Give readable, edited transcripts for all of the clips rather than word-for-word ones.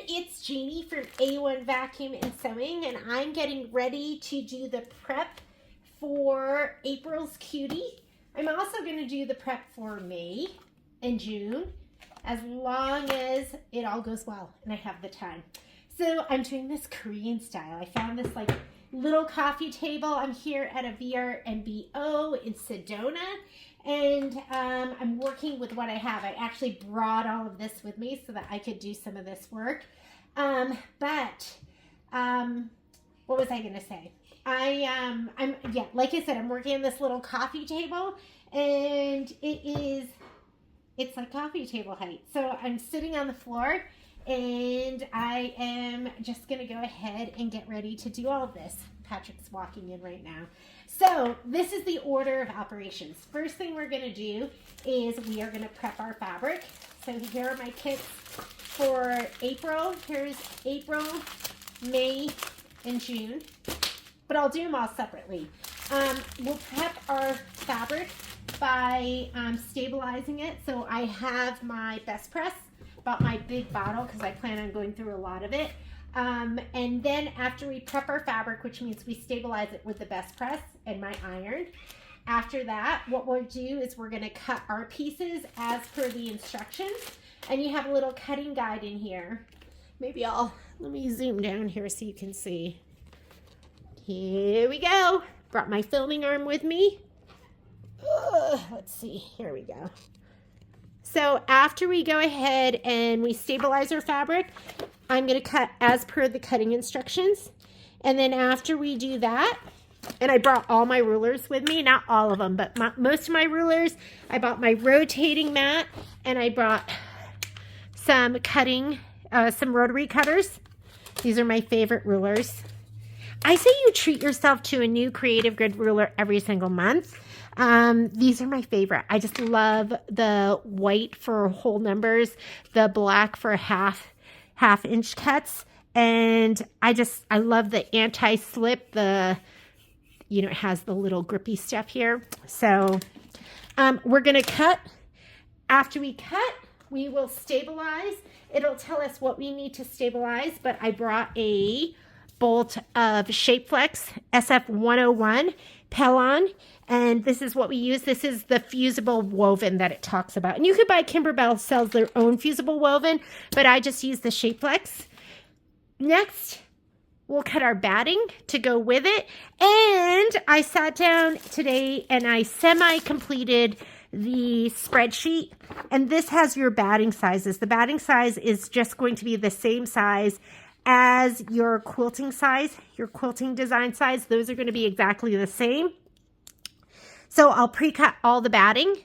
it's Jeannie from A1 Vacuum and Sewing, and I'm getting ready to do the prep for April's cutie. I'm also going to do the prep for May and June, as long as it all goes well and I have the time. So I'm doing this Korean style. I found this like little coffee table. I'm here at a VRMBO in Sedona, and I'm working with what I have. I actually brought all of this with me so that I could do some of this work. What was I gonna say? Like I said, I'm working on this little coffee table, and it's like coffee table height. So I'm sitting on the floor, and I am just going to go ahead and get ready to do all of this. Patrick's walking in right now. So this is the order of operations. First thing we're going to do is we are going to prep our fabric. So here are my kits for April. Here's April, May, and June. But I'll do them all separately. We'll prep our fabric by stabilizing it. So I have my Best Press. Bought my big bottle because I plan on going through a lot of it. And then after we prep our fabric, which means we stabilize it with the Best Press and my iron, after that, what we'll do is we're going to cut our pieces as per the instructions. And you have a little cutting guide in here. Let me zoom down here so you can see. Here we go. Brought my filming arm with me. Let's see. Here we go. So after we go ahead and we stabilize our fabric, I'm going to cut as per the cutting instructions. And then after we do that, and I brought all my rulers with me, not all of them, but most of my rulers. I bought my rotating mat, and I brought some rotary cutters. These are my favorite rulers. I say you treat yourself to a new Creative Grid ruler every single month. These are my favorite. I just love the white for whole numbers, the black for half inch cuts. And I love the anti-slip, it has the little grippy stuff here. So, we're going to cut. After we cut, we will stabilize. It'll tell us what we need to stabilize, but I brought a bolt of Shapeflex SF101 Pellon, and this is what we use. This is the fusible woven that it talks about. And you could buy, Kimberbell sells their own fusible woven, but I just use the Shapeflex. Next, we'll cut our batting to go with it. And I sat down today and I semi-completed the spreadsheet, and this has your batting sizes. The batting size is just going to be the same size as your quilting size, your quilting design size. Those are going to be exactly the same. So I'll pre-cut all the batting.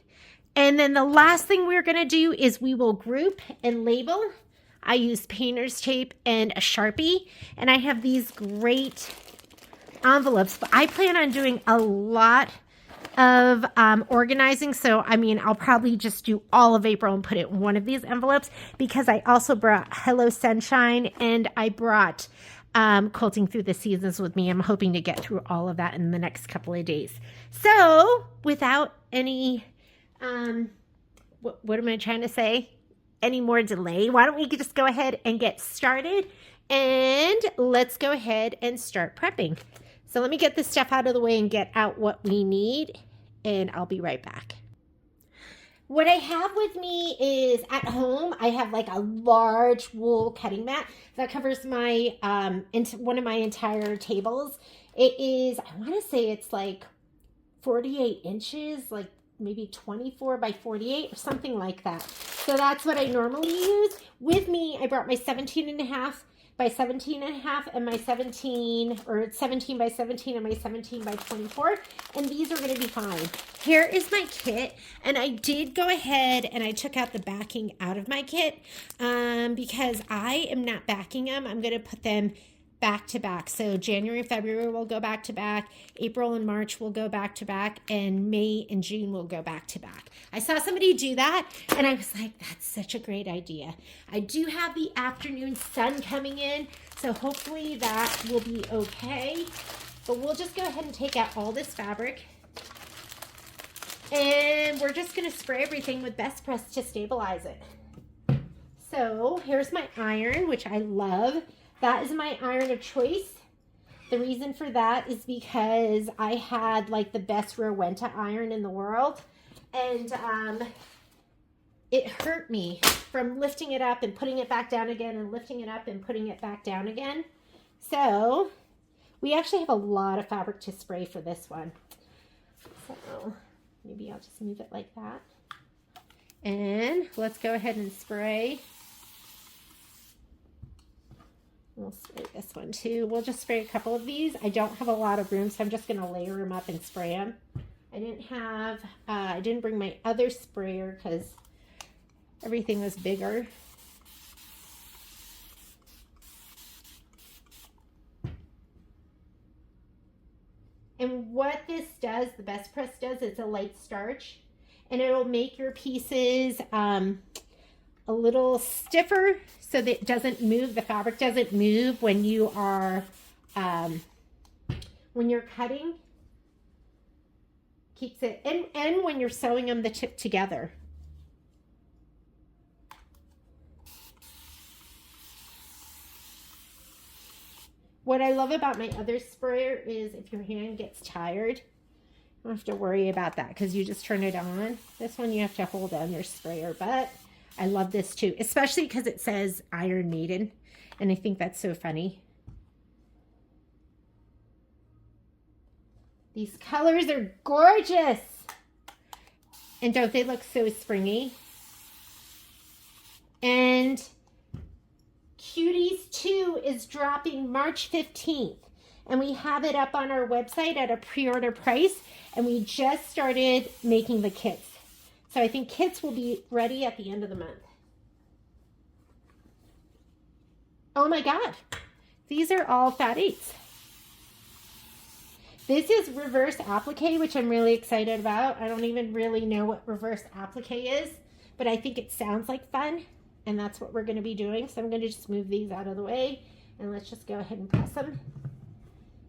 And then the last thing we're going to do is we will group and label. I use painter's tape and a Sharpie, and I have these great envelopes, but I plan on doing a lot of organizing. So, I'll probably just do all of April and put it in one of these envelopes, because I also brought Hello Sunshine, and I brought Quilting Through the Seasons with me. I'm hoping to get through all of that in the next couple of days. So without any, what am I trying to say? Any more delay, why don't we just go ahead and get started, and let's go ahead and start prepping. So let me get this stuff out of the way and get out what we need, and I'll be right back. What I have with me is, at home, I have like a large wool cutting mat that covers my one of my entire tables. It is, I want to say it's like 48 inches, like maybe 24 by 48 or something like that. So that's what I normally use. With me, I brought my 17.5 by 17.5 and my 17 by 17 and my 17 by 24, and these are going to be fine. Here is my kit, and I did go ahead and I took out the backing out of my kit because I am not backing them. I'm going to put them back to back. So January and February will go back to back, April and March will go back to back, and May and June will go back to back. I saw somebody do that, and I was like, that's such a great idea. I do have the afternoon sun coming in, so hopefully that will be okay. But we'll just go ahead and take out all this fabric, and we're just going to spray everything with Best Press to stabilize it. So here's my iron, which I love. That is my iron of choice. The reason for that is because I had like the best Rowenta iron in the world. And it hurt me from lifting it up and putting it back down again and lifting it up and putting it back down again. So we actually have a lot of fabric to spray for this one. So maybe I'll just move it like that. And let's go ahead and spray. We'll spray this one too. We'll just spray a couple of these. I don't have a lot of room, so I'm just going to layer them up and spray them. I didn't bring my other sprayer because everything was bigger. And what this does, the Best Press does, it's a light starch, and it'll make your pieces a little stiffer so that it doesn't move. The fabric doesn't move when you are when you're cutting. Keeps it, and when you're sewing them together. What I love about my other sprayer is if your hand gets tired, you don't have to worry about that because you just turn it on. This one you have to hold on your sprayer, but I love this too, especially because it says Iron Maiden, and I think that's so funny. These colors are gorgeous. And don't they look so springy? And Cuties 2 is dropping March 15th. And we have it up on our website at a pre-order price. And we just started making the kits. So I think kits will be ready at the end of the month. Oh my God. These are all fat 8s. This is reverse applique, which I'm really excited about. I don't even really know what reverse applique is, but I think it sounds like fun, and that's what we're going to be doing. So I'm going to just move these out of the way, and let's just go ahead and press them.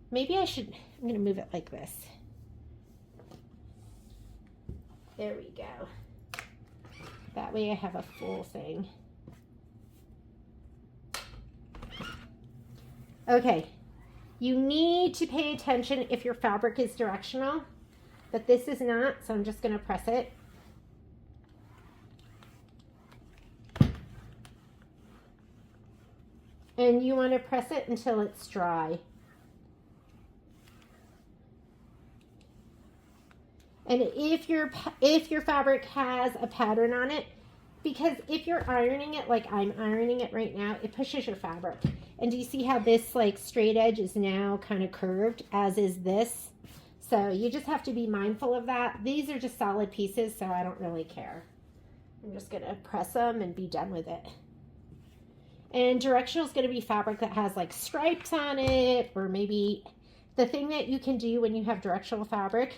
Maybe I'm going to move it like this. There we go. That way I have a full thing. Okay. You need to pay attention if your fabric is directional, but this is not, so I'm just going to press it. And you want to press it until it's dry. And if your fabric has a pattern on it, because if you're ironing it like I'm ironing it right now, it pushes your fabric. And do you see how this like straight edge is now kind of curved, as is this? So you just have to be mindful of that. These are just solid pieces, so I don't really care. I'm just going to press them and be done with it. And directional is going to be fabric that has like stripes on it, or maybe the thing that you can do when you have directional fabric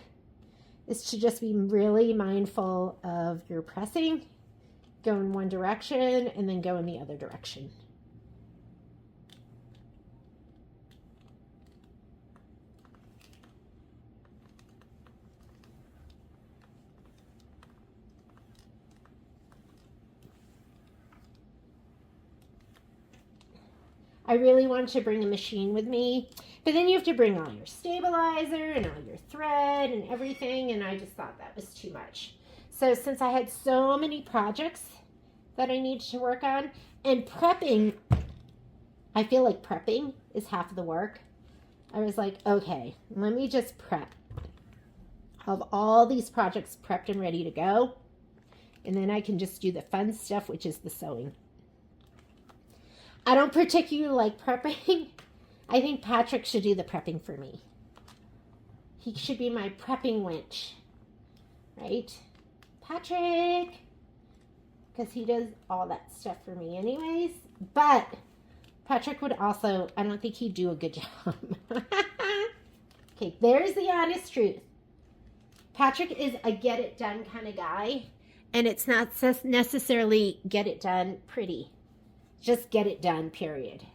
is to just be really mindful of your pressing. Go in one direction and then go in the other direction. I really want to bring a machine with me, but then you have to bring all your stabilizer and all your thread and everything, and I just thought that was too much. So since I had so many projects that I needed to work on, and prepping, I feel like prepping is half of the work. I was like, okay, let me just prep. Have all these projects prepped and ready to go, and then I can just do the fun stuff, which is the sewing. I don't particularly like prepping. I think Patrick should do the prepping for me. He should be my prepping winch, right? Patrick, because he does all that stuff for me anyways. But Patrick would also, I don't think he'd do a good job. Okay, there's the honest truth. Patrick is a get it done kind of guy, and it's not necessarily get it done pretty. Just get it done, period.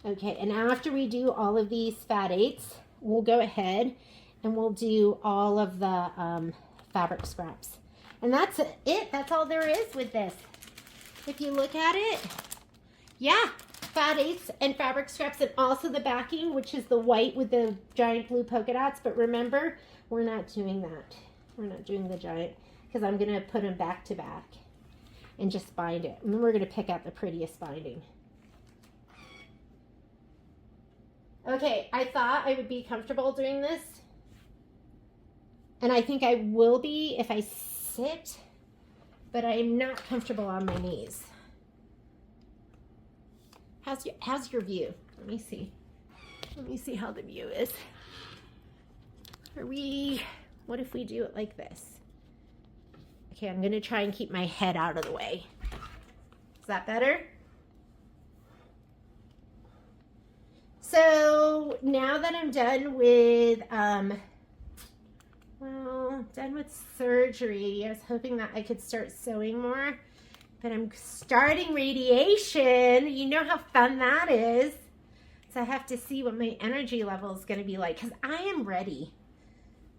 Okay, and after we do all of these fat 8s, we'll go ahead and we'll do all of the fabric scraps. And that's it. That's all there is with this. If you look at it, yeah, fat eighths and fabric scraps, and also the backing, which is the white with the giant blue polka dots. But remember, we're not doing that. We're not doing the giant, because I'm going to put them back to back and just bind it. And then we're going to pick out the prettiest binding. Okay, I thought I would be comfortable doing this. And I think I will be if I sit, but I'm not comfortable on my knees. How's your view? Let me see. Let me see how the view is. What if we do it like this? Okay, I'm gonna try and keep my head out of the way. Is that better? So now that I'm done with, done with surgery, I was hoping that I could start sewing more, but I'm starting radiation. You know how fun that is. So I have to see what my energy level is going to be like, because I am ready.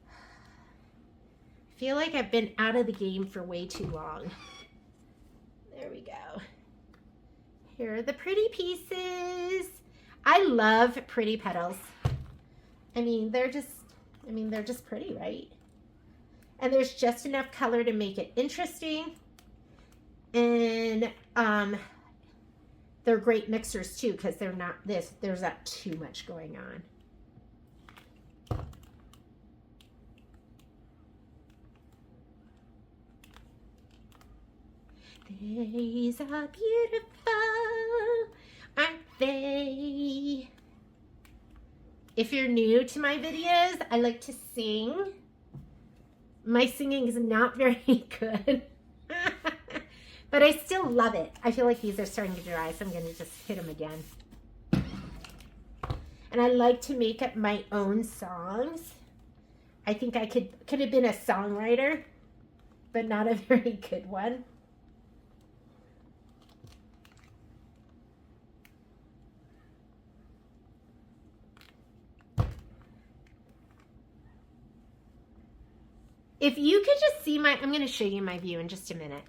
I feel like I've been out of the game for way too long. There we go. Here are the pretty pieces. I love pretty petals. I mean, they're just pretty, right? And there's just enough color to make it interesting. And they're great mixers too, because there's not too much going on. These are beautiful, aren't they? If you're new to my videos, I like to sing. My singing is not very good, but I still love it. I feel like these are starting to dry, so I'm going to just hit them again. And I like to make up my own songs. I think I could have been a songwriter, but not a very good one. If you could just see I'm going to show you my view in just a minute.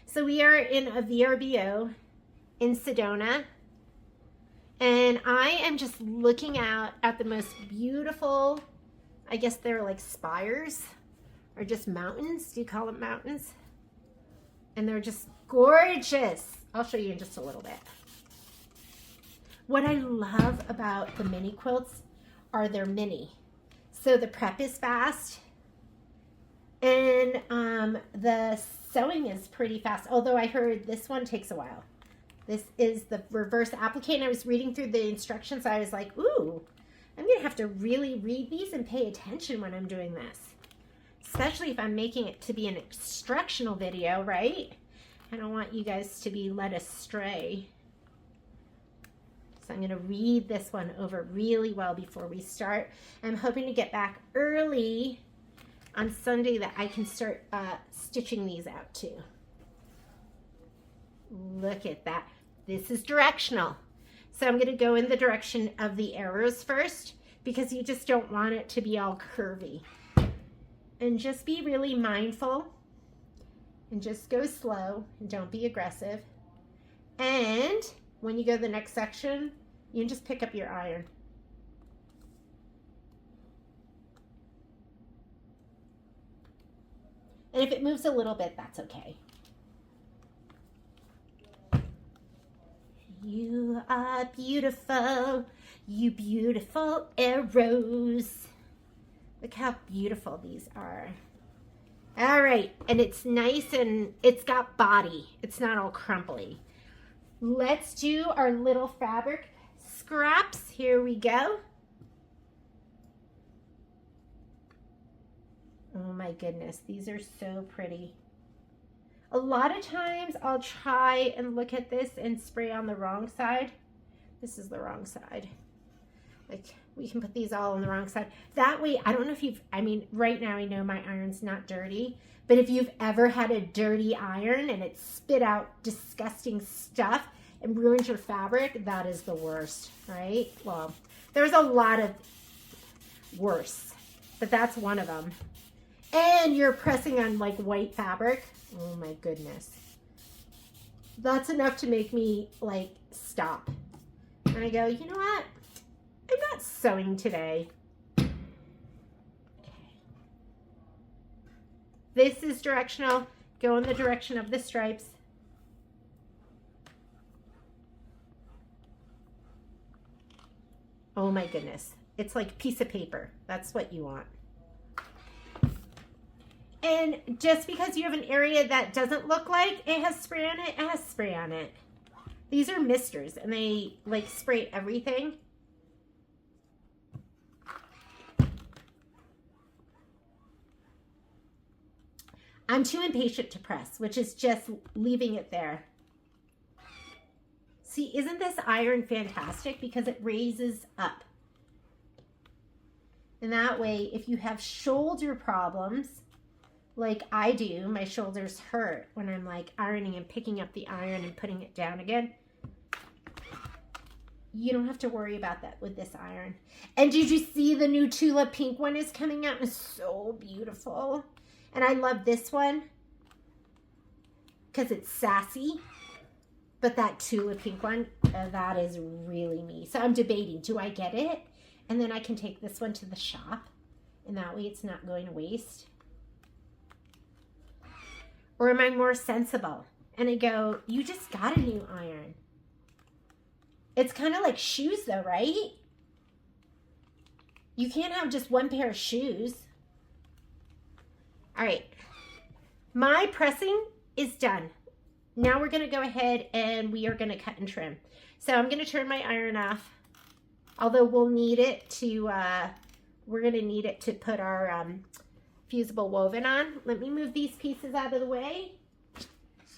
So we are in a VRBO in Sedona, and I am just looking out at the most beautiful, I guess they're like spires or just mountains. Do you call them mountains? And they're just gorgeous. I'll show you in just a little bit. What I love about the mini quilts are they're mini. So the prep is fast. And the sewing is pretty fast, although I heard this one takes a while. This is the reverse applique, and I was reading through the instructions. I was like, ooh, I'm going to have to really read these and pay attention when I'm doing this, especially if I'm making it to be an instructional video, right? I don't want you guys to be led astray. So I'm going to read this one over really well before we start. I'm hoping to get back early on Sunday that I can start stitching these out too. Look at that. This is directional. So I'm going to go in the direction of the arrows first, because you just don't want it to be all curvy. And just be really mindful and just go slow and don't be aggressive. And when you go to the next section, you can just pick up your iron. And if it moves a little bit, that's okay. You are beautiful, you beautiful arrows. Look how beautiful these are. All right, and it's nice and it's got body. It's not all crumply. Let's do our little fabric scraps. Here we go. Oh my goodness, these are so pretty. A lot of times I'll try and look at this and spray on the wrong side. This is the wrong side. Like, we can put these all on the wrong side. That way, I don't know if right now I know my iron's not dirty, but if you've ever had a dirty iron and it spit out disgusting stuff and ruins your fabric, that is the worst, right? Well, there's a lot of worse. but that's one of them. And you're pressing on like white fabric. Oh my goodness. That's enough to make me like stop. And I go, you know what? I'm not sewing today. Okay. This is directional. Go in the direction of the stripes. Oh my goodness. It's like a piece of paper. That's what you want. And just because you have an area that doesn't look like it has spray on it, it has spray on it. These are misters and they like spray everything. I'm too impatient to press, which is just leaving it there. See, isn't this iron fantastic? Because it raises up. And that way, if you have shoulder problems, like I do, my shoulders hurt when I'm like ironing and picking up the iron and putting it down again. You don't have to worry about that with this iron. And did you see the new Tulip Pink one is coming out? It's so beautiful. And I love this one because it's sassy. But that Tulip Pink one, that is really me. So I'm debating, do I get it? And then I can take this one to the shop. And that way it's not going to waste. Or am I more sensible? And I go, you just got a new iron. It's kind of like shoes though, right? You can't have just one pair of shoes. All right. My pressing is done. Now we're going to go ahead and we are going to cut and trim. So I'm going to turn my iron off. Although we'll need it to, we're going to need it to put our fusible woven on. Let me move these pieces out of the way.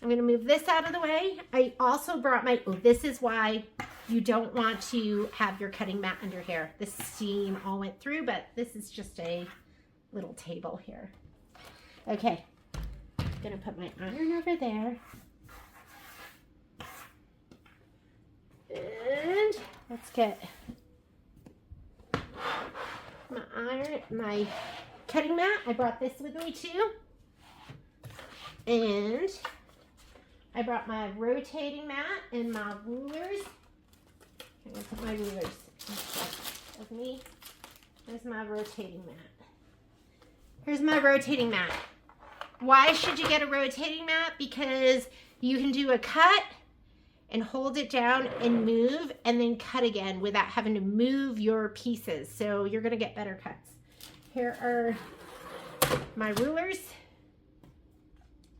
I'm going to move this out of the way. I also brought my, oh, this is why you don't want to have your cutting mat under here. The seam all went through, but this is just a little table here. Okay, I'm going to put my iron over there. And let's get my iron, my cutting mat. I brought this with me too. And I brought my rotating mat and my rulers. I'm going to put my rulers with me. There's my rotating mat. Here's my rotating mat. Why should you get a rotating mat? Because you can do a cut and hold it down and move and then cut again without having to move your pieces. So you're going to get better cuts. Here are my rulers.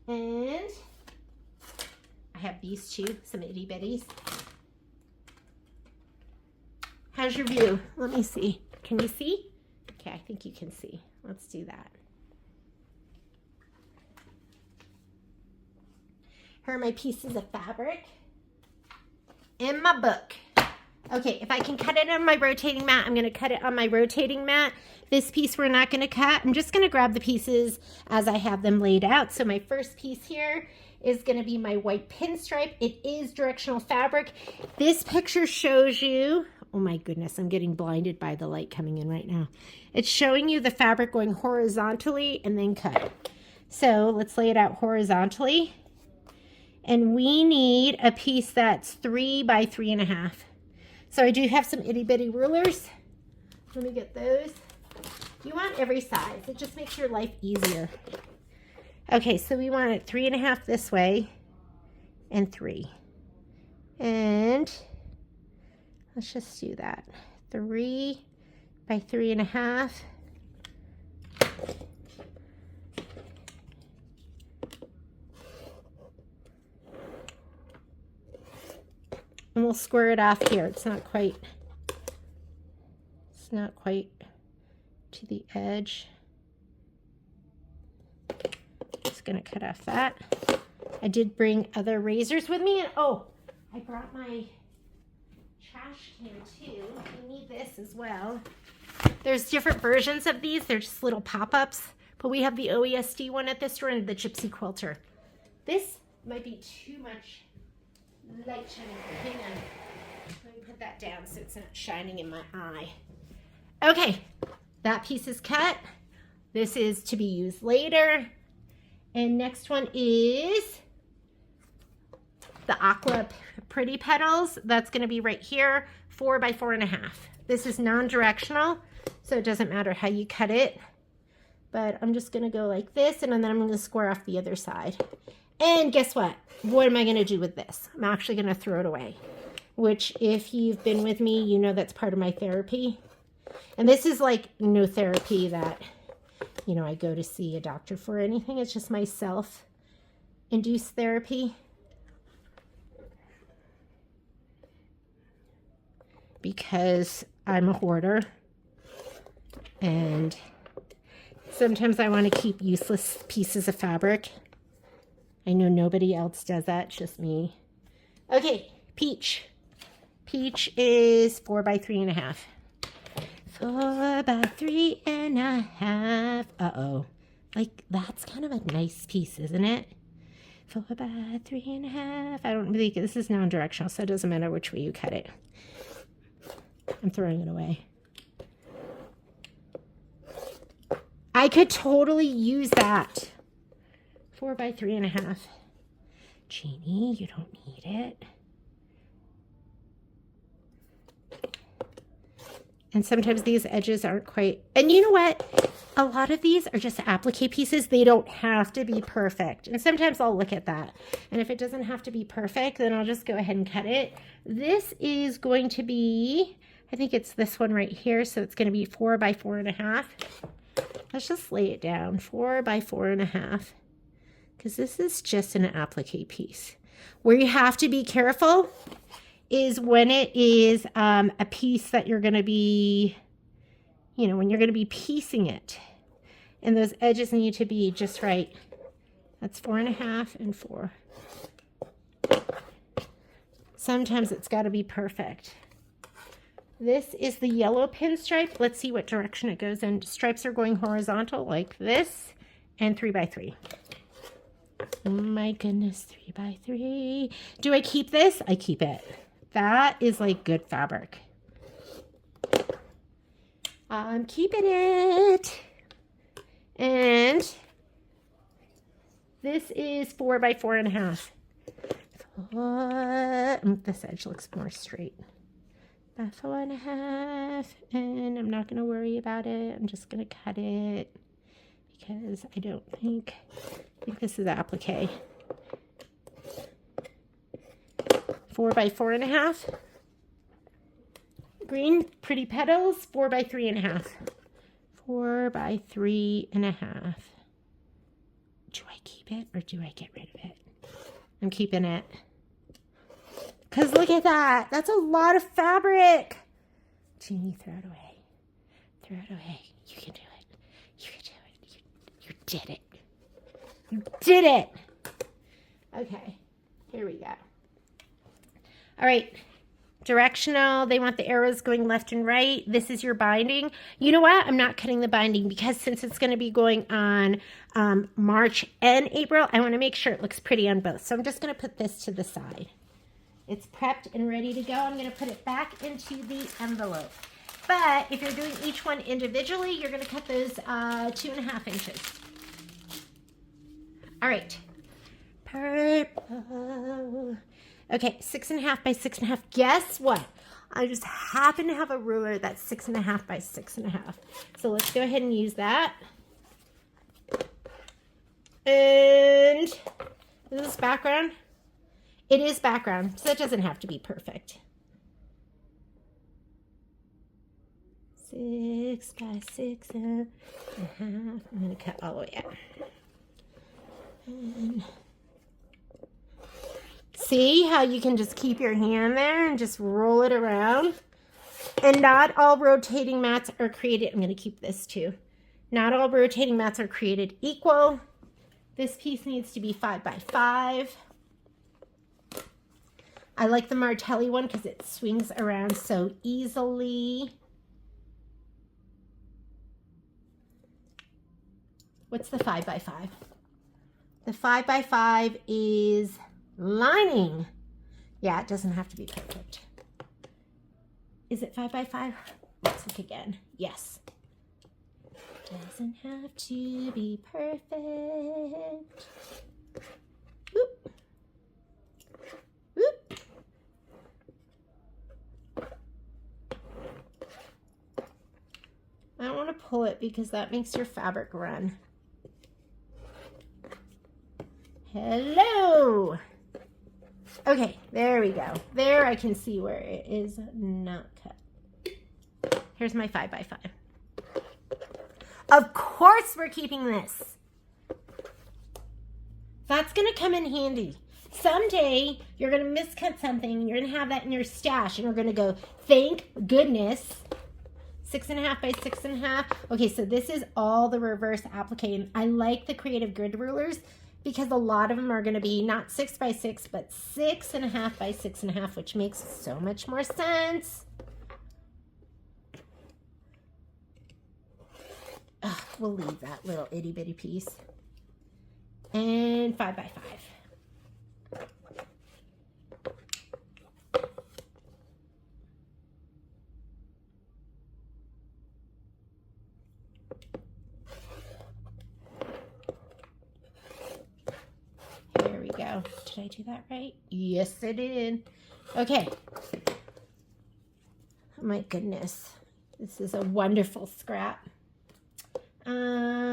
And I have these two, some itty bitties. How's your view? Let me see. Can you see? Okay, I think you can see. Let's do that. Here are my pieces of fabric in my book. Okay, if I can cut it on my rotating mat, I'm going to cut it on my rotating mat. This piece we're not going to cut. I'm just going to grab the pieces as I have them laid out. So my first piece here is going to be my white pinstripe. It is directional fabric. This picture shows you, oh my goodness, I'm getting blinded by the light coming in right now. It's showing you the fabric going horizontally and then cut. So let's lay it out horizontally. And we need a piece that's 3 by 3.5. So I do have some itty bitty rulers. Let me get those. You want every size. It just makes your life easier. Okay, so we want it 3.5 this way and 3. And let's just do that. 3 by 3.5. And we'll square it off here. It's not quite to the edge. Just gonna cut off that. I did bring other razors with me. And oh, I brought my trash can too. We need this as well. There's different versions of these. They're just little pop-ups, but we have the OESD one at this store and the Gypsy Quilter. This might be too much light shining. Hang on. Let me put that down so it's not shining in my eye. Okay, That piece is cut. This is to be used later. And next one is the Aqua Pretty Petals. That's going to be right here, 4 by 4.5. This is non-directional, so it doesn't matter how you cut it. But I'm just going to go like this, and then I'm going to square off the other side. And guess what? What am I going to do with this? I'm actually going to throw it away, which if you've been with me, you know that's part of my therapy. And this is like no therapy that, you know, I go to see a doctor for or anything. It's just my self-induced therapy. Because I'm a hoarder. And sometimes I want to keep useless pieces of fabric. I know nobody else does that, just me. Okay, peach. Peach is 4 by 3.5. 4 by 3.5. Uh-oh. Like, that's kind of a nice piece, isn't it? 4 by 3.5. I don't really, this is non-directional, so it doesn't matter which way you cut it. I'm throwing it away. I could totally use that. 4 by 3.5. Jeannie, you don't need it. And sometimes these edges aren't quite, and you know what? A lot of these are just applique pieces. They don't have to be perfect. And sometimes I'll look at that. And if it doesn't have to be perfect, then I'll just go ahead and cut it. This is going to be, I think it's this one right here. So it's going to be 4 by 4.5. Let's just lay it down, 4 by 4.5. Because this is just an applique piece. Where you have to be careful is when it is a piece that you're going to be, you know, when you're going to be piecing it. And those edges need to be just right. That's 4.5 and 4. Sometimes it's got to be perfect. This is the yellow pinstripe. Let's see what direction it goes in. Stripes are going horizontal like this, and 3 by 3. Oh my goodness, 3 by 3. Do I keep this? I keep it. That is like good fabric. I'm keeping it. And this is 4 by 4.5. This edge looks more straight. By 4.5, and I'm not going to worry about it. I'm just going to cut it because I think this is applique. 4 by 4.5. Green Pretty Petals, 4 by 3.5. 4 by 3.5. Do I keep it or do I get rid of it? I'm keeping it. Because look at that. That's a lot of fabric. Jeannie, throw it away. Throw it away. You can do it. You can do it. You did it. You did it. Okay. Here we go. All right. Directional. They want the arrows going left and right. This is your binding. You know what? I'm not cutting the binding because since it's going to be going on March and April, I want to make sure it looks pretty on both. So I'm just going to put this to the side. It's prepped and ready to go. I'm going to put it back into the envelope. But if you're doing each one individually, you're going to cut those 2.5 inches. All right. Purple. Okay, 6.5 by 6.5. Guess what? I just happen to have a ruler that's 6.5 by 6.5. So let's go ahead and use that. And is this background? It is background, so it doesn't have to be perfect. 6 by 6.5. I'm going to cut all the way out. And see how you can just keep your hand there and just roll it around? And not all rotating mats are created. I'm going to keep this too. Not all rotating mats are created equal. This piece needs to be 5 by 5. I like the Martelli one because it swings around so easily. What's the 5 by 5? The 5 by 5 is lining. Yeah, it doesn't have to be perfect. Is it 5 by 5? Let's look again. Yes. Doesn't have to be perfect. Oop. Oop. I don't want to pull it because that makes your fabric run. Hello. Okay, there we go. There I can see where it is not cut. Here's my 5x5. Of course we're keeping this. That's going to come in handy. Someday you're going to miscut something and you're going to have that in your stash and you're going to go, thank goodness. 6.5 by 6.5. Okay, so this is all the reverse applique. I like the creative grid rulers because a lot of them are going to be not 6 by 6, but 6.5 by 6.5, which makes so much more sense. Ugh, we'll leave that little itty bitty piece. And 5 by 5. There we go. Did I do that right? Yes, I did. Okay. Oh my goodness. This is a wonderful scrap.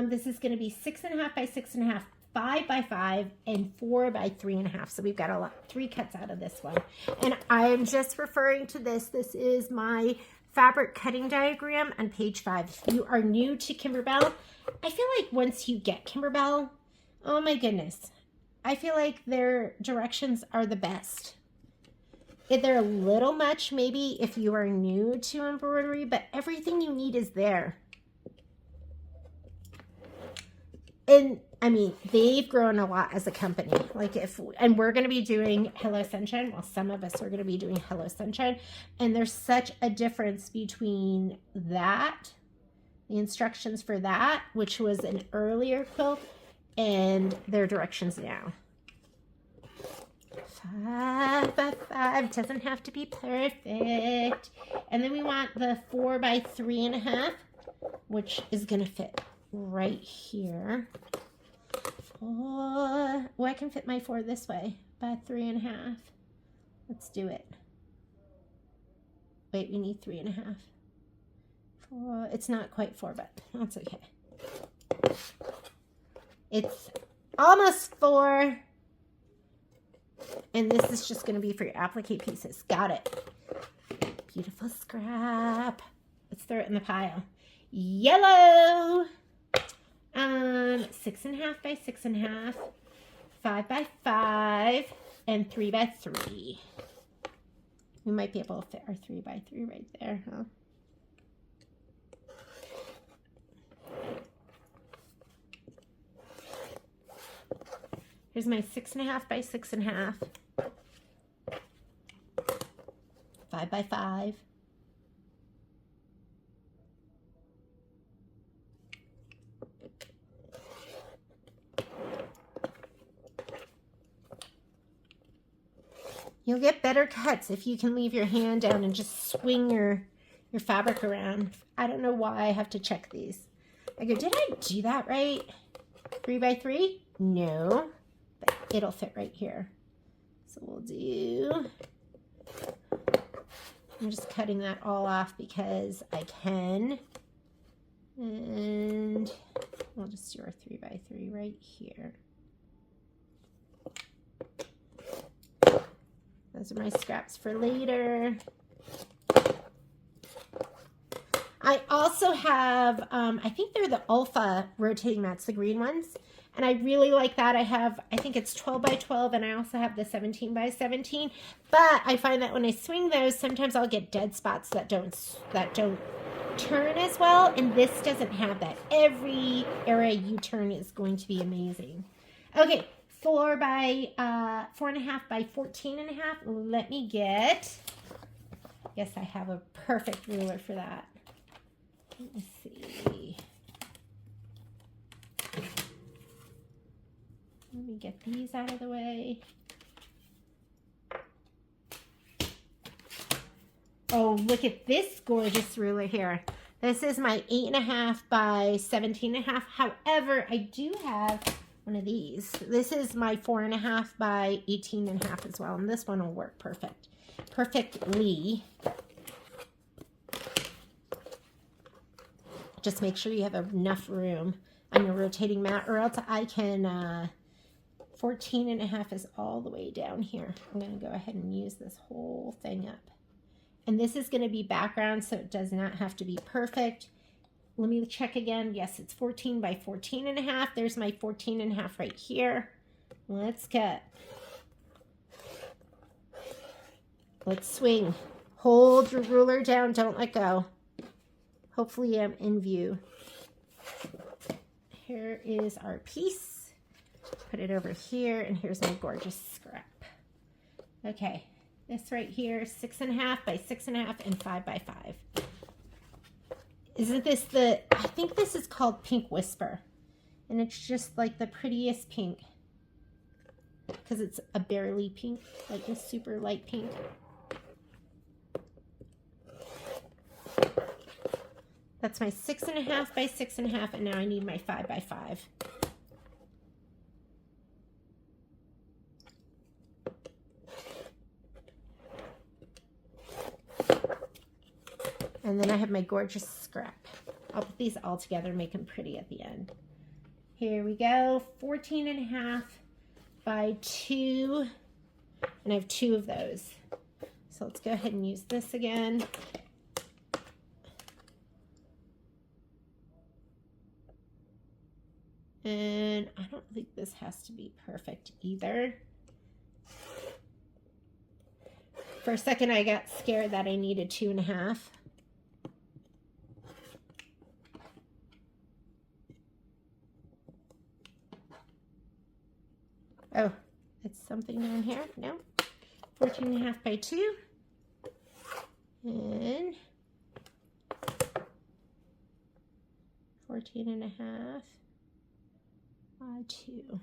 This is going to be 6.5 by 6.5, 5 by 5, and 4 by 3.5. So we've got a lot, 3 cuts out of this one. And I'm just referring to this. This is my fabric cutting diagram on page 5. If you are new to Kimberbell, I feel like once you get Kimberbell, oh my goodness, I feel like their directions are the best. They're a little much maybe if you are new to embroidery, but everything you need is there. And I mean, they've grown a lot as a company. Like and we're going to be doing Hello Sunshine. Well, some of us are going to be doing Hello Sunshine. And there's such a difference between that, the instructions for that, which was an earlier quilt, and their directions now. 5 by 5 doesn't have to be perfect. And then we want the 4 by 3.5, which is going to fit right here. 4. Oh, I can fit my 4 this way by 3.5. Let's do it. Wait, we need 3.5. 4. It's not quite 4, but that's okay. It's almost 4. And this is just going to be for your applique pieces. Got it. Beautiful scrap. Let's throw it in the pile. Yellow. 6.5 by 6.5, 5 by 5, and 3 by 3. We might be able to fit our 3 by 3 right there, huh? Here's my 6.5 by 6.5, 5 by 5. You'll get better cuts if you can leave your hand down and just swing your fabric around. I don't know why I have to check these. I go, did I do that right? 3 by 3? No, but it'll fit right here. So we'll do, I'm just cutting that all off because I can. And we'll just do our 3 by 3 right here. Those are my scraps for later. I also have, I think they're the Alpha rotating mats, the green ones. And I really like that. I think it's 12 by 12, and I also have the 17 by 17. But I find that when I swing those, sometimes I'll get dead spots that don't turn as well. And this doesn't have that. Every area you turn is going to be amazing. Okay. 4 by 4.5 by 14.5. Let me get, yes, I have a perfect ruler for that. Let me see. Let me get these out of the way. Oh, look at this gorgeous ruler here. This is my 8.5 by 17.5. However, I do have one of these. This is my 4.5 by 18.5 as well. And this one will work perfectly. Just make sure you have enough room on your rotating mat, or else I can, 14.5 is all the way down here. I'm going to go ahead and use this whole thing up. And this is going to be background, so it does not have to be perfect. Let me check again. Yes, it's 14 by 14.5. There's my 14.5 right here. Let's cut. Let's swing. Hold your ruler down. Don't let go. Hopefully I'm in view. Here is our piece. Put it over here, and here's my gorgeous scrap. Okay, this right here, 6.5 by 6.5 and 5 by 5. Isn't this I think this is called Pink Whisper. And it's just like the prettiest pink. Because it's a barely pink, like a super light pink. That's my 6.5 by 6.5, and now I need my 5 by 5. And then I have my gorgeous scrap. I'll put these all together and make them pretty at the end. Here we go, 14.5 by 2, and I have 2 of those. So let's go ahead and use this again. And I don't think this has to be perfect either. For a second, I got scared that I needed 2.5. Oh, it's something down here. No. 14.5 by 2. And 14.5 by 2.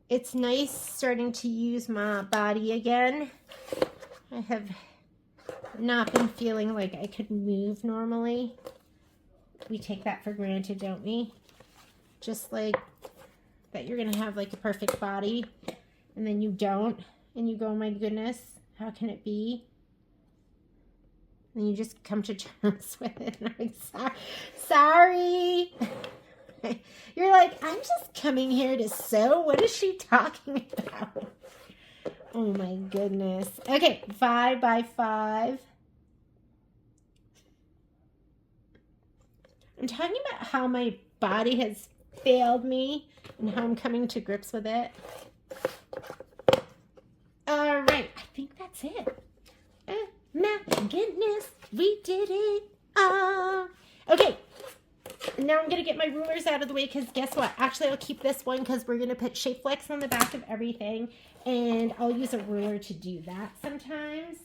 It's nice starting to use my body again. I have not been feeling like I could move normally. We take that for granted, don't we? Just like that you're going to have like a perfect body, and then you don't, and you go, oh my goodness, how can it be? And you just come to terms with it. And I'm like, sorry. You're like, I'm just coming here to sew. What is she talking about? Oh my goodness. Okay, 5 by 5. I'm talking about how my body has failed me and how I'm coming to grips with it. All right, I think that's it. Oh my goodness, we did it. Okay, now I'm going to get my rulers out of the way, because guess what? Actually, I'll keep this one because we're going to put shape flex on the back of everything, and I'll use a ruler to do that sometimes.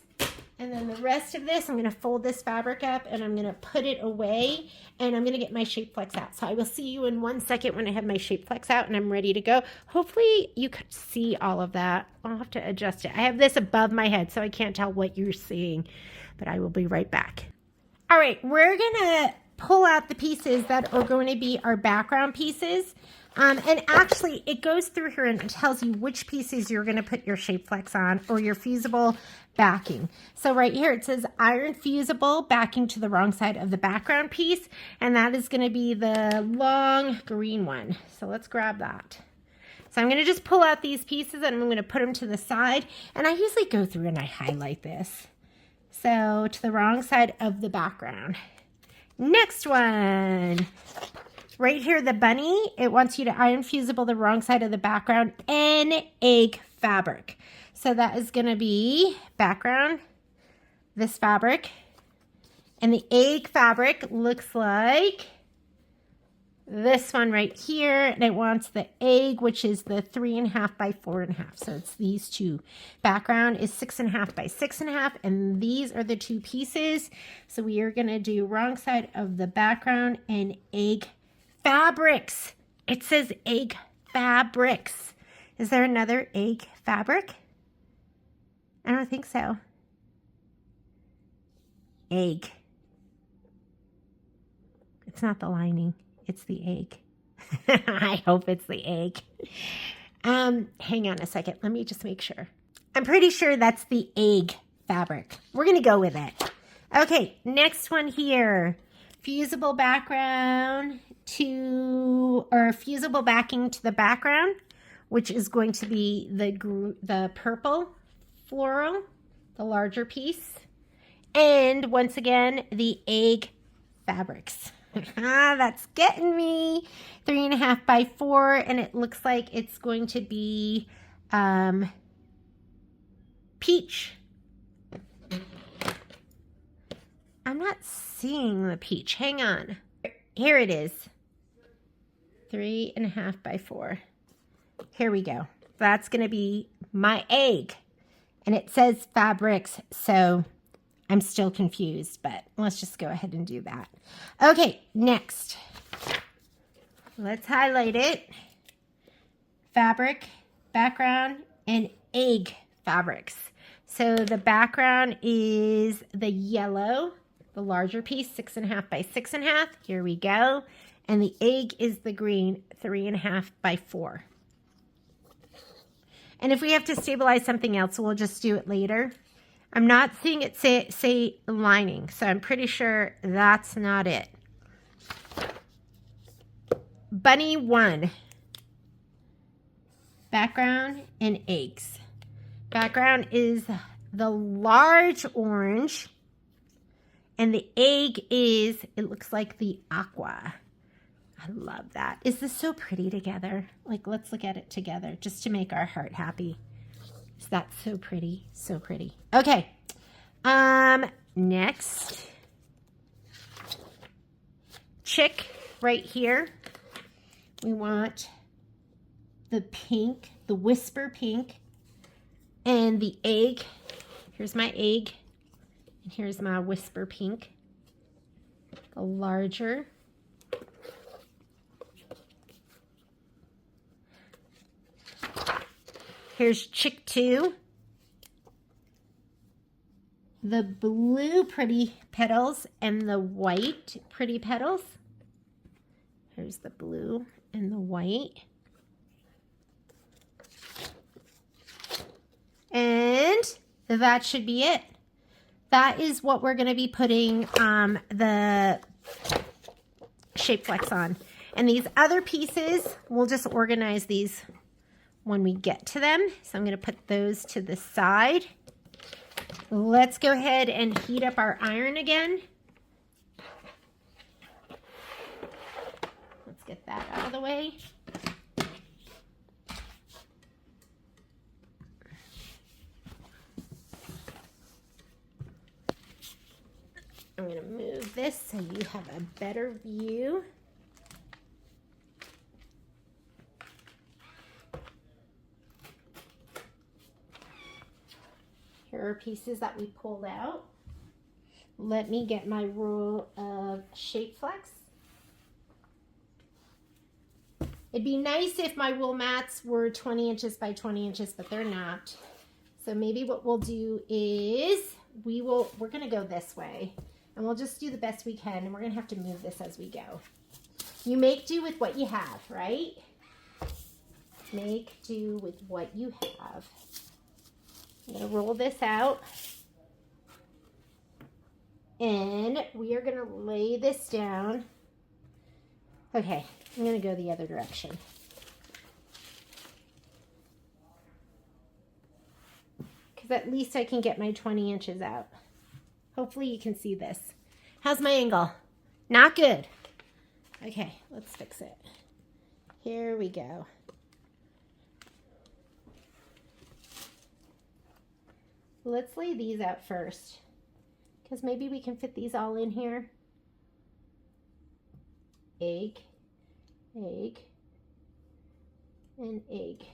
And then the rest of this, I'm going to fold this fabric up, and I'm going to put it away, and I'm going to get my shape flex out. So I will see you in 1 second when I have my shape flex out and I'm ready to go. Hopefully you could see all of that. I'll have to adjust it. I have this above my head, so I can't tell what you're seeing, but I will be right back. All right, we're going to pull out the pieces that are going to be our background pieces. And actually, it goes through here and it tells you which pieces you're going to put your shape flex on, or your fusible backing. So right here, it says iron fusible backing to the wrong side of the background piece. And that is going to be the long green one. So let's grab that. So I'm going to just pull out these pieces and I'm going to put them to the side. And I usually go through and I highlight this. So to the wrong side of the background. Next one. Right here, the bunny, it wants you to iron fusible the wrong side of the background and egg fabric. So that is going to be background, this fabric, and the egg fabric looks like this one right here, and it wants the egg, which is the 3.5 by 4.5. So it's these two. Background is 6.5 by 6.5, and these are the two pieces. So we are going to do wrong side of the background and egg fabrics. It says egg fabrics. Is there another egg fabric? I don't think so. Egg. It's not the lining. It's the egg. I hope it's the egg. Hang on a second. Let me just make sure. I'm pretty sure that's the egg fabric. We're going to go with it. Okay, next one here. Fusible background fusible backing to the background, which is going to be the purple floral, the larger piece. And once again, the egg fabrics. That's getting me. 3.5 by 4, and it looks like it's going to be peach. I'm not seeing the peach. Hang on. Here it is. 3.5 by 4. Here we go. That's going to be my egg. And it says fabrics, so I'm still confused, but let's just go ahead and do that. Okay, next. Let's highlight it. Fabric, background, and egg fabrics. So the background is the yellow, the larger piece, 6.5 by 6.5. Here we go. And the egg is the green, 3.5 by 4. And if we have to stabilize something else, we'll just do it later. I'm not seeing it say lining, so I'm pretty sure that's not it. Bunny 1. Background and eggs. Background is the large orange, and the egg is, it looks like the aqua. I love that. Is this so pretty together? Like, let's look at it together just to make our heart happy. Is that so pretty? So pretty. Okay. Next. Chick right here. We want the pink, the whisper pink, and the egg. Here's my egg, and here's my whisper pink. The larger. Here's Chick 2. The blue pretty petals and the white pretty petals. Here's the blue and the white. And that should be it. That is what we're going to be putting the shape flex on. And these other pieces, we'll just organize these when we get to them. So I'm going to put those to the side. Let's go ahead and heat up our iron again. Let's get that out of the way. I'm going to move this so you have a better view. Here are pieces that we pulled out. Let me get my roll of shape flex. It'd be nice if my wool mats were 20 inches by 20 inches, but they're not. So maybe what we'll do is we're going to go this way, and we'll just do the best we can, and we're going to have to move this as we go. You make do with what you have, right? Make do with what you have. I'm going to roll this out, and we are going to lay this down. Okay, I'm going to go the other direction. Because at least I can get my 20 inches out. Hopefully you can see this. How's my angle? Not good. Okay, let's fix it. Here we go. Let's lay these out first, because maybe we can fit these all in here. Egg, egg, and egg.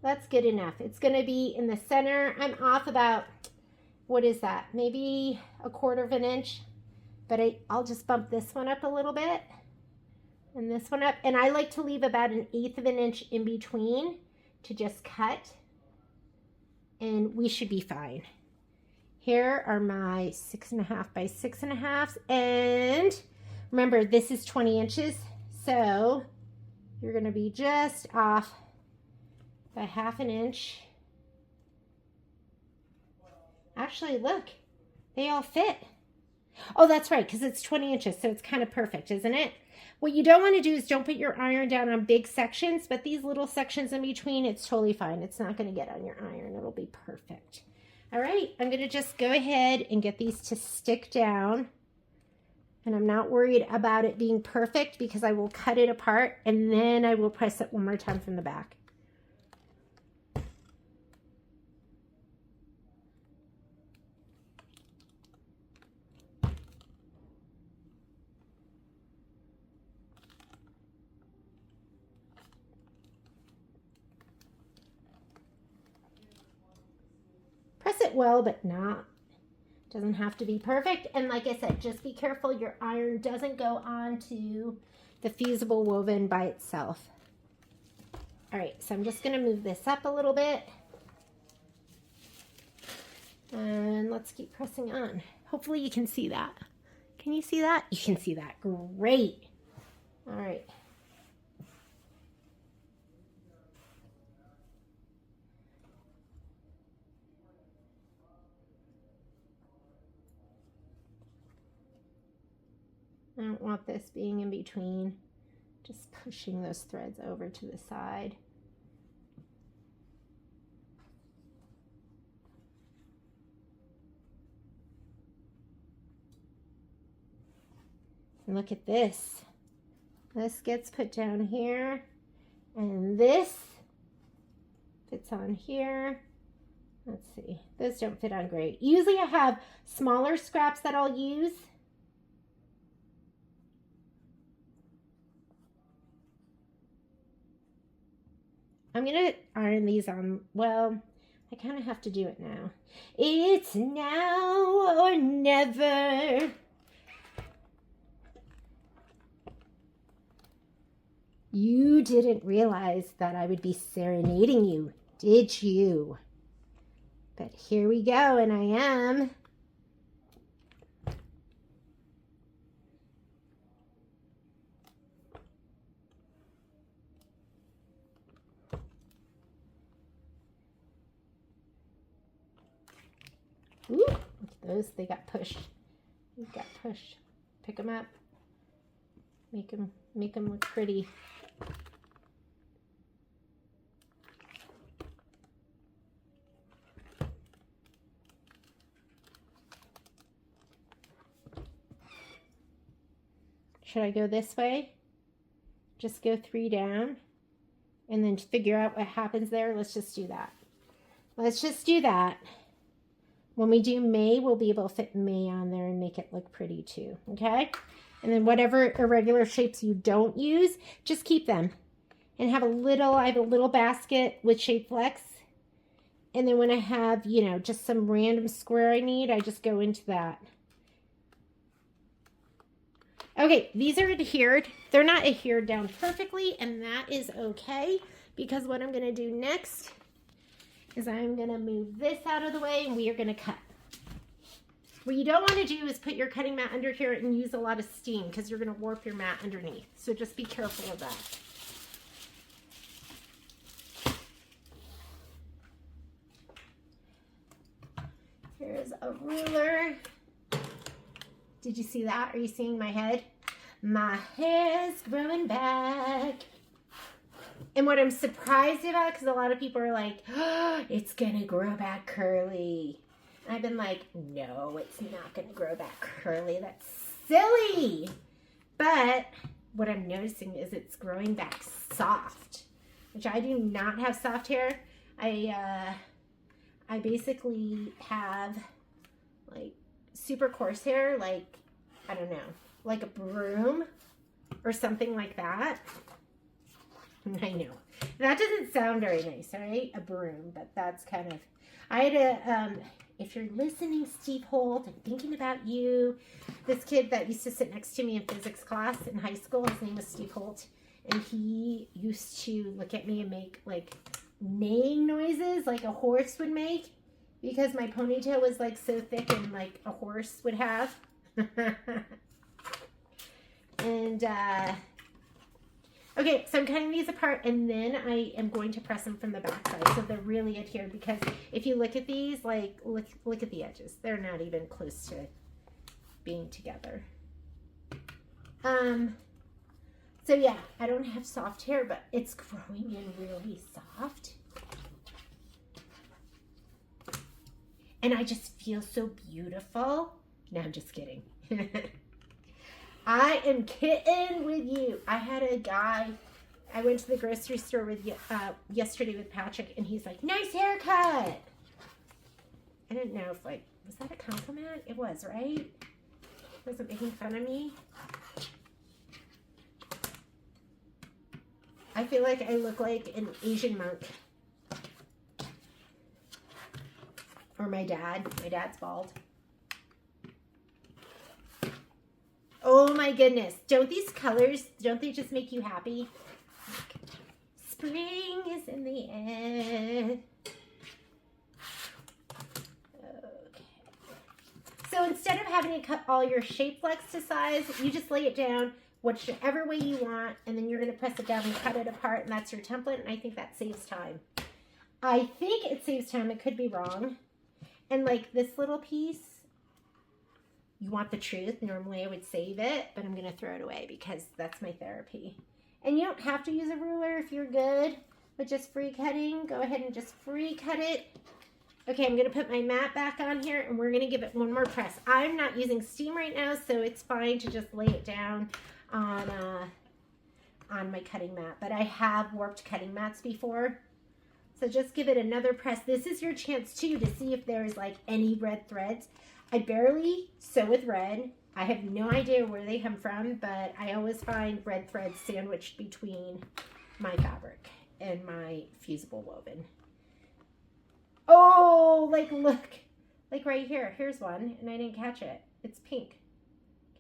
That's good enough. It's going to be in the center. I'm off about, what is that? Maybe 1/4 of an inch, but I'll just bump this one up a little bit and this one up. And I like to leave about 1/8 of an inch in between to just cut. and we should be fine. Here are my 6.5 by 6.5, and remember this is 20 inches, so you're going to be just off by 1/2 inch. Actually, look, they all fit. Oh, that's right, because it's 20 inches, so it's kind of perfect, isn't it? What you don't want to do is don't put your iron down on big sections, but these little sections in between, it's totally fine. It's not going to get on your iron. It'll be perfect. All right, I'm going to just go ahead and get these to stick down. And I'm not worried about it being perfect because I will cut it apart and then I will press it one more time from the back. Press it well, but not. Doesn't have to be perfect. And like I said, just be careful your iron doesn't go onto the fusible woven by itself. All right, so I'm just going to move this up a little bit. And let's keep pressing on. Hopefully you can see that. Can you see that? You can see that. Great. All right. I don't want this being in between. Just pushing those threads over to the side. And look at this. This gets put down here, and this fits on here. Let's see. Those don't fit on great. Usually I have smaller scraps that I'll use. I'm going to iron these on, well, I kind of have to do it now. It's now or never. You didn't realize that I would be serenading you, did you? But here we go, and I am. Ooh, look at those. They got pushed. They got pushed. Pick them up. Make them look pretty. Should I go this way? Just go 3 down and then figure out what happens there. Let's just do that. Let's just do that. When we do May, we'll be able to fit May on there and make it look pretty too, okay? And then whatever irregular shapes you don't use, just keep them. And have I have a little basket with shape flex. And then when I have, you know, just some random square I need, I just go into that. Okay, these are adhered. They're not adhered down perfectly, and that is okay, because what I'm going to do next is I'm going to move this out of the way, and we are going to cut. What you don't want to do is put your cutting mat under here and use a lot of steam, because you're going to warp your mat underneath. So just be careful of that. Here's a ruler. Did you see that? Are you seeing my head? My hair's growing back. And what I'm surprised about, because a lot of people are like, oh, it's going to grow back curly. And I've been like, no, it's not going to grow back curly. That's silly. But what I'm noticing is it's growing back soft, which I do not have soft hair. I basically have like super coarse hair, like, I don't know, like a broom or something like that. I know. That doesn't sound very nice, right? A broom, but that's kind of, I had a, if you're listening, Steve Holt, I'm thinking about you. This kid that used to sit next to me in physics class in high school, his name was Steve Holt, and he used to look at me and make like neighing noises like a horse would make because my ponytail was like so thick and like a horse would have. And okay, so I'm cutting these apart and then I am going to press them from the back side so they're really adhered, because if you look at these, like look at the edges. They're not even close to being together. So yeah, I don't have soft hair, but it's growing in really soft. And I just feel so beautiful. No, I'm just kidding. I am kidding with you. I had a guy, I went to the grocery store with yesterday with Patrick, and he's like, nice haircut. I didn't know if, like, was that a compliment? It was, right? Wasn't making fun of me. I feel like I look like an Asian monk. Or my dad. My dad's bald. Oh my goodness. Don't these colors, don't they just make you happy? Spring is in the air. Okay. So instead of having to cut all your shape flex to size, you just lay it down whichever way you want, and then you're going to press it down and cut it apart, and that's your template, and I think that saves time. I think it saves time. It could be wrong. And like this little piece, you want the truth. Normally I would save it, but I'm going to throw it away because that's my therapy. And you don't have to use a ruler if you're good with just free cutting. Go ahead and just free cut it. Okay, I'm going to put my mat back on here, and we're going to give it one more press. I'm not using steam right now, so it's fine to just lay it down on my cutting mat. But I have worked cutting mats before. So just give it another press. This is your chance too to see if there's like any red threads. I barely sew with red. I have no idea where they come from, but I always find red threads sandwiched between my fabric and my fusible woven. Oh, like look, like right here. Here's one, and I didn't catch it. It's pink.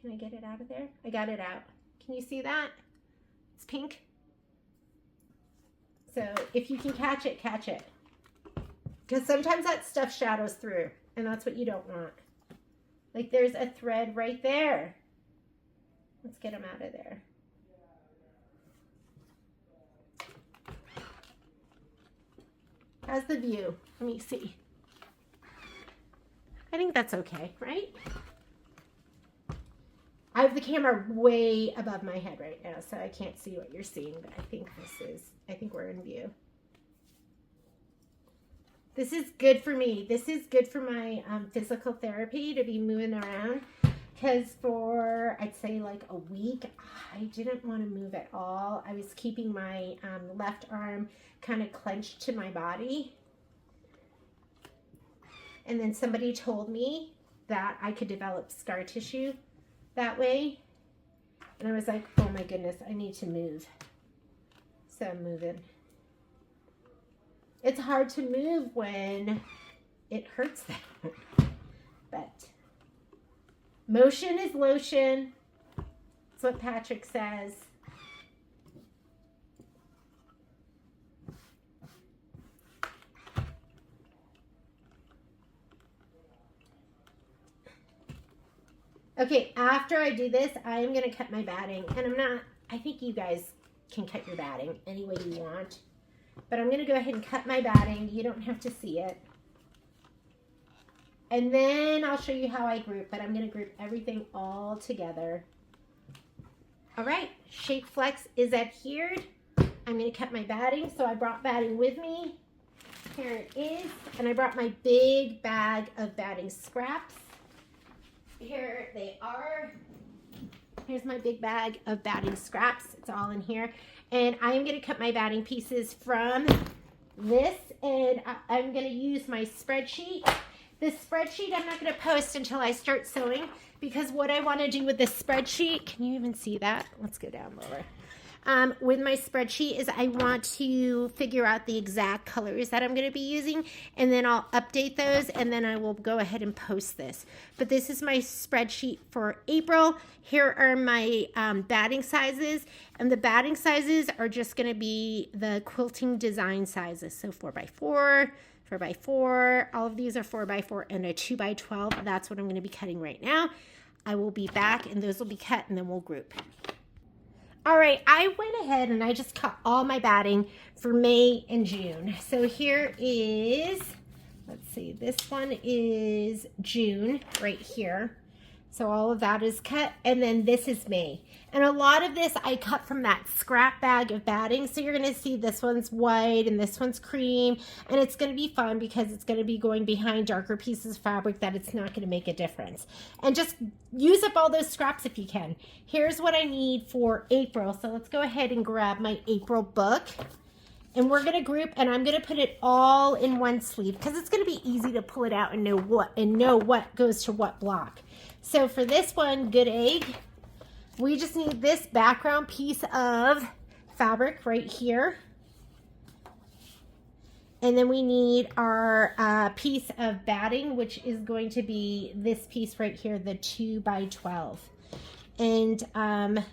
Can I get it out of there? I got it out. Can you see that? It's pink. So if you can catch it, catch it. Because sometimes that stuff shadows through, and that's what you don't want. Like there's a thread right there. Let's get them out of there. How's the view? Let me see. I think that's okay, right? I have the camera way above my head right now, so I can't see what you're seeing, but I think we're in view. This is good for me. This is good for my physical therapy, to be moving around, because for, I'd say like a week, I didn't want to move at all. I was keeping my left arm kind of clenched to my body. And then somebody told me that I could develop scar tissue that way, and I was like, oh my goodness, I need to move. So I'm moving. It's hard to move when it hurts that much, but motion is lotion. That's what Patrick says. Okay, after I do this, I'm going to cut my batting. And I think you guys can cut your batting any way you want. But I'm going to go ahead and cut my batting. You don't have to see it. And then I'll show you how I group. But I'm going to group everything all together. All right, shape flex is adhered. I'm going to cut my batting. So I brought batting with me. Here it is. And I brought my big bag of batting scraps. Here they are. Here's my big bag of batting scraps. It's all in here. And I'm going to cut my batting pieces from this. And I'm going to use my spreadsheet. This spreadsheet I'm not going to post until I start sewing. Because what I want to do with this spreadsheet, can you even see that? Let's go down lower. with my spreadsheet is I want to figure out the exact colors that I'm going to be using, and then I'll update those, and then I will go ahead and post this. But this is my spreadsheet for April. Here are my batting sizes, and the batting sizes are just going to be the quilting design sizes. So 4x4, 4x4, all of these are 4x4, and a 2x12. That's what I'm going to be cutting right now. I will be back, and those will be cut, and then we'll group. All right, I went ahead and I just cut all my batting for May and June. So here is, let's see, this one is June right here. So all of that is cut, and then this is May. And a lot of this I cut from that scrap bag of batting. So you're gonna see this one's white and this one's cream, and it's gonna be fun because it's gonna be going behind darker pieces of fabric that it's not gonna make a difference. And just use up all those scraps if you can. Here's what I need for April. So let's go ahead and grab my April book. And we're gonna group, and I'm gonna put it all in one sleeve because it's gonna be easy to pull it out and know what goes to what block. So for this one, Good Egg, we just need this background piece of fabric right here. And then we need our piece of batting, which is going to be this piece right here, the 2x12. And I'm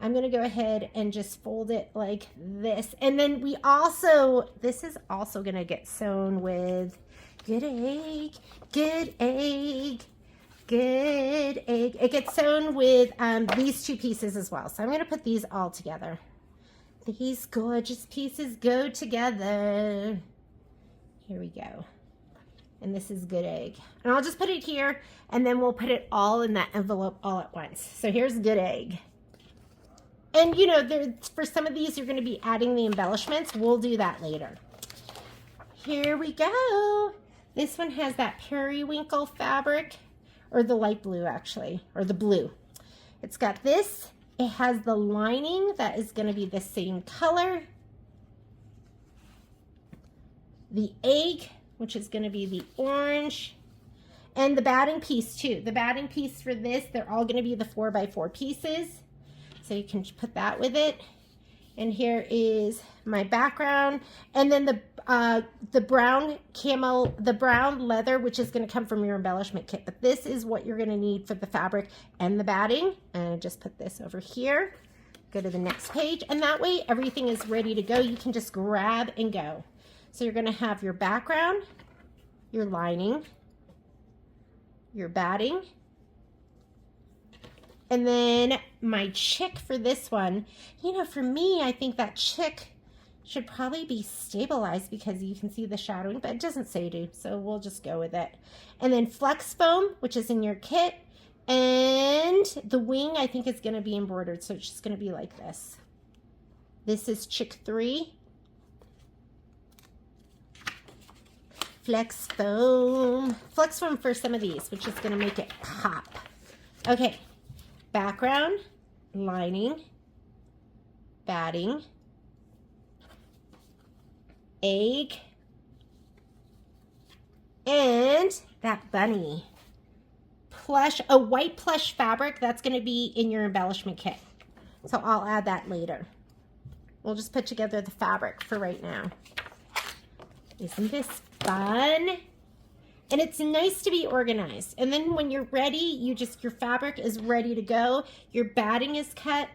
going to go ahead and just fold it like this. And then we also, this is also going to get sewn with Good Egg, Good Egg, Good Egg. It gets sewn with these two pieces as well. So I'm going to put these all together. These gorgeous pieces go together. Here we go. And this is Good Egg. And I'll just put it here, and then we'll put it all in that envelope all at once. So here's Good Egg. And you know, for some of these, you're going to be adding the embellishments. We'll do that later. Here we go. This one has that periwinkle fabric, or the light blue actually, or the blue. It's got this. It has the lining that is going to be the same color. The egg, which is going to be the orange. And the batting piece too. The batting piece for this, they're all going to be the 4x4 pieces. So you can put that with it. And here is my background. And then the brown camel, the brown leather, which is going to come from your embellishment kit. But this is what you're going to need for the fabric and the batting. And just put this over here. Go to the next page. And that way everything is ready to go. You can just grab and go. So you're going to have your background, your lining, your batting. And then my chick for this one, you know, for me, I think that chick should probably be stabilized because you can see the shadowing, but it doesn't say to, so we'll just go with it. And then flex foam, which is in your kit, and the wing I think is going to be embroidered, so it's just going to be like this. This is chick 3. Flex foam for some of these, which is going to make it pop. Okay. Background, lining, batting, egg, and that bunny. Plush, a white plush fabric, that's going to be in your embellishment kit. So I'll add that later. We'll just put together the fabric for right now. Isn't this fun? And it's nice to be organized. And then when you're ready, your fabric is ready to go. Your batting is cut.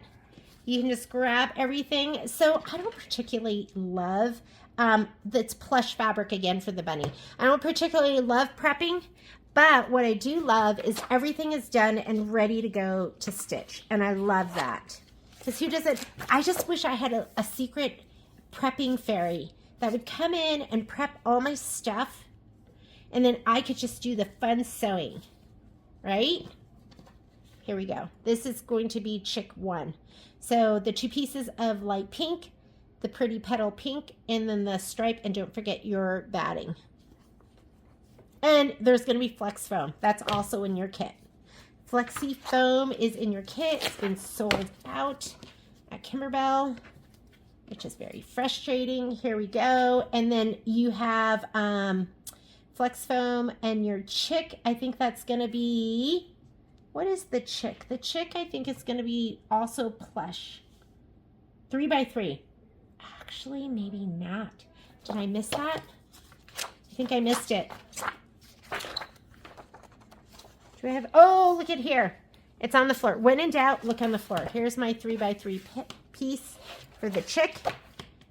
You can just grab everything. So I don't particularly love that's plush fabric again for the bunny. I don't particularly love prepping, but what I do love is everything is done and ready to go to stitch. And I love that. Because who doesn't? I just wish I had a secret prepping fairy that would come in and prep all my stuff. And then I could just do the fun sewing, right? Here we go. This is going to be chick 1. So the 2 pieces of light pink, the pretty petal pink, and then the stripe, and don't forget your batting. And there's going to be flex foam. That's also in your kit. Flexi foam is in your kit. It's been sold out at Kimberbell, which is very frustrating. Here we go. And then you have flex foam and your chick. I think that's going to be, what is the chick? The chick I think is going to be also plush. 3x3. Actually, maybe not. Did I miss that? I think I missed it. Do I have, oh, look at here. It's on the floor. When in doubt, look on the floor. Here's my 3x3 piece for the chick.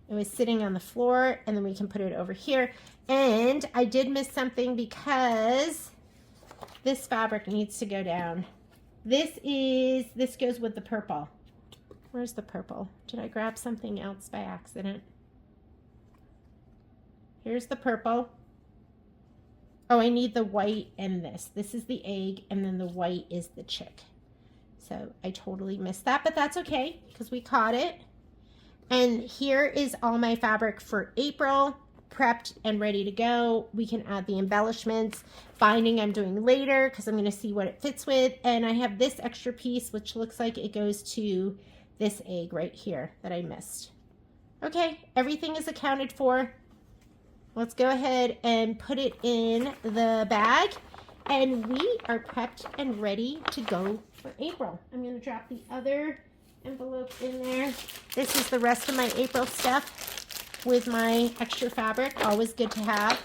It was sitting on the floor, and then we can put it over here. And I did miss something because this fabric needs to go down. This goes with the purple. Where's the purple? Did I grab something else by accident? Here's the purple. Oh, I need the white and this. This is the egg, and then the white is the chick. So I totally missed that, but that's okay because we caught it. And here is all my fabric for April, prepped and ready to go. We can add the embellishments. Binding I'm doing later because I'm going to see what it fits with. And I have this extra piece, which looks like it goes to this egg right here that I missed. Okay, everything is accounted for. Let's go ahead and put it in the bag. And we are prepped and ready to go for April. I'm going to drop the other envelope in there. This is the rest of my April stuff with my extra fabric. Always good to have.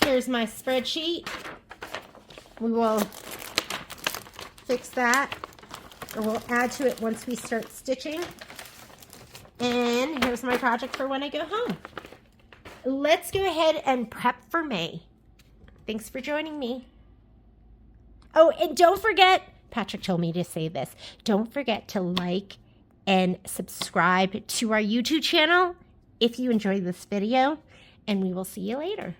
Here's my spreadsheet. We will fix that, or we'll add to it once we start stitching. And here's my project for when I go home. Let's go ahead and prep for May. Thanks for joining me. Oh, and don't forget, Patrick told me to say this, don't forget to like and subscribe to our YouTube channel if you enjoyed this video, and we will see you later.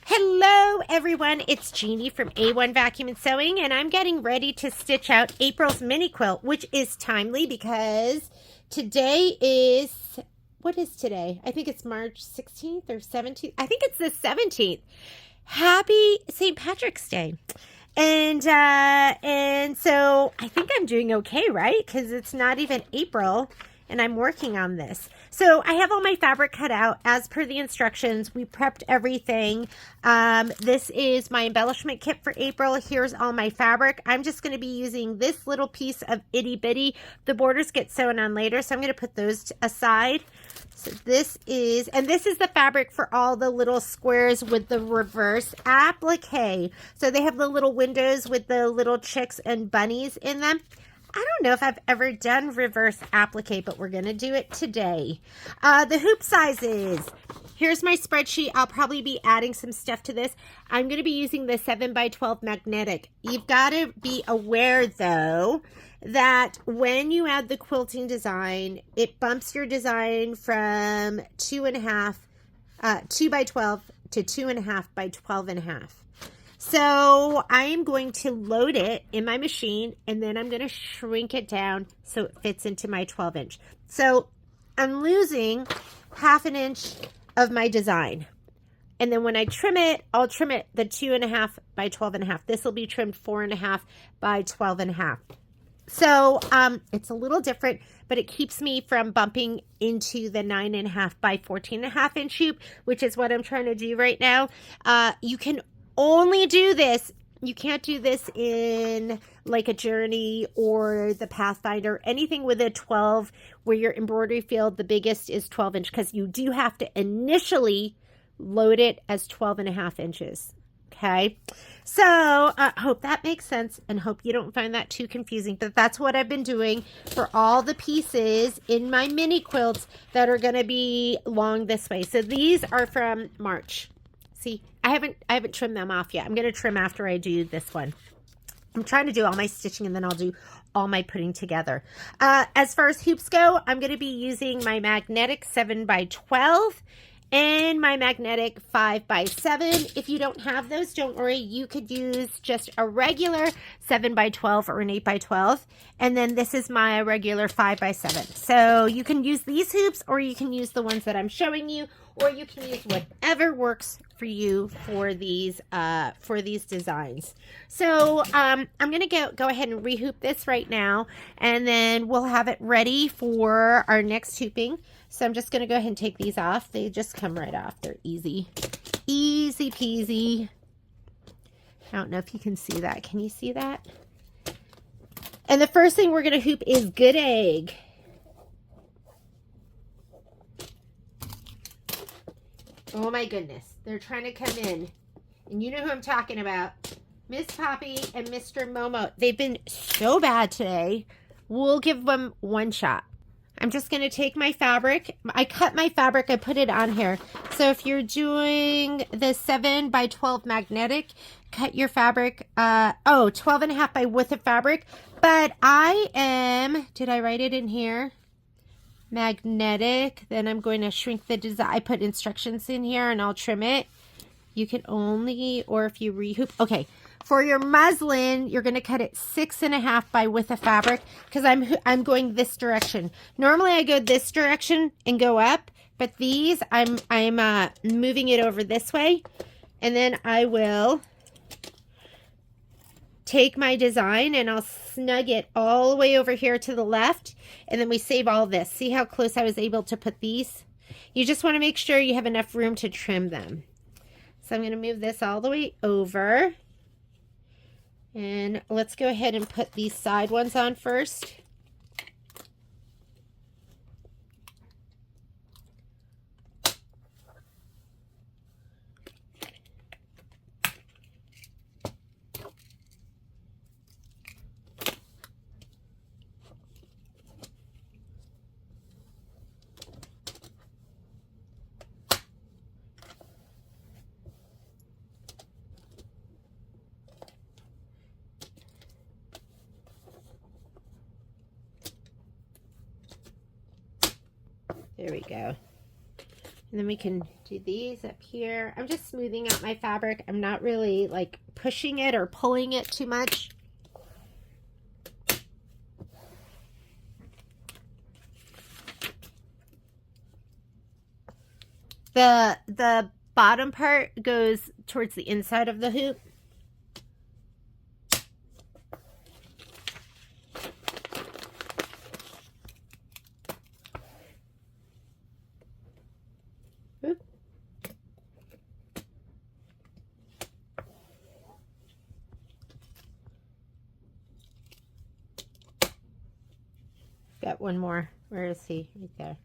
Hello everyone, it's Jeannie from A1 Vacuum and Sewing, and I'm getting ready to stitch out April's mini quilt, which is timely because today is, what is today? I think it's March 16th or 17th. I think it's the 17th. Happy St. Patrick's Day. And so I think I'm doing okay, right? Because it's not even April and I'm working on this. So I have all my fabric cut out as per the instructions. We prepped everything. This is my embellishment kit for April. Here's all my fabric. I'm just going to be using this little piece of itty bitty. The borders get sewn on later, so I'm going to put those aside. So this is the fabric for all the little squares with the reverse applique. So they have the little windows with the little chicks and bunnies in them. I don't know if I've ever done reverse applique, but we're going to do it today. The hoop sizes. Here's my spreadsheet. I'll probably be adding some stuff to this. I'm going to be using the 7x12 magnetic. You've got to be aware, though, that when you add the quilting design, it bumps your design from 2x12 to 2.5x12.5. So I am going to load it in my machine, and then I'm going to shrink it down so it fits into my 12-inch. So I'm losing 1/2 inch of my design. And then when I trim it, I'll trim it the 2.5x12.5. This will be trimmed 4.5x12.5. So it's a little different, but it keeps me from bumping into the 9.5x14.5 inch hoop, which is what I'm trying to do right now. You can only do this. You can't do this in like a Journey or the Pathfinder, anything with a 12 where your embroidery field, the biggest is 12 inch, because you do have to initially load it as 12.5 inches. Okay. So hope that makes sense, and hope you don't find that too confusing, but that's what I've been doing for all the pieces in my mini quilts that are going to be long this way. So these are from March. See, I haven't trimmed them off yet. I'm going to trim after I do this one. I'm trying to do all my stitching, and then I'll do all my putting together. As far as hoops go, I'm going to be using my magnetic 7x12 and my magnetic 5x7. If you don't have those, don't worry. You could use just a regular 7x12 or an 8x12. And then this is my regular 5x7. So you can use these hoops, or you can use the ones that I'm showing you, or you can use whatever works for you for these designs. So I'm going to go ahead and rehoop this right now, and then we'll have it ready for our next hooping. So I'm just going to go ahead and take these off. They just come right off. They're easy. Easy peasy. I don't know if you can see that. Can you see that? And the first thing we're going to hoop is Good Egg. Oh my goodness. They're trying to come in. And you know who I'm talking about. Miss Poppy and Mr. Momo. They've been so bad today. We'll give them one shot. I'm just going to take my fabric. I cut my fabric. I put it on here. So if you're doing the 7 by 12 magnetic, cut your fabric. 12.5 by width of fabric. But I am, did I write it in here? Magnetic. Then I'm going to shrink the design. I put instructions in here and I'll trim it. You can only, or if you rehoop. Okay. For your muslin, you're going to cut it 6.5 by width of fabric because I'm going this direction. Normally I go this direction and go up, but these I'm moving it over this way, and then I will take my design and I'll snug it all the way over here to the left, and then we save all this. See how close I was able to put these? You just want to make sure you have enough room to trim them. So I'm going to move this all the way over. And let's go ahead and put these side ones on first. There we go. And then we can do these up here. I'm just smoothing out my fabric. I'm not really like pushing it or pulling it too much. The bottom part goes towards the inside of the hoop. Got one more. Where is he? Right there.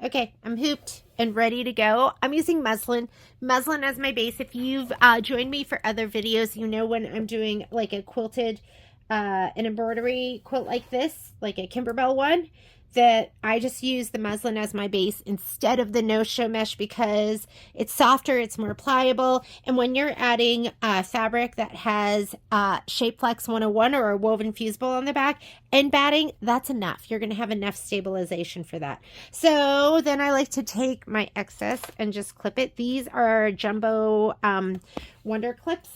Okay, I'm hooped and ready to go. I'm using muslin. Muslin as my base. If you've joined me for other videos, you know when I'm doing like a quilted, an embroidery quilt like this, like a Kimberbell one, that I just use the muslin as my base instead of the no-show mesh because it's softer, it's more pliable, and when you're adding fabric that has Shape Flex 101 or a woven fusible on the back and batting, that's enough. You're going to have enough stabilization for that. So then I like to take my excess and just clip it. These are jumbo Wonder Clips.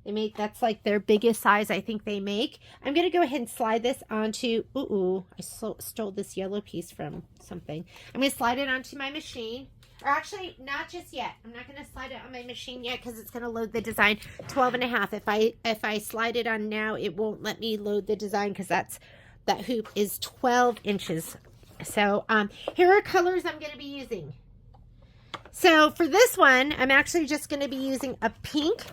They make, that's like their biggest size I think they make. I'm going to go ahead and slide this onto, I stole this yellow piece from something. I'm going to slide it onto my machine. Or actually, not just yet. I'm not going to slide it on my machine yet because it's going to load the design 12.5. If I slide it on now, it won't let me load the design because that hoop is 12 inches. So here are colors I'm going to be using. So for this one, I'm actually just going to be using a pink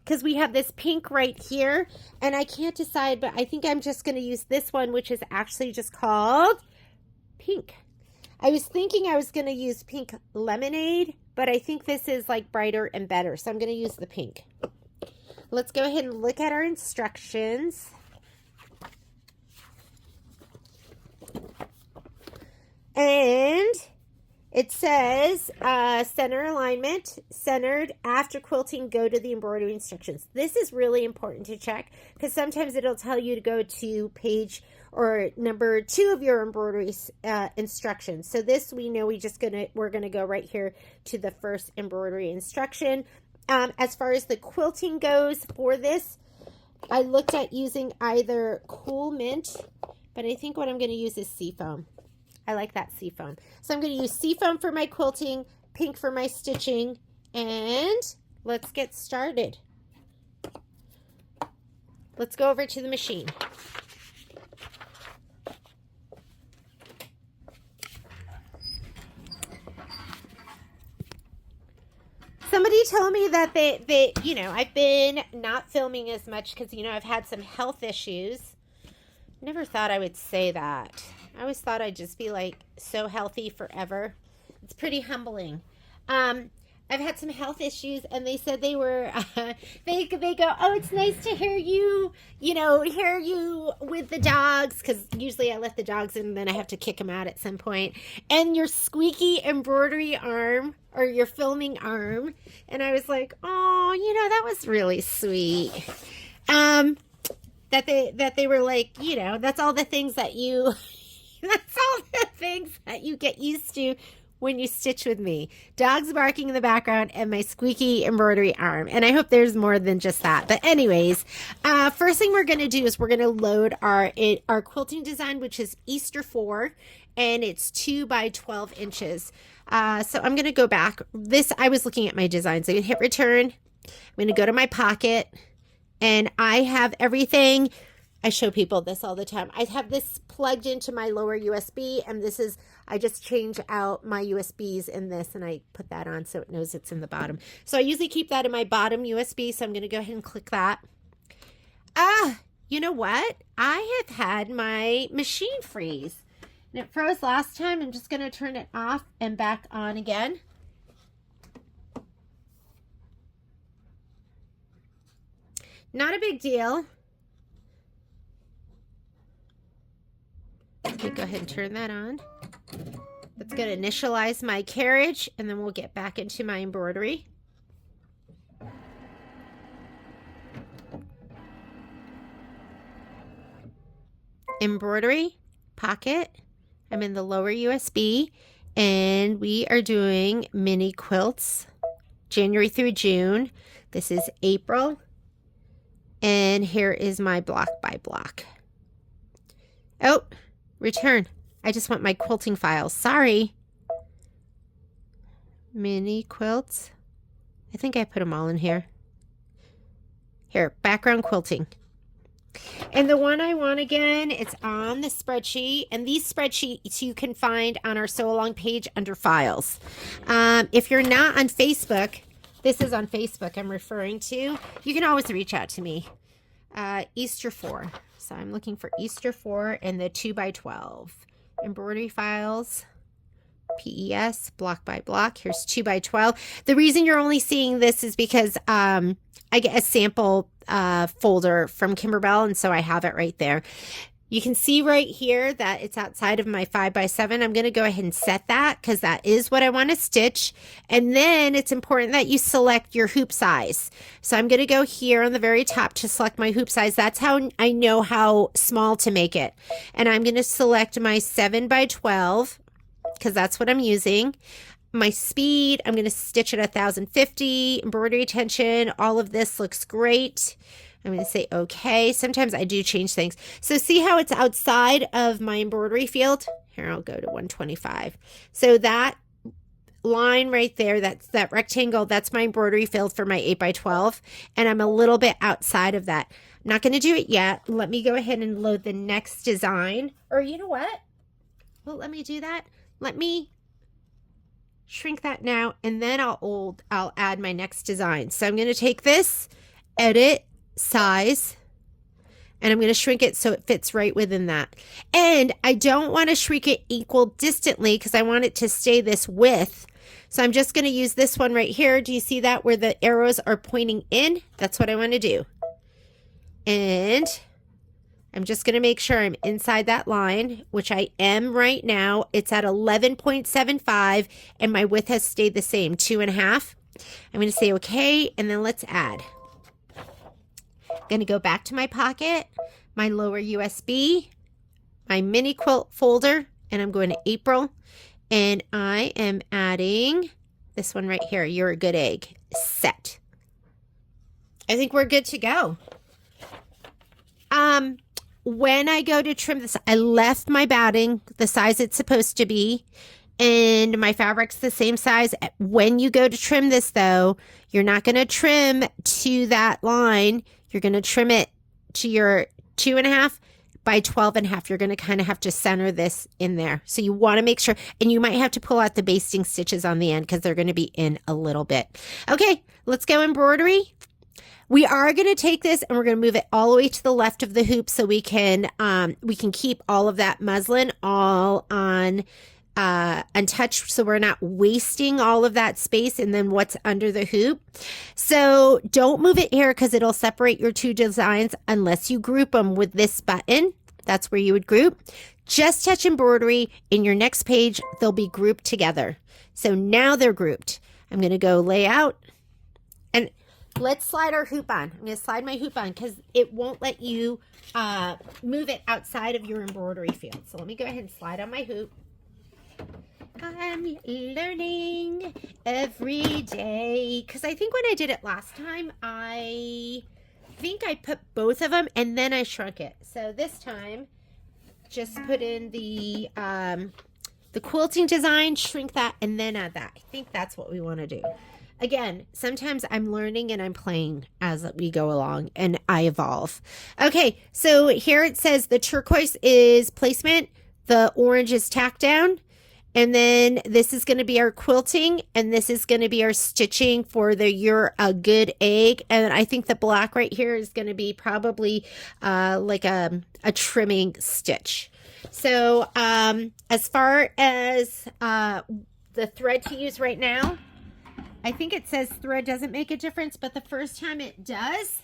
because we have this pink right here. And I can't decide, but I think I'm just going to use this one, which is actually just called Pink. I was thinking I was going to use Pink Lemonade, but I think this is like brighter and better. So I'm going to use the pink. Let's go ahead and look at our instructions. And it says center alignment, centered, after quilting, go to the embroidery instructions. This is really important to check because sometimes it'll tell you to go to page or number 2 of your embroidery instructions. So this we know we're gonna go right here to the first embroidery instruction. As far as the quilting goes for this, I looked at using either Cool Mint, but I think what I'm gonna use is Seafoam. I like that seafoam. So I'm going to use seafoam for my quilting, pink for my stitching, and let's get started. Let's go over to the machine. somebody told me that they I've been not filming as much because, I've had some health issues. Never thought I would say that. I always thought I'd just be like so healthy forever. It's pretty humbling. I've had some health issues, and they said they were, they go, oh, it's nice to hear you, hear you with the dogs, because usually I let the dogs in, and then I have to kick them out at some point, and your squeaky embroidery arm, or your filming arm, and I was like, oh, that was really sweet. That they were like, that's all the things that that's all the things that you get used to when you stitch with me. Dogs barking in the background and my squeaky embroidery arm. And I hope there's more than just that. But anyways, first thing we're going to do is we're going to load our quilting design, which is Easter 4, and it's 2 by 12 inches. So I'm going to go back. I was looking at my designs. I'm going to hit return. I'm going to go to my pocket, and I have everything. I show people this all the time. I have this plugged into my lower USB, and I just change out my USBs in this, and I put that on so it knows it's in the bottom. So I usually keep that in my bottom USB, so I'm going to go ahead and click that. You know what? I have had my machine freeze, and it froze last time. I'm just going to turn it off and back on again. Not a big deal. Let me go ahead and turn that on. That's going to initialize my carriage, and then we'll get back into my embroidery. Embroidery, pocket. I'm in the lower USB, and we are doing mini quilts, January through June. This is April, and here is my block by block. Oh, return. I just want my quilting files. Sorry. Mini quilts. I think I put them all in here. Here, background quilting. And the one I want again, it's on the spreadsheet. And these spreadsheets you can find on our Sew Along page under files. If you're not on Facebook, this is on Facebook I'm referring to. You can always reach out to me. Easter 4. So I'm looking for Easter 4 and the 2 by 12 embroidery files, PES, block by block. Here's 2 by 12. The reason you're only seeing this is because I get a sample folder from Kimberbell, and so I have it right there. You can see right here that it's outside of my 5 by 7. I'm going to go ahead and set that because that is what I want to stitch. And then it's important that you select your hoop size. So I'm going to go here on the very top to select my hoop size. That's how I know how small to make it. And I'm going to select my 7 by 12 because that's what I'm using. My speed, I'm going to stitch at 1050. Embroidery tension, all of this looks great. I'm going to say okay. Sometimes I do change things. So see how it's outside of my embroidery field? Here, I'll go to 125. So that line right there, that's that rectangle, that's my embroidery field for my 8 by 12. And I'm a little bit outside of that. I'm not going to do it yet. Let me go ahead and load the next design. Or you know what? Well, let me do that. Let me shrink that now, and then I'll add my next design. So I'm going to take this, edit, size, and I'm going to shrink it so it fits right within that. And I don't want to shrink it equal distantly because I want it to stay this width. So I'm just going to use this one right here. Do you see that where the arrows are pointing in? That's what I want to do. And I'm just going to make sure I'm inside that line, which I am right now. It's at 11.75 and my width has stayed the same, 2.5. I'm going to say okay, and then let's add. Going to go back to my pocket, my lower USB, my mini quilt folder, and I'm going to April, and I am adding this one right here. You're a good egg. Set. I think we're good to go. When I go to trim this, I left my batting the size it's supposed to be, and my fabric's the same size. When you go to trim this, though, you're not going to trim to that line. You're going to trim it to your 2.5, by 12.5. You're going to kind of have to center this in there. So you want to make sure, and you might have to pull out the basting stitches on the end because they're going to be in a little bit. Okay, let's go embroidery. We are going to take this and we're going to move it all the way to the left of the hoop so we can keep all of that muslin all on untouched, so we're not wasting all of that space and then what's under the hoop. So don't move it here because it'll separate your two designs unless you group them with this button. That's where you would group. Just touch embroidery. In your next page, they'll be grouped together. So now they're grouped. I'm going to go layout and let's slide our hoop on. I'm going to slide my hoop on because it won't let you move it outside of your embroidery field. So let me go ahead and slide on my hoop. I'm learning every day because I think when I did it last time, I think I put both of them and then I shrunk it. So this time, just put in the quilting design, shrink that, and then add that. I think that's what we want to do. Again, sometimes I'm learning and I'm playing as we go along and I evolve. Okay, so here it says the turquoise is placement, the orange is tack down, and then this is going to be our quilting, and this is going to be our stitching for the You're a Good Egg. And I think the black right here is going to be probably like a trimming stitch. So as far as the thread to use right now, I think it says thread doesn't make a difference, but the first time it does,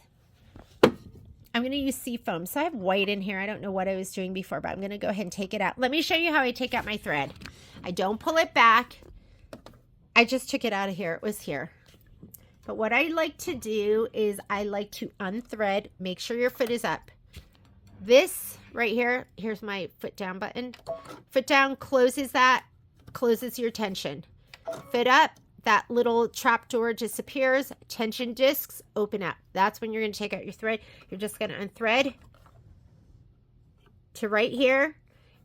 I'm going to use seafoam. So I have white in here. I don't know what I was doing before, but I'm going to go ahead and take it out. Let me show you how I take out my thread. I don't pull it back. I just took it out of here. It was here. But what I like to do is I like to unthread. Make sure your foot is up. This right here, here's my foot down button. Foot down closes that, closes your tension. Foot up. That little trap door disappears. Tension discs open up. That's when you're going to take out your thread. You're just going to unthread to right here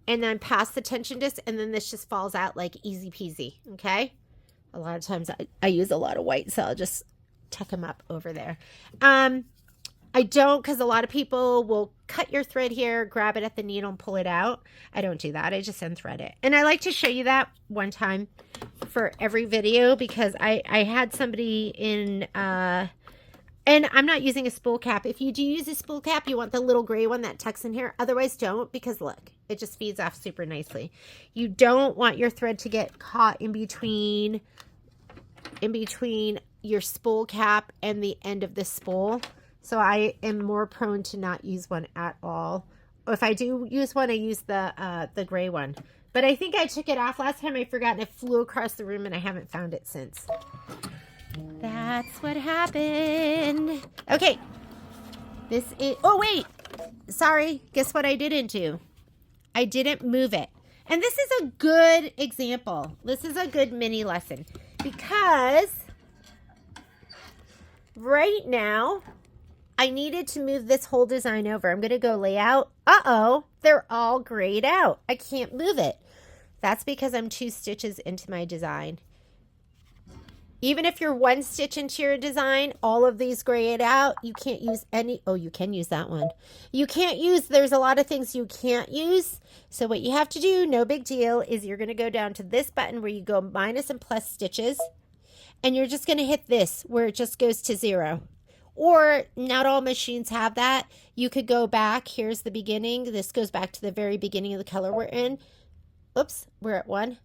and then past the tension disc, and then this just falls out like easy peasy. Okay. A lot of times I use a lot of white, so I'll just tuck them up over there. I don't, because a lot of people will cut your thread here, grab it at the needle and pull it out. I don't do that. I just unthread it. And I like to show you that one time for every video because I had somebody in, and I'm not using a spool cap. If you do use a spool cap, you want the little gray one that tucks in here. Otherwise, don't, because look, it just feeds off super nicely. You don't want your thread to get caught in between your spool cap and the end of the spool. So I am more prone to not use one at all. If I do use one, I use the gray one. But I think I took it off last time. I forgot and it flew across the room and I haven't found it since. That's what happened. Okay. This is, oh wait, sorry. Guess what I didn't do? I didn't move it. And this is a good example. This is a good mini lesson because right now, I needed to move this whole design over. I'm going to go layout. Uh-oh, they're all grayed out. I can't move it. That's because I'm 2 stitches into my design. Even if you're 1 stitch into your design, all of these grayed out, you can't use any. Oh, you can use that one. You can't use, there's a lot of things you can't use. So what you have to do, no big deal, is you're going to go down to this button where you go minus and plus stitches. And you're just going to hit this where it just goes to 0. Or not all machines have that. You could go back. Here's the beginning. This goes back to the very beginning of the color we're in. Oops, we're at 1.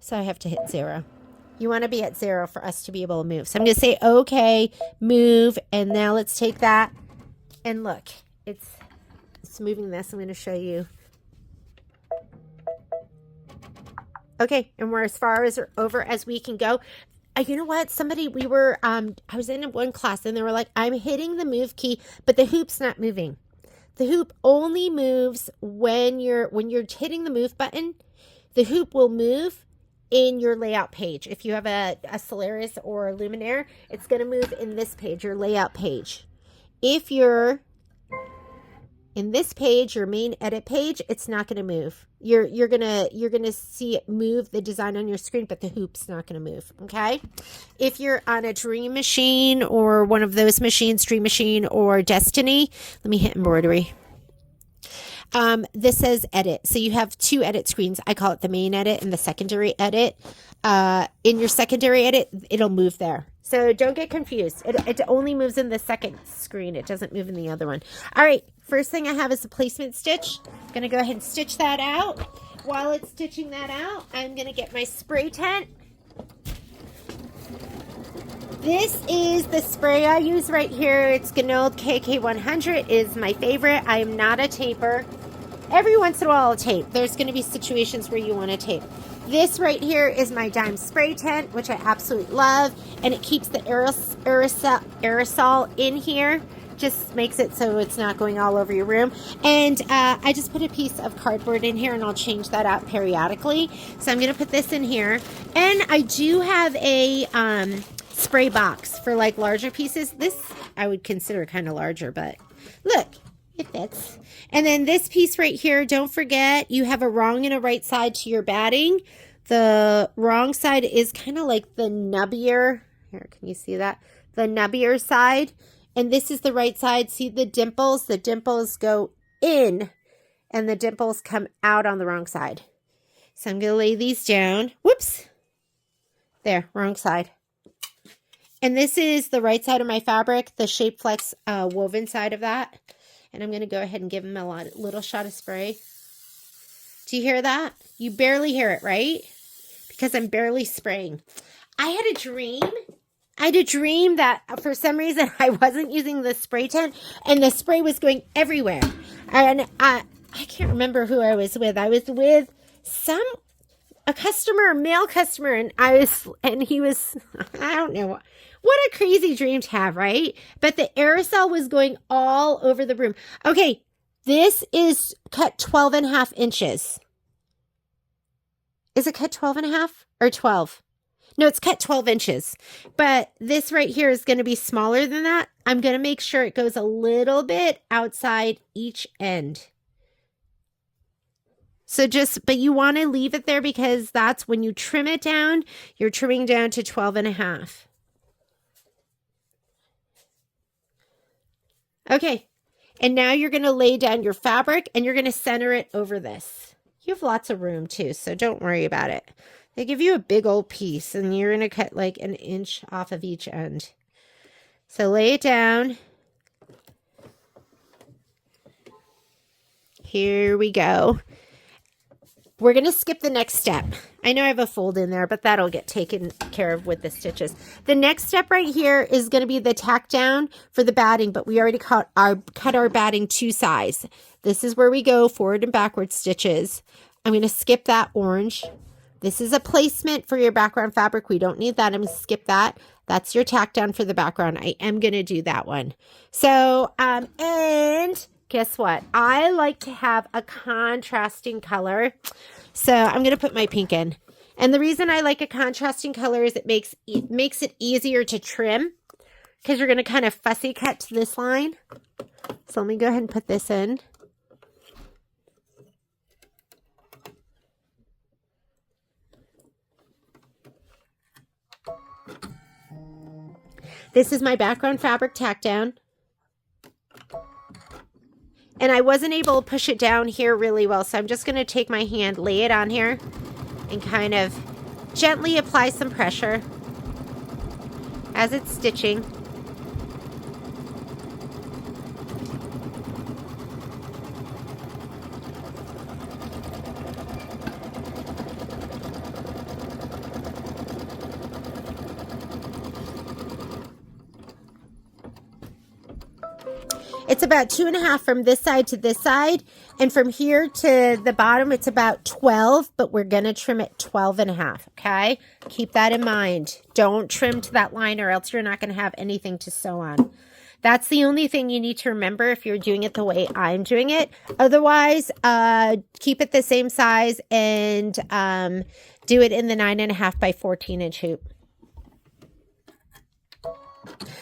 So I have to hit 0. You want to be at 0 for us to be able to move. So I'm going to say, okay, move. And now let's take that. And look, it's moving this. I'm going to show you. Okay, and we're as far as over as we can go. You know what? Somebody, I was in one class and they were like, I'm hitting the move key, but the hoop's not moving. The hoop only moves when you're hitting the move button. The hoop will move in your layout page. If you have a Solaris or a Luminaire, it's going to move in this page, your layout page. If you're in this page, your main edit page, it's not going to move. You're gonna see it move the design on your screen, but the hoop's not going to move. Okay. If you're on a Dream Machine or one of those machines, Dream Machine or Destiny, let me hit embroidery. this says edit. So you have two edit screens. I call it the main edit and the secondary edit. In your secondary edit, it'll move there. So don't get confused. It only moves in the second screen. It doesn't move in the other one. All right. First thing I have is a placement stitch. I'm going to go ahead and stitch that out. While it's stitching that out, I'm going to get my spray tent. This is the spray I use right here. It's Gnome KK100 is my favorite. I am not a taper. Every once in a while I'll tape. There's going to be situations where you want to tape. This right here is my dime spray tent, which I absolutely love. And it keeps the aerosol in here. Just makes it so it's not going all over your room. And I just put a piece of cardboard in here and I'll change that out periodically. So I'm going to put this in here. And I do have a spray box for like larger pieces. This I would consider kind of larger, but look, it fits. And then this piece right here, don't forget you have a wrong and a right side to your batting. The wrong side is kind of like the nubbier. Here, can you see that? The nubbier side. And this is the right side. See the dimples? The dimples go in and the dimples come out on the wrong side. So I'm going to lay these down. Whoops. There, wrong side. And this is the right side of my fabric, the Shape Flex woven side of that. And I'm going to go ahead and give them a little shot of spray. Do you hear that? You barely hear it, right? Because I'm barely spraying. I had a dream that for some reason I wasn't using the spray tent and the spray was going everywhere. And I can't remember who I was with. I was with a customer, a male customer, and he was, I don't know, what a crazy dream to have, right? But the aerosol was going all over the room. Okay, this is cut 12.5 inches. Is it cut 12.5 or 12? No, it's cut 12 inches. But this right here is going to be smaller than that. I'm going to make sure it goes a little bit outside each end. So but you want to leave it there because that's when you trim it down, you're trimming down to 12.5. Okay, and now you're going to lay down your fabric and you're going to center it over this. You have lots of room too, so don't worry about it. They give you a big old piece and you're going to cut like an inch off of each end. So lay it down. Here we go. We're going to skip the next step. I know I have a fold in there, but that'll get taken care of with the stitches. The next step right here is going to be the tack down for the batting, but we already cut our batting 2 sides. This is where we go forward and backward stitches. I'm going to skip that orange. This is a placement for your background fabric. We don't need that. I'm going to skip that. That's your tack down for the background. I am going to do that one. So, and guess what? I like to have a contrasting color. So I'm going to put my pink in. And the reason I like a contrasting color is it makes it easier to trim because you're going to kind of fussy cut to this line. So let me go ahead and put this in. This is my background fabric tack down. And I wasn't able to push it down here really well, so I'm just going to take my hand, lay it on here, and kind of gently apply some pressure as it's stitching. It's about 2.5 from this side to this side. And from here to the bottom, it's about 12, but we're going to trim it 12.5. Okay. Keep that in mind. Don't trim to that line or else you're not going to have anything to sew on. That's the only thing you need to remember if you're doing it the way I'm doing it. Otherwise, keep it the same size and do it in the 9.5 by 14 inch hoop.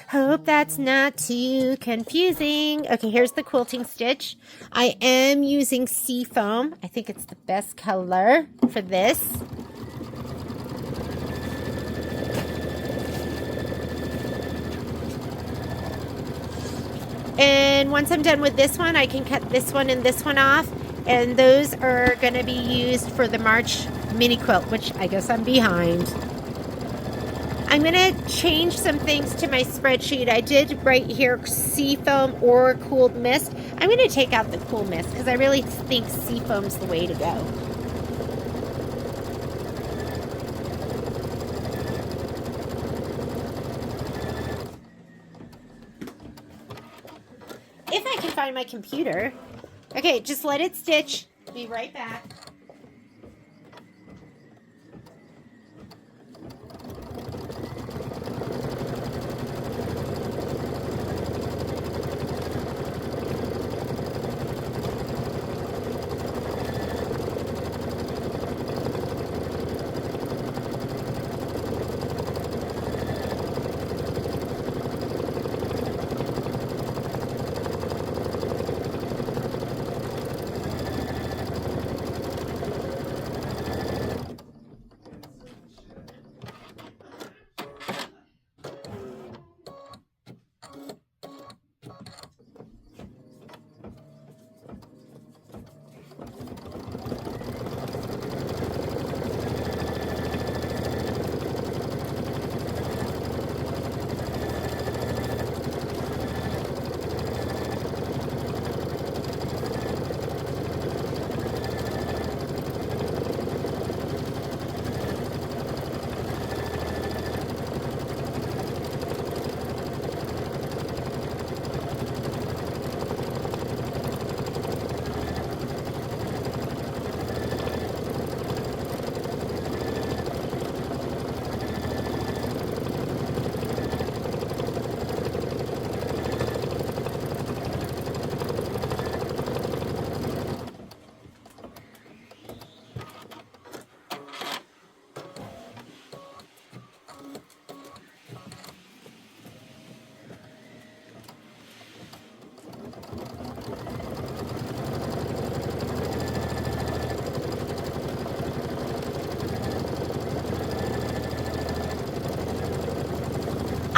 Hope that's not too confusing. Okay, here's the quilting stitch. I am using sea foam. I think it's the best color for this. And once I'm done with this one, I can cut this one and this one off. And those are going to be used for the March mini quilt, which I guess I'm behind. I'm going to change some things to my spreadsheet. I did write here seafoam or cooled mist. I'm going to take out the cool mist because I really think seafoam's the way to go. If I can find my computer. Okay, just let it stitch. Be right back.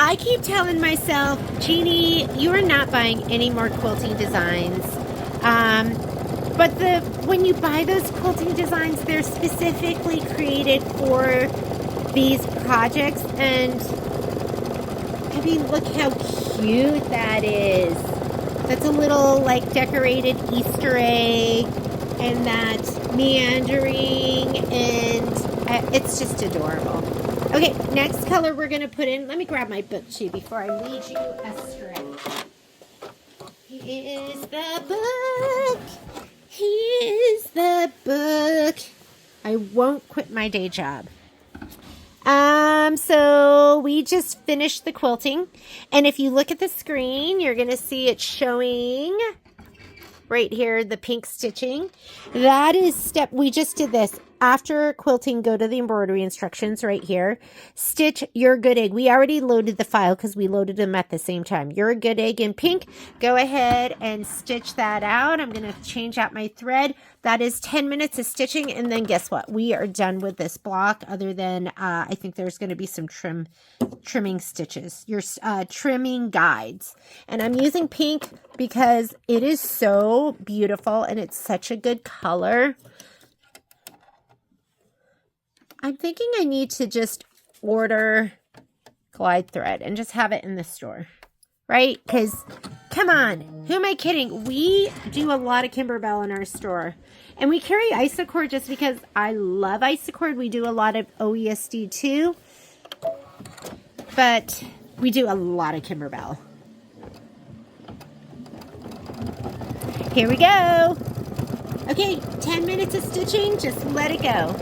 I keep telling myself, Jeannie, you are not buying any more quilting designs. But when you buy those quilting designs, they're specifically created for these projects. And I mean, look how cute that is. That's a little like decorated Easter egg and that meandering, and it's just adorable. Okay, next color we're going to put in. Let me grab my book too before I lead you astray. Here's the book. Here's the book. I won't quit my day job. So we just finished the quilting. And if you look at the screen, you're going to see it showing right here, the pink stitching. That is we just did this. After quilting, go to the embroidery instructions right here. Stitch Your Good Egg. We already loaded the file because we loaded them at the same time. Your Good Egg in pink. Go ahead and stitch that out. I'm going to change out my thread. That is 10 minutes of stitching. And then guess what? We are done with this block, other than I think there's going to be some trimming stitches. Your trimming guides. And I'm using pink because it is so beautiful and it's such a good color. I'm thinking I need to just order glide thread and just have it in the store, right? Because, come on, who am I kidding? We do a lot of Kimberbell in our store. And we carry Isocord just because I love Isocord. We do a lot of OESD too. But we do a lot of Kimberbell. Here we go. Okay, 10 minutes of stitching. Just let it go.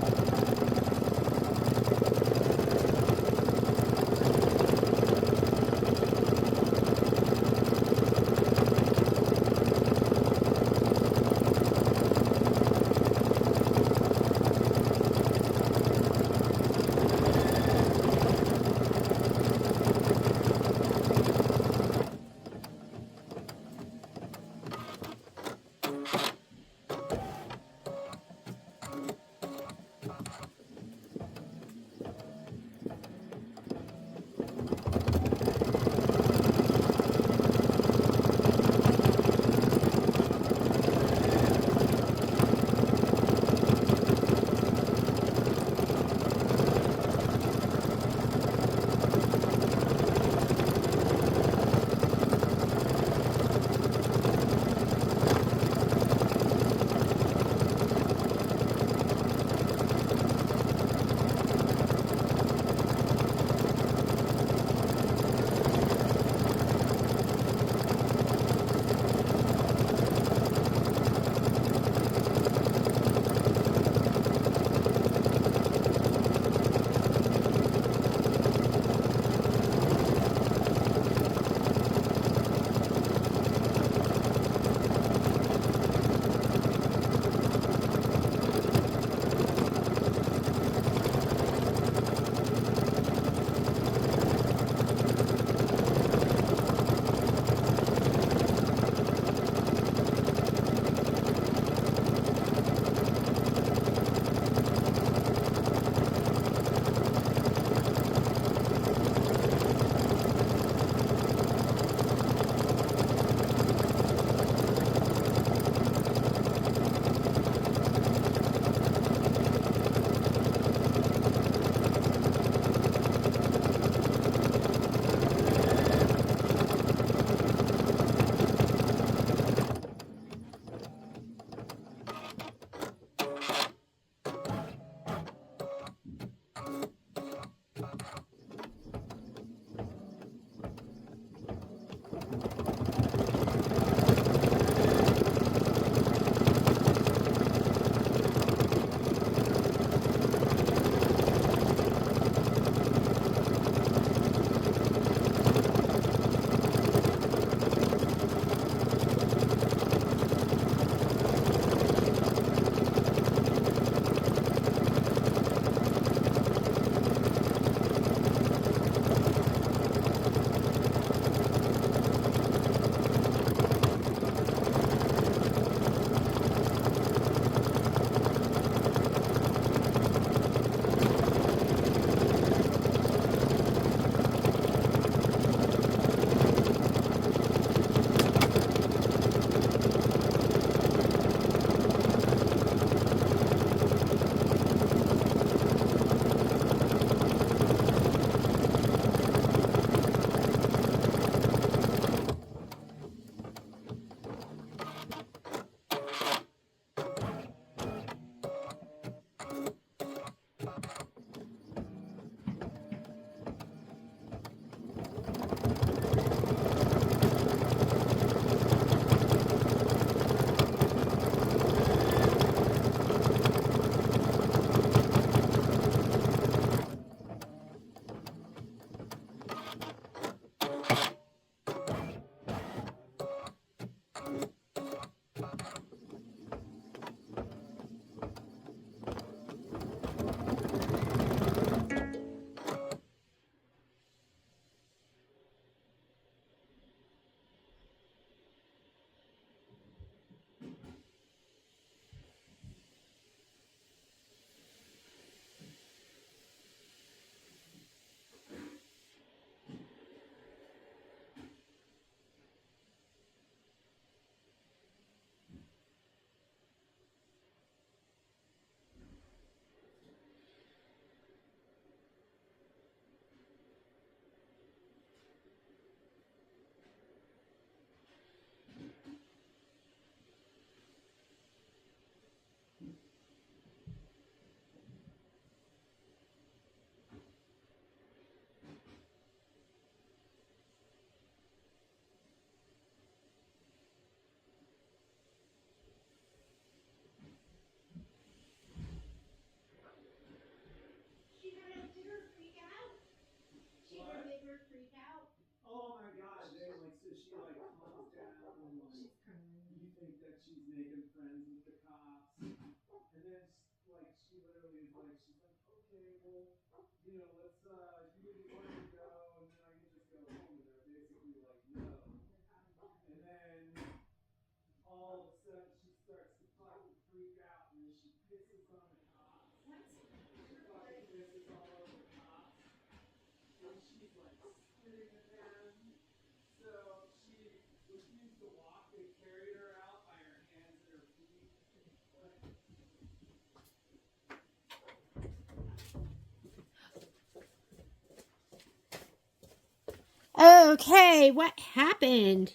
Okay, what happened?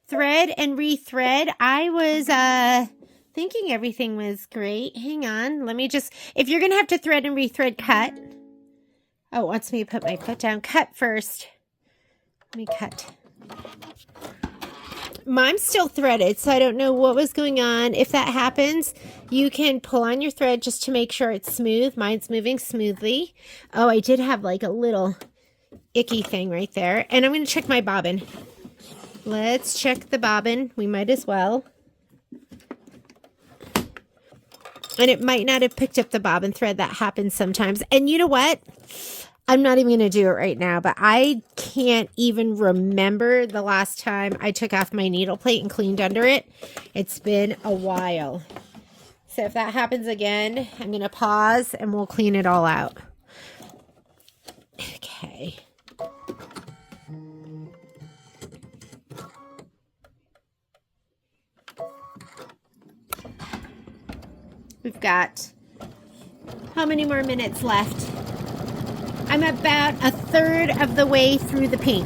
Thread and rethread. I was thinking everything was great. Hang on. Let me just, if you're going to have to thread and rethread, cut. Oh, it wants me to put my foot down. Cut first. Let me cut. Mine's still threaded, so I don't know what was going on. If that happens, you can pull on your thread just to make sure it's smooth. Mine's moving smoothly. Oh, I did have like a little icky thing right there. And I'm going to check my bobbin. Let's check the bobbin. We might as well. And it might not have picked up the bobbin thread. That happens sometimes. And you know what? I'm not even going to do it right now, but I can't even remember the last time I took off my needle plate and cleaned under it. It's been a while. So if that happens again, I'm going to pause and we'll clean it all out. Okay. We've got how many more minutes left? I'm about a third of the way through the pink.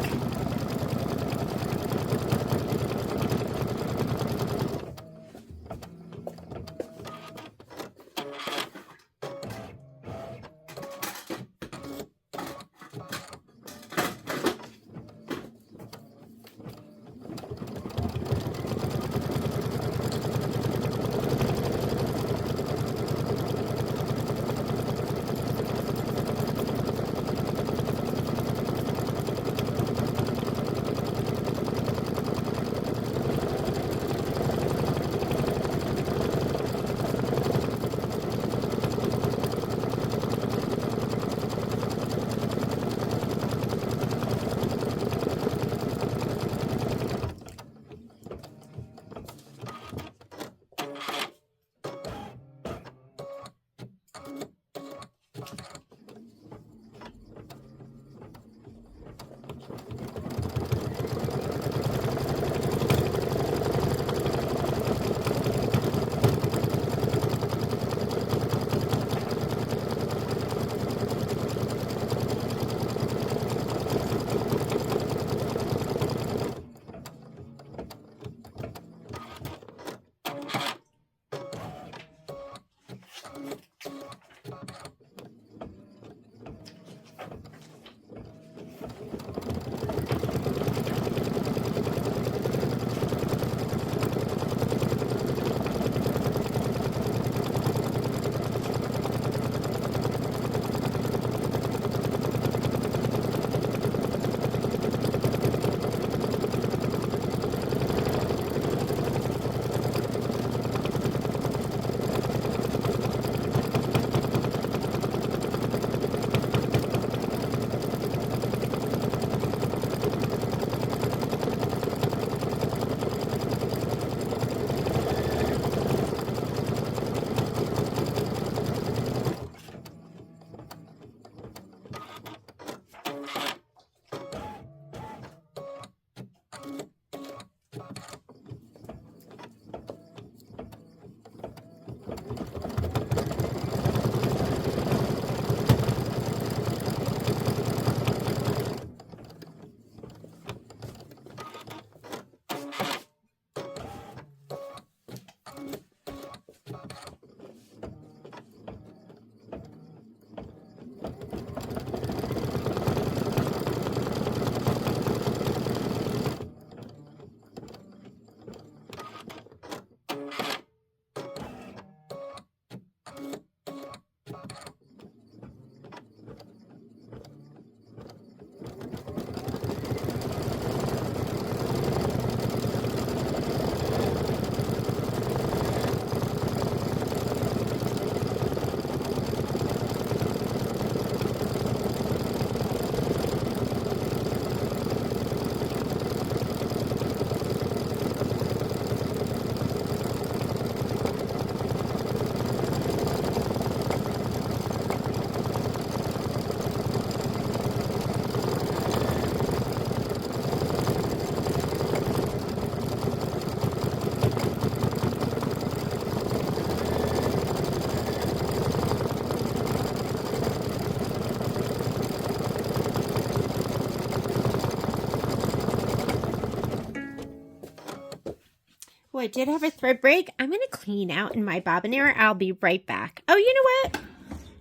Oh, I did have a thread break. I'm going to clean out in my bobbinaire. I'll be right back. Oh, you know what?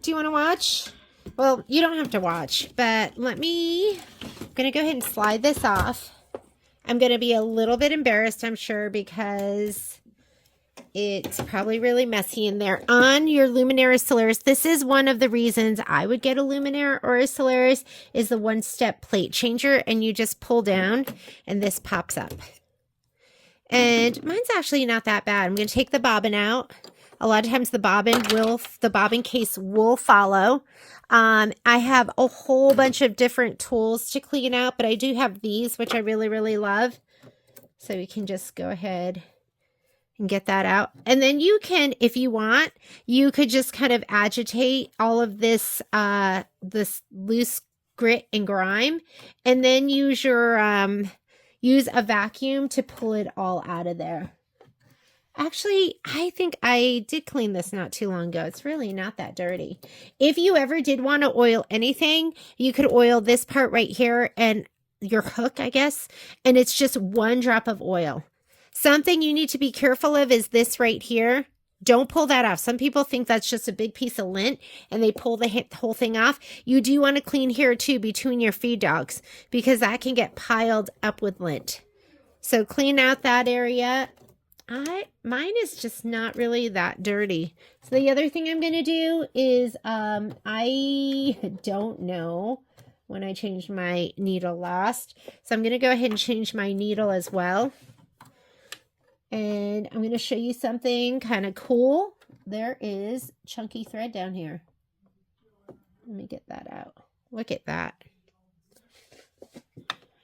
Do you want to watch? Well, you don't have to watch, but I'm going to go ahead and slide this off. I'm going to be a little bit embarrassed, I'm sure, because it's probably really messy in there. On your Luminaire Solaris, this is one of the reasons I would get a Luminaire or a Solaris, is the one-step plate changer, and you just pull down and this pops up. And mine's actually not that bad. I'm going to take the bobbin out. A lot of times the bobbin case will follow. I have a whole bunch of different tools to clean out, but I do have these, which I really, really love. So you can just go ahead and get that out. And then you can, if you want, you could just kind of agitate all of this, this loose grit and grime, and then use your, use a vacuum to pull it all out of there. Actually, I think I did clean this not too long ago. It's really not that dirty. If you ever did want to oil anything, you could oil this part right here and your hook, I guess, and it's just 1 drop of oil. Something you need to be careful of is this right here. Don't pull that off. Some people think that's just a big piece of lint and they pull the whole thing off. You do want to clean here too between your feed dogs, because that can get piled up with lint. So clean out that area. Mine is just not really that dirty. So the other thing I'm going to do is, I don't know when I changed my needle last. So I'm going to go ahead and change my needle as well. And I'm going to show you something kind of cool. There is chunky thread down here. Let me get that out. Look at that.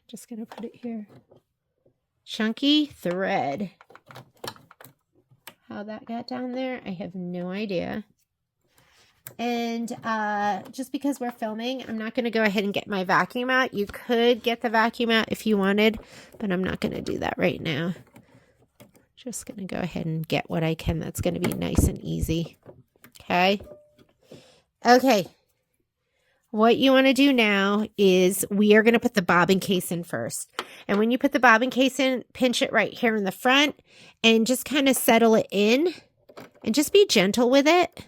Just going to put it here. Chunky thread. How that got down there, I have no idea. And just because we're filming, I'm not going to go ahead and get my vacuum out. You could get the vacuum out if you wanted, but I'm not going to do that right now. Just going to go ahead and get what I can. That's going to be nice and easy. Okay. Okay. What you want to do now is we are going to put the bobbin case in first. And when you put the bobbin case in, pinch it right here in the front and just kind of settle it in and just be gentle with it.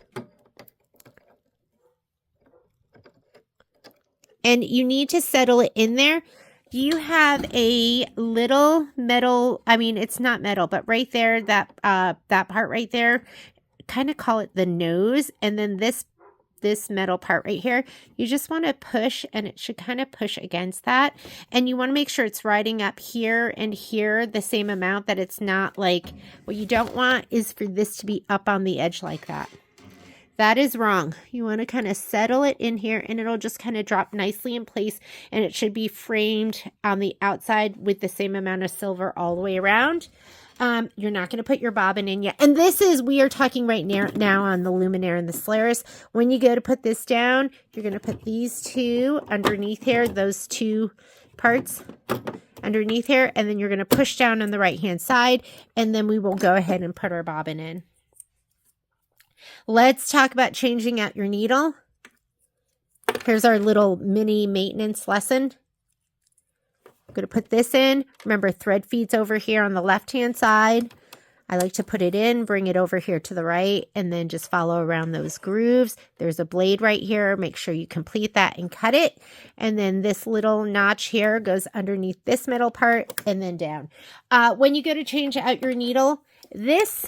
And you need to settle it in there. You have a little metal, I mean, it's not metal, but right there, that part right there, kind of call it the nose. And then this metal part right here, you just want to push, and it should kind of push against that. And you want to make sure it's riding up here and here the same amount, that it's not like, what you don't want is for this to be up on the edge like that. That is wrong. You want to kind of settle it in here, and it'll just kind of drop nicely in place, and it should be framed on the outside with the same amount of silver all the way around. You're not going to put your bobbin in yet. And this is, we are talking right now on the Luminaire and the Solaris. When you go to put this down, you're going to put these two underneath here, those two parts underneath here, and then you're going to push down on the right hand side, and then we will go ahead and put our bobbin in. Let's talk about changing out your needle. Here's our little mini maintenance lesson. I'm going to put this in. Remember, thread feeds over here on the left-hand side. I like to put it in, bring it over here to the right, and then just follow around those grooves. There's a blade right here. Make sure you complete that and cut it. And then this little notch here goes underneath this middle part and then down. When you go to change out your needle, this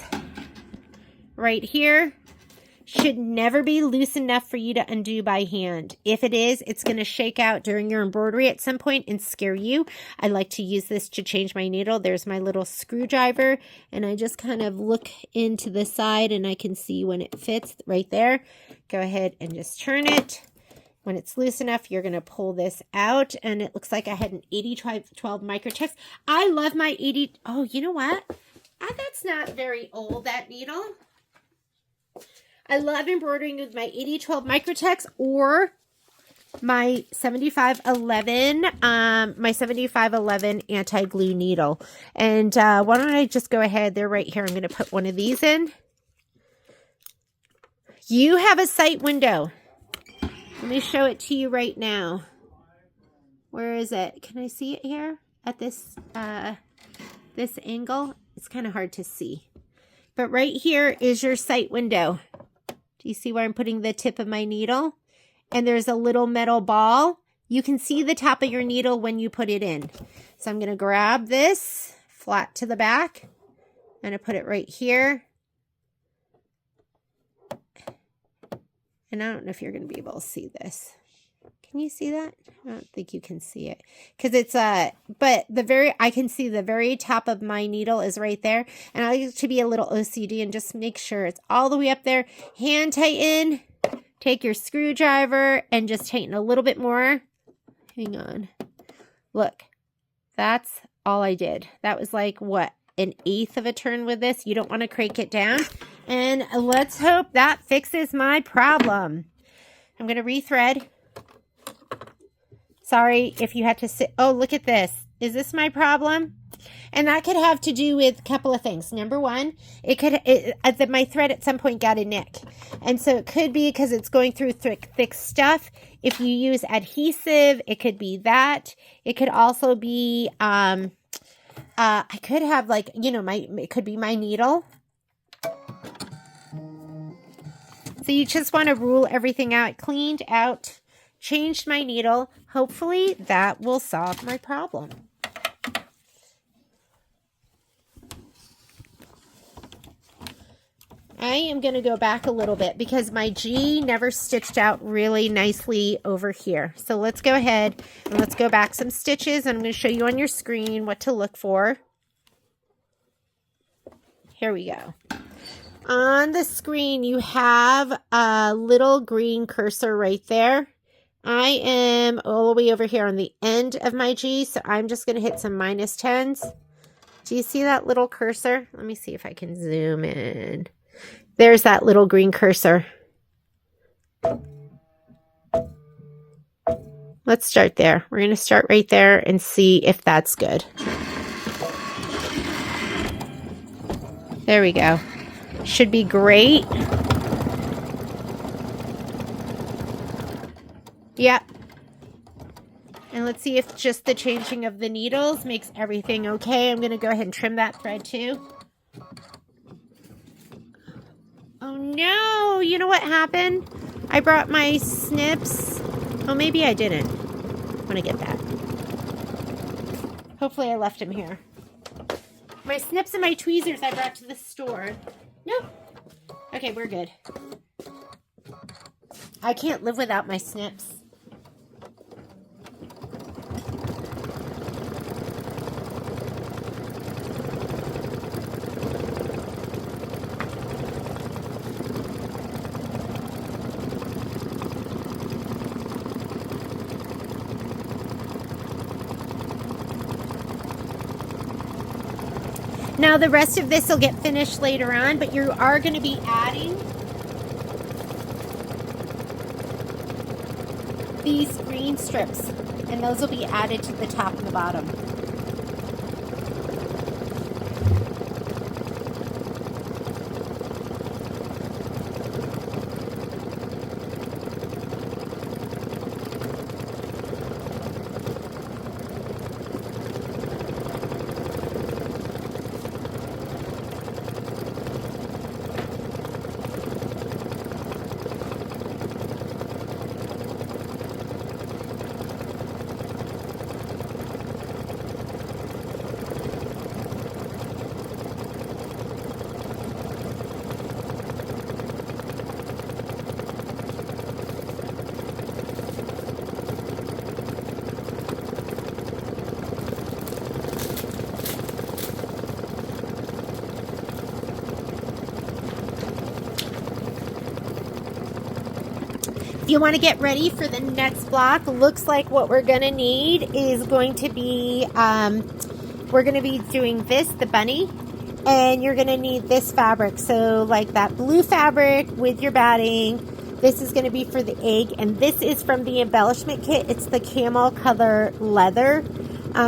right here should never be loose enough for you to undo by hand. If it is, it's going to shake out during your embroidery at some point and scare you. I like to use this to change my needle. There's my little screwdriver, and I just kind of look into the side, and I can see when it fits right there. Go ahead and just turn it. When it's loose enough, you're going to pull this out, and it looks like I had an 8012 Microtex. I love my 80. Oh, you know what? That's not very old, that needle. I love embroidering with my 8012 Microtex or my 7511, my 7511 anti-glue needle. And why don't I just go ahead, they're right here. I'm going to put one of these in. You have a sight window. Let me show it to you right now. Where is it? Can I see it here at this, this angle? it's kind of hard to see. But right here is your sight window. Do you see where I'm putting the tip of my needle? And there's a little metal ball. You can see the top of your needle when you put it in. So I'm going to grab this flat to the back. I'm going to put it right here. And I don't know if you're going to be able to see this. Can you see that? I don't think you can see it because it's but I can see the very top of my needle is right there. And I like to be a little OCD and just make sure it's all the way up there. Hand tighten, take your screwdriver and just tighten a little bit more. Hang on. Look, that's all I did. That was like what, an eighth of a turn with this. You don't want to crank it down. And let's hope that fixes my problem. I'm going to rethread. Sorry if you had to sit. Oh, look at this. Is this my problem? And that could have to do with a couple of things. Number one, my thread at some point got a nick. And so it could be because it's going through thick stuff. If you use adhesive, it could be that. It could also be, I could have like, it could be my needle. So you just want to rule everything out. Cleaned out, changed my needle. Hopefully that will solve my problem. I am going to go back a little bit because my G never stitched out really nicely over here. So let's go ahead and let's go back some stitches. I'm going to show you on your screen what to look for. Here we go. On the screen, you have a little green cursor right there. I am all the way over here on the end of my G, so I'm just going to hit some -10s. Do you see that little cursor? Let me see if I can zoom in. There's that little green cursor. Let's start there. We're going to start right there and see if that's good. There we go. Should be great. Yep. And let's see if just the changing of the needles makes everything okay. I'm going to go ahead and trim that thread too. Oh no, you know what happened? I brought my snips. Oh, maybe I didn't. I'm going to get that. Hopefully I left them here. My snips and my tweezers I brought to the store. Nope. Okay, we're good. I can't live without my snips. Now the rest of this will get finished later on, but you are going to be adding these green strips, and those will be added to the top and the bottom. If you want to get ready for the next block, looks like what we're going to need is going to be, we're going to be doing this, the bunny, and you're going to need this fabric. So like that blue fabric with your batting. This is going to be for the egg, and this is from the embellishment kit. It's the camel color leather.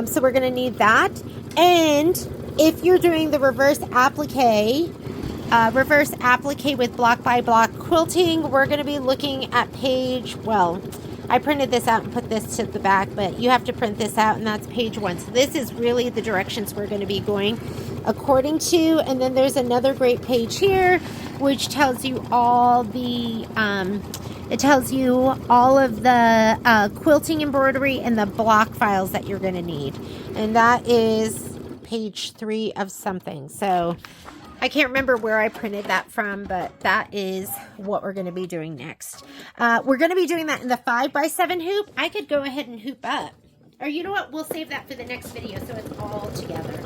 So we're going to need that. And if you're doing the reverse applique with block by block quilting, we're going to be looking at page, well, I printed this out and put this to the back, but you have to print this out, and that's page 1. So this is really the directions we're going to be going. according to, and then there's another great page here which tells you all the it tells you all of the quilting embroidery and the block files that you're going to need, and that is page 3 of something. So I can't remember where I printed that from, but that is what we're going to be doing next. We're going to be doing that in the 5x7 hoop. I could go ahead and hoop up, or you know what, we'll save that for the next video so it's all together.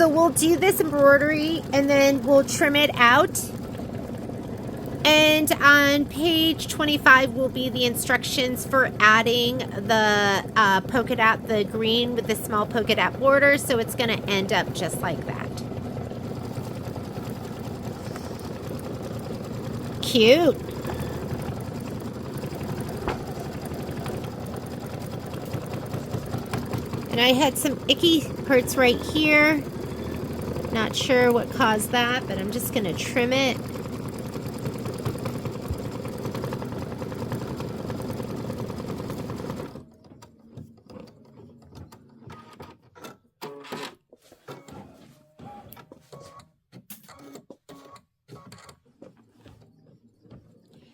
So we'll do this embroidery and then we'll trim it out. And on page 25 will be the instructions for adding the polka dot, the green with the small polka dot border. So it's going to end up just like that. Cute. And I had some icky parts right here. Not sure what caused that, but I'm just going to trim it.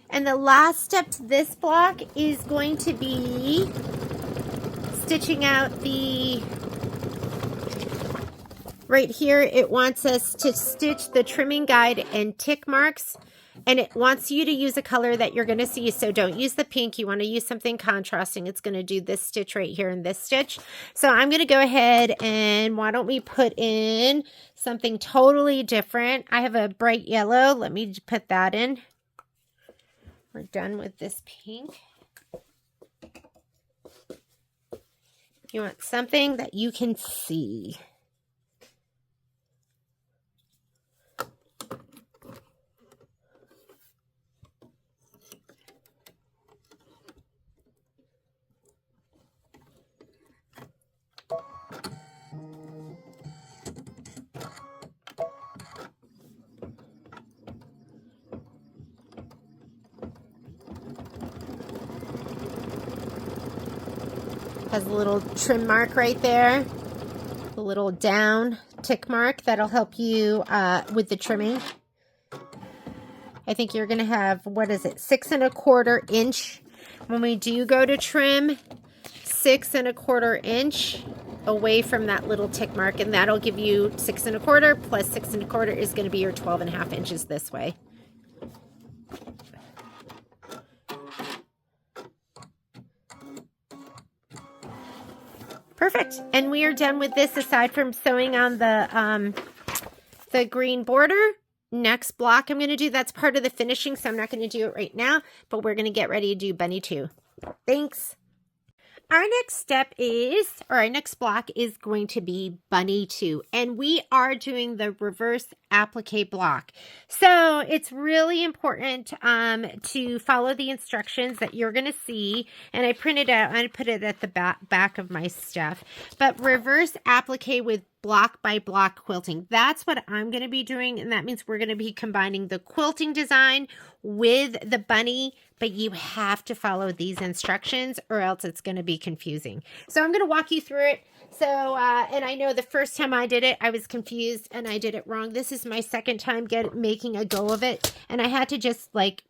And the last step to this block is going to be stitching out the, right here, it wants us to stitch the trimming guide and tick marks, and it wants you to use a color that you're going to see. So don't use the pink. You want to use something contrasting. It's going to do this stitch right here and this stitch. So I'm going to go ahead and why don't we put in something totally different. I have a bright yellow. Let me put that in. We're done with this pink. You want something that you can see. Has a little trim mark right there. A little down tick mark that'll help you with the trimming. I think you're going to have, what is it, 6 1/4 inch. When we do go to trim, 6 1/4 inch away from that little tick mark, and that'll give you 6 1/4 plus 6 1/4 is going to be your 12 1/2 inches this way. Perfect. And we are done with this aside from sewing on the green border. Next block I'm going to do, that's part of the finishing, so I'm not going to do it right now, but we're going to get ready to do bunny 2. Thanks. Our next step is, or our next block is going to be bunny 2, and we are doing the reverse applique block. So it's really important to follow the instructions that you're going to see, and I printed out, I put it at the back of my stuff, but reverse applique with block by block quilting. That's what I'm going to be doing, and that means we're going to be combining the quilting design with the bunny, but you have to follow these instructions or else it's going to be confusing. So I'm going to walk you through it. So, and I know the first time I did it, I was confused and I did it wrong. This is my second time making a go of it, and I had to just like,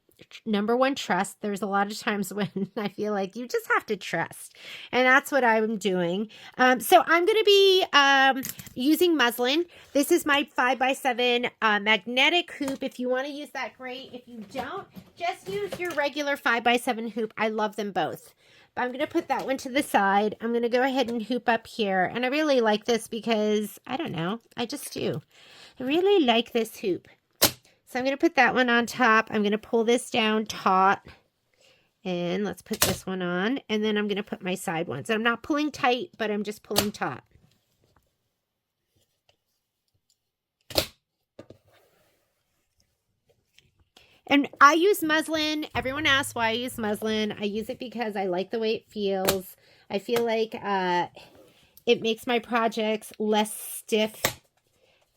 number one, trust. There's a lot of times when I feel like you just have to trust, and that's what I'm doing. So I'm going to be using muslin. This is my 5x7 magnetic hoop. If you want to use that, great. If you don't, just use your regular 5x7 hoop. I love them both. But I'm going to put that one to the side. I'm going to go ahead and hoop up here, and I really like this because, I don't know, I just do. I really like this hoop. So I'm going to put that one on top. I'm going to pull this down taut. And let's put this one on. And then I'm going to put my side ones. I'm not pulling tight, but I'm just pulling taut. And I use muslin. Everyone asks why I use muslin. I use it because I like the way it feels. I feel like it makes my projects less stiff.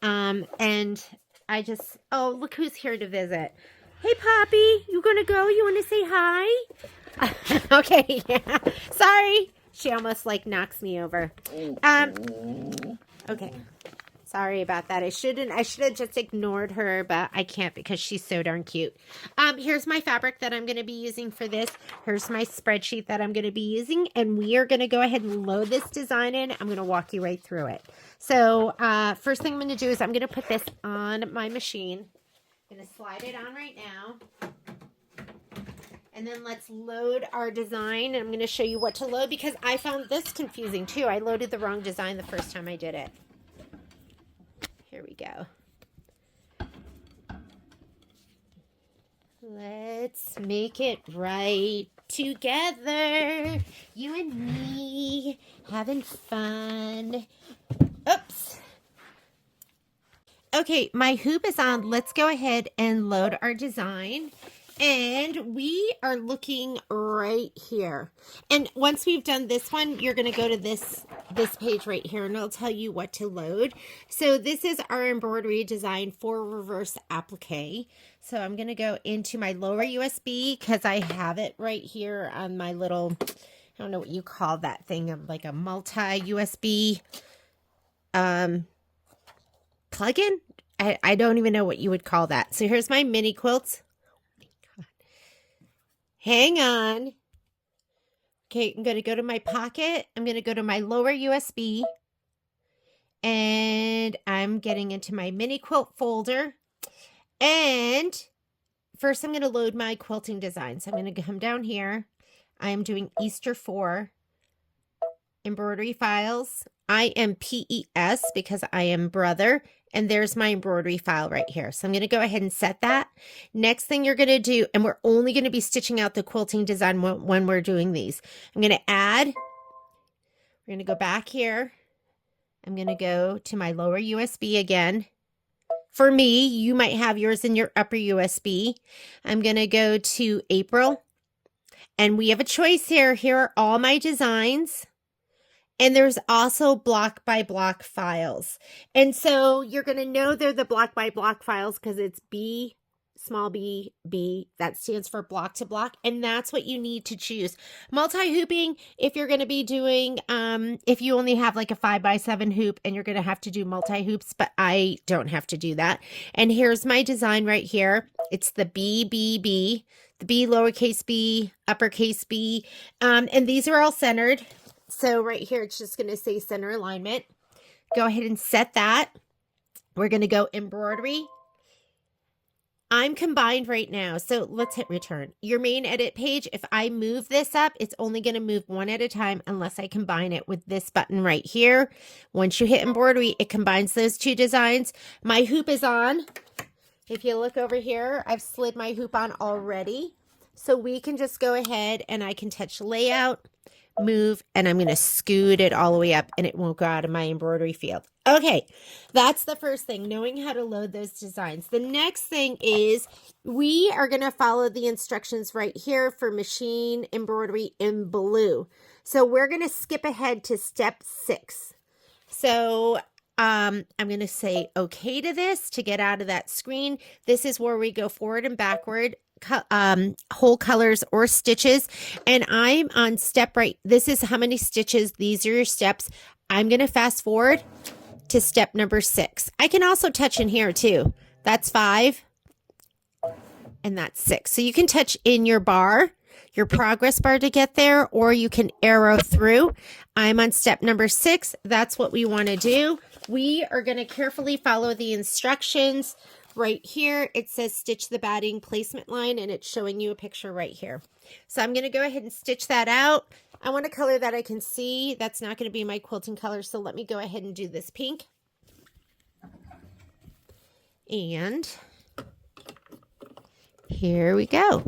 And I just, oh, look who's here to visit. Hey, Poppy, you gonna go? You want to say hi? Okay, yeah. Sorry. She almost like knocks me over. Okay. Sorry about that. I should have just ignored her, but I can't because she's so darn cute. Here's my fabric that I'm going to be using for this. Here's my spreadsheet that I'm going to be using, and we are going to go ahead and load this design in. I'm going to walk you right through it. So first thing I'm going to do is I'm going to put this on my machine. I'm going to slide it on right now. And then let's load our design. And I'm going to show you what to load because I found this confusing too. I loaded the wrong design the first time I did it. Here we go. Let's make it right together. You and me having fun. Oops. Okay, my hoop is on. Let's go ahead and load our design. And we are looking right here. And once we've done this one, you're going to go to this page right here, and it'll tell you what to load. So this is our embroidery design for reverse applique. So I'm going to go into my lower USB because I have it right here on my little, I don't know what you call that thing, like a multi-USB plug-in. I don't even know what you would call that. So here's my mini quilts. Hang on. Okay, I'm going to go to my pocket. I'm going to go to my lower USB. And I'm getting into my mini quilt folder. And first I'm going to load my quilting design. So I'm going to come down here. I am doing Easter 4 embroidery files. I am PES because I am brother. And there's my embroidery file right here. So I'm going to go ahead and set that. Next thing you're going to do, and we're only going to be stitching out the quilting design when we're doing these. I'm going to add, we're going to go back here. I'm going to go to my lower USB again. For me, you might have yours in your upper USB. I'm going to go to April. And we have a choice here. Here are all my designs. And there's also block by block files. And so you're going to know they're the block by block files because it's B, small b, B, that stands for block to block, and that's what you need to choose. Multi-hooping, if you're going to be doing, if you only have like a 5x7 hoop and you're going to have to do multi-hoops, but I don't have to do that. And here's my design right here. It's the B, the B, lowercase b, uppercase b, and these are all centered. So right here, it's just going to say center alignment. Go ahead and set that. We're going to go embroidery. I'm combined right now, so let's hit return. Your main edit page, if I move this up, it's only going to move one at a time unless I combine it with this button right here. Once you hit embroidery, it combines those two designs. My hoop is on. If you look over here, I've slid my hoop on already. So we can just go ahead and I can touch layout, move, and I'm going to scoot it all the way up and it won't go out of my embroidery field. Okay, that's the first thing, knowing how to load those designs. The next thing is we are going to follow the instructions right here for machine embroidery in blue. So we're going to skip ahead to step 6. So I'm going to say okay to this to get out of that screen. This is where we go forward and backward, whole colors or stitches, and I'm on step right. This is how many stitches. These are your steps. I'm going to fast forward to step number 6. I can also touch in here too. That's 5 and that's 6. So you can touch in your bar, your progress bar to get there, or you can arrow through. I'm on step number 6. That's what we want to do. We are going to carefully follow the instructions. Right here, it says stitch the batting placement line, and it's showing you a picture right here. So I'm going to go ahead and stitch that out. I want a color that I can see. That's not going to be my quilting color, so let me go ahead and do this pink. And here we go.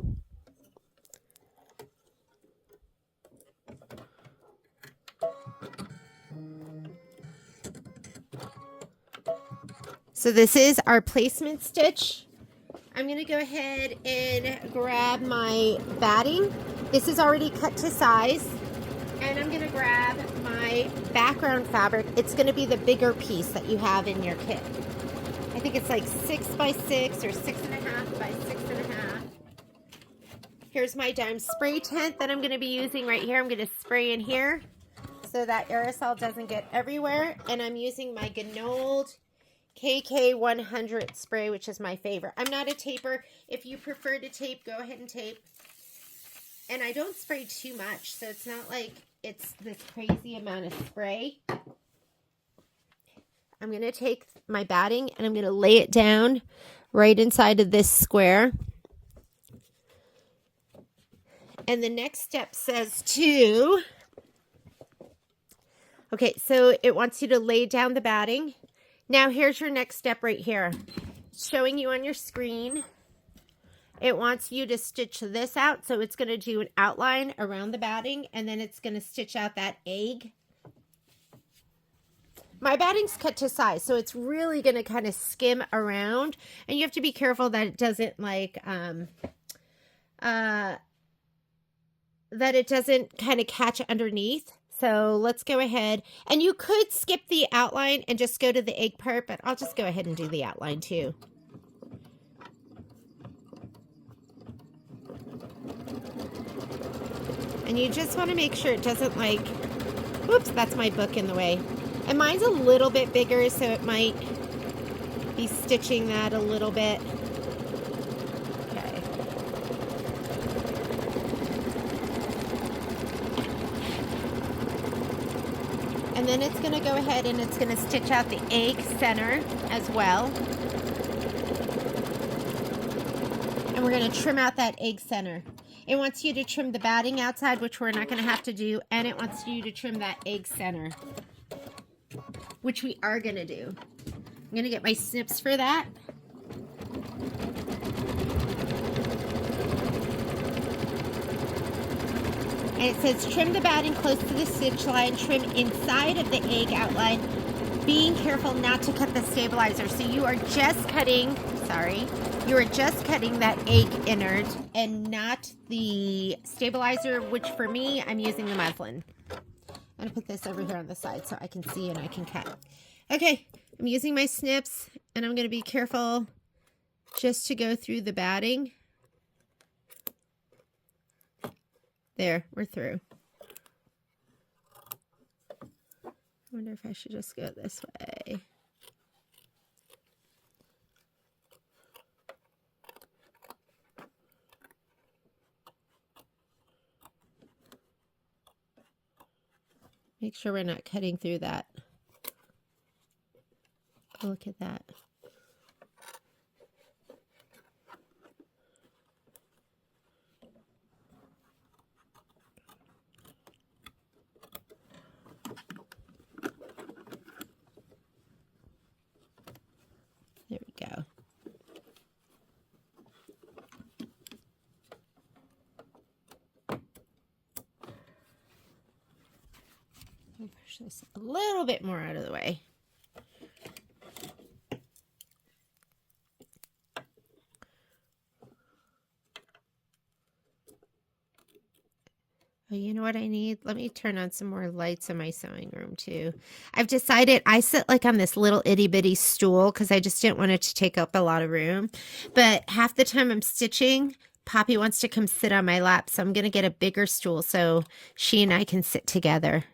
So this is our placement stitch. I'm going to go ahead and grab my batting. This is already cut to size. And I'm going to grab my background fabric. It's going to be the bigger piece that you have in your kit. I think it's like 6x6 or 6.5 by 6.5. Here's my dime spray tent that I'm going to be using right here. I'm going to spray in here so that aerosol doesn't get everywhere. And I'm using my Gnold KK100 spray, which is my favorite. I'm not a taper. If you prefer to tape, go ahead and tape. And I don't spray too much, so it's not like it's this crazy amount of spray. I'm going to take my batting and I'm going to lay it down right inside of this square. And the next step says to, okay, so it wants you to lay down the batting. Now here's your next step right here. It's showing you on your screen. It wants you to stitch this out. So it's going to do an outline around the batting and then it's going to stitch out that egg. My batting's cut to size, so it's really going to kind of skim around, and you have to be careful that it doesn't like, that it doesn't kind of catch underneath. So let's go ahead, and you could skip the outline and just go to the egg part, but I'll just go ahead and do the outline too. And you just want to make sure it doesn't like, whoops, that's my book in the way. And mine's a little bit bigger, so it might be stitching that a little bit. Okay. And then it's going to go ahead and it's going to stitch out the egg center as well. And we're going to trim out that egg center. It wants you to trim the batting outside, which we're not going to have to do, and it wants you to trim that egg center, which we are going to do. I'm going to get my snips for that. And it says trim the batting close to the stitch line, trim inside of the egg outline, being careful not to cut the stabilizer. So you are just cutting, you are just cutting that egg innard and not the stabilizer, which for me, I'm using the muslin. I'm going to put this over here on the side so I can see and I can cut. Okay, I'm using my snips and I'm going to be careful just to go through the batting. There, we're through. I wonder if I should just go this way. Make sure we're not cutting through that. Oh, look at that. There we go. I'll push this a little bit more out of the way. Oh, you know what I need? Let me turn on some more lights in my sewing room too. I've decided I sit like on this little itty bitty stool because I just didn't want it to take up a lot of room. But half the time I'm stitching, Poppy wants to come sit on my lap. So I'm going to get a bigger stool so she and I can sit together.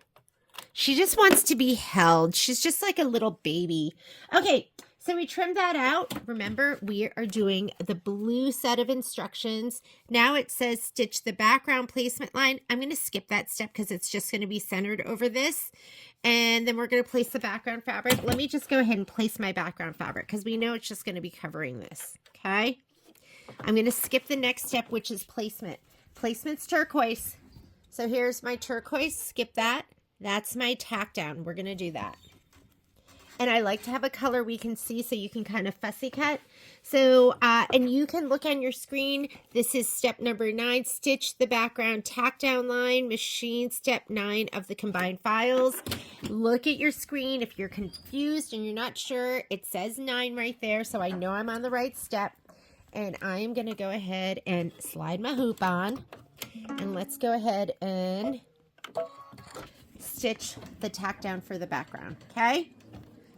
She just wants to be held. She's just like a little baby. Okay, so we trimmed that out. Remember, we are doing the blue set of instructions. Now it says stitch the background placement line. I'm going to skip that step because it's just going to be centered over this. And then we're going to place the background fabric. Let me just go ahead and place my background fabric because we know it's just going to be covering this. Okay. I'm going to skip the next step, which is placement. Placement's turquoise. So here's my turquoise. Skip that. That's my tack down. We're going to do that. And I like to have a color we can see so you can kind of fussy cut. So, and you can look on your screen. This is step number 9. Stitch the background tack down line, machine step 9 of the combined files. Look at your screen. If you're confused and you're not sure, it says 9 right there. So I know I'm on the right step. And I am going to go ahead and slide my hoop on. And let's go ahead and stitch the tack down for the background. Okay?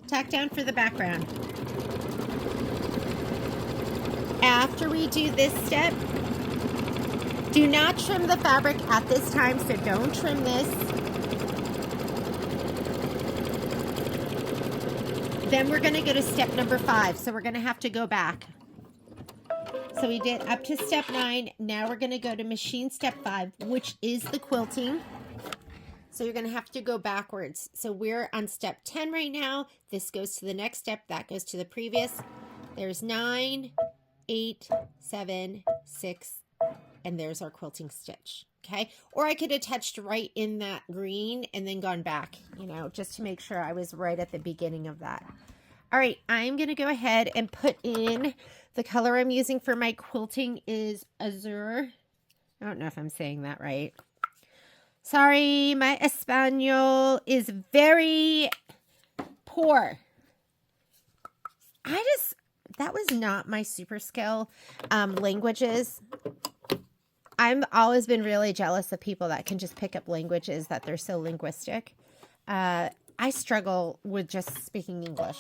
Tack down for the background. After we do this step, do not trim the fabric at this time, so don't trim this. Then we're going to go to step number 5, so we're going to have to go back. So we did up to step 9. Now we're going to go to machine step 5, which is the quilting. So you're going to have to go backwards. So we're on step 10 right now. This goes to the next step. That goes to the previous. There's 9, 8, 7, 6, and there's our quilting stitch. Okay. Or I could have touched right in that green and then gone back, you know, just to make sure I was right at the beginning of that. All right. I'm going to go ahead and put in the color I'm using for my quilting is Azure. I don't know if I'm saying that right. Sorry, my Espanol is very poor. That was not my super skill. Languages. I've always been really jealous of people that can just pick up languages, that they're so linguistic. I struggle with just speaking English.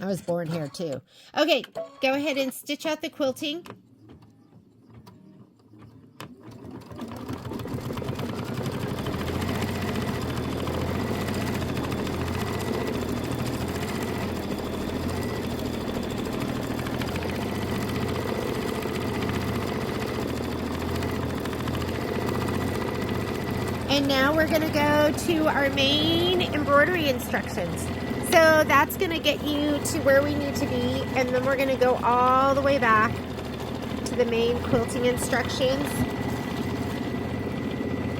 I was born here too. Okay, go ahead and stitch out the quilting. And now we're going to go to our main embroidery instructions. So that's going to get you to where we need to be. And then we're going to go all the way back to the main quilting instructions.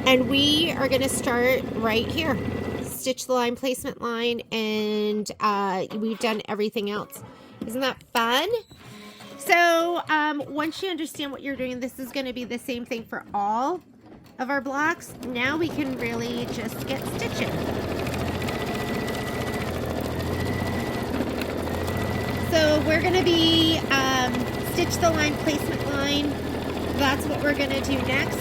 And we are going to start right here. Stitch the line placement line. And we've done everything else. Isn't that fun? So once you understand what you're doing, this is going to be the same thing for all of our blocks. Now we can really just get stitching. So we're going to be stitch the line placement line. That's what we're going to do next.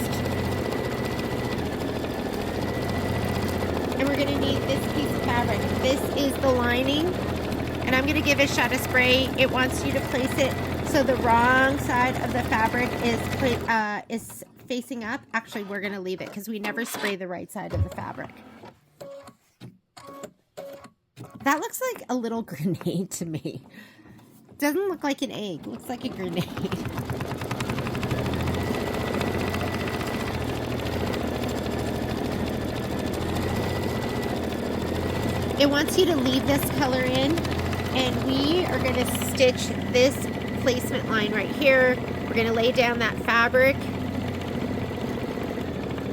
And we're going to need this piece of fabric. This is the lining. And I'm going to give it a shot of spray. It wants you to place it so the wrong side of the fabric is facing up. Actually, we're going to leave it because we never spray the right side of the fabric. That looks like a little grenade to me. Doesn't look like an egg. It looks like a grenade. It wants you to leave this color in, and we are going to stitch this placement line right here. We're going to lay down that fabric.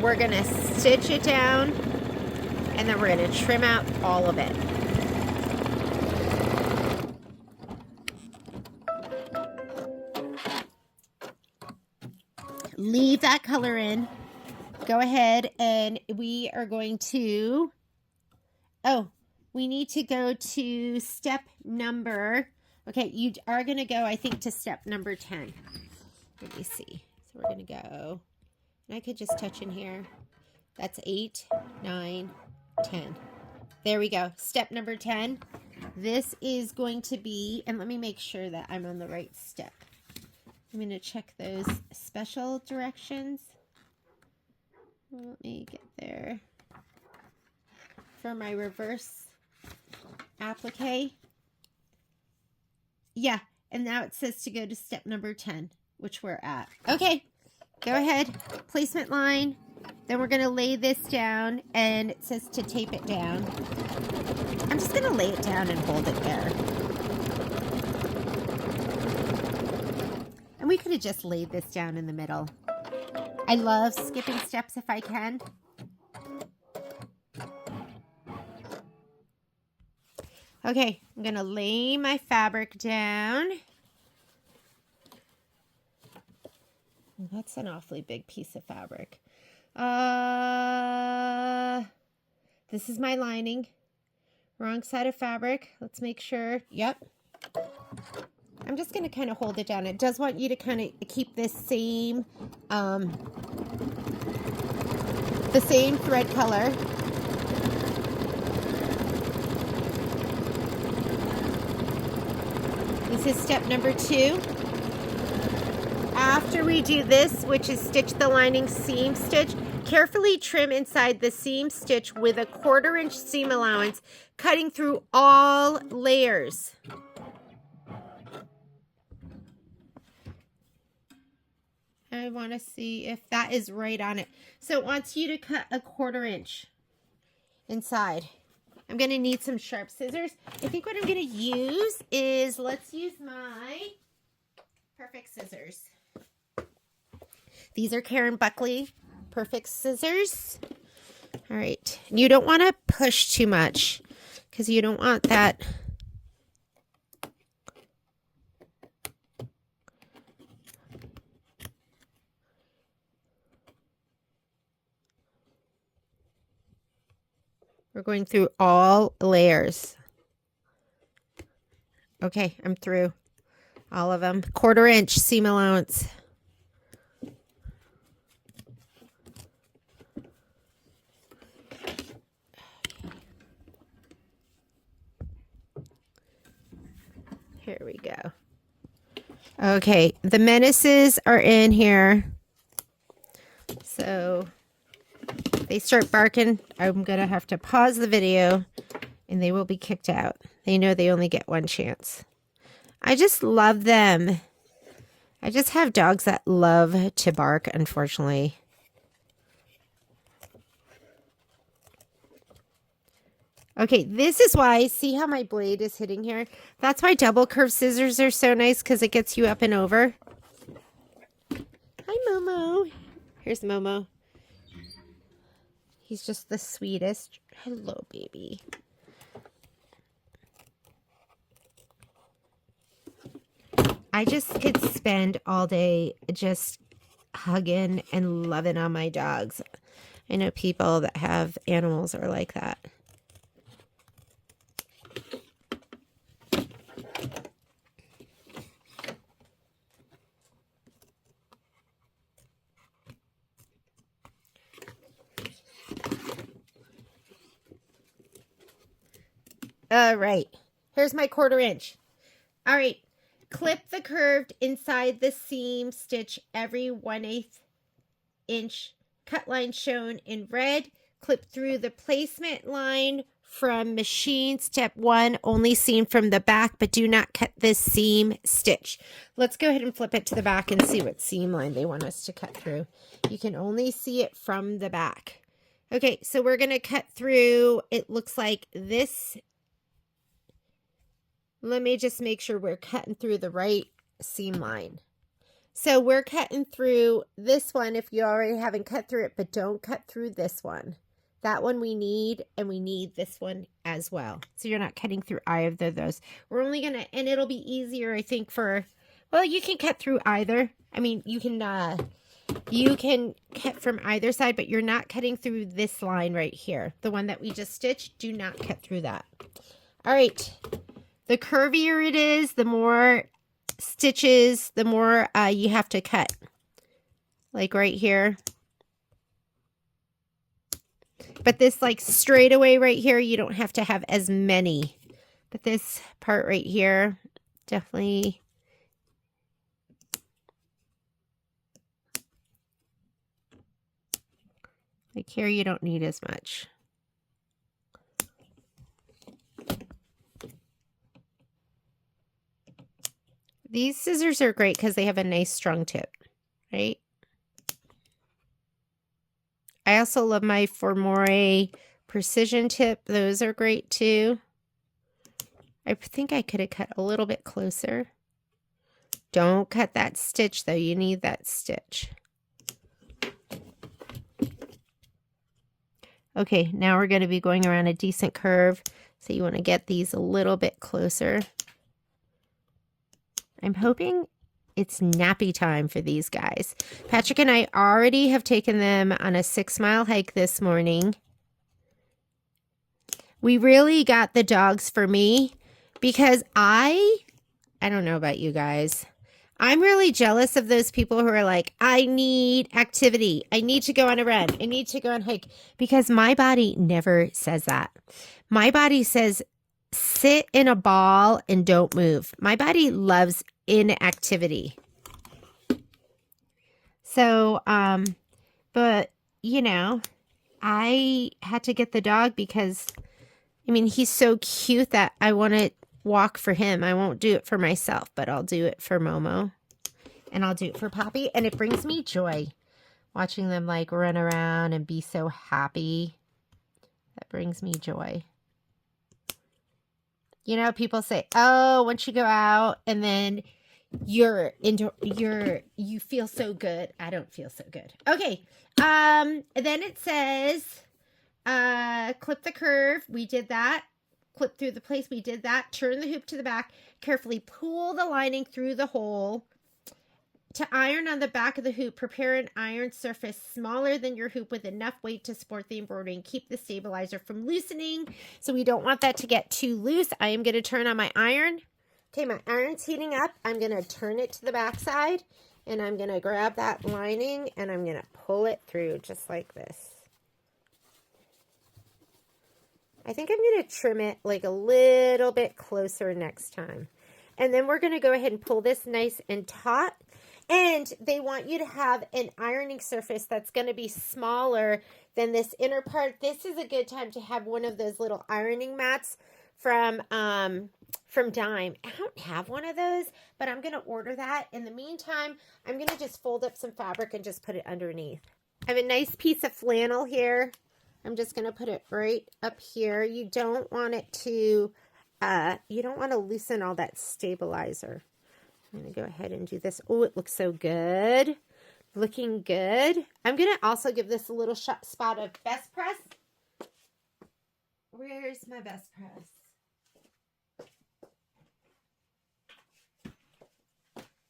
We're going to stitch it down, and then we're going to trim out all of it. Leave that color in. Go ahead, and we are going to, we need to go to step number, okay, you are going to go, I think, to step number 10. Let me see. So we're going to go, and I could just touch in here. That's 8, 9, 10. There we go. Step number 10. This is going to be, and let me make sure that I'm on the right step. I'm going to check those special directions. Let me get there. For my reverse applique. Yeah, and now it says to go to step number 10, which we're at. Okay, go ahead. Placement line. Then we're going to lay this down, and it says to tape it down. I'm just going to lay it down and hold it there. And we could have just laid this down in the middle. I love skipping steps if I can. Okay, I'm going to lay my fabric down. That's an awfully big piece of fabric. This is my lining. Wrong side of fabric. Let's make sure. Yep. I'm just going to kind of hold it down. It does want you to kind of keep this same, the same thread color. This is step number 2. After we do this, which is stitch the lining seam stitch, carefully trim inside the seam stitch with a 1/4 inch seam allowance, cutting through all layers. I want to see if that is right on it. So it wants you to cut a 1/4 inch inside. I'm going to need some sharp scissors. I think what I'm going to use is, let's use my Perfect Scissors. These are Karen Buckley Perfect Scissors. All right. You don't want to push too much because you don't want that. We're going through all layers. Okay, I'm through all of them. 1/4 inch seam allowance. Here we go. Okay, the menaces are in here. So they start barking, I'm going to have to pause the video and they will be kicked out. They know they only get one chance. I just love them. I just have dogs that love to bark, unfortunately. Okay, this is why, see how my blade is hitting here? That's why double curved scissors are so nice, because it gets you up and over. Hi, Momo. Here's Momo. He's just the sweetest. Hello, baby. I just could spend all day just hugging and loving on my dogs. I know people that have animals are like that. All right. Here's my 1/4 inch. All right, clip the curved inside the seam stitch every 1/8 inch cut line shown in red. Clip through the placement line from machine step 1, only seen from the back, but do not cut this seam stitch. Let's go ahead and flip it to the back and see what seam line they want us to cut through. You can only see it from the back. Okay, so we're going to cut through, it looks like this. Let me just make sure we're cutting through the right seam line. So we're cutting through this one if you already haven't cut through it, but don't cut through this one. That one we need, and we need this one as well. So you're not cutting through either of those. We're only going to, and it'll be easier, I think, for, well, you can cut through either. I mean, you can cut from either side, but you're not cutting through this line right here. The one that we just stitched, do not cut through that. All right. The curvier it is, the more stitches, the more you have to cut. Like right here. But this like straightaway right here, you don't have to have as many. But this part right here, definitely. Like here, you don't need as much. These scissors are great because they have a nice strong tip, right? I also love my Formore precision tip. Those are great too. I think I could have cut a little bit closer. Don't cut that stitch though. You need that stitch. Okay, now we're going to be going around a decent curve. So you want to get these a little bit closer. I'm hoping it's nappy time for these guys. Patrick and I already have taken them on a 6-mile hike this morning. We really got the dogs for me because I don't know about you guys. I'm really jealous of those people who are like, I need activity. I need to go on a run. I need to go on a hike. Because my body never says that. My body says, sit in a ball and don't move. My body loves inactivity. So, but, you know, I had to get the dog because, I mean, he's so cute that I want to walk for him. I won't do it for myself, but I'll do it for Momo. And I'll do it for Poppy. And it brings me joy watching them like run around and be so happy. That brings me joy. You know, people say, oh, once you go out and then you feel so good. I don't feel so good. Okay. Then it says, clip the curve. We did that. Clip through the place. We did that. Turn the hoop to the back. Carefully pull the lining through the hole. To iron on the back of the hoop, prepare an iron surface smaller than your hoop with enough weight to support the embroidery and keep the stabilizer from loosening. So we don't want that to get too loose. I am going to turn on my iron. Okay, my iron's heating up. I'm going to turn it to the back side, and I'm going to grab that lining, and I'm going to pull it through just like this. I think I'm going to trim it like a little bit closer next time. And then we're going to go ahead and pull this nice and taut. And they want you to have an ironing surface that's going to be smaller than this inner part. This is a good time to have one of those little ironing mats from Dime. I don't have one of those, but I'm going to order that. In the meantime, I'm going to just fold up some fabric and just put it underneath. I have a nice piece of flannel here. I'm just going to put it right up here. You don't want it to, you don't want to loosen all that stabilizer. I'm going to go ahead and do this. Oh, it looks so good. Looking good. I'm going to also give this a little spot of best press. Where's my best press?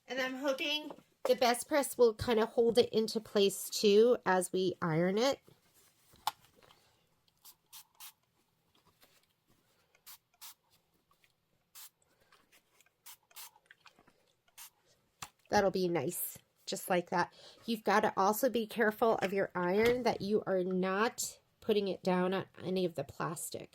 And I'm hoping the best press will kind of hold it into place too as we iron it. That'll be nice, just like that. You've got to also be careful of your iron that you are not putting it down on any of the plastic.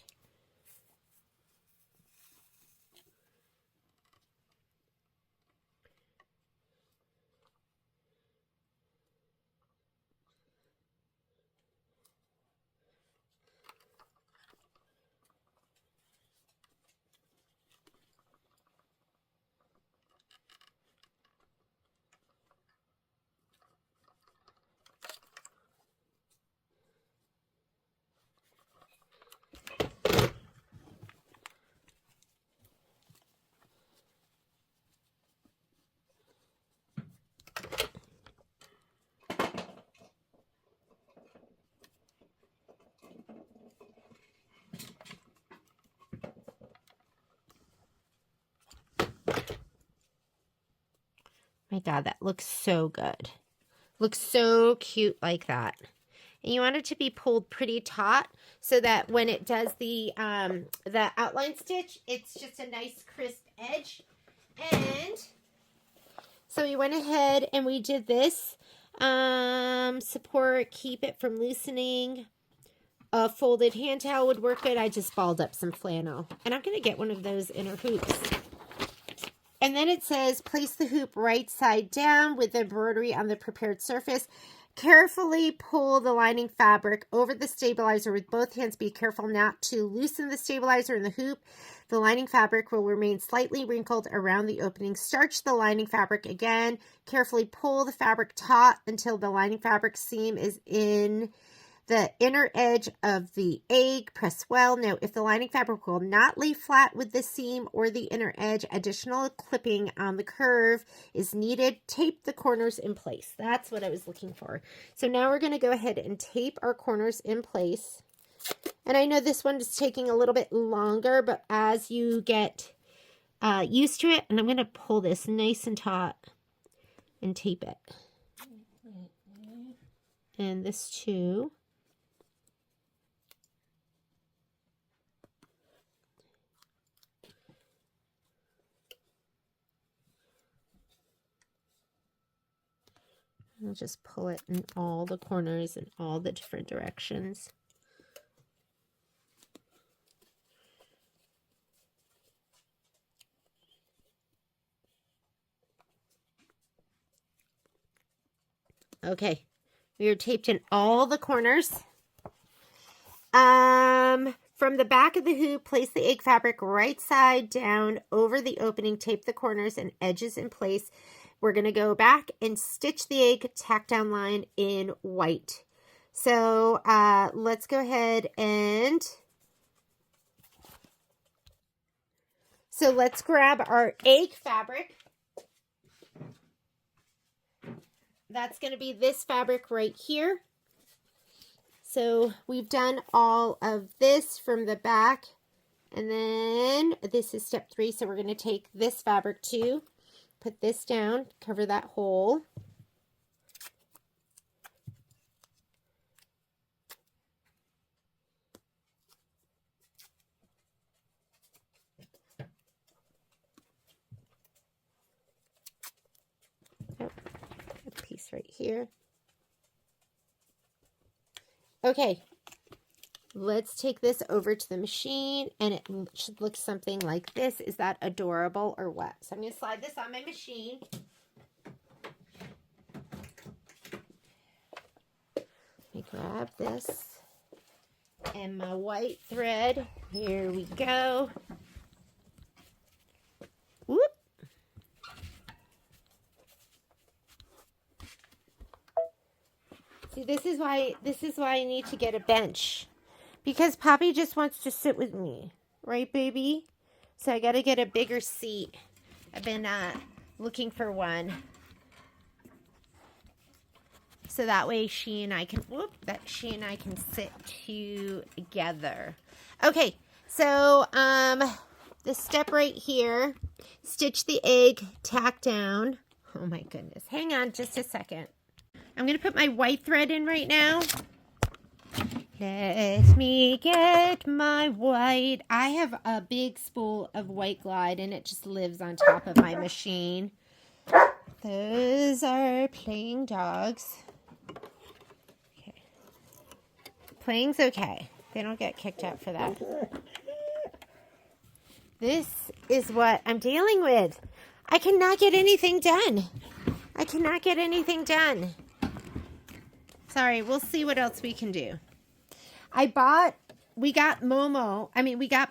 My God, that looks so good. Looks so cute like that. And you want it to be pulled pretty taut so that when it does the outline stitch, it's just a nice crisp edge. And so we went ahead and we did this. Support, keep it from loosening. A folded hand towel would work good. I just balled up some flannel. And I'm going to get one of those inner hoops. And then it says, place the hoop right side down with the embroidery on the prepared surface. Carefully pull the lining fabric over the stabilizer with both hands. Be careful not to loosen the stabilizer in the hoop. The lining fabric will remain slightly wrinkled around the opening. Starch the lining fabric again. Carefully pull the fabric taut until the lining fabric seam is in the inner edge of the egg. Press well. Note, if the lining fabric will not lay flat with the seam or the inner edge, additional clipping on the curve is needed. Tape the corners in place. That's what I was looking for. So now we're going to go ahead and tape our corners in place. And I know this one is taking a little bit longer, but as you get used to it, and I'm going to pull this nice and taut and tape it. And this too. I'll just pull it in all the corners and all the different directions. Okay, we are taped in all the corners. From the back of the hoop, place the egg fabric right side down over the opening. Tape the corners and edges in place. We're going to go back and stitch the egg tack down line in white. So let's go ahead and... So let's grab our egg fabric. That's going to be this fabric right here. So we've done all of this from the back. And then this is step 3. So we're going to take this fabric too. Put this down, cover that hole. Oh, a piece right here. Okay, let's take this over to the machine, and it should look something like this. Is that adorable or what? So I'm going to slide this on my machine. Let me grab this and my white thread. Here we go. Whoop. See, this is why I need to get a bench. Because Poppy just wants to sit with me. Right, baby? So I got to get a bigger seat. I've been looking for one. So that way she and I can sit together. Okay, so this step right here, stitch the egg, tack down. Oh my goodness. Hang on just a second. I'm going to put my white thread in right now. Let me get my white. I have a big spool of white glide and it just lives on top of my machine. Those are playing dogs. Okay. Playing's okay. They don't get kicked out for that. This is what I'm dealing with. I cannot get anything done. I cannot get anything done. Sorry, we'll see what else we can do. We got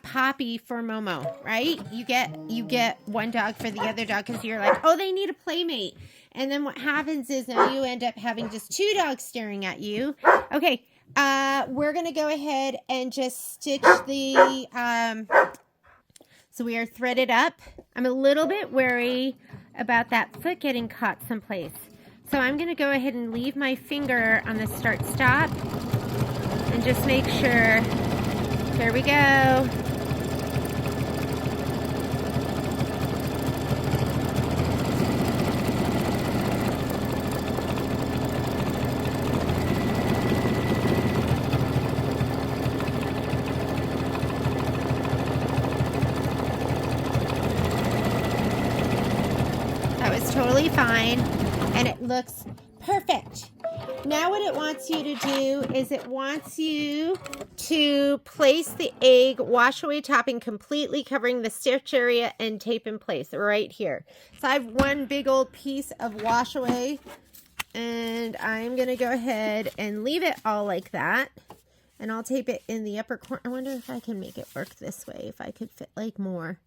Poppy for Momo, right? You get one dog for the other dog because you're like, oh, they need a playmate. And then what happens is now you end up having just 2 dogs staring at you. Okay, we're going to go ahead and just stitch the, so we are threaded up. I'm a little bit worried about that foot getting caught someplace. So I'm going to go ahead and leave my finger on the start stop and just make sure. Here we go. that was totally fine, and it looks perfect. Now what it wants you to do is it wants you to place the egg wash away topping completely, covering the stitch area, and tape in place right here. So I have one big old piece of wash away, and I'm going to go ahead and leave it all like that. And I'll tape it in the upper corner. I wonder if I can make it work this way, if I could fit like more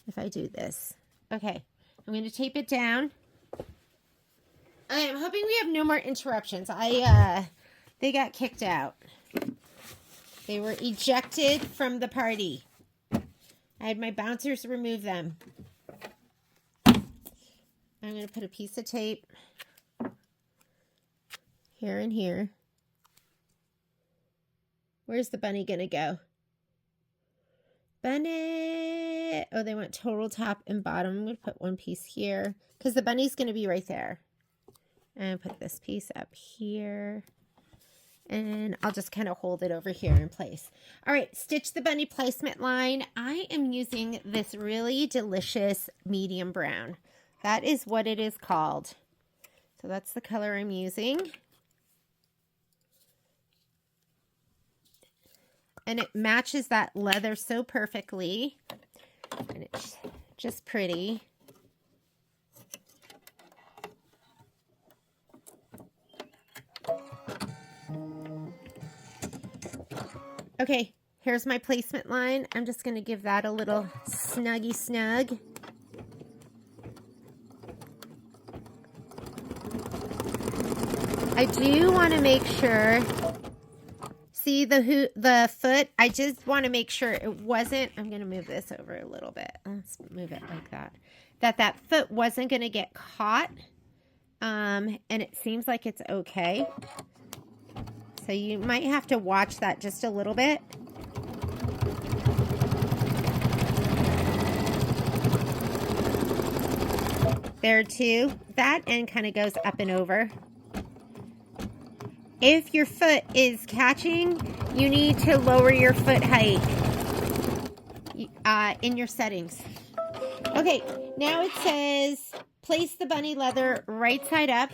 if I do this. Okay, I'm going to tape it down. I'm hoping we have no more interruptions. They got kicked out. They were ejected from the party. I had my bouncers remove them. I'm going to put a piece of tape here and here. Where's the bunny going to go? Bunny! Oh, they want total top and bottom. I'm going to put one piece here because the bunny's going to be right there. And put this piece up here. And I'll just kind of hold it over here in place. All right, stitch the bunny placement line. I am using this really delicious medium brown. That is what it is called. So that's the color I'm using. And it matches that leather so perfectly. And it's just pretty. Okay, here's my placement line. I'm just going to give that a little snuggy snug. I do want to make sure, see the foot, I just want to make sure it wasn't, I'm going to move this over a little bit. Let's move it like that. That foot wasn't going to get caught. And it seems like it's okay. So you might have to watch that just a little bit. There too. That end kind of goes up and over. If your foot is catching, you need to lower your foot height in your settings. Okay, now it says place the bunny leather right side up.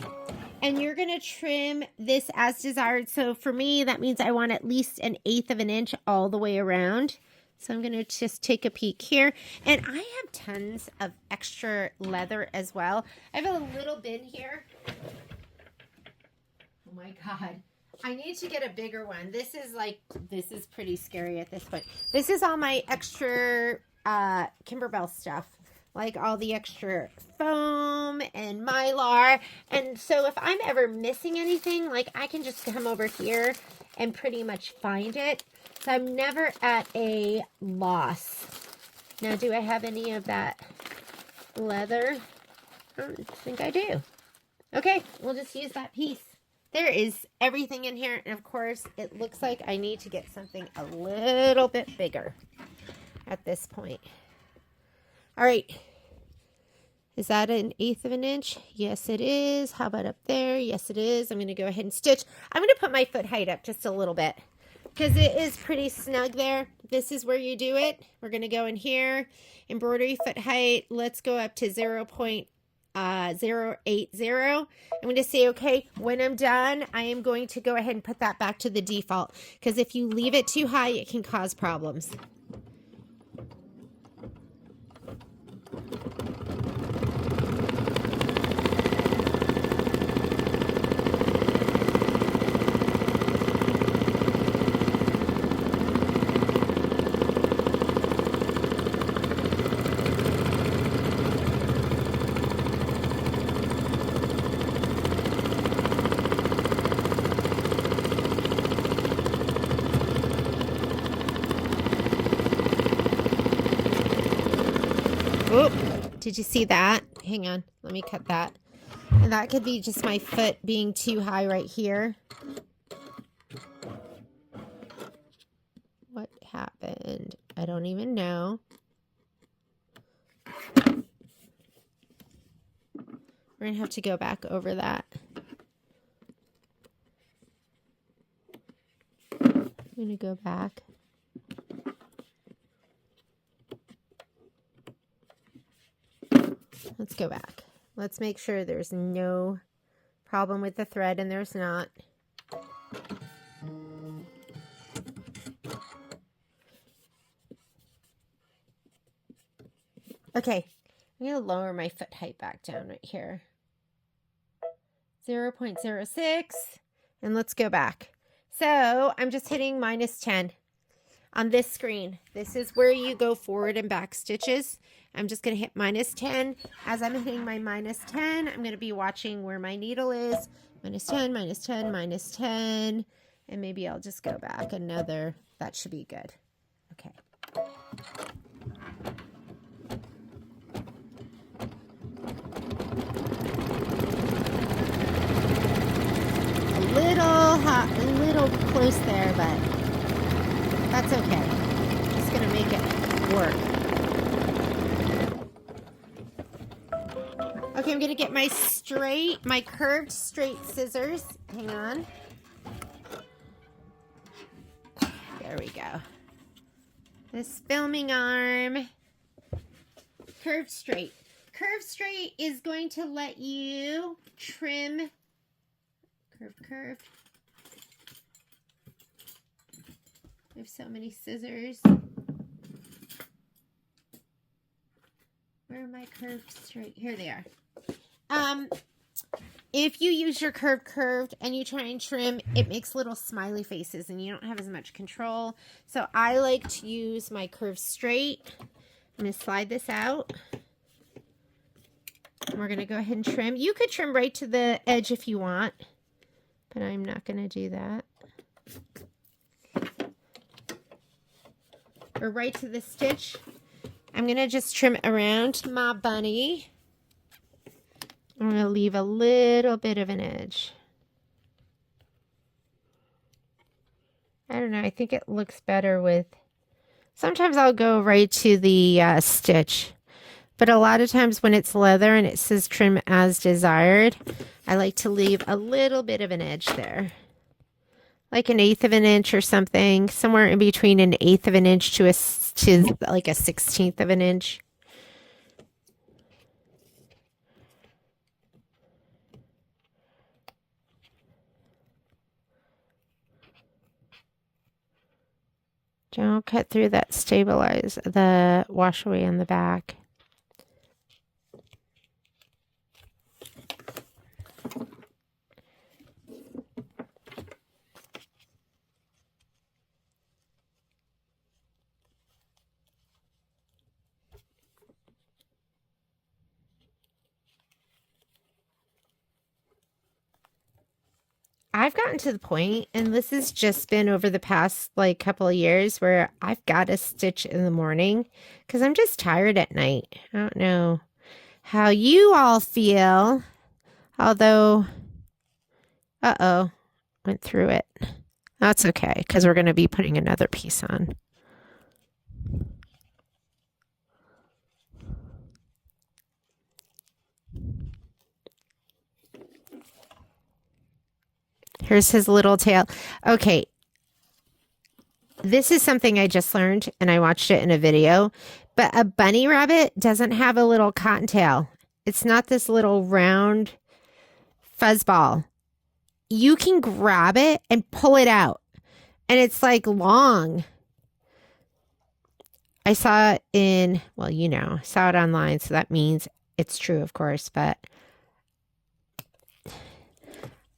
And you're going to trim this as desired. So for me, that means I want at least 1/8 of an inch all the way around. So I'm going to just take a peek here. And I have tons of extra leather as well. I have a little bin here. Oh my God. I need to get a bigger one. This is pretty scary at this point. This is all my extra Kimberbell stuff. Like all the extra foam and Mylar. And so if I'm ever missing anything, like I can just come over here and pretty much find it. So I'm never at a loss. Now, do I have any of that leather? I don't think I do. Okay, we'll just use that piece. There is everything in here. And of course, it looks like I need to get something a little bit bigger at this point. All right. Is that 1/8 of an inch? Yes, it is. How about up there? Yes, it is. I'm going to go ahead and stitch. I'm going to put my foot height up just a little bit because it is pretty snug there. This is where you do it. We're going to go in here, embroidery foot height. Let's go up to 0.080. I'm going to say, okay, when I'm done, I am going to go ahead and put that back to the default because if you leave it too high, it can cause problems. Oh, did you see that? Hang on, let me cut that. And that could be just my foot being too high right here. What happened? I don't even know. We're going to have to go back over that. I'm going to go back. Let's go back. Let's make sure there's no problem with the thread, and there's not. Okay, I'm going to lower my foot height back down right here. 0.06, and let's go back. So I'm just hitting -10 on this screen. This is where you go forward and back stitches. I'm just going to hit -10. As I'm hitting my -10, I'm going to be watching where my needle is. -10, -10, -10, and maybe I'll just go back another. That should be good. Okay. A little close there, but that's okay. Just gonna make it work. Okay, I'm gonna get my curved straight scissors. Hang on. There we go. This filming arm. Curved straight. Curved straight is going to let you trim. Curved. I have so many scissors. Where are my curved straight? Here they are. If you use your curved and you try and trim, it makes little smiley faces and you don't have as much control. So I like to use my curved straight. I'm going to slide this out. And we're going to go ahead and trim. You could trim right to the edge if you want, but I'm not going to do that. Or right to the stitch. I'm going to just trim around my bunny. I'm going to leave a little bit of an edge. I don't know. I think it looks better with... Sometimes I'll go right to the stitch. But a lot of times when it's leather and it says trim as desired, I like to leave a little bit of an edge there. Like 1/8 of an inch or something. Somewhere in between 1/8 of an inch to like a 1/16 of an inch. Don't cut through that the wash away on the back. I've gotten to the point, and this has just been over the past like couple of years, where I've got to stitch in the morning because I'm just tired at night. I don't know how you all feel, although, went through it. That's okay because we're going to be putting another piece on. Here's his little tail. Okay. This is something I just learned, and I watched it in a video, but a bunny rabbit doesn't have a little cottontail. It's not this little round fuzzball. You can grab it and pull it out, and it's like long. I saw it in, well, saw it online, so that means it's true, of course, but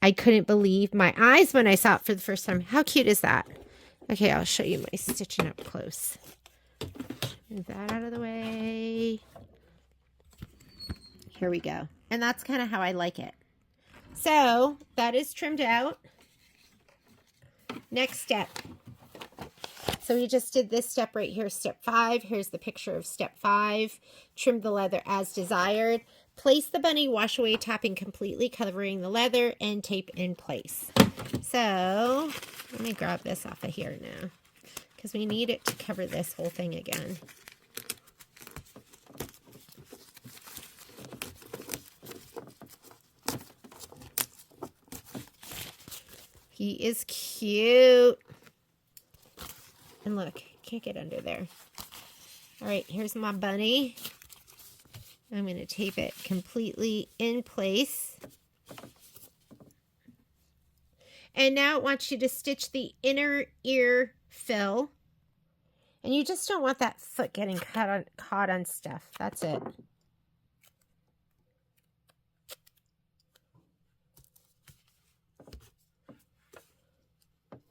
I couldn't believe my eyes when I saw it for the first time. How cute is that? Okay, I'll show you my stitching up close. Move that out of the way. Here we go. And that's kind of how I like it. So that is trimmed out. Next step. So we just did this step right here, step 5. Here's the picture of step 5. Trim the leather as desired. Place the bunny wash away topping completely, covering the leather, and tape in place. So let me grab this off of here now because we need it to cover this whole thing again. He is cute. And look, can't get under there. All right, here's my bunny. I'm going to tape it completely in place. And now it wants you to stitch the inner ear fill. And you just don't want that foot getting caught on stuff. That's it.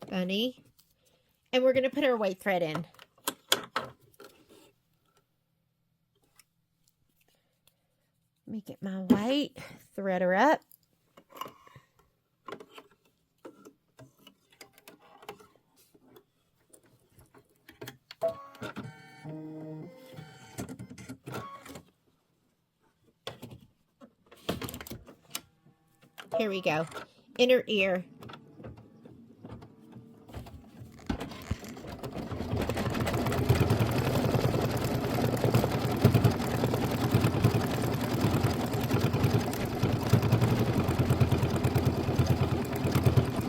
Bunny. And we're going to put our white thread in. Let me get my white, thread her up. Here we go. Inner ear.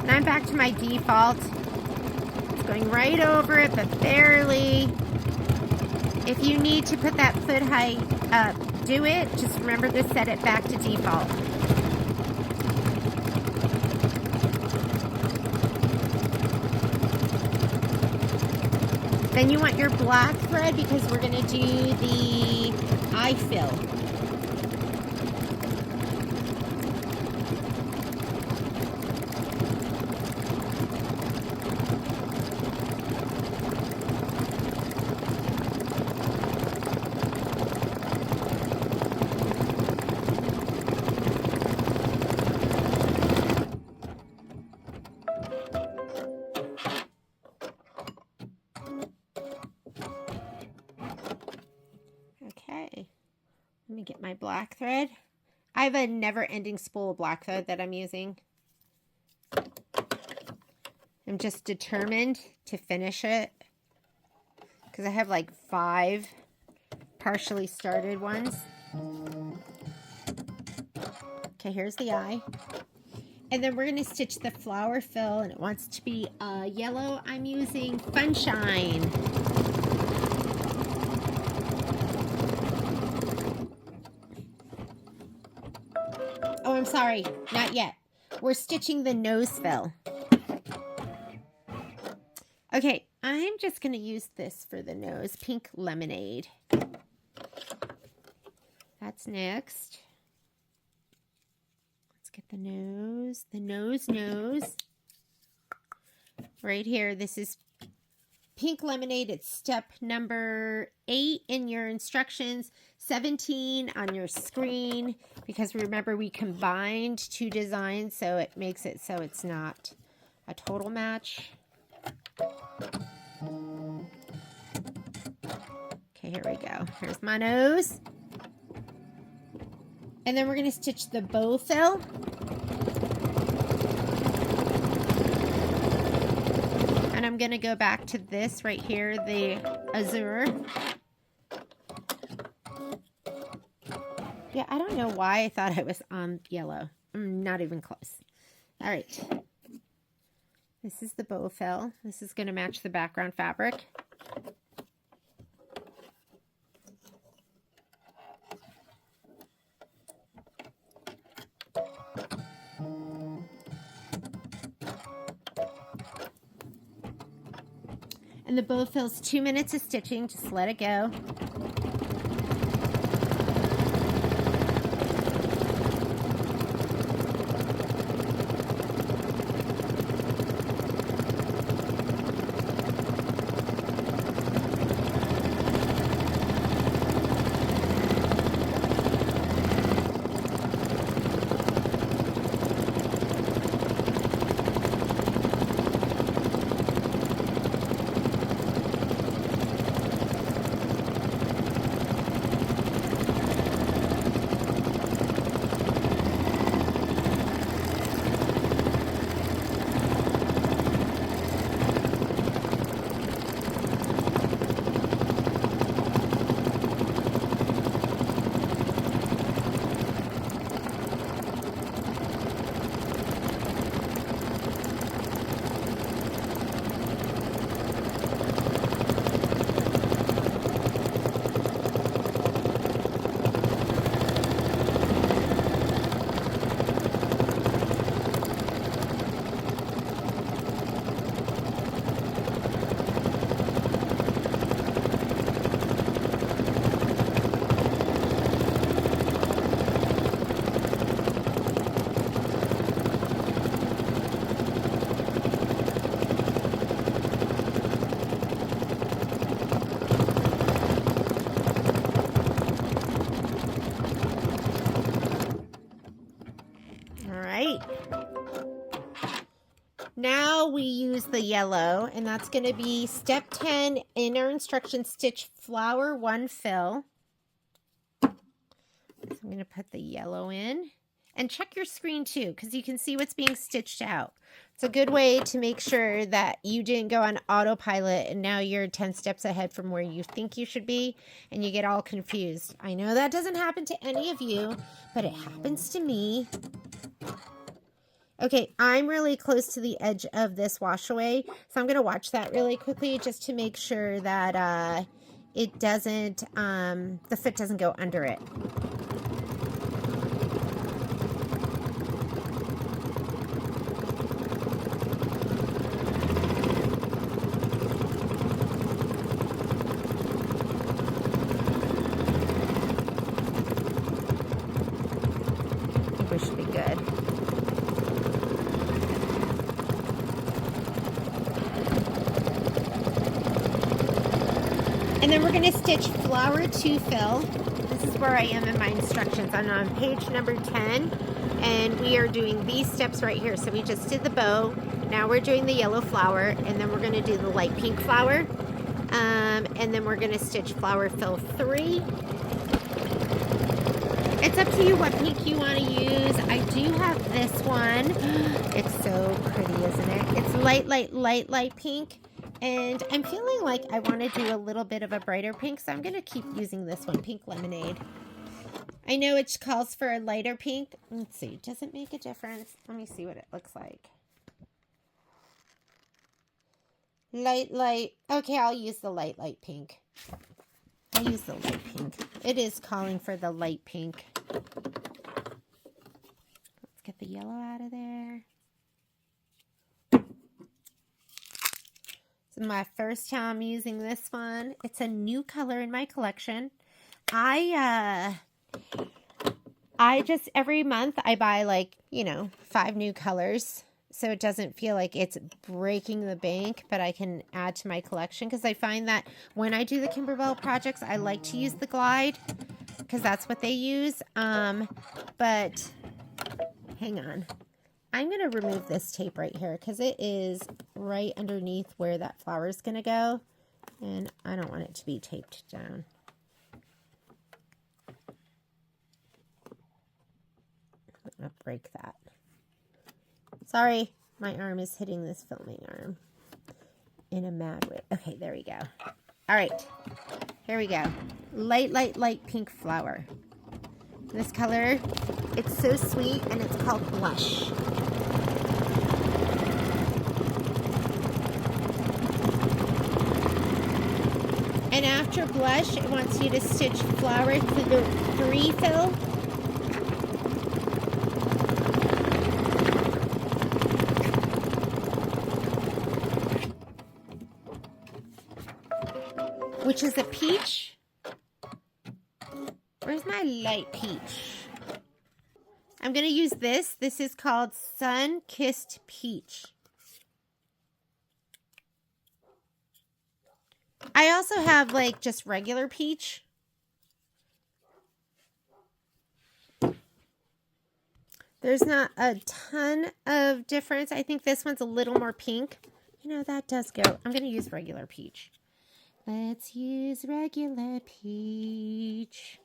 And I'm back to my default. It's going right over it, but barely. If you need to put that foot height up, do it. Just remember to set it back to default. Then you want your black thread because we're going to do the eye fill. Let me get my black thread. I have a never-ending spool of black thread that I'm using. I'm just determined to finish it because I have like 5 partially started ones. Okay, here's the eye. And then we're going to stitch the flower fill, and it wants to be yellow. I'm using Funshine. Oh, I'm sorry, not yet. We're stitching the nose fill. Okay, I'm just going to use this for the nose, Pink Lemonade. That's next. Let's get the nose. Right here, this is Pink Lemonade. It's step number 8 in your instructions, 17 on your screen, because remember we combined 2 designs, so it makes it so it's not a total match. Okay, here we go. Here's my nose. And then we're going to stitch the bow fill. And I'm going to go back to this right here, the azure. Yeah, I don't know why I thought I was on yellow. I'm not even close. All right. This is the bow fill. This is going to match the background fabric. And the bow fill's 2 minutes of stitching. Just let it go. right. Now we use the yellow, and that's going to be step 10 in our instructions, stitch flower 1 fill. So I'm going to put the yellow in. And check your screen too, because you can see what's being stitched out. It's a good way to make sure that you didn't go on autopilot and now you're 10 steps ahead from where you think you should be and you get all confused. I know that doesn't happen to any of you, but it happens to me. Okay, I'm really close to the edge of this wash away, so I'm going to watch that really quickly just to make sure that it doesn't, the foot doesn't go under it. I think we should be good. And then we're going to stitch flower 2 fill. This is where I am in my instructions. I'm on page number 10, and we are doing these steps right here. So we just did the bow. Now we're doing the yellow flower, and then we're going to do the light pink flower. And then we're going to stitch flower fill 3. It's up to you what pink you want to use. I do have this one. It's so pretty, isn't it? It's light pink. And I'm feeling like I want to do a little bit of a brighter pink, so I'm going to keep using this one, Pink Lemonade. I know it calls for a lighter pink. Let's see. Does it make a difference? Let me see what it looks like. Light. Okay, I'll use the light pink. I'll use the light pink. It is calling for the light pink. Let's get the yellow out of there. This is my first time using this one. It's a new color in my collection. I just, every month I buy like, 5 new colors. So it doesn't feel like it's breaking the bank, but I can add to my collection. Because I find that when I do the Kimberbell projects, I like to use the glide. Because that's what they use. But hang on. I'm going to remove this tape right here because it is right underneath where that flower is going to go. And I don't want it to be taped down. I'm going to break that. Sorry, my arm is hitting this filming arm in a mad way. Okay, there we go. All right, here we go. Light pink flower. This color, it's so sweet, and it's called Blush. And after Blush, it wants you to stitch flower 3 fill. Which is a peach. Where's my light peach? I'm going to use this. This is called Sun Kissed Peach. I also have like just regular peach. There's not a ton of difference. I think this one's a little more pink. That does go. I'm going to use regular peach. Let's use regular peach.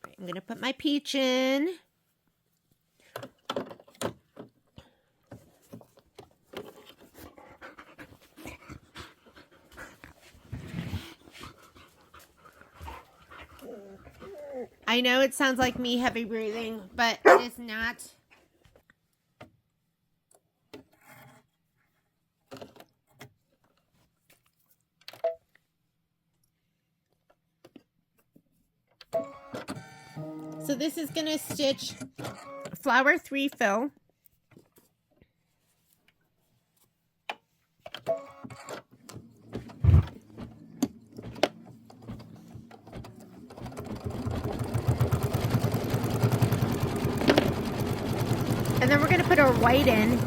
Right, I'm going to put my peach in. I know it sounds like me heavy breathing, but it is not. So this is going to stitch flower 3 fill. And then we're going to put our white in.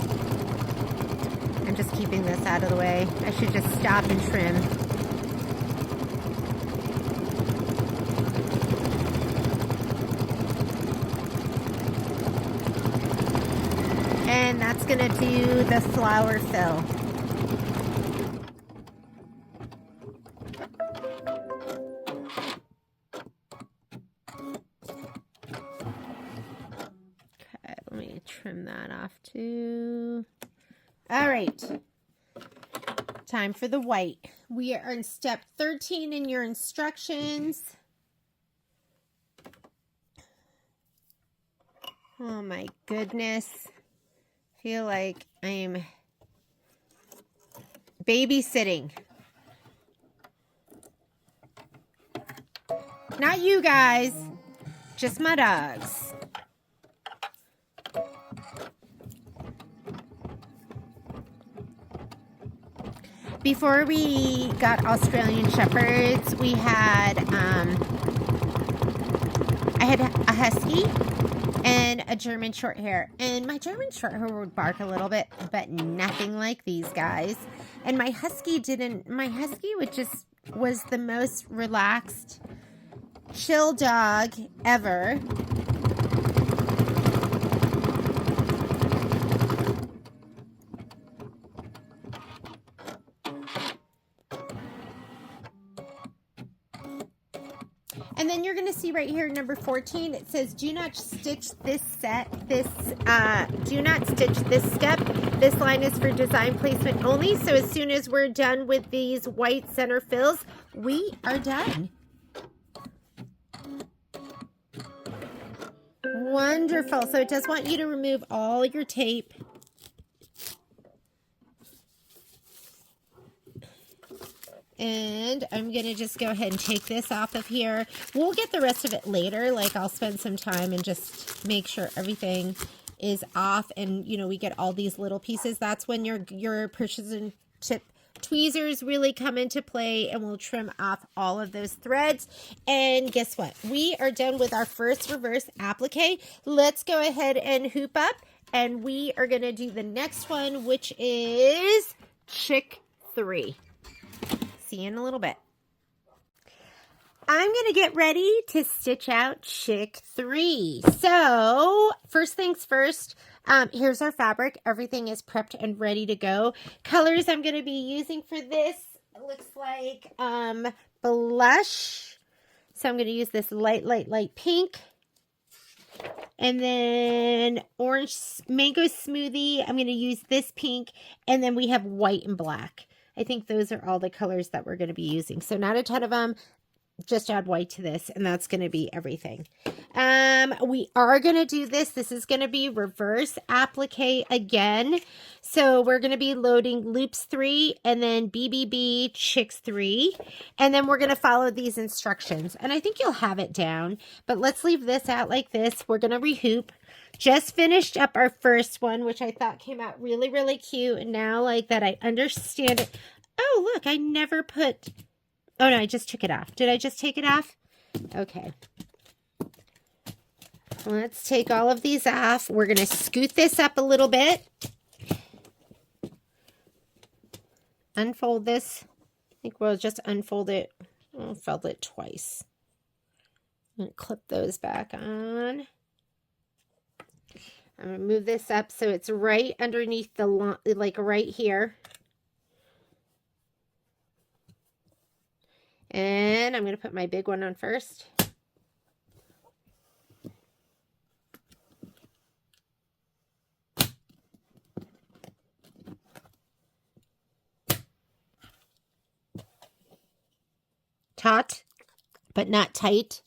I'm just keeping this out of the way. I should just stop and trim. and that's going to do the flower fill. Okay, let me trim that off too. All right. Time for the white. We are in step 13 in your instructions. Oh my goodness. I feel like I'm babysitting. Not you guys, just my dogs. Before we got Australian Shepherds, we had, I had a Husky and a German Shorthair. And my German Shorthair would bark a little bit, but nothing like these guys. And my Husky was the most relaxed, chill dog ever. And then you're going to see right here, number 14, it says, do not stitch this do not stitch this step. This line is for design placement only. So as soon as we're done with these white center fills, we are done. Wonderful. So it does want you to remove all your tape. And I'm going to just go ahead and take this off of here. We'll get the rest of it later. Like, I'll spend some time and just make sure everything is off. And, you know, we get all these little pieces. That's when your precision tip tweezers really come into play, and we'll trim off all of those threads. And guess what? We are done with our first reverse applique. Let's go ahead and hoop up, and we are going to do the next one, which is chick 3. See you in a little bit. I'm going to get ready to stitch out chick 3. So first things first, here's our fabric. Everything is prepped and ready to go. Colors I'm going to be using for this, it looks like blush. So I'm going to use this light pink. And then orange mango smoothie. I'm going to use this pink. And then we have white and black. I think those are all the colors that we're going to be using. So not a ton of them. Just add white to this, and that's going to be everything. We are going to do this. This is going to be reverse applique again. So we're going to be loading loops 3 and then BBB chicks 3. And then we're going to follow these instructions. And I think you'll have it down. But let's leave this out like this. We're going to rehoop. Just finished up our first one, which I thought came out really, really cute. And now, like that, I understand it. Oh, look, I never put... Oh, no, I just took it off. Did I just take it off? Okay. Let's take all of these off. We're going to scoot this up a little bit. Unfold this. I think we'll just unfold it. I'll fold it twice. I'm going to clip those back on. I'm going to move this up so it's right underneath the, like right here. And I'm going to put my big one on first. Taut, but not tight.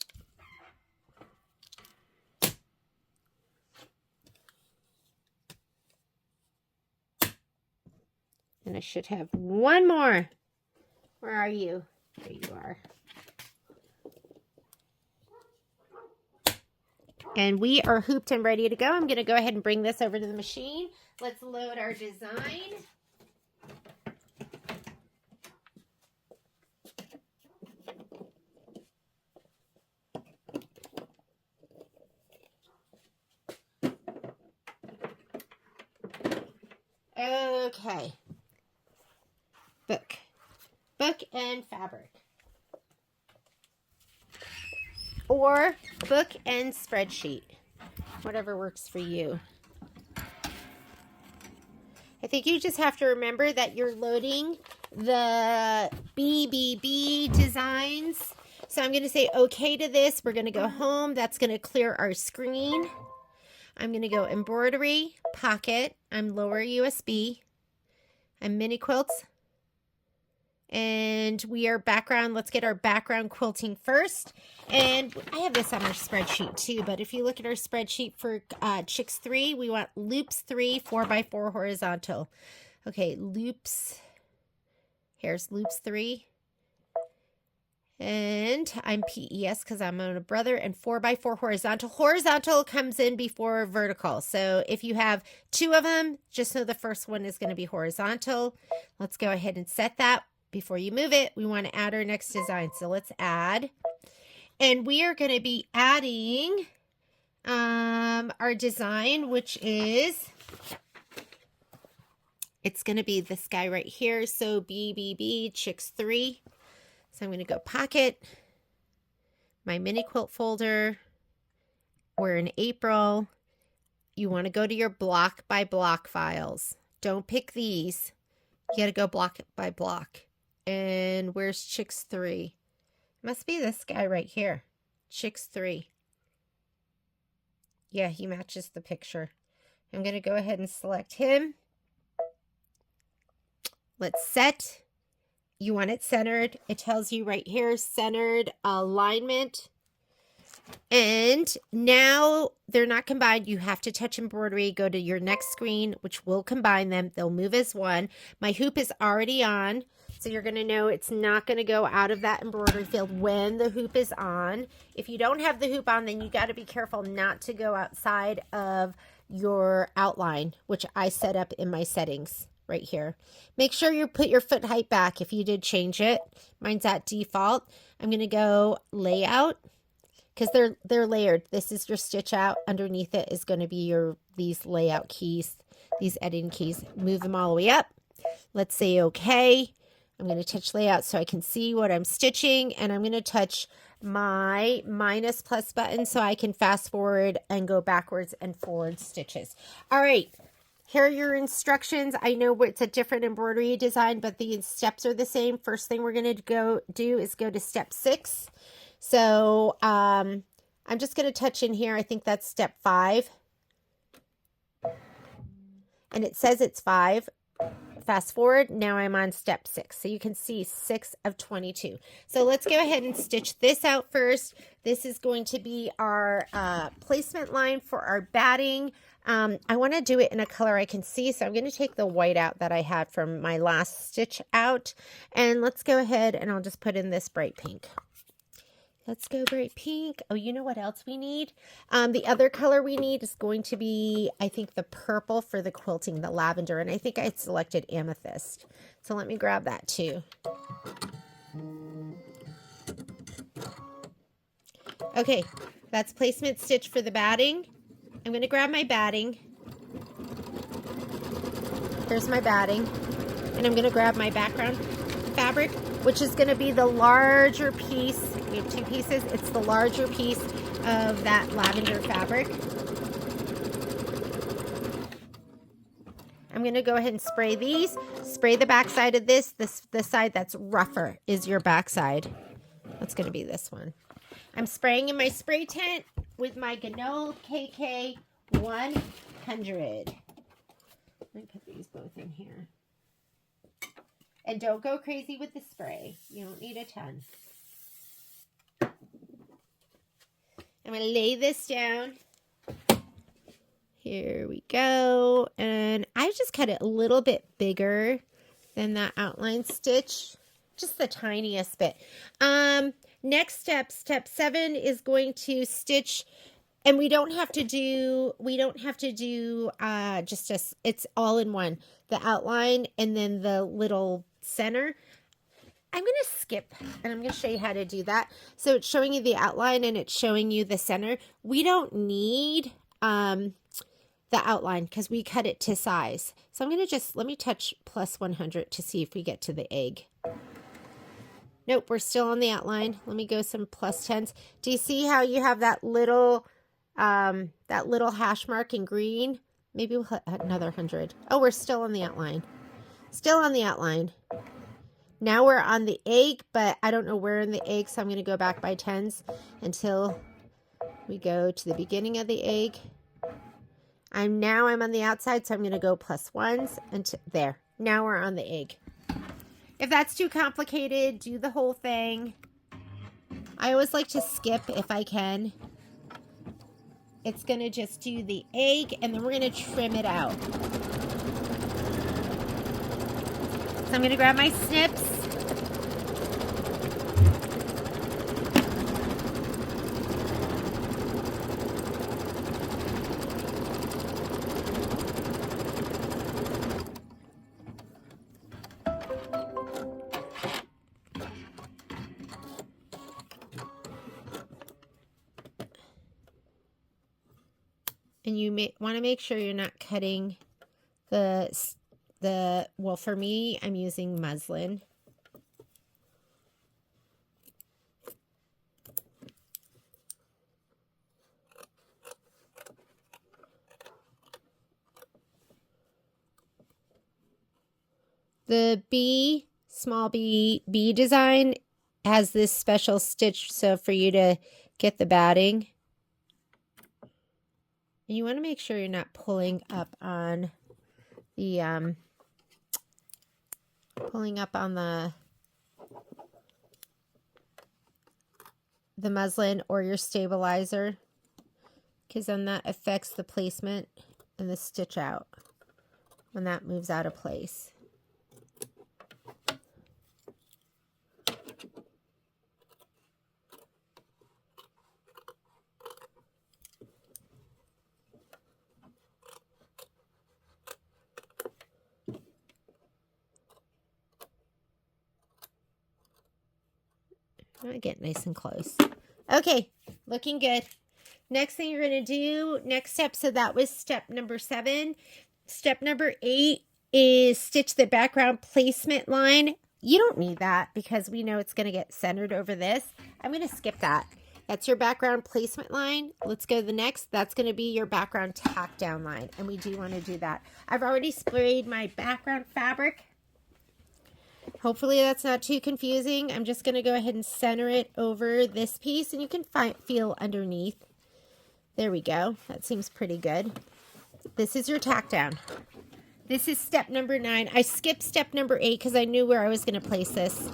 And I should have one more. Where are you? There you are. And we are hooped and ready to go. I'm going to go ahead and bring this over to the machine. Let's load our design. Okay. Book and fabric. Or book and spreadsheet. Whatever works for you. I think you just have to remember that you're loading the BBB designs. So I'm going to say okay to this. We're going to go home. That's going to clear our screen. I'm going to go embroidery, pocket. I'm lower USB. I'm mini quilts. And we are background. Let's get our background quilting first. And I have this on our spreadsheet too, but if you look at our spreadsheet for Chicks 3, we want loops 3, 4x4 horizontal. Okay, loops. Here's loops 3. And I'm PES because I'm on a brother, and 4x4 horizontal. Horizontal comes in before vertical. So if you have 2 of them, just know the first one is going to be horizontal. Let's go ahead and set that. Before you move it, we want to add our next design. So let's add. And we are going to be adding our design, which is, it's going to be this guy right here. So BBB Chicks 3. So I'm going to go pocket, my mini quilt folder. We're in April. You want to go to your block by block files. Don't pick these. You got to go block by block. And where's Chicks 3? Must be this guy right here. Chicks 3. Yeah, he matches the picture. I'm going to go ahead and select him. Let's set. You want it centered. It tells you right here, centered alignment. And now they're not combined. You have to touch embroidery. Go to your next screen, which will combine them. They'll move as one. My hoop is already on. So you're going to know it's not going to go out of that embroidery field when the hoop is on. If you don't have the hoop on, then you got to be careful not to go outside of your outline, which I set up in my settings right here. Make sure you put your foot height back if you did change it. Mine's at default. I'm going to go layout because they're layered. This is your stitch out. Underneath it is going to be these layout keys, these editing keys. Move them all the way up. Let's say okay. I'm going to touch layout so I can see what I'm stitching, and I'm going to touch my minus plus button so I can fast forward and go backwards and forward stitches. All right, here are your instructions. I know it's a different embroidery design, but the steps are the same. First thing we're going to go to step 6. So I'm just going to touch in here. I think that's step 5. And it says it's 5. Fast forward, now I'm on step 6. So you can see 6 of 22. So let's go ahead and stitch this out first. This is going to be our placement line for our batting. I want to do it in a color I can see. So I'm going to take the white out that I had from my last stitch out. And let's go ahead and I'll just put in this bright pink. Let's go bright pink. Oh, you know what else we need? The other color we need is going to be, I think, the purple for the quilting, the lavender. And I think I selected amethyst. So let me grab that too. Okay, that's placement stitch for the batting. I'm going to grab my batting. Here's my batting. And I'm going to grab my background fabric, which is going to be the larger piece. We have 2 pieces. It's the larger piece of that lavender fabric. I'm going to go ahead and spray these. Spray the back side of this. The side that's rougher is your back side. That's going to be this one. I'm spraying in my spray tent with my Ganol KK 100. Let me put these both in here. And don't go crazy with the spray. You don't need a ton. I'm going to lay this down. Here we go. And I just cut it a little bit bigger than that outline stitch. Just the tiniest bit. Next step, step 7 is going to stitch, and we don't have to do it's all in one. The outline and then the little center. I'm going to skip and I'm going to show you how to do that. So it's showing you the outline and it's showing you the center. We don't need the outline because we cut it to size. So I'm going to let me touch plus 100 to see if we get to the egg. Nope, we're still on the outline. Let me go some plus 10s. Do you see how you have that little hash mark in green? Maybe we'll hit another 100. Oh, we're still on the outline. Still on the outline. Now we're on the egg, but I don't know where in the egg, so I'm going to go back by tens until we go to the beginning of the egg. I'm on the outside, so I'm going to go plus ones until there. Now we're on the egg. If that's too complicated, do the whole thing. I always like to skip if I can. It's going to just do the egg, and then we're going to trim it out. So I'm going to grab my snips. And you want to make sure you're not cutting well, for me, I'm using muslin. The small bee design has this special stitch, so for you to get the batting. And you want to make sure you're not pulling up on the muslin or your stabilizer, because then that affects the placement and the stitch out when that moves out of place. Get nice and close. Okay, looking good. Next thing you're going to do, next step, so that was step number 7. Step number 8 is stitch the background placement line. You don't need that because we know it's going to get centered over this. I'm going to skip that. That's your background placement line. Let's go to the next. That's going to be your background tack down line, and we do want to do that. I've already sprayed my background fabric. Hopefully that's not too confusing. I'm just going to go ahead and center it over this piece, and you can feel underneath. There we go. That seems pretty good. This is your tack down. This is step number 9. I skipped step number 8 because I knew where I was going to place this.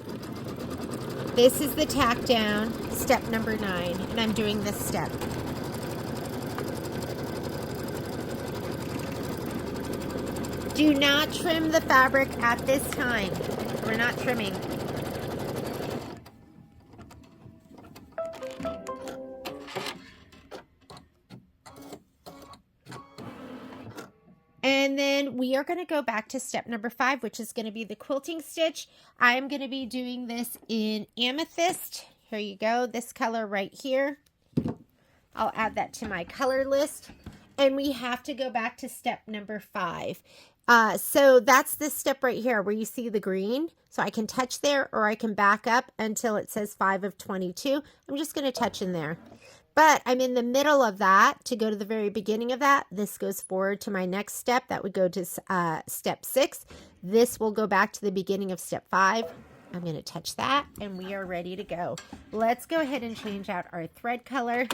This is the tack down, step number 9, and I'm doing this step. Do not trim the fabric at this time. We're not trimming. And then we are going to go back to step number 5, which is going to be the quilting stitch. I'm going to be doing this in amethyst. Here you go, this color right here. I'll add that to my color list. And we have to go back to step number 5. So that's this step right here where you see the green. So I can touch there, or I can back up until it says 5 of 22. I'm just going to touch in there. But I'm in the middle of that to go to the very beginning of that. This goes forward to my next step. That would go to step 6. This will go back to the beginning of step 5. I'm going to touch that, and we are ready to go. Let's go ahead and change out our thread color.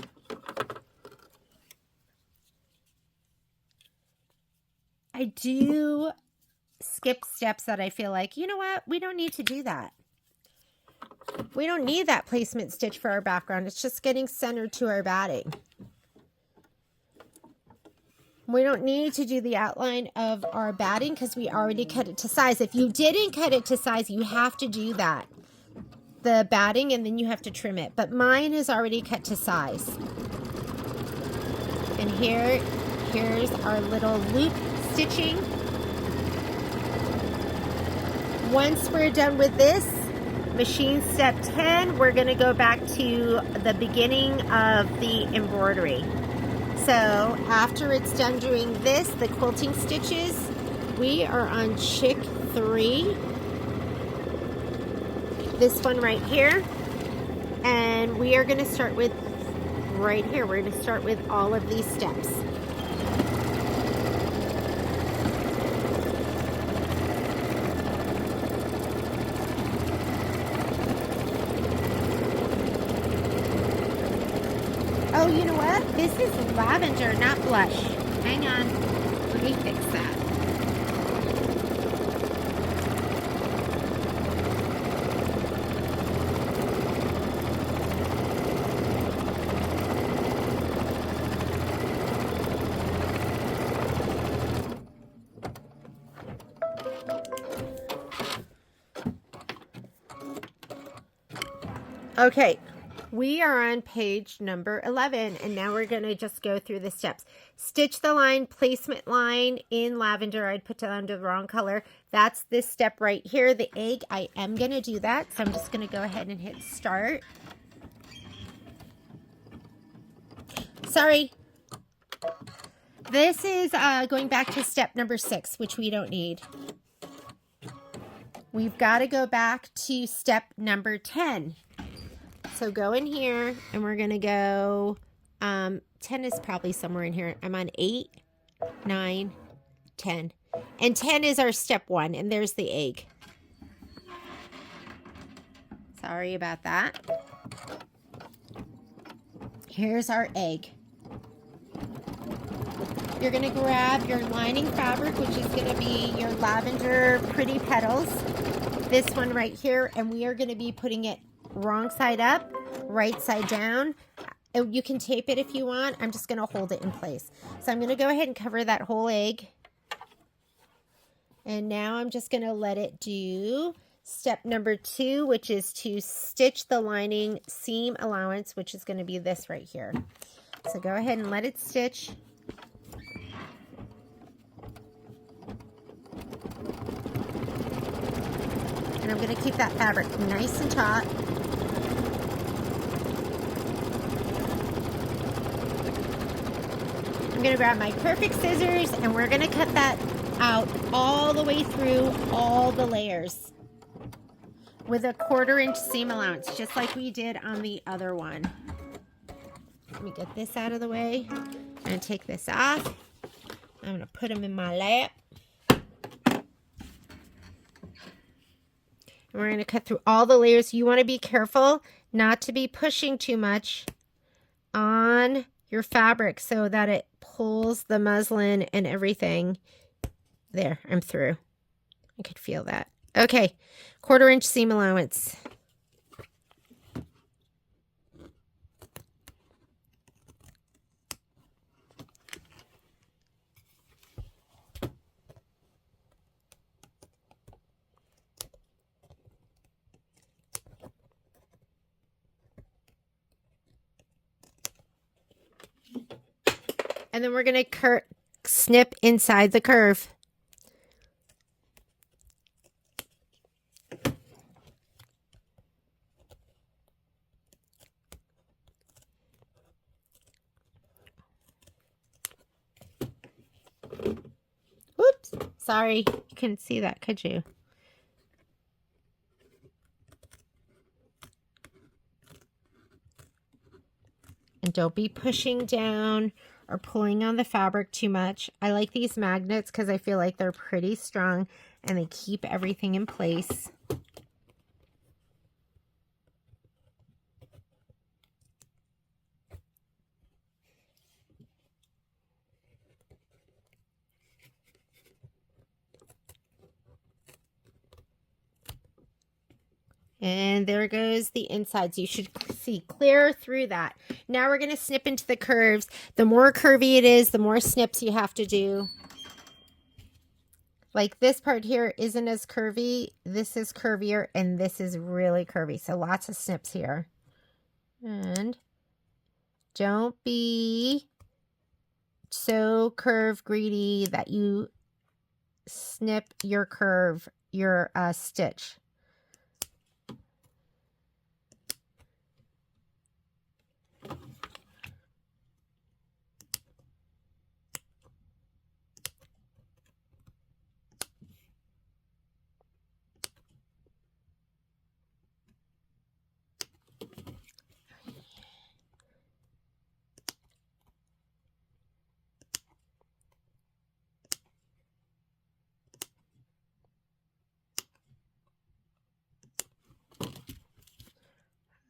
I do skip steps that I feel like, you know what, we don't need to do that. We don't need that placement stitch for our background. It's just getting centered to our batting. We don't need to do the outline of our batting because we already cut it to size. If you didn't cut it to size, you have to do that. The batting, and then you have to trim it. But mine is already cut to size. And here's our little loop stitching. Once we're done with this, machine step 10, we're going to go back to the beginning of the embroidery. So after it's done doing this, the quilting stitches, we are on chick 3. This one right here. And we are going to start with right here. We're going to start with all of these steps. Oh, you know what? This is lavender, not blush. Hang on. Let me fix that. Okay, we are on page number 11, and now we're going to just go through the steps. Stitch the line, placement line in lavender. I'd put down the wrong color. That's this step right here, the egg. I am going to do that, so I'm just going to go ahead and hit start. Sorry. This is going back to step number 6, which we don't need. We've got to go back to step number 10. So go in here, and we're going to go, 10 is probably somewhere in here. I'm on 8, 9, 10. And 10 is our step 1, and there's the egg. Sorry about that. Here's our egg. You're going to grab your lining fabric, which is going to be your lavender pretty petals. This one right here, and we are going to be putting it wrong side up, right side down. You can tape it if you want. I'm just going to hold it in place. So I'm going to go ahead and cover that whole egg. And now I'm just going to let it do step number 2, which is to stitch the lining seam allowance, which is going to be this right here. So go ahead and let it stitch. And I'm going to keep that fabric nice and taut. I'm going to grab my perfect scissors, and we're going to cut that out all the way through all the layers with a 1/4 inch seam allowance, just like we did on the other one. Let me get this out of the way. I'm going to take this off. I'm going to put them in my lap. And we're going to cut through all the layers. You want to be careful not to be pushing too much on your fabric so that it pulls the muslin and everything. There, I'm through. I could feel that. Okay, 1/4 inch seam allowance. And then we're going to snip inside the curve. Whoops, sorry, you couldn't see that, could you? And don't be pushing down or pulling on the fabric too much. I like these magnets because I feel like they're pretty strong and they keep everything in place. And there goes the insides. You should see clear through that. Now we're going to snip into the curves. The more curvy it is, the more snips you have to do. Like this part here isn't as curvy. This is curvier, and this is really curvy. So lots of snips here. And don't be so curve greedy that you snip your curve, your stitch.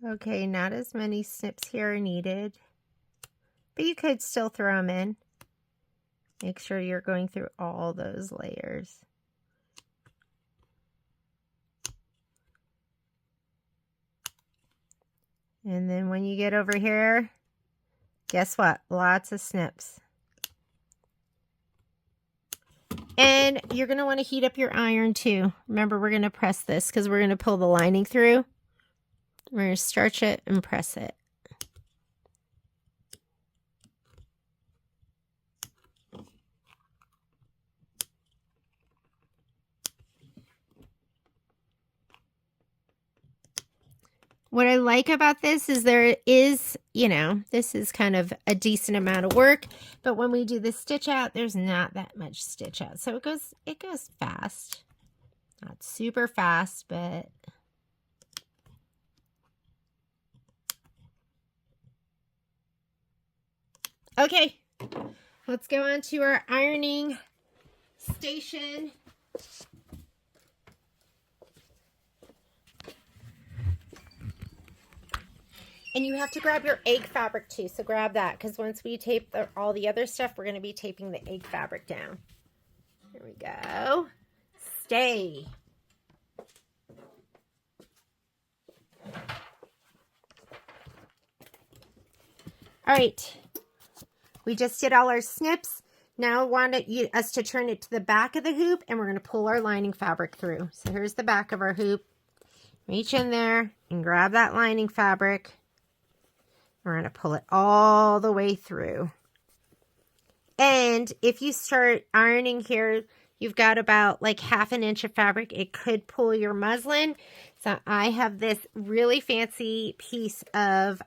Okay, not as many snips here are needed. but you could still throw them in. Make sure you're going through all those layers. And then when you get over here, guess what? Lots of snips. And you're going to want to heat up your iron too. Remember, we're going to press this because we're going to pull the lining through. We're going to starch it and press it. What I like about this is there is, you know, this is kind of a decent amount of work, but when we do the stitch out, there's not that much stitch out. So it goes fast. Not super fast, but okay. Let's go on to our ironing station. And you have to grab your egg fabric too, so grab that, because once we tape all the other stuff, we're going to be taping the egg fabric down. Here we go. Stay. All right. We just did all our snips. Now I want us to turn it to the back of the hoop, and we're going to pull our lining fabric through. So here's the back of our hoop. Reach in there and grab that lining fabric. We're going to pull it all the way through. And if you start ironing here, you've got about like 1/2 inch of fabric. It could pull your muslin. So I have this really fancy piece of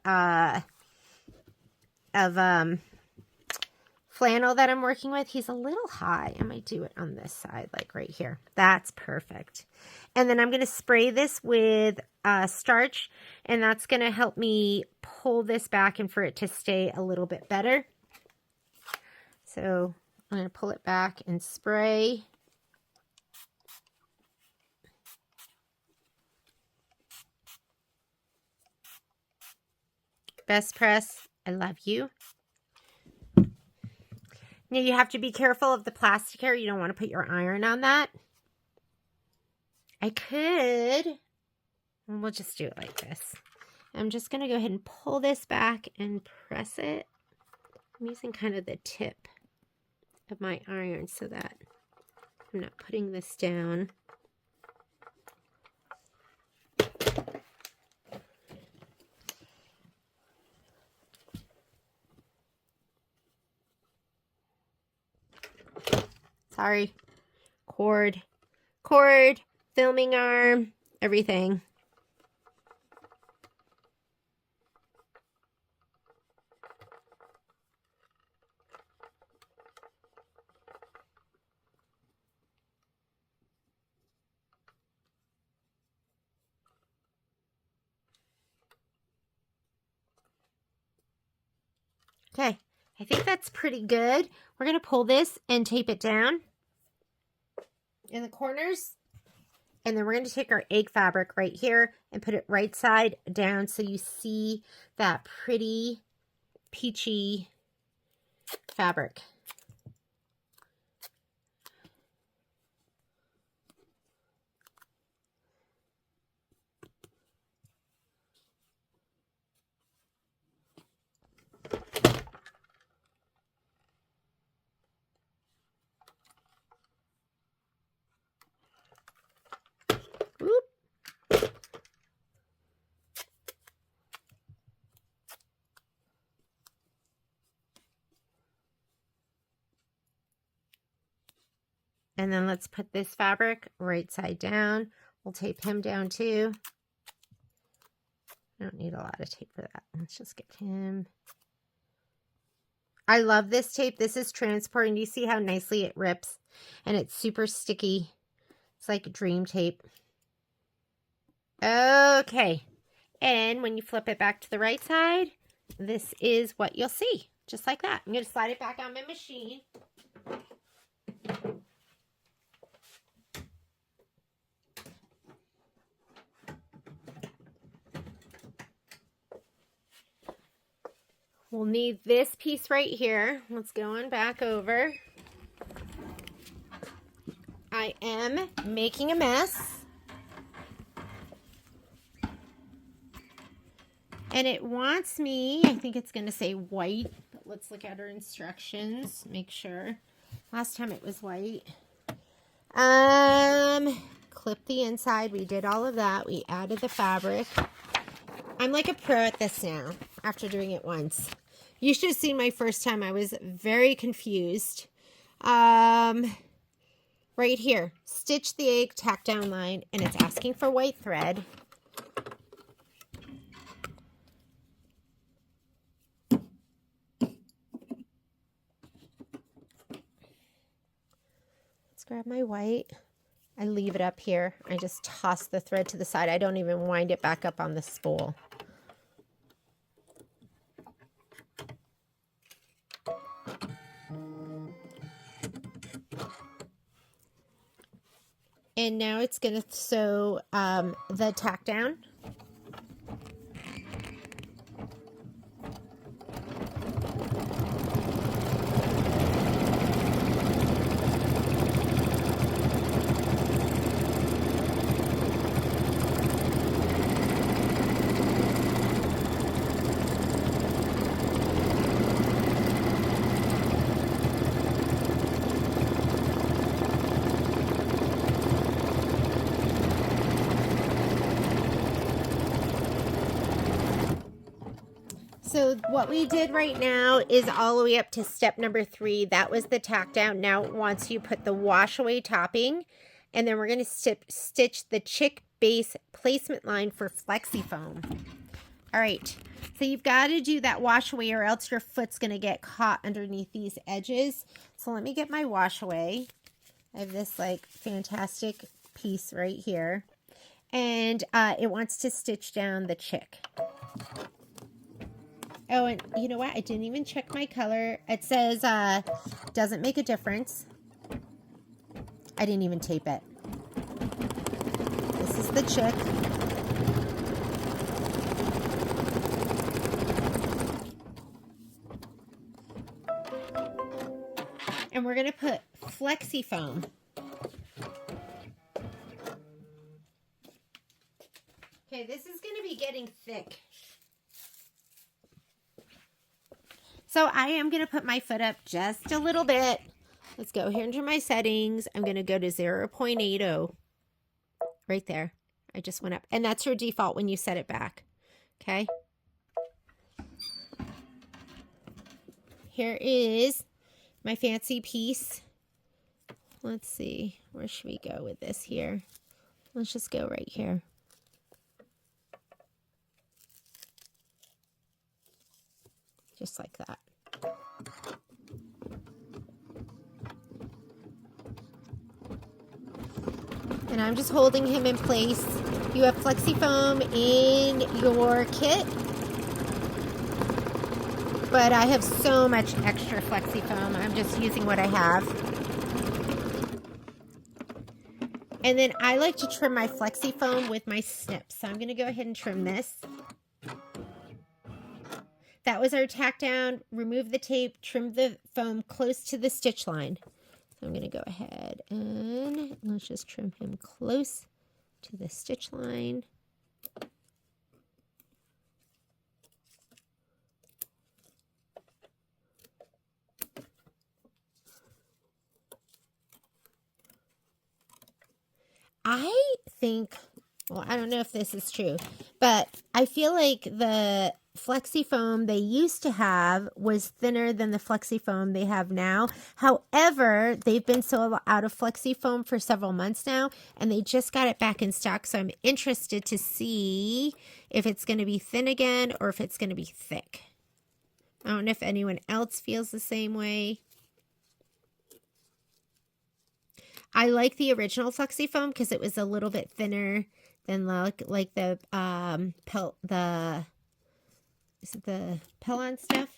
flannel that I'm working with. He's a little high. I might do it on this side, like right here. That's perfect. And then I'm going to spray this with starch, and that's going to help me pull this back and for it to stay a little bit better. So I'm going to pull it back and spray. Best press. I love you. Now you have to be careful of the plastic here. You don't want to put your iron on that. I could. We'll just do it like this. I'm just going to go ahead and pull this back and press it. I'm using kind of the tip of my iron so that I'm not putting this down. Sorry. Cord, filming arm, everything. Okay, I think that's pretty good. We're going to pull this and tape it down in the corners. And then we're going to take our egg fabric right here and put it right side down so you see that pretty peachy fabric. And then let's put this fabric right side down. We'll tape him down too. I don't need a lot of tape for that. Let's just get him. I love this tape. This is transporting. Do you see how nicely it rips? And it's super sticky. It's like dream tape. Okay. And when you flip it back to the right side, this is what you'll see. Just like that. I'm going to slide it back on my machine. We'll need this piece right here. Let's go on back over. I am making a mess. And it wants me, I think it's going to say white, but let's look at our instructions, make sure. Last time it was white. Clip the inside. We did all of that. We added the fabric. I'm like a pro at this now after doing it once. You should have seen my first time. I was very confused. Right here, stitch the egg tack down line, and it's asking for white thread. Grab my white. I leave it up here. I just toss the thread to the side. I don't even wind it back up on the spool. And now it's going to sew the tack down. So what we did right now is all the way up to step number 3. That was the tack down. Now once you put the wash away topping, and then we're going to stitch the chick base placement line for flexi foam. All right, so you've got to do that wash away or else your foot's going to get caught underneath these edges. So let me get my wash away. I have this like fantastic piece right here, and it wants to stitch down the chick. Oh, and you know what? I didn't even check my color. It says, doesn't make a difference. I didn't even tape it. This is the chick. And we're going to put flexi foam. Okay, this is going to be getting thick. So I am going to put my foot up just a little bit. Let's go here into my settings. I'm going to go to 0.80. Right there. I just went up. And that's your default when you set it back. Okay. Here is my fancy piece. Let's see. Where should we go with this here? Let's just go right here. Just like that. And I'm just holding him in place. You have flexi foam in your kit, but I have so much extra flexi foam. I'm just using what I have. And then I like to trim my flexi foam with my snips. So I'm going to go ahead and trim this. That was our tack down. Remove the tape, trim the foam close to the stitch line. So I'm going to go ahead and let's just trim him close to the stitch line. I think, well, I don't know if this is true, but I feel like the flexi foam they used to have was thinner than the flexi foam they have now. However, they've been sold out of flexi foam for several months now, and they just got it back in stock. So I'm interested to see if it's going to be thin again or if it's going to be thick. I don't know if anyone else feels the same way. I like the original flexi foam because it was a little bit thinner than like the is it the Pellon stuff?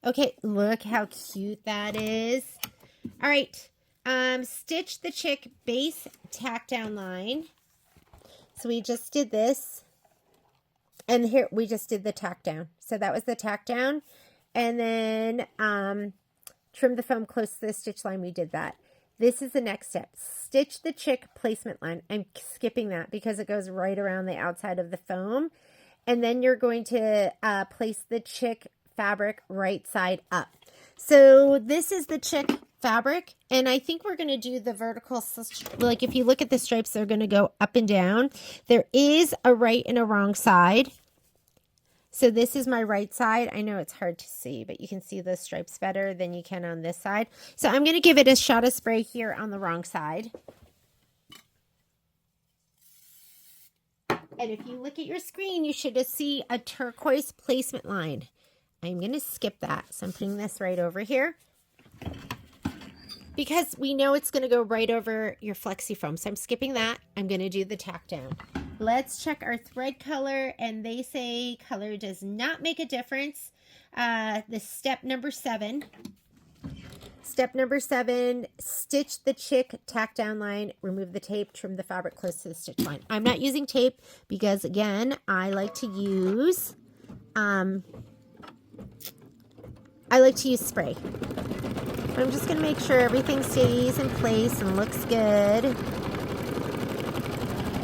Okay, look how cute that is. All right, stitch the chick base tack down line. So we just did this, and here we just did the tack down. So that was the tack down, and then trim the foam close to the stitch line. We did that. This is the next step. Stitch the chick placement line. I'm skipping that because it goes right around the outside of the foam. And then you're going to place the chick fabric right side up. So this is the chick fabric, and I think we're going to do the vertical, like if you look at the stripes, they're going to go up and down. There is a right and a wrong side. So this is my right side. I know it's hard to see, but you can see the stripes better than you can on this side. So I'm going to give it a shot of spray here on the wrong side. And if you look at your screen, you should see a turquoise placement line. I'm going to skip that. So I'm putting this right over here because we know it's going to go right over your flexi foam. So I'm skipping that. I'm going to do the tack down. Let's check our thread color, and they say color does not make a difference. The step number 7. Step number 7, stitch the chick tack down line, remove the tape, trim the fabric close to the stitch line. I'm not using tape because, again, I like to use spray. I'm just going to make sure everything stays in place and looks good.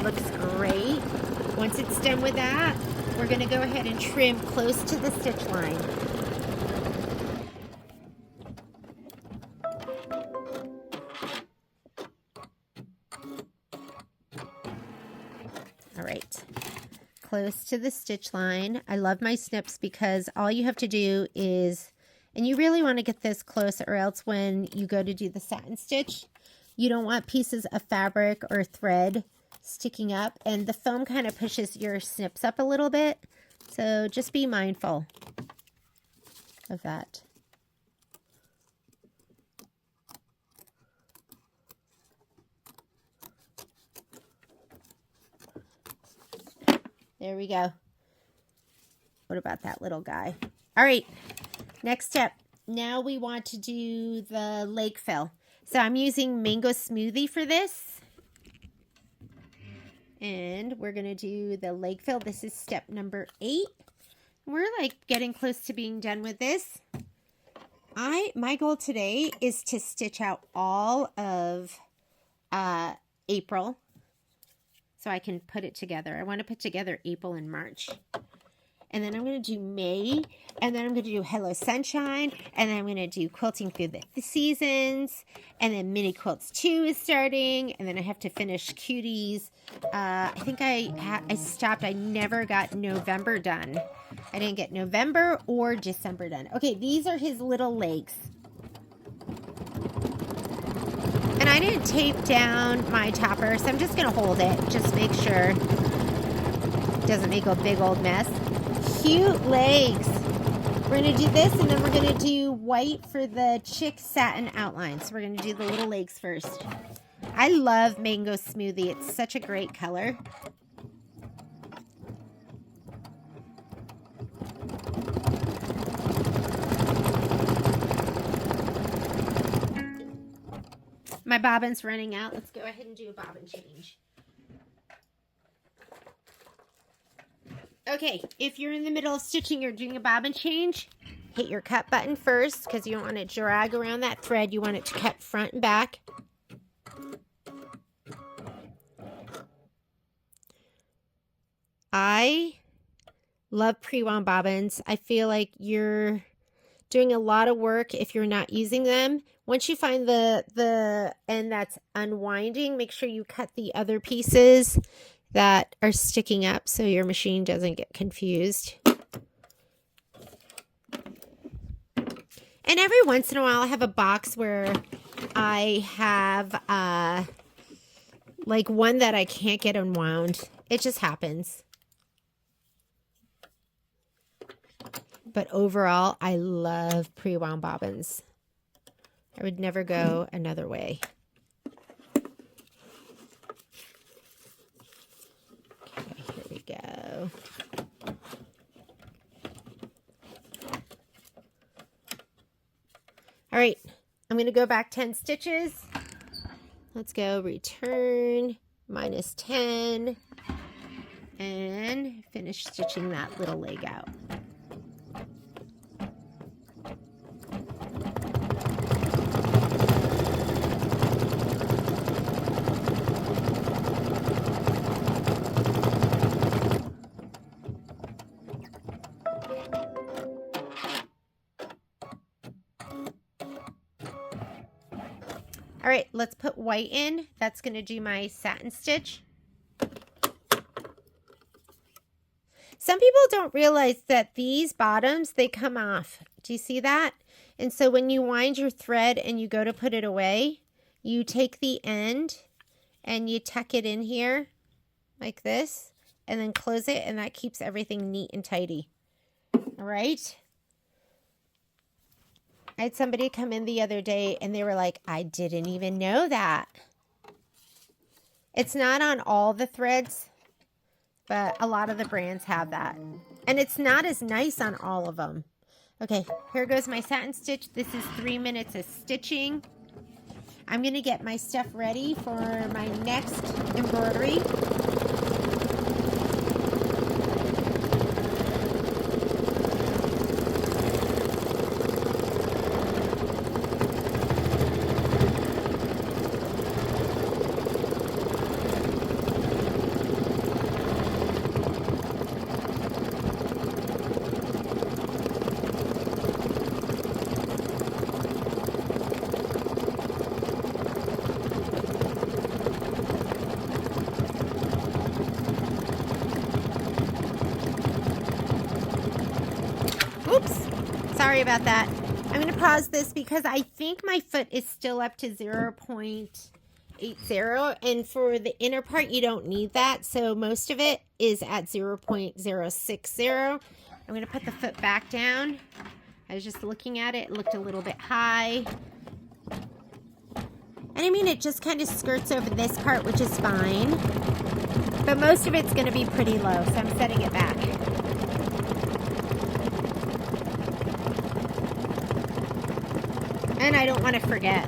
Looks great. Once it's done with that, we're going to go ahead and trim close to the stitch line. All right. Close to the stitch line. I love my snips because all you have to do is, and you really want to get this close or else when you go to do the satin stitch, you don't want pieces of fabric or thread sticking up, and the foam kind of pushes your snips up a little bit, so just be mindful of that. There we go. What about that little guy? All right, next step. Now we want to do the leg fill. So I'm using Mango Smoothie for this. And we're going to do the leg fill. This is step number 8. We're like getting close to being done with this. My goal today is to stitch out all of April so I can put it together. I want to put together April and March. And then I'm going to do May, and then I'm going to do Hello Sunshine, and then I'm going to do Quilting Through the Seasons, and then Mini Quilts 2 is starting, and then I have to finish Cuties. I think I stopped. I never got November done. I didn't get November or December done. Okay, these are his little legs. And I didn't tape down my topper, so I'm just going to hold it. Just make sure it doesn't make a big old mess. Cute legs. We're going to do this, and then we're going to do white for the chick satin outline. So we're going to do the little legs first. I love Mango Smoothie. It's such a great color. My bobbin's running out. Let's go ahead and do a bobbin change. Okay, if you're in the middle of stitching or doing a bobbin change, hit your cut button first because you don't want it to drag around that thread. You want it to cut front and back. I love pre-wound bobbins. I feel like you're doing a lot of work if you're not using them. Once you find the end that's unwinding, make sure you cut the other pieces that are sticking up so your machine doesn't get confused. And every once in a while I have a box where I have like one that I can't get unwound. It just happens. But overall, I love pre-wound bobbins. I would never go another way. Go. All right, I'm going to go back 10 stitches. Let's go return minus 10 and finish stitching that little leg out. All right, let's put white in. That's going to do my satin stitch. Some people don't realize that these bottoms, they come off. Do you see that? And so when you wind your thread and you go to put it away, you take the end and you tuck it in here like this and then close it, and that keeps everything neat and tidy. All right. I had somebody come in the other day and they were like, I didn't even know that. It's not on all the threads, but a lot of the brands have that. And it's not as nice on all of them. Okay, here goes my satin stitch. This is 3 minutes of stitching. I'm going to get my stuff ready for my next embroidery. Sorry about that. I'm going to pause this because I think my foot is still up to 0.80, and for the inner part you don't need that, so most of it is at 0.060. I'm going to put the foot back down. I was just looking at it. It looked a little bit high. And I mean, it just kind of skirts over this part, which is fine. But most of it's going to be pretty low, so I'm setting it back. And I don't want to forget.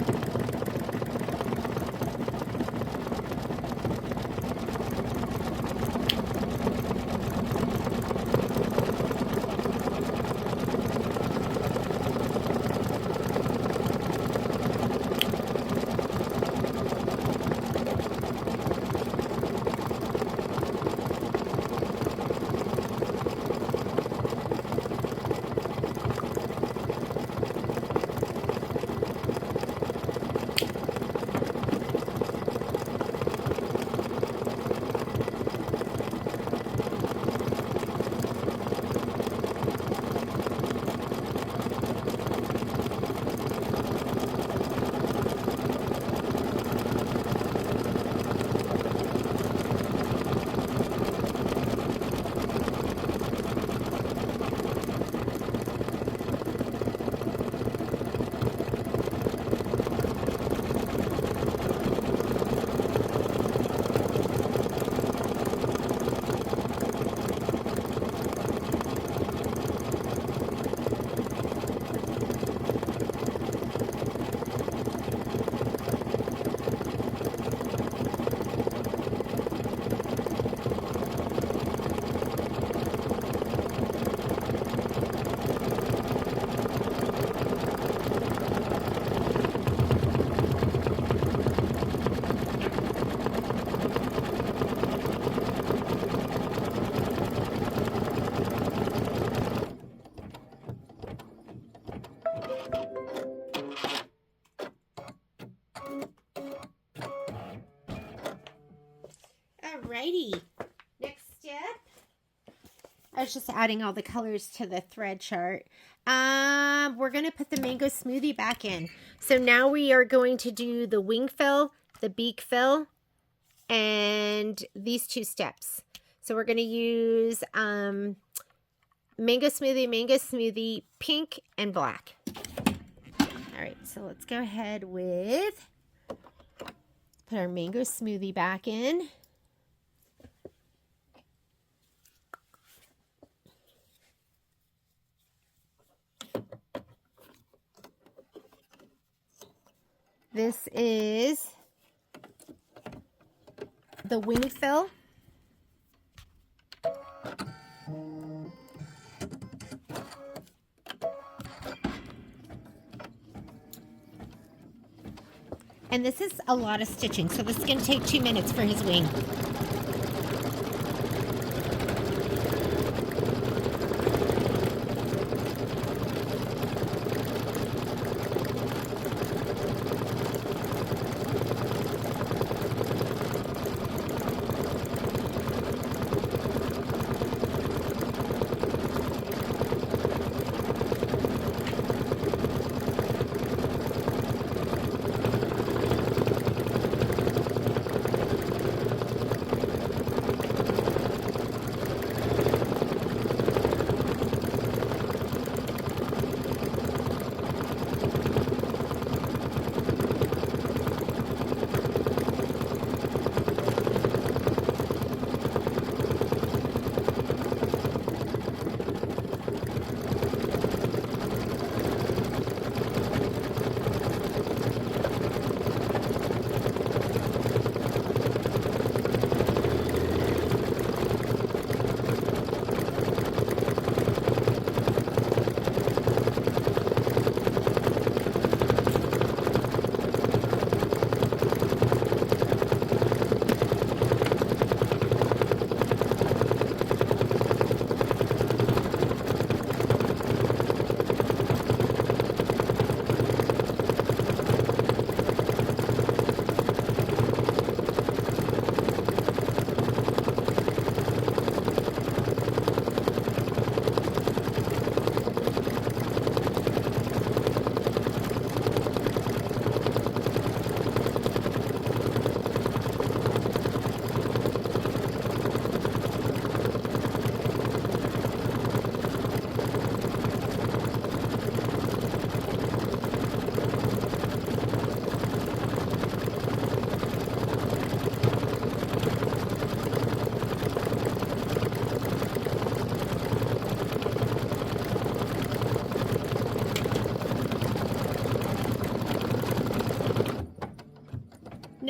Alrighty, next step. I was just adding all the colors to the thread chart. We're going to put the mango smoothie back in. So now we are going to do the wing fill, the beak fill, and these two steps. So we're going to use mango smoothie, pink and black. Alright, so let's go ahead with, put our mango smoothie back in. This is the wing fill. And this is a lot of stitching, so this is going to take 2 minutes for his wing.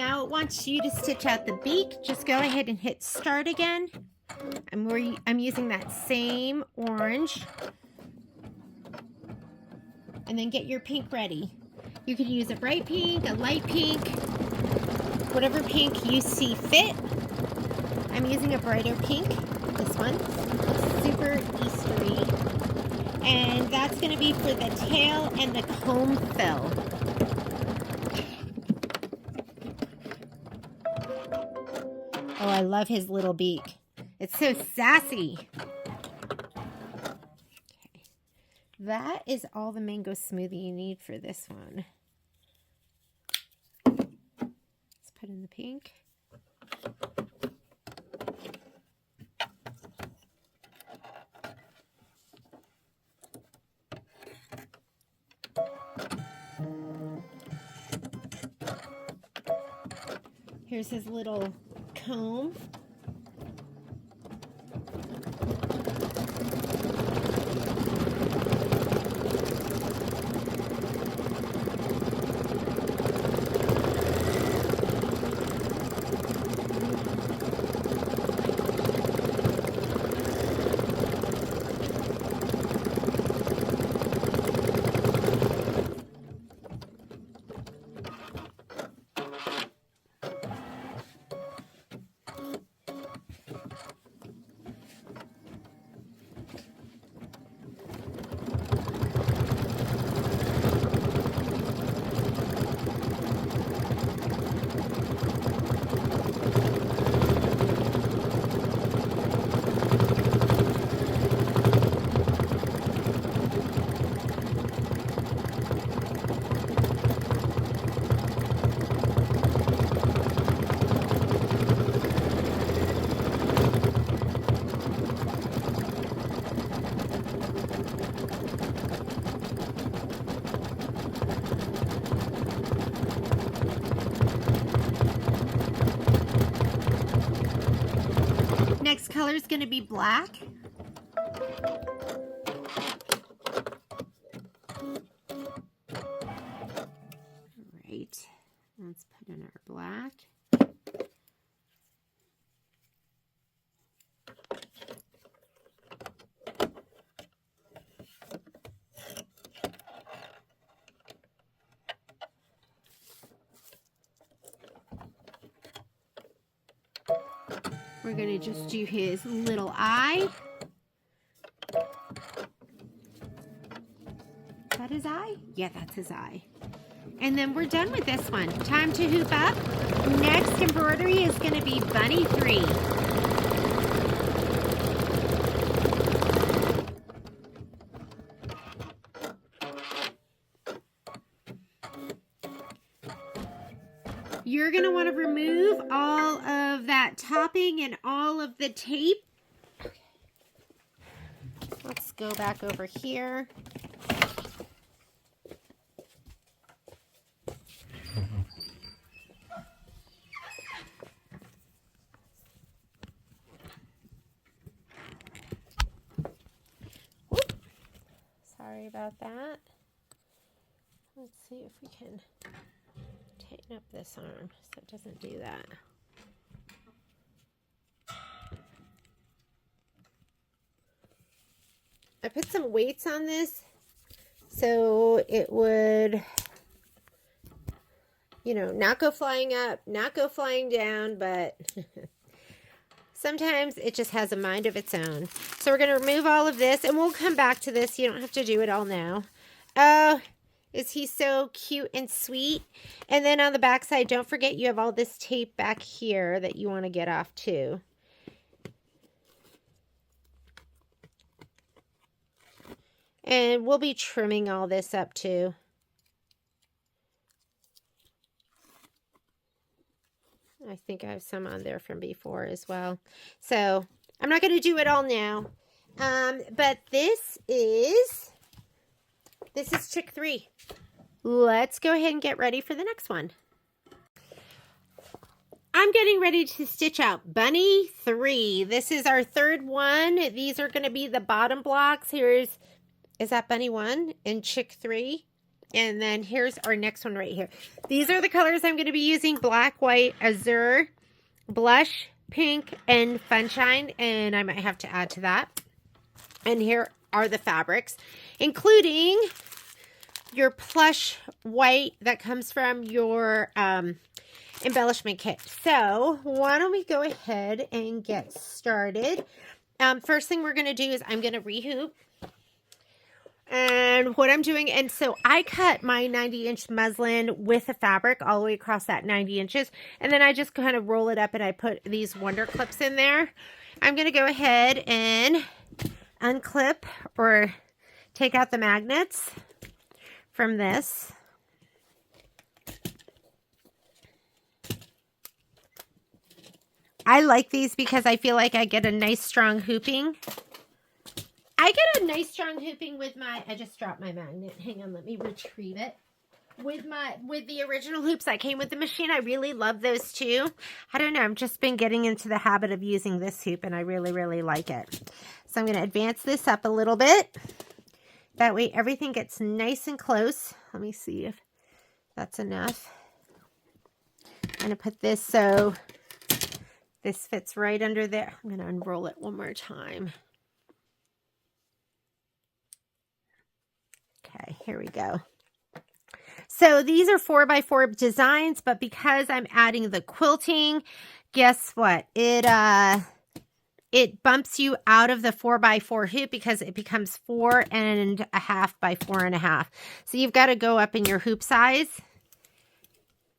now it wants you to stitch out the beak. Just go ahead and hit start again. I'm using that same orange. And then get your pink ready. You could use a bright pink, a light pink, whatever pink you see fit. I'm using a brighter pink, this one, super Eastery. And that's gonna be for the tail and the comb fill. Oh, I love his little beak. It's so sassy. Okay. That is all the mango smoothie you need for this one. Let's put in the pink. Here's his little comb. Next color is going to be black. All right, let's put in our black. We're going to just do his little eye. Is that his eye? Yeah, that's his eye. And then we're done with this one. Time to hoop up. Next embroidery is going to be Bunny 3. You're going to want to remove all of that topping and all of the tape. Let's go back over here. Whoop. Sorry about that. Let's see if we can tighten up this arm so it doesn't do that. I put some weights on this so it would, you know, not go flying up, not go flying down, but sometimes it just has a mind of its own. So we're going to remove all of this, and we'll come back to this. You don't have to do it all now. Oh, is he so cute and sweet? And then on the back side, don't forget you have all this tape back here that you want to get off too. And we'll be trimming all this up too. I think I have some on there from before as well. So I'm not going to do it all now. But this is trick 3. Let's go ahead and get ready for the next one. I'm getting ready to stitch out Bunny 3. This is our third one. These are going to be the bottom blocks. Is that Bunny 1 and Chick 3? And then here's our next one right here. These are the colors I'm going to be using: black, white, azure, blush, pink, and sunshine. And I might have to add to that. And here are the fabrics, including your plush white that comes from your embellishment kit. So why don't we go ahead and get started? First thing we're going to do is I'm going to rehoop. And what I'm doing, and so I cut my 90-inch muslin with the fabric all the way across that 90 inches. And then I just kind of roll it up and I put these wonder clips in there. I'm going to go ahead and unclip or take out the magnets from this. I like these because I feel like I get a nice strong hooping. I get a nice strong hooping with my, I just dropped my magnet. Hang on, let me retrieve it. With the original hoops that came with the machine, I really love those too. I don't know, I've just been getting into the habit of using this hoop and I really, really like it. So I'm going to advance this up a little bit. That way everything gets nice and close. Let me see if that's enough. I'm going to put this so this fits right under there. I'm going to unroll it one more time. Okay, here we go. So these are 4x4 designs, but because I'm adding the quilting, guess what? It bumps you out of the 4x4 hoop because it becomes 4.5 by 4.5. So you've got to go up in your hoop size.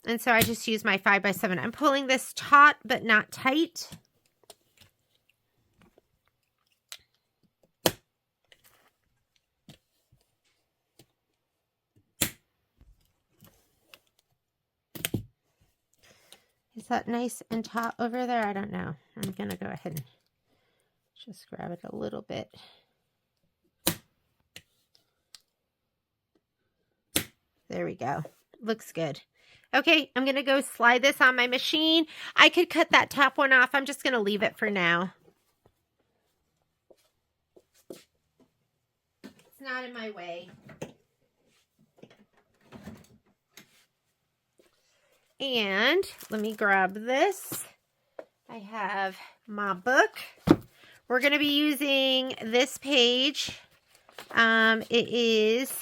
And so I just use my 5x7. I'm pulling this taut but not tight. Is that nice and taut over there? I don't know. I'm going to go ahead and just grab it a little bit. There we go. Looks good. Okay, I'm going to go slide this on my machine. I could cut that top one off. I'm just going to leave it for now. It's not in my way. And let me grab this. I have my book. We're going to be using this page. It is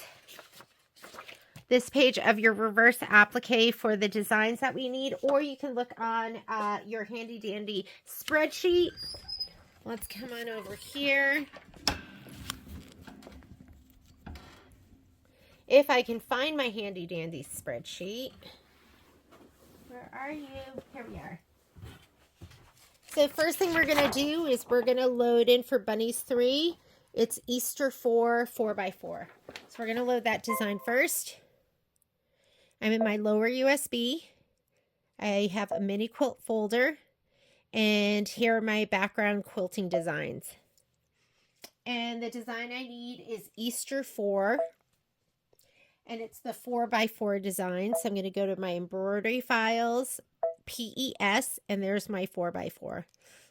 this page of your reverse applique for the designs that we need, or you can look on your handy dandy spreadsheet. Let's come on over here. If I can find my handy dandy spreadsheet. Where are you? Here we are. So first thing we're going to do is we're going to load in for Bunnies 3. It's Easter 4, 4x4. So we're going to load that design first. I'm in my lower USB. I have a mini quilt folder. And here are my background quilting designs. And the design I need is Easter 4. And it's the 4x4 design. So I'm going to go to my embroidery files, PES, and there's my 4x4.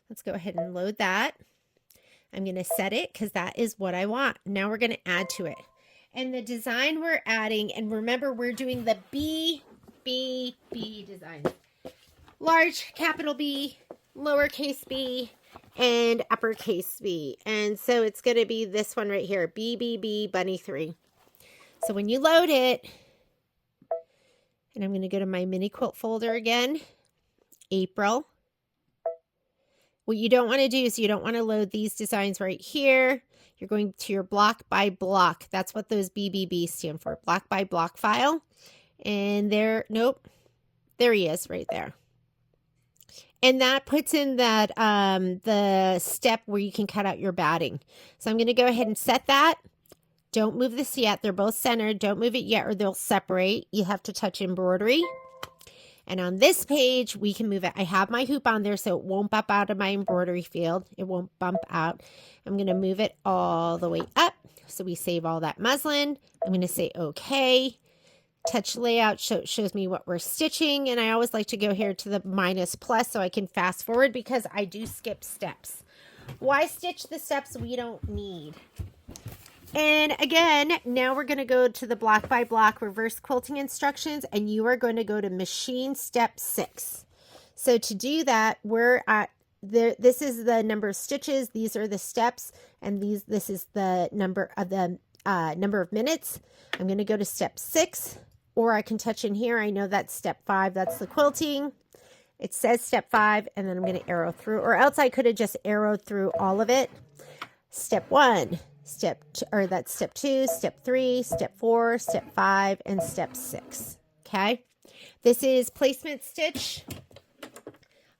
Let's go ahead and load that. I'm going to set it because that is what I want. Now we're going to add to it. And the design we're adding, and remember we're doing the B design. Large capital B, lowercase b, and uppercase b. And so it's going to be this one right here, BBB Bunny 3. So when you load it, and I'm going to go to my mini quilt folder again, April. What you don't want to do is you don't want to load these designs right here. You're going to your block by block. That's what those BBB stand for, block by block file. And there, nope, there he is right there. And that puts in that the step where you can cut out your batting. So I'm going to go ahead and set that. Don't move this yet. They're both centered. Don't move it yet or they'll separate. You have to touch embroidery. And on this page, we can move it. I have my hoop on there so it won't bump out of my embroidery field. It won't bump out. I'm going to move it all the way up. So we save all that muslin. I'm going to say okay. Touch layout shows me what we're stitching. And I always like to go here to the minus plus so I can fast forward because I do skip steps. Why stitch the steps we don't need? And again, now we're going to go to the block by block reverse quilting instructions, and you are going to go to machine step 6. So to do that, we're at this is the number of stitches, these are the steps, and this is the number of minutes. I'm going to go to step 6, or I can touch in here. I know that's step 5, that's the quilting. It says step 5, and then I'm going to arrow through, or else I could have just arrowed through all of it. Step 1, that's step 2, step 3, step 4, step 5, and step 6. Okay, this is placement stitch.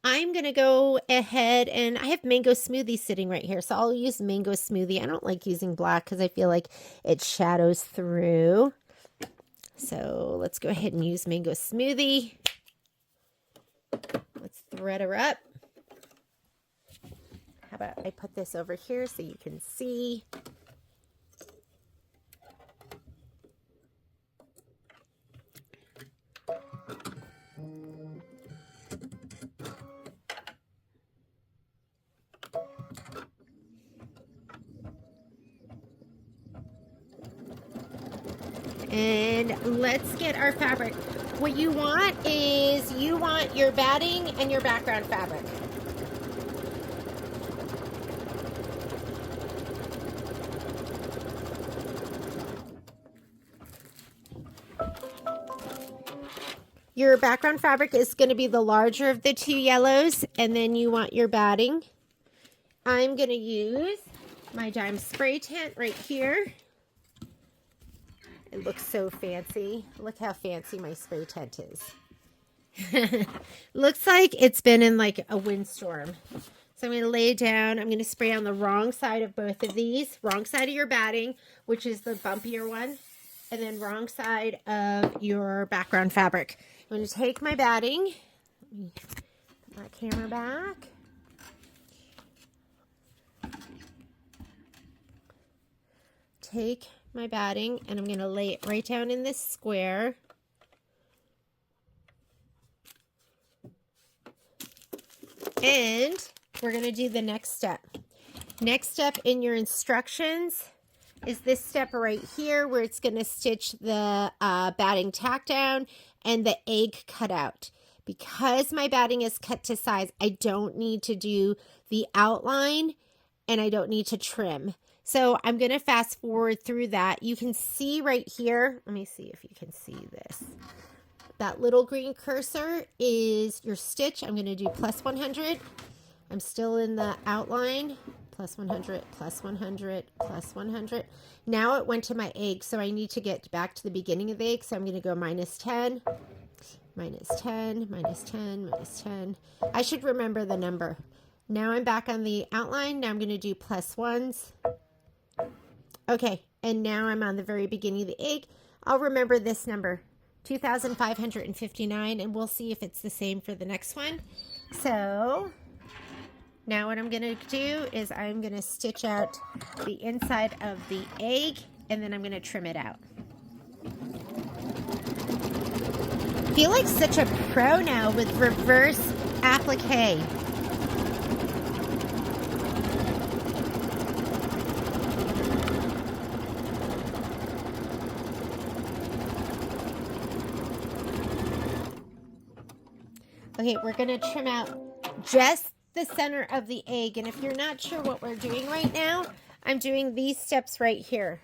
I'm going to go ahead, and I have Mango Smoothie sitting right here, so I'll use Mango Smoothie. I don't like using black because I feel like it shadows through. So let's go ahead and use Mango Smoothie. Let's thread her up. How about I put this over here so you can see? And let's get our fabric. What you want is you want your batting and your background fabric. Your background fabric is going to be the larger of the 2 yellows, and then you want your batting. I'm going to use my dime spray tent right here. It looks so fancy. Look how fancy my spray tent is. Looks like it's been in like a windstorm. So I'm going to lay it down. I'm going to spray on the wrong side of both of these. Wrong side of your batting, which is the bumpier one. And then wrong side of your background fabric. I'm going to take my batting. Let me put that camera back. Take my batting, and I'm going to lay it right down in this square. And we're going to do the next step. Next step in your instructions is this step right here, where it's going to stitch the batting tack down and the egg cut out. Because my batting is cut to size, I don't need to do the outline, and I don't need to trim. So I'm going to fast forward through that. You can see right here, let me see if you can see this. That little green cursor is your stitch. I'm going to do plus 100. I'm still in the outline. Plus 100, plus 100, plus 100. Now it went to my egg, so I need to get back to the beginning of the egg. So I'm going to go minus 10, minus 10, minus 10, minus 10. I should remember the number. Now I'm back on the outline. Now I'm going to do plus 1s. Okay, and now I'm on the very beginning of the egg. I'll remember this number, 2,559, and we'll see if it's the same for the next one. So now what I'm going to do is I'm going to stitch out the inside of the egg, and then I'm going to trim it out. I feel like such a pro now with reverse applique. Okay, we're going to trim out just the center of the egg. And if you're not sure what we're doing right now, I'm doing these steps right here.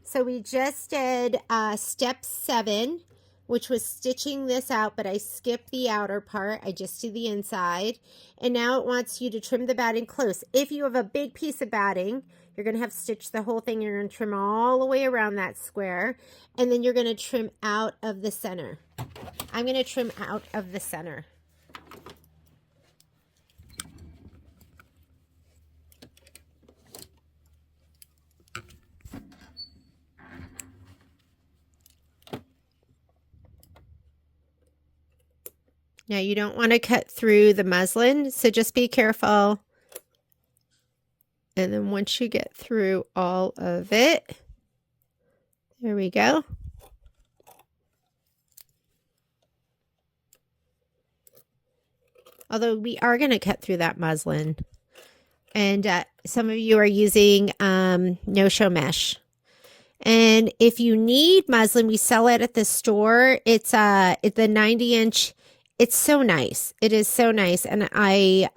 So we just did step 7, which was stitching this out, but I skipped the outer part. I just did the inside. And now it wants you to trim the batting close. If you have a big piece of batting, you're going to have stitched the whole thing. You're going to trim all the way around that square. And then you're going to trim out of the center. I'm going to trim out of the center. Now you don't want to cut through the muslin, so just be careful. And then once you get through all of it, there we go. Although we are going to cut through that muslin. And some of you are using no-show mesh. And if you need muslin, we sell it at the store. It's the 90-inch. It's so nice. It is so nice. And I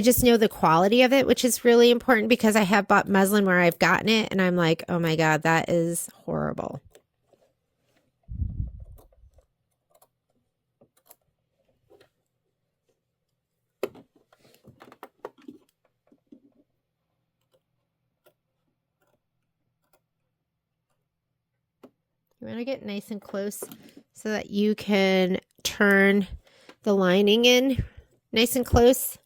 just know the quality of it, which is really important because I have bought muslin where I've gotten it and I'm like, oh my God, that is horrible. You want to get nice and close so that you can turn the lining in nice and close.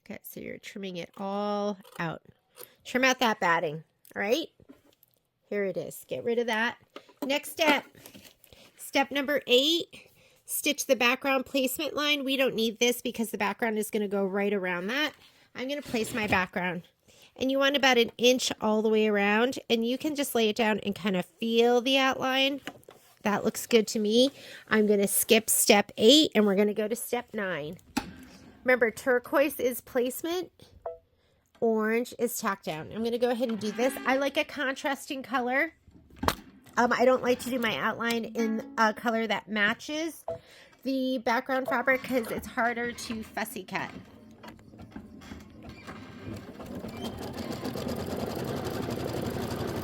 Okay, so you're trimming it all out. Trim out that batting, all right? Here it is. Get rid of that. Next step, step number 8. Stitch the background placement line. We don't need this because the background is going to go right around that. I'm going to place my background. And you want about 1 inch all the way around. And you can just lay it down and kind of feel the outline. That looks good to me. I'm going to skip step 8 and we're going to go to step 9. Remember, turquoise is placement. Orange is tack down. I'm going to go ahead and do this. I like a contrasting color. I don't like to do my outline in a color that matches the background fabric because it's harder to fussy cut.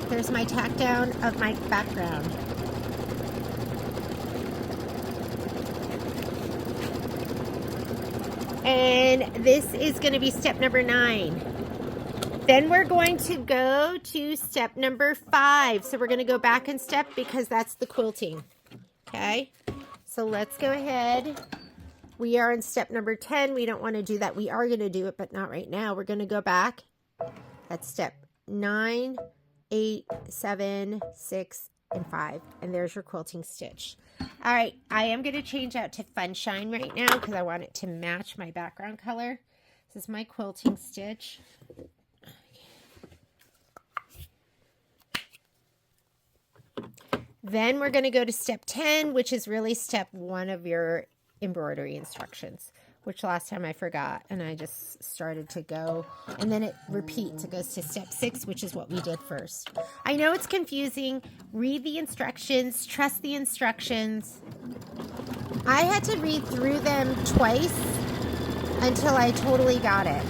There's my tack down of my background. And this is going to be step number 9. Then we're going to go to step number 5. So we're going to go back in step because that's the quilting. Okay. So let's go ahead. We are in step number 10. We don't want to do that. We are going to do it, but not right now. We're going to go back. That's step 9, 8, 7, 6, and 5. And there's your quilting stitch. All right. I am going to change out to Funshine right now because I want it to match my background color. This is my quilting stitch. Then we're going to go to step 10, which is really step 1 of your embroidery instructions, which last time I forgot and I just started to go, and then it repeats. It goes to step 6, which is what we did first. I know it's confusing. Read the instructions. Trust the instructions. I had to read through them twice until I totally got it.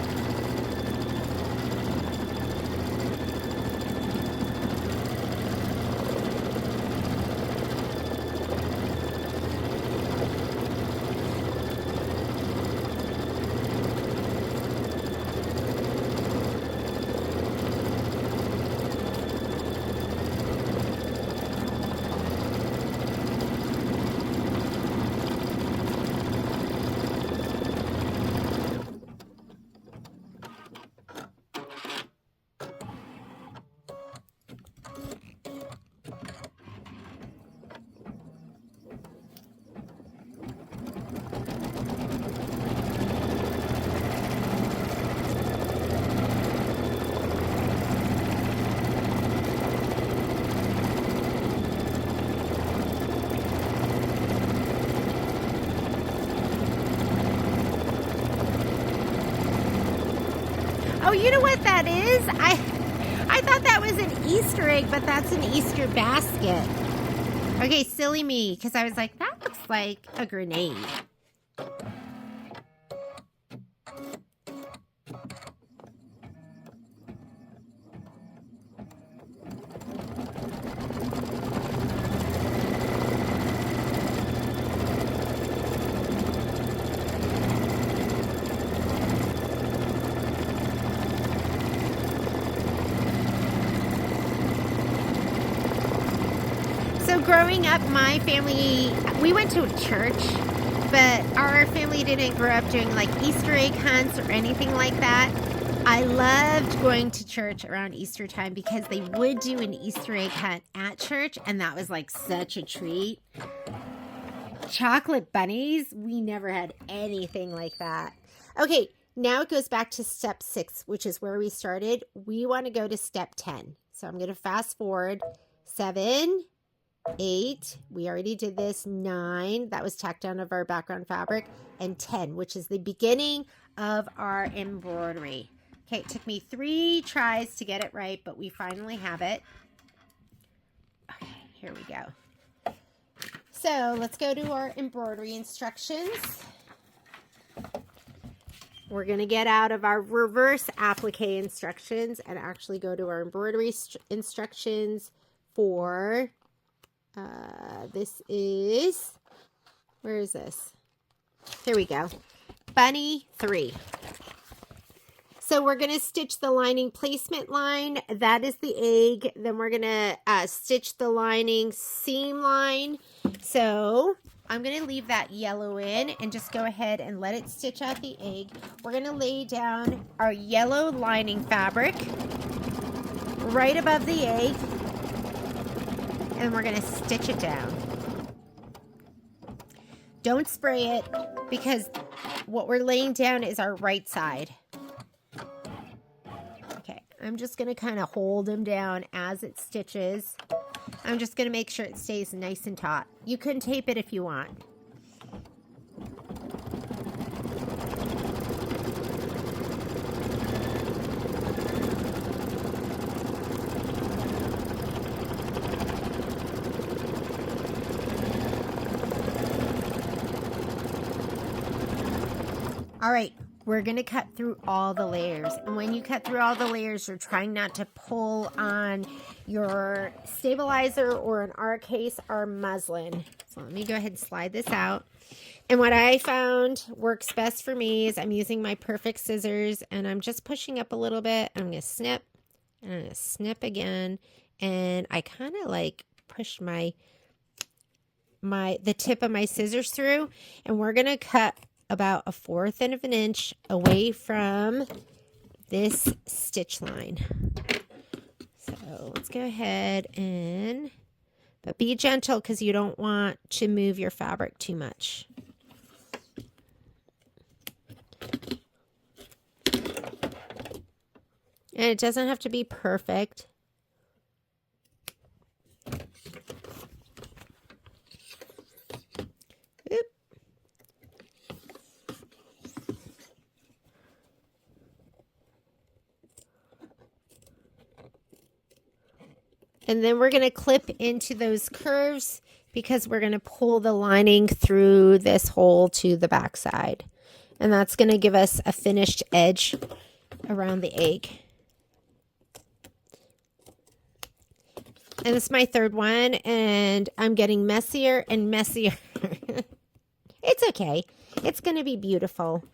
Oh, you know what that is? I thought that was an Easter egg, but that's an Easter basket. Okay, silly me, because I was like, that looks like a grenade. So growing up, my family, we went to a church, but our family didn't grow up doing like Easter egg hunts or anything like that. I loved going to church around Easter time because they would do an Easter egg hunt at church, and that was like such a treat. Chocolate bunnies, we never had anything like that. Okay, now it goes back to step 6, which is where we started. We want to go to step 10. So I'm going to fast forward 7, 8, we already did this. 9, that was tacked down of our background fabric, and 10, which is the beginning of our embroidery. Okay, it took me 3 tries to get it right, but we finally have it. Okay, here we go. So let's go to our embroidery instructions. We're going to get out of our reverse applique instructions and actually go to our embroidery instructions for, this is, where is this? Here we go. Bunny 3. So we're going to stitch the lining placement line. That is the egg. Then we're going to stitch the lining seam line. So I'm going to leave that yellow in and just go ahead and let it stitch out the egg. We're going to lay down our yellow lining fabric right above the egg. And we're going to stitch it down. Don't spray it because what we're laying down is our right side. Okay, I'm just going to kind of hold them down as it stitches. I'm just going to make sure it stays nice and taut. You can tape it if you want. All right, we're going to cut through all the layers. And when you cut through all the layers, you're trying not to pull on your stabilizer, or in our case, our muslin. So let me go ahead and slide this out. And what I found works best for me is I'm using my perfect scissors and I'm just pushing up a little bit. I'm going to snip and I'm going to snip again. And I kind of like push the tip of my scissors through, and we're going to cut about 1/4 of an inch away from this stitch line. So let's go ahead but be gentle because you don't want to move your fabric too much. And it doesn't have to be perfect. Oop. And then we're going to clip into those curves because we're going to pull the lining through this hole to the back side. And that's going to give us a finished edge around the egg. And this is my 3rd one, and I'm getting messier and messier. It's okay. It's going to be beautiful.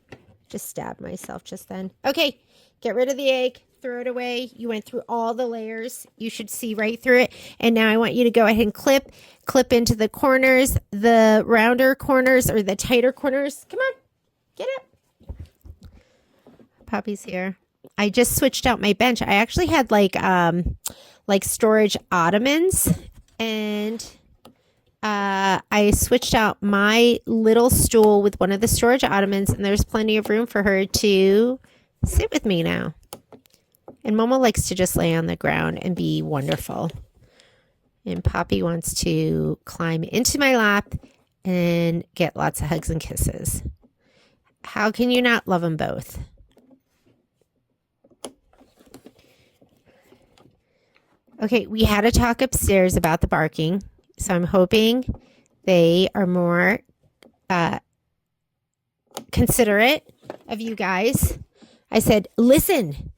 Just stabbed myself just then. Okay, get rid of the egg. Throw it away. You went through all the layers. You should see right through it. And now I want you to go ahead and clip into the corners, the rounder corners or the tighter corners. Come on, get up. Poppy's here. I just switched out my bench. I actually had like storage ottomans, and I switched out my little stool with one of the storage ottomans, and there's plenty of room for her to sit with me now. And Momo likes to just lay on the ground and be wonderful. And Poppy wants to climb into my lap and get lots of hugs and kisses. How can you not love them both? Okay, we had a talk upstairs about the barking. So I'm hoping they are more considerate of you guys. I said, listen.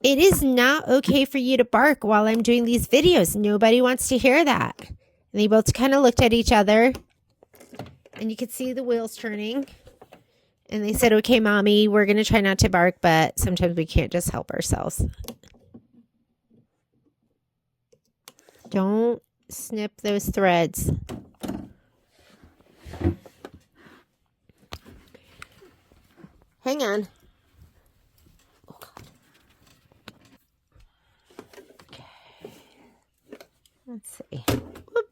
It is not okay for you to bark while I'm doing these videos. Nobody wants to hear that. And they both kind of looked at each other, and you could see the wheels turning. And they said, okay, Mommy, we're going to try not to bark, but sometimes we can't just help ourselves. Don't snip those threads. Hang on. Let's see. Whoop.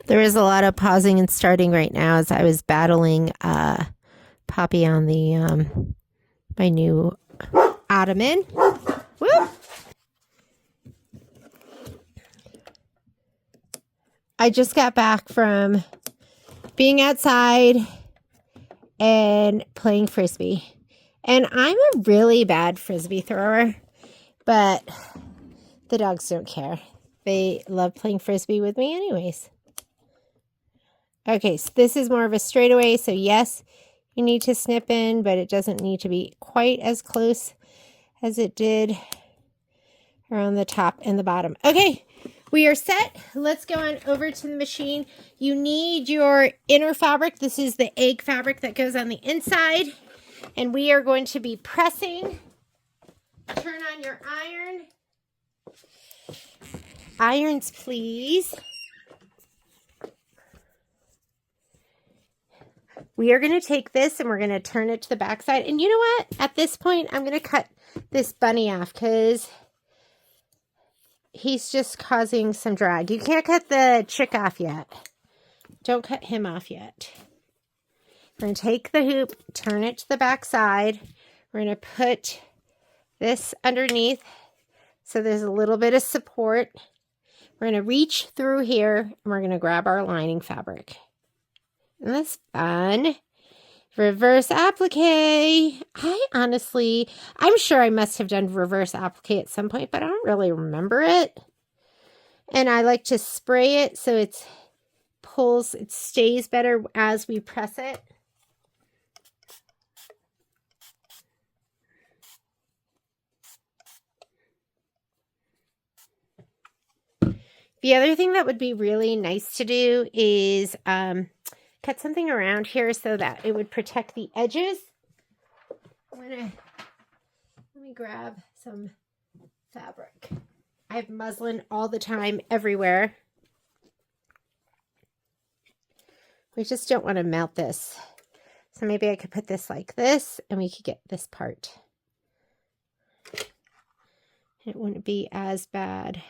There is a lot of pausing and starting right now as I was battling Poppy on the my new ottoman. Woo! I just got back from being outside and playing frisbee. And I'm a really bad frisbee thrower, but the dogs don't care. They love playing frisbee with me anyways. Okay, so this is more of a straightaway, so yes, you need to snip in, but it doesn't need to be quite as close as it did around the top and the bottom. Okay, we are set. Let's go on over to the machine. You need your inner fabric. This is the egg fabric that goes on the inside, and we are going to be pressing. Turn on your iron. Irons, please. We are going to take this and we're going to turn it to the back side. And you know what? At this point, I'm going to cut this bunny off because he's just causing some drag. You can't cut the chick off yet. Don't cut him off yet. We're going to take the hoop, turn it to the back side. We're going to put this underneath so there's a little bit of support. We're going to reach through here and we're going to grab our lining fabric. And that's fun. Reverse applique. I'm sure I must have done reverse applique at some point, but I don't really remember it. And I like to spray it so it stays better as we press it. The other thing that would be really nice to do is cut something around here so that it would protect the edges. Let me grab some fabric. I have muslin all the time, everywhere. We just don't want to melt this. So maybe I could put this like this and we could get this part. It wouldn't be as bad.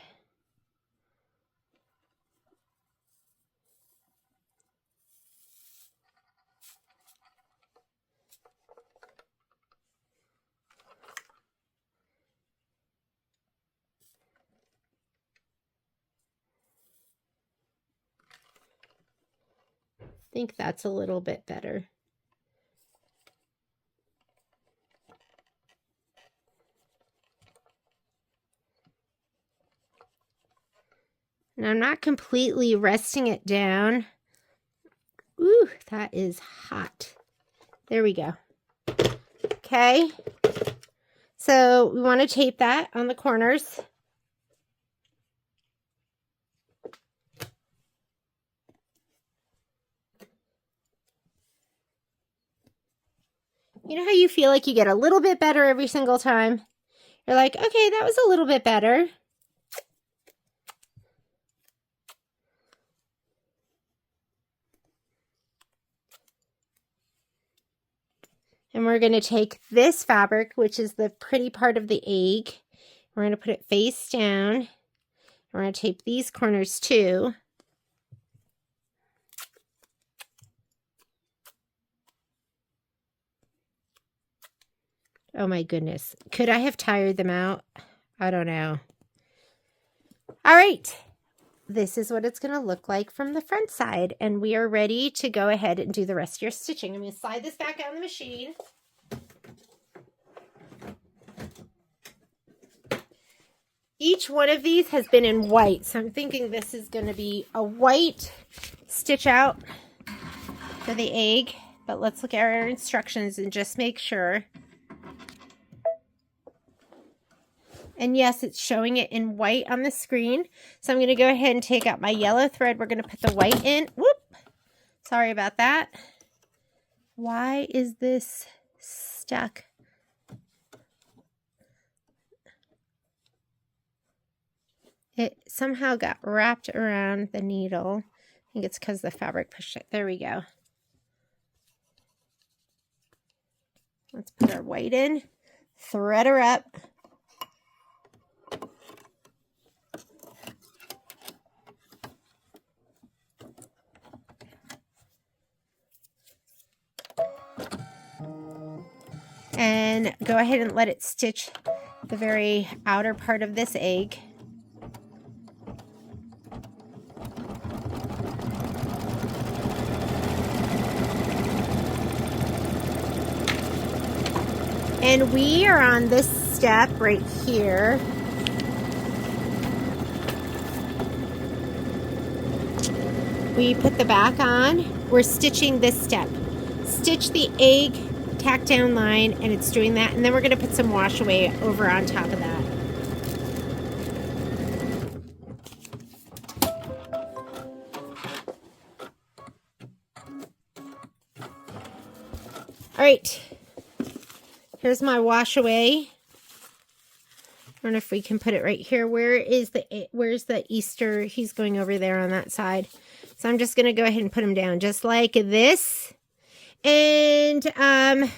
I think that's a little bit better. And I'm not completely resting it down. Ooh, that is hot. There we go. Okay. So we want to tape that on the corners. You know how you feel like you get a little bit better every single time? You're like, okay, that was a little bit better. And we're going to take this fabric, which is the pretty part of the egg. We're going to put it face down. We're going to tape these corners too. Oh my goodness. Could I have tired them out? I don't know. All right. This is what it's going to look like from the front side. And we are ready to go ahead and do the rest of your stitching. I'm going to slide this back on the machine. Each one of these has been in white. So I'm thinking this is going to be a white stitch out for the egg. But let's look at our instructions and just make sure. And yes, it's showing it in white on the screen. So I'm going to go ahead and take out my yellow thread. We're going to put the white in. Whoop! Sorry about that. Why is this stuck? It somehow got wrapped around the needle. I think it's because the fabric pushed it. There we go. Let's put our white in. Thread her up. And go ahead and let it stitch the very outer part of this egg. And we are on this step right here. We put the back on. We're stitching this step. Stitch the egg tack down line, and it's doing that. And then we're going to put some wash away over on top of that. All right. Here's my wash away. I don't know if we can put it right here. Where's the Easter? He's going over there on that side. So I'm just going to go ahead and put him down just like this. And I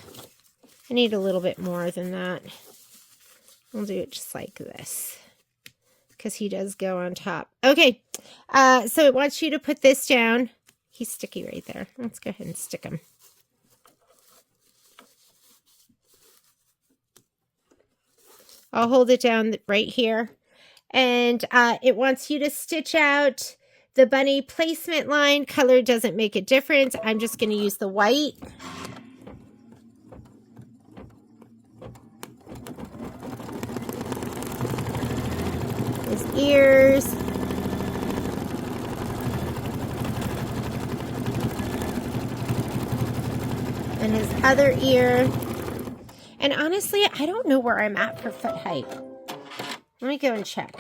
need a little bit more than that. We'll do it just like this, because he does go on top. Okay, so it wants you to put this down. He's sticky right there. Let's go ahead and stick him. I'll hold it down right here. And it wants you to stitch out the bunny placement line. Color doesn't make a difference. I'm just going to use the white. His ears. And his other ear. And honestly, I don't know where I'm at for foot height. Let me go and check.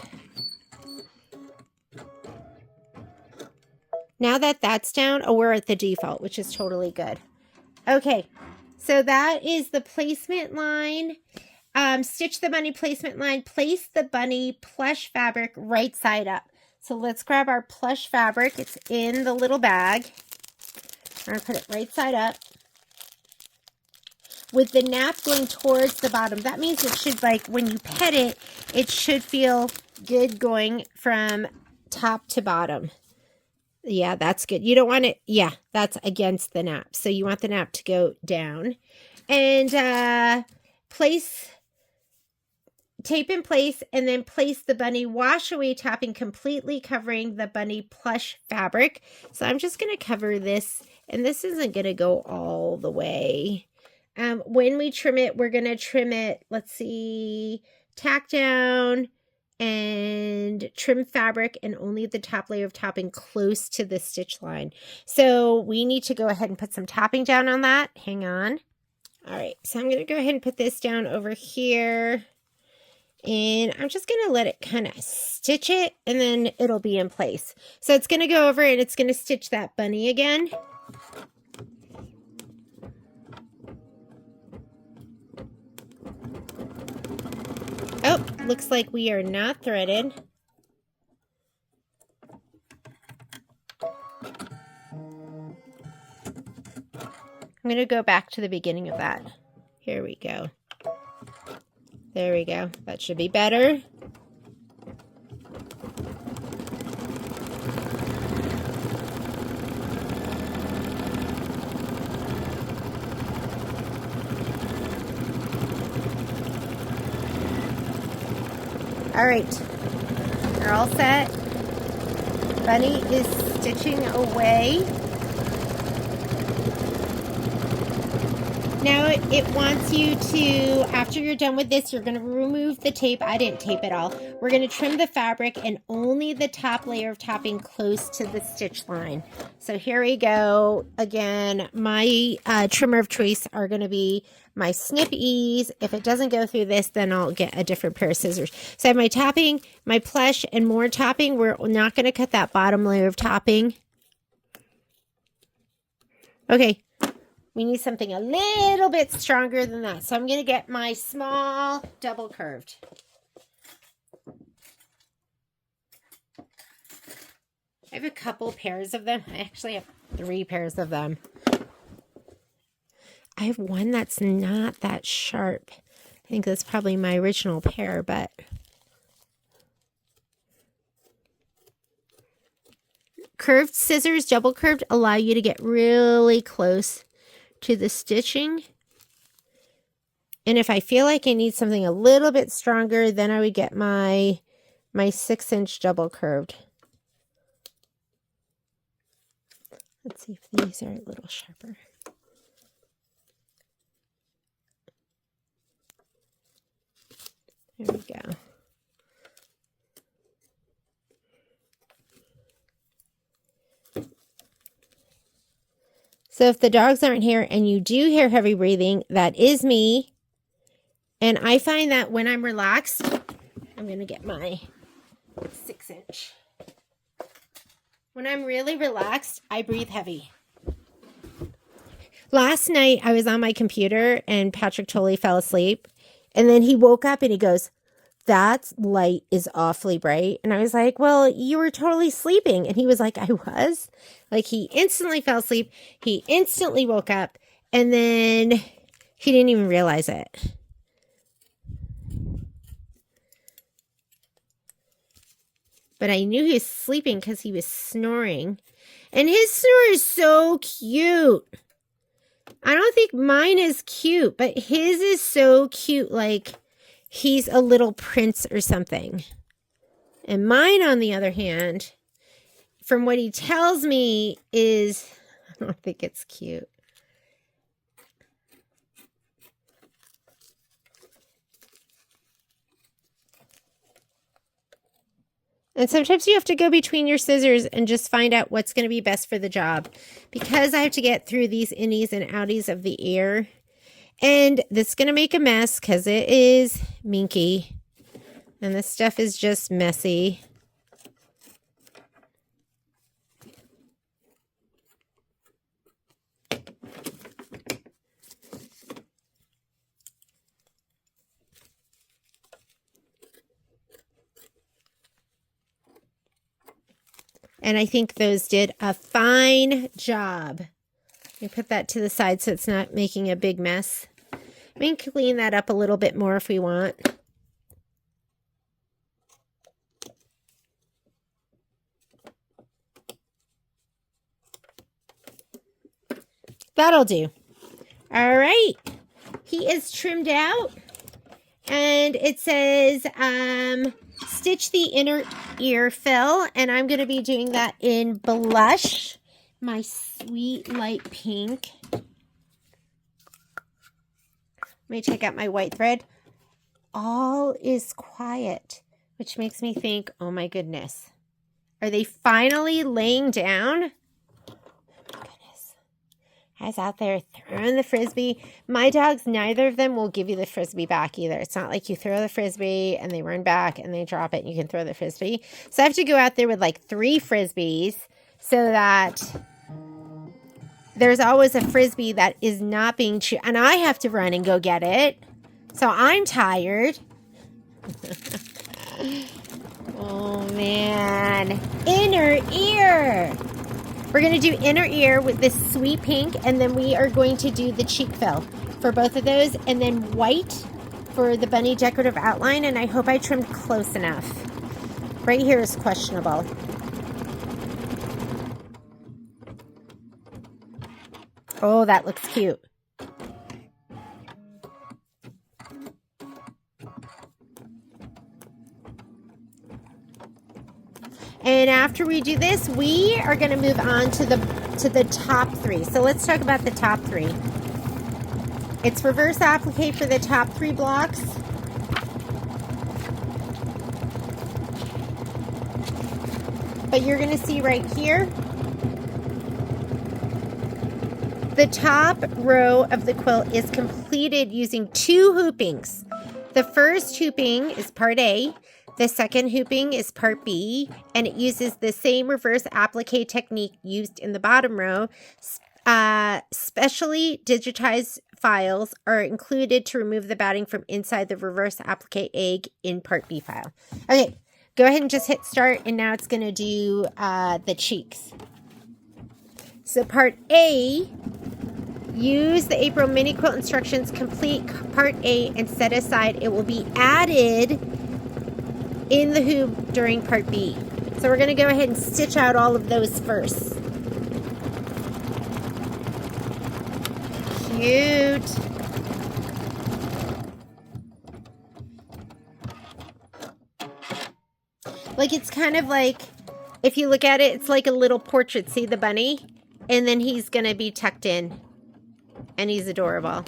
Now that that's down, oh, we're at the default, which is totally good. Okay, so that is the placement line. Stitch the bunny placement line. Place the bunny plush fabric right side up. So let's grab our plush fabric. It's in the little bag. I'm going to put it right side up. With the nap going towards the bottom. That means it should, like, when you pet it, it should feel good going from top to bottom. Yeah, that's good. You don't want it, yeah, that's against the nap. So you want the nap to go down. And tape in place, and then place the bunny wash away topping completely covering the bunny plush fabric. So I'm just going to cover this, and this isn't going to go all the way. When we trim it, we're going to trim it, let's see, tack down and trim fabric and only the top layer of topping close to the stitch line. So we need to go ahead and put some topping down on that. Hang on. All right, so I'm going to go ahead and put this down over here. And I'm just going to let it kind of stitch it, and then it'll be in place. So it's going to go over and it's going to stitch that bunny again. Oh, looks like we are not threaded. I'm going to go back to the beginning of that. Here we go. There we go. That should be better. All right, you're all set. Bunny is stitching away. Now it wants you to, after you're done with this, you're going to remove the tape. I didn't tape it all. We're going to trim the fabric and only the top layer of topping close to the stitch line. So here we go. Again, my trimmer of choice are going to be my Snip Ease. If it doesn't go through this, then I'll get a different pair of scissors. So I have my topping, my plush, and more topping. We're not going to cut that bottom layer of topping. Okay. We need something a little bit stronger than that. So I'm going to get my small double curved. I have a couple pairs of them. I actually have 3 pairs of them. I have one that's not that sharp. I think that's probably my original pair, but curved scissors, double curved, allow you to get really close to the stitching. And if I feel like I need something a little bit stronger, then I would get my 6-inch double curved. Let's see if these are a little sharper. There we go. So if the dogs aren't here and you do hear heavy breathing, that is me. And I find that when I'm relaxed, I'm going to get my 6-inch. When I'm really relaxed, I breathe heavy. Last night, I was on my computer and Patrick totally fell asleep. And then he woke up and he goes, "That light is awfully bright." And I was like, "Well, you were totally sleeping." And he was like, "I was." Like, he instantly fell asleep. He instantly woke up. And then he didn't even realize it. But I knew he was sleeping because he was snoring. And his snore is so cute. I don't think mine is cute, but his is so cute, like he's a little prince or something. And mine, on the other hand, from what he tells me, is, I don't think it's cute. And sometimes you have to go between your scissors and just find out what's going to be best for the job. Because I have to get through these innies and outies of the ear. And this is going to make a mess because it is minky. And this stuff is just messy. And I think those did a fine job. Let me put that to the side so it's not making a big mess. We can clean that up a little bit more if we want. That'll do. All right. He is trimmed out. And it says, stitch the inner ear fill. And I'm going to be doing that in blush. My sweet light pink. Let me take out my white thread. All is quiet, which makes me think, oh my goodness. Are they finally laying down? I was out there throwing the Frisbee. My dogs, neither of them will give you the Frisbee back either. It's not like you throw the Frisbee and they run back and they drop it and you can throw the Frisbee. So I have to go out there with like 3 Frisbees so that there's always a Frisbee that is not being chewed. And I have to run and go get it. So I'm tired. Oh, man. Inner ear. We're going to do inner ear with this sweet pink, and then we are going to do the cheek fill for both of those, and then white for the bunny decorative outline, and I hope I trimmed close enough. Right here is questionable. Oh, that looks cute. And after we do this, we are going to move on to the top 3. So let's talk about the top 3. It's reverse applique for the top 3 blocks. But you're going to see right here, the top row of the quilt is completed using 2 hoopings. The first hooping is part A. The second hooping is part B, and it uses the same reverse applique technique used in the bottom row. Specially digitized files are included to remove the batting from inside the reverse applique egg in part B file. Okay, go ahead and just hit start, and now it's going to do the cheeks. So part A, use the April mini quilt instructions, complete part A, and set aside. It will be added in the hoop during part B. So we're going to go ahead and stitch out all of those first. Cute. Like, it's kind of like, if you look at it, it's like a little portrait. See the bunny? And then he's going to be tucked in. And he's adorable.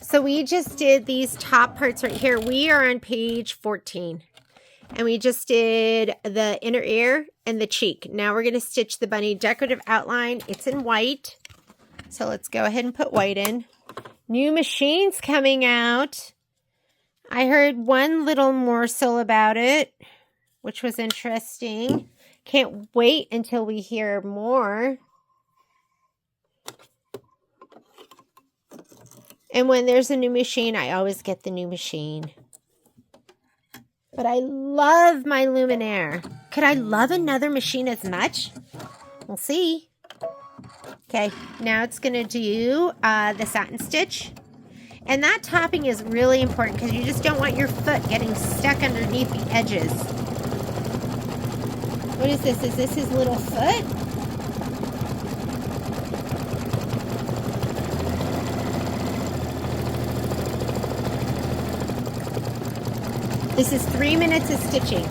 So we just did these top parts right here. We are on page 14. And we just did the inner ear and the cheek. Now we're going to stitch the bunny decorative outline. It's in white. So let's go ahead and put white in. New machines coming out. I heard one little morsel about it, which was interesting. Can't wait until we hear more. And when there's a new machine, I always get the new machine. But I love my Luminaire. Could I love another machine as much? We'll see. Okay, now it's going to do the satin stitch. And that topping is really important because you just don't want your foot getting stuck underneath the edges. What is this? Is this his little foot? This is 3 minutes of stitching.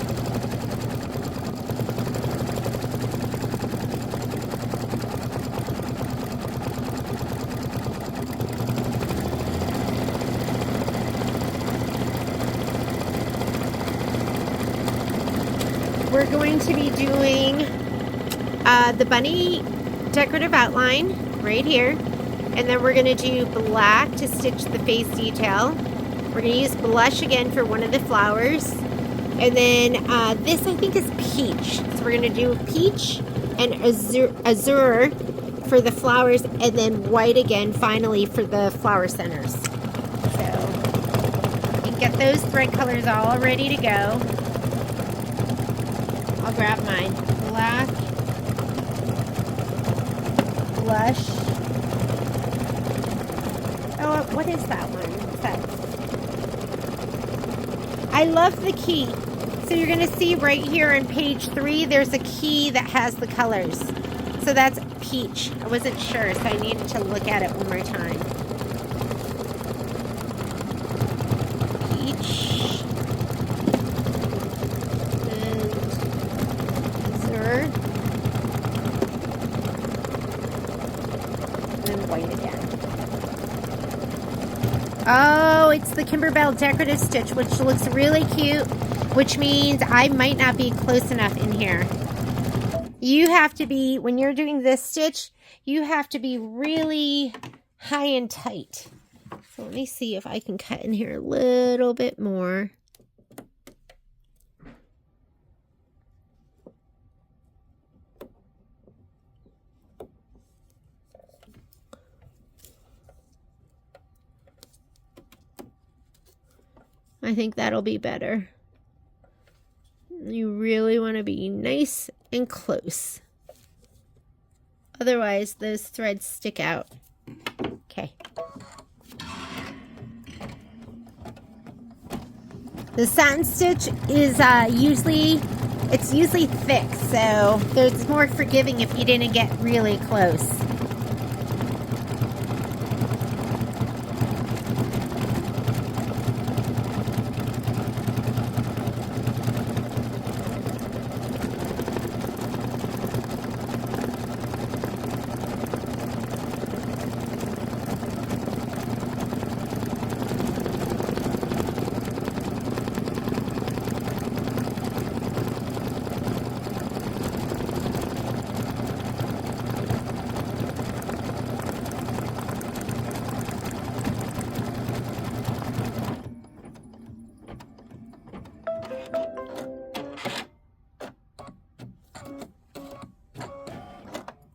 We're going to be doing the bunny decorative outline right here. And then we're going to do black to stitch the face detail. We're going to use blush again for one of the flowers. And then this I think is peach. So we're going to do peach and azure for the flowers. And then white again finally for the flower centers. So you can get those thread colors all ready to go. I'll grab mine. Black, blush. Oh, what is that one? What's that? I love the key. So you're going to see right here on page 3, there's a key that has the colors. So that's peach. I wasn't sure, so I needed to look at it one more time. Peach. And azure. And then white again. Oh, it's the Kimberbell decorative stitch, which looks really cute, which means I might not be close enough in here. You have to be, when you're doing this stitch, you have to be really high and tight. So let me see if I can cut in here a little bit more. I think that'll be better. You really want to be nice and close. Otherwise, those threads stick out. Okay. The satin stitch is usually thick, so there's more forgiving if you didn't get really close.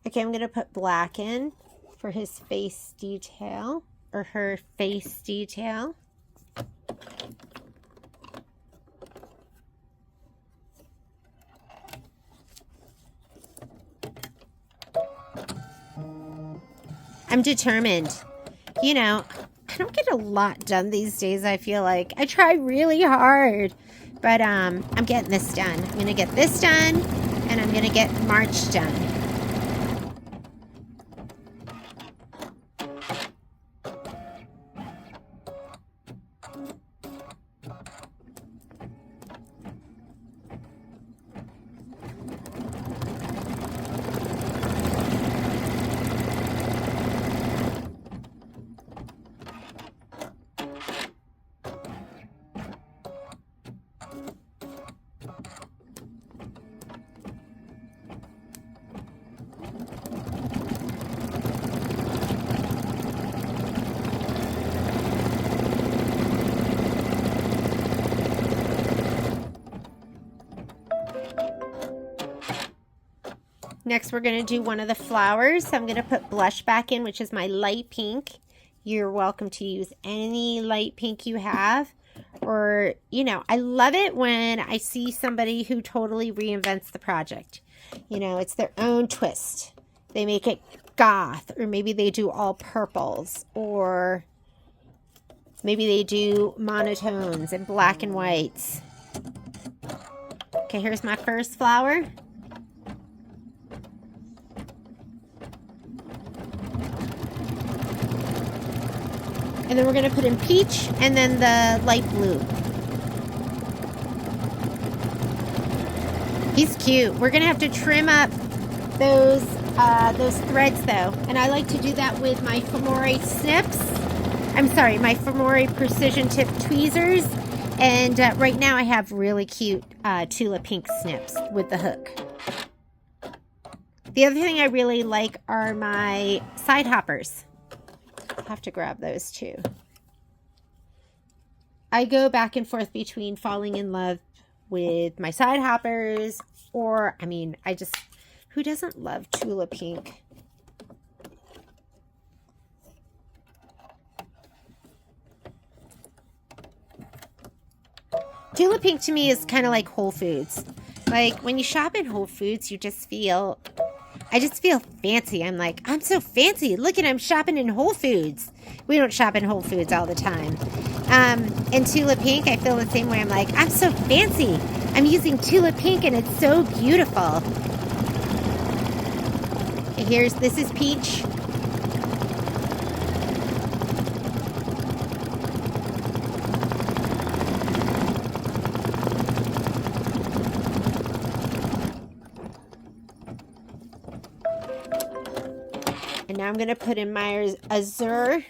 Okay, I'm going to put black in for his face detail, or her face detail. I'm determined. You know, I don't get a lot done these days, I feel like. I try really hard, but I'm getting this done. I'm going to get this done, and I'm going to get March done. Next, we're going to do one of the flowers. So I'm going to put blush back in, which is my light pink. You're welcome to use any light pink you have. Or, you know, I love it when I see somebody who totally reinvents the project. You know, it's their own twist. They make it goth, or maybe they do all purples, or maybe they do monotones and black and whites. Okay, here's my first flower. And then we're going to put in peach and then the light blue. He's cute. We're going to have to trim up those threads though. And I like to do that with my Femore snips. I'm sorry, my Femore precision tip tweezers. And right now I have really cute Tula pink snips with the hook. The other thing I really like are my side hoppers. Have to grab those too. I go back and forth between falling in love with my side hoppers, or I mean, who doesn't love Tula pink? Tula pink to me is kind of like Whole Foods. Like when you shop in Whole Foods, I just feel fancy. I'm like, I'm so fancy. Look at, I'm shopping in Whole Foods. We don't shop in Whole Foods all the time. And Tula pink, I feel the same way. I'm like, I'm so fancy. I'm using Tula pink and it's so beautiful. Okay, this is peach. And now I'm going to put in my azure.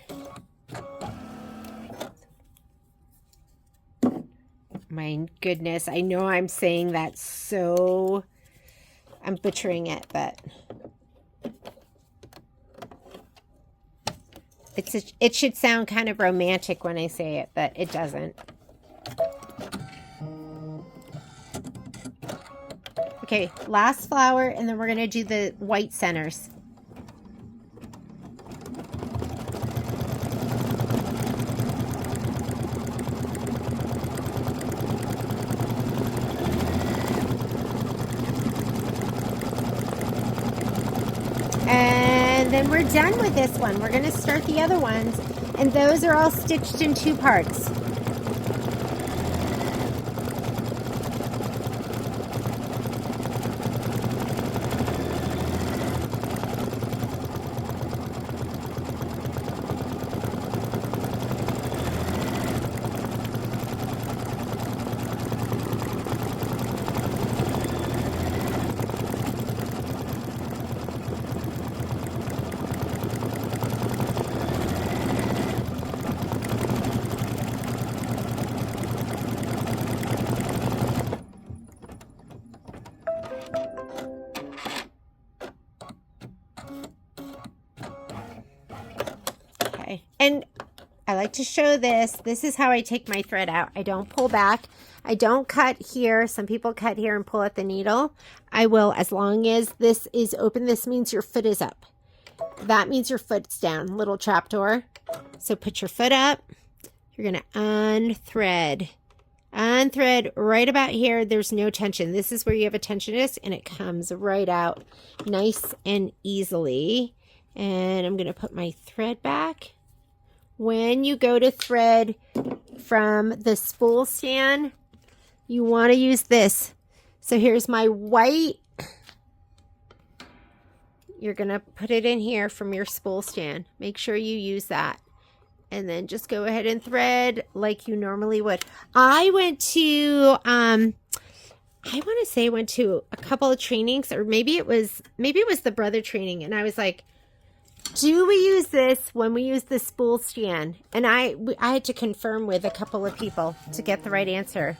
My goodness, I know I'm saying that so... I'm butchering it, but... It should sound kind of romantic when I say it, but it doesn't. Okay, last flower, and then we're going to do the white centers. And then we're done with this one. We're going to start the other ones, and those are all stitched in 2 parts. And I like to show this. This is how I take my thread out. I don't pull back. I don't cut here. Some people cut here and pull at the needle. I will, as long as this is open. This means your foot is up. That means your foot's down. Little trapdoor. So put your foot up. You're going to unthread. Unthread right about here. There's no tension. This is where you have a tension disc, and it comes right out nice and easily. And I'm going to put my thread back. When you go to thread from the spool stand, you want to use this. So here's my white. You're going to put it in here from your spool stand. Make sure you use that. And then just go ahead and thread like you normally would. I went to, I want to say I went to a couple of trainings, or maybe it was the brother training. And I was like, do we use this when we use the spool stand? And I had to confirm with a couple of people to get the right answer.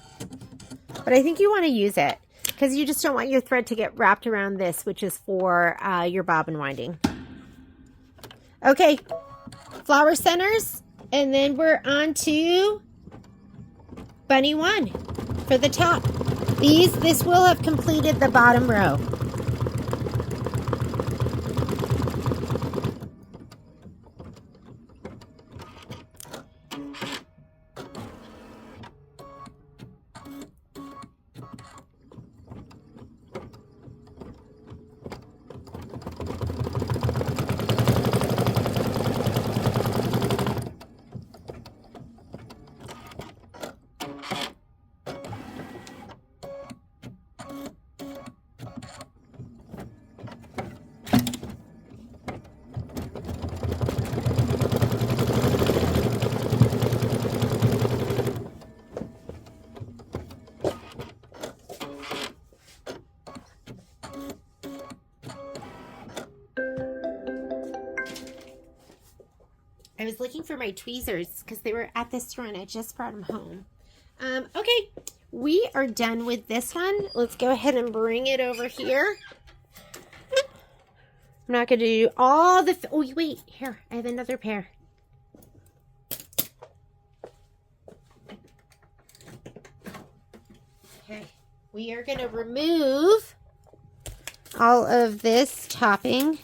But I think you want to use it because you just don't want your thread to get wrapped around this, which is for your bobbin winding. Okay, flower centers, and then we're on to bunny 1 for the top. This will have completed the bottom row. I was looking for my tweezers because they were at the store and I just brought them home. Okay, we are done with this one. Let's go ahead and bring it over here. I'm not going to do all the... Oh, wait. Here, I have another pair. Okay, we are going to remove all of this topping.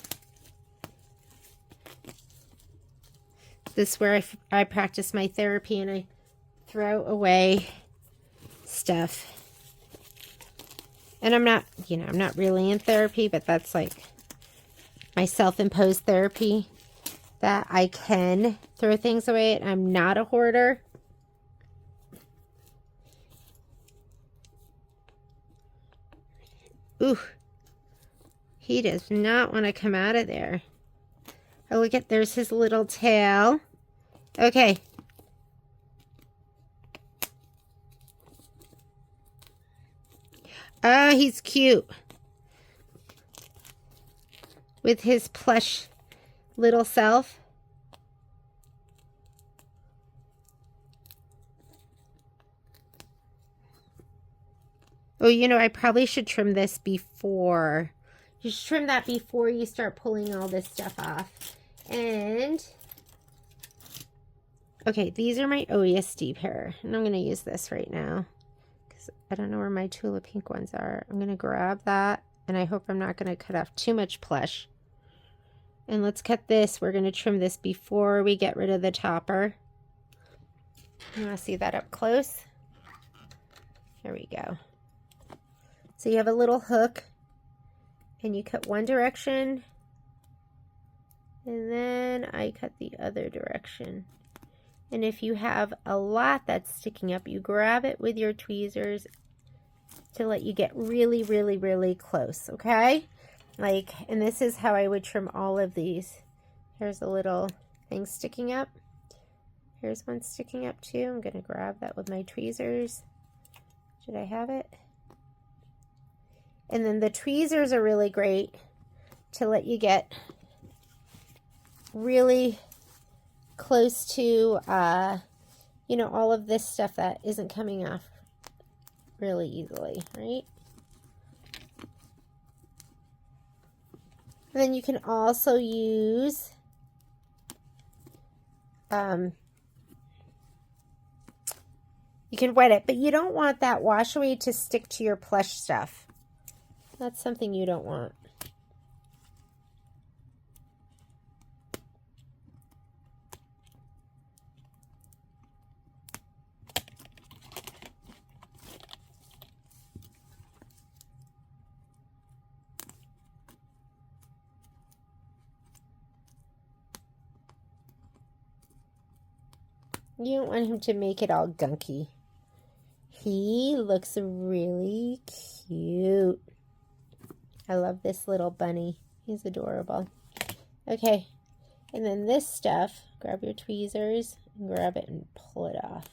This is where I practice my therapy and I throw away stuff. And I'm not, I'm not really in therapy, but that's like my self-imposed therapy that I can throw things away. I'm not a hoarder. Ooh, he does not want to come out of there. Oh, look at, there's his little tail. Okay. Ah, he's cute. With his plush little self. Oh, I probably should trim this before. You should trim that before you start pulling all this stuff off. And, okay, these are my OESD pair. And I'm going to use this right now. Because I don't know where my Tula pink ones are. I'm going to grab that. And I hope I'm not going to cut off too much plush. And let's cut this. We're going to trim this before we get rid of the topper. You want to see that up close? Here we go. So you have a little hook. And you cut one direction, and then I cut the other direction. And if you have a lot that's sticking up, you grab it with your tweezers to let you get really, really, really close, okay? And this is how I would trim all of these. Here's a little thing sticking up. Here's one sticking up too. I'm going to grab that with my tweezers. Should I have it? And then the tweezers are really great to let you get really close to, all of this stuff that isn't coming off really easily, right? And then you can also use, you can wet it, but you don't want that wash away to stick to your plush stuff. That's something you don't want. You don't want him to make it all gunky. He looks really cute. I love this little bunny. He's adorable. Okay, and then this stuff, grab your tweezers and grab it and pull it off.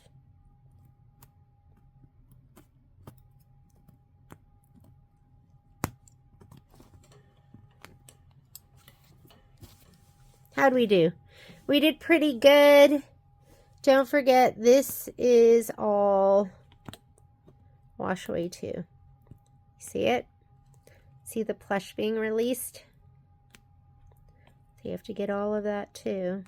How'd we do? We did pretty good. Don't forget, this is all wash away too. See it? See the plush being released? So you have to get all of that too.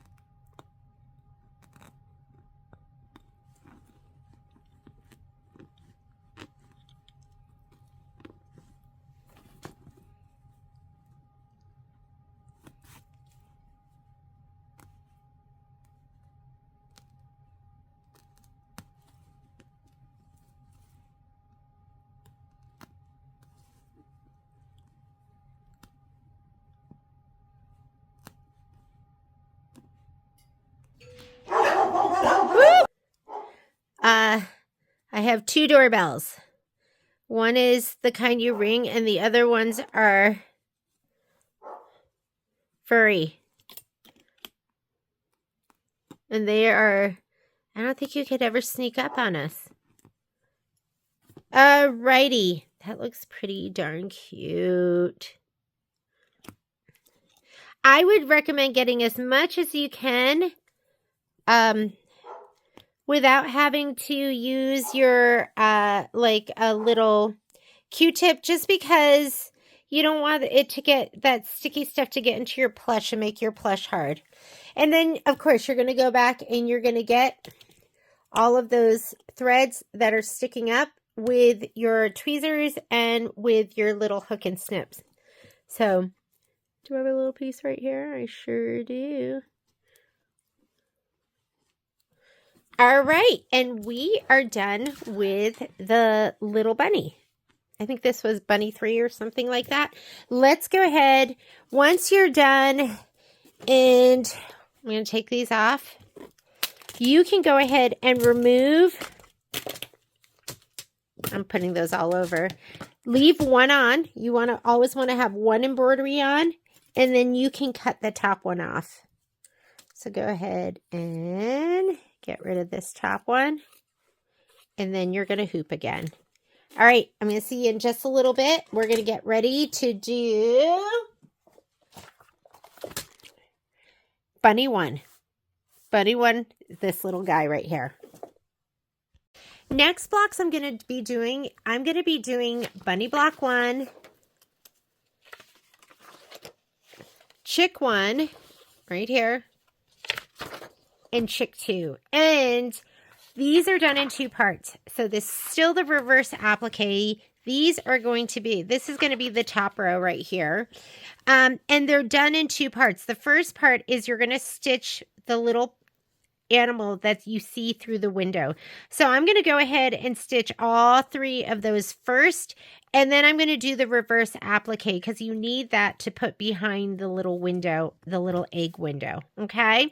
I have 2 doorbells. One is the kind you ring, and the other ones are furry. And they are, I don't think you could ever sneak up on us. Alrighty. That looks pretty darn cute. I would recommend getting as much as you can without having to use your like a little Q-tip, just because you don't want it to get that sticky stuff to get into your plush and make your plush hard. And then of course you're going to go back and you're going to get all of those threads that are sticking up with your tweezers and with your little hook and snips. So, do I have a little piece right here? I sure do. All right, and we are done with the little bunny. I think this was bunny 3 or something like that. Let's go ahead. Once you're done, and I'm going to take these off, you can go ahead and remove. I'm putting those all over. Leave one on. You always want to have one embroidery on, and then you can cut the top one off. So go ahead and get rid of this top one, and then you're going to hoop again. All right, I'm going to see you in just a little bit. We're going to get ready to do bunny 1. Bunny 1, this little guy right here. Next blocks I'm going to be doing bunny block 1, chick 1, right here, and chick 2. And these are done in 2 parts. So this is still the reverse applique. These are going to be, this is going to be the top row right here. And they're done in 2 parts. The first part is you're going to stitch the little animal that you see through the window. So I'm going to go ahead and stitch all 3 of those first, and then I'm going to do the reverse applique because you need that to put behind the little window, the little egg window. Okay.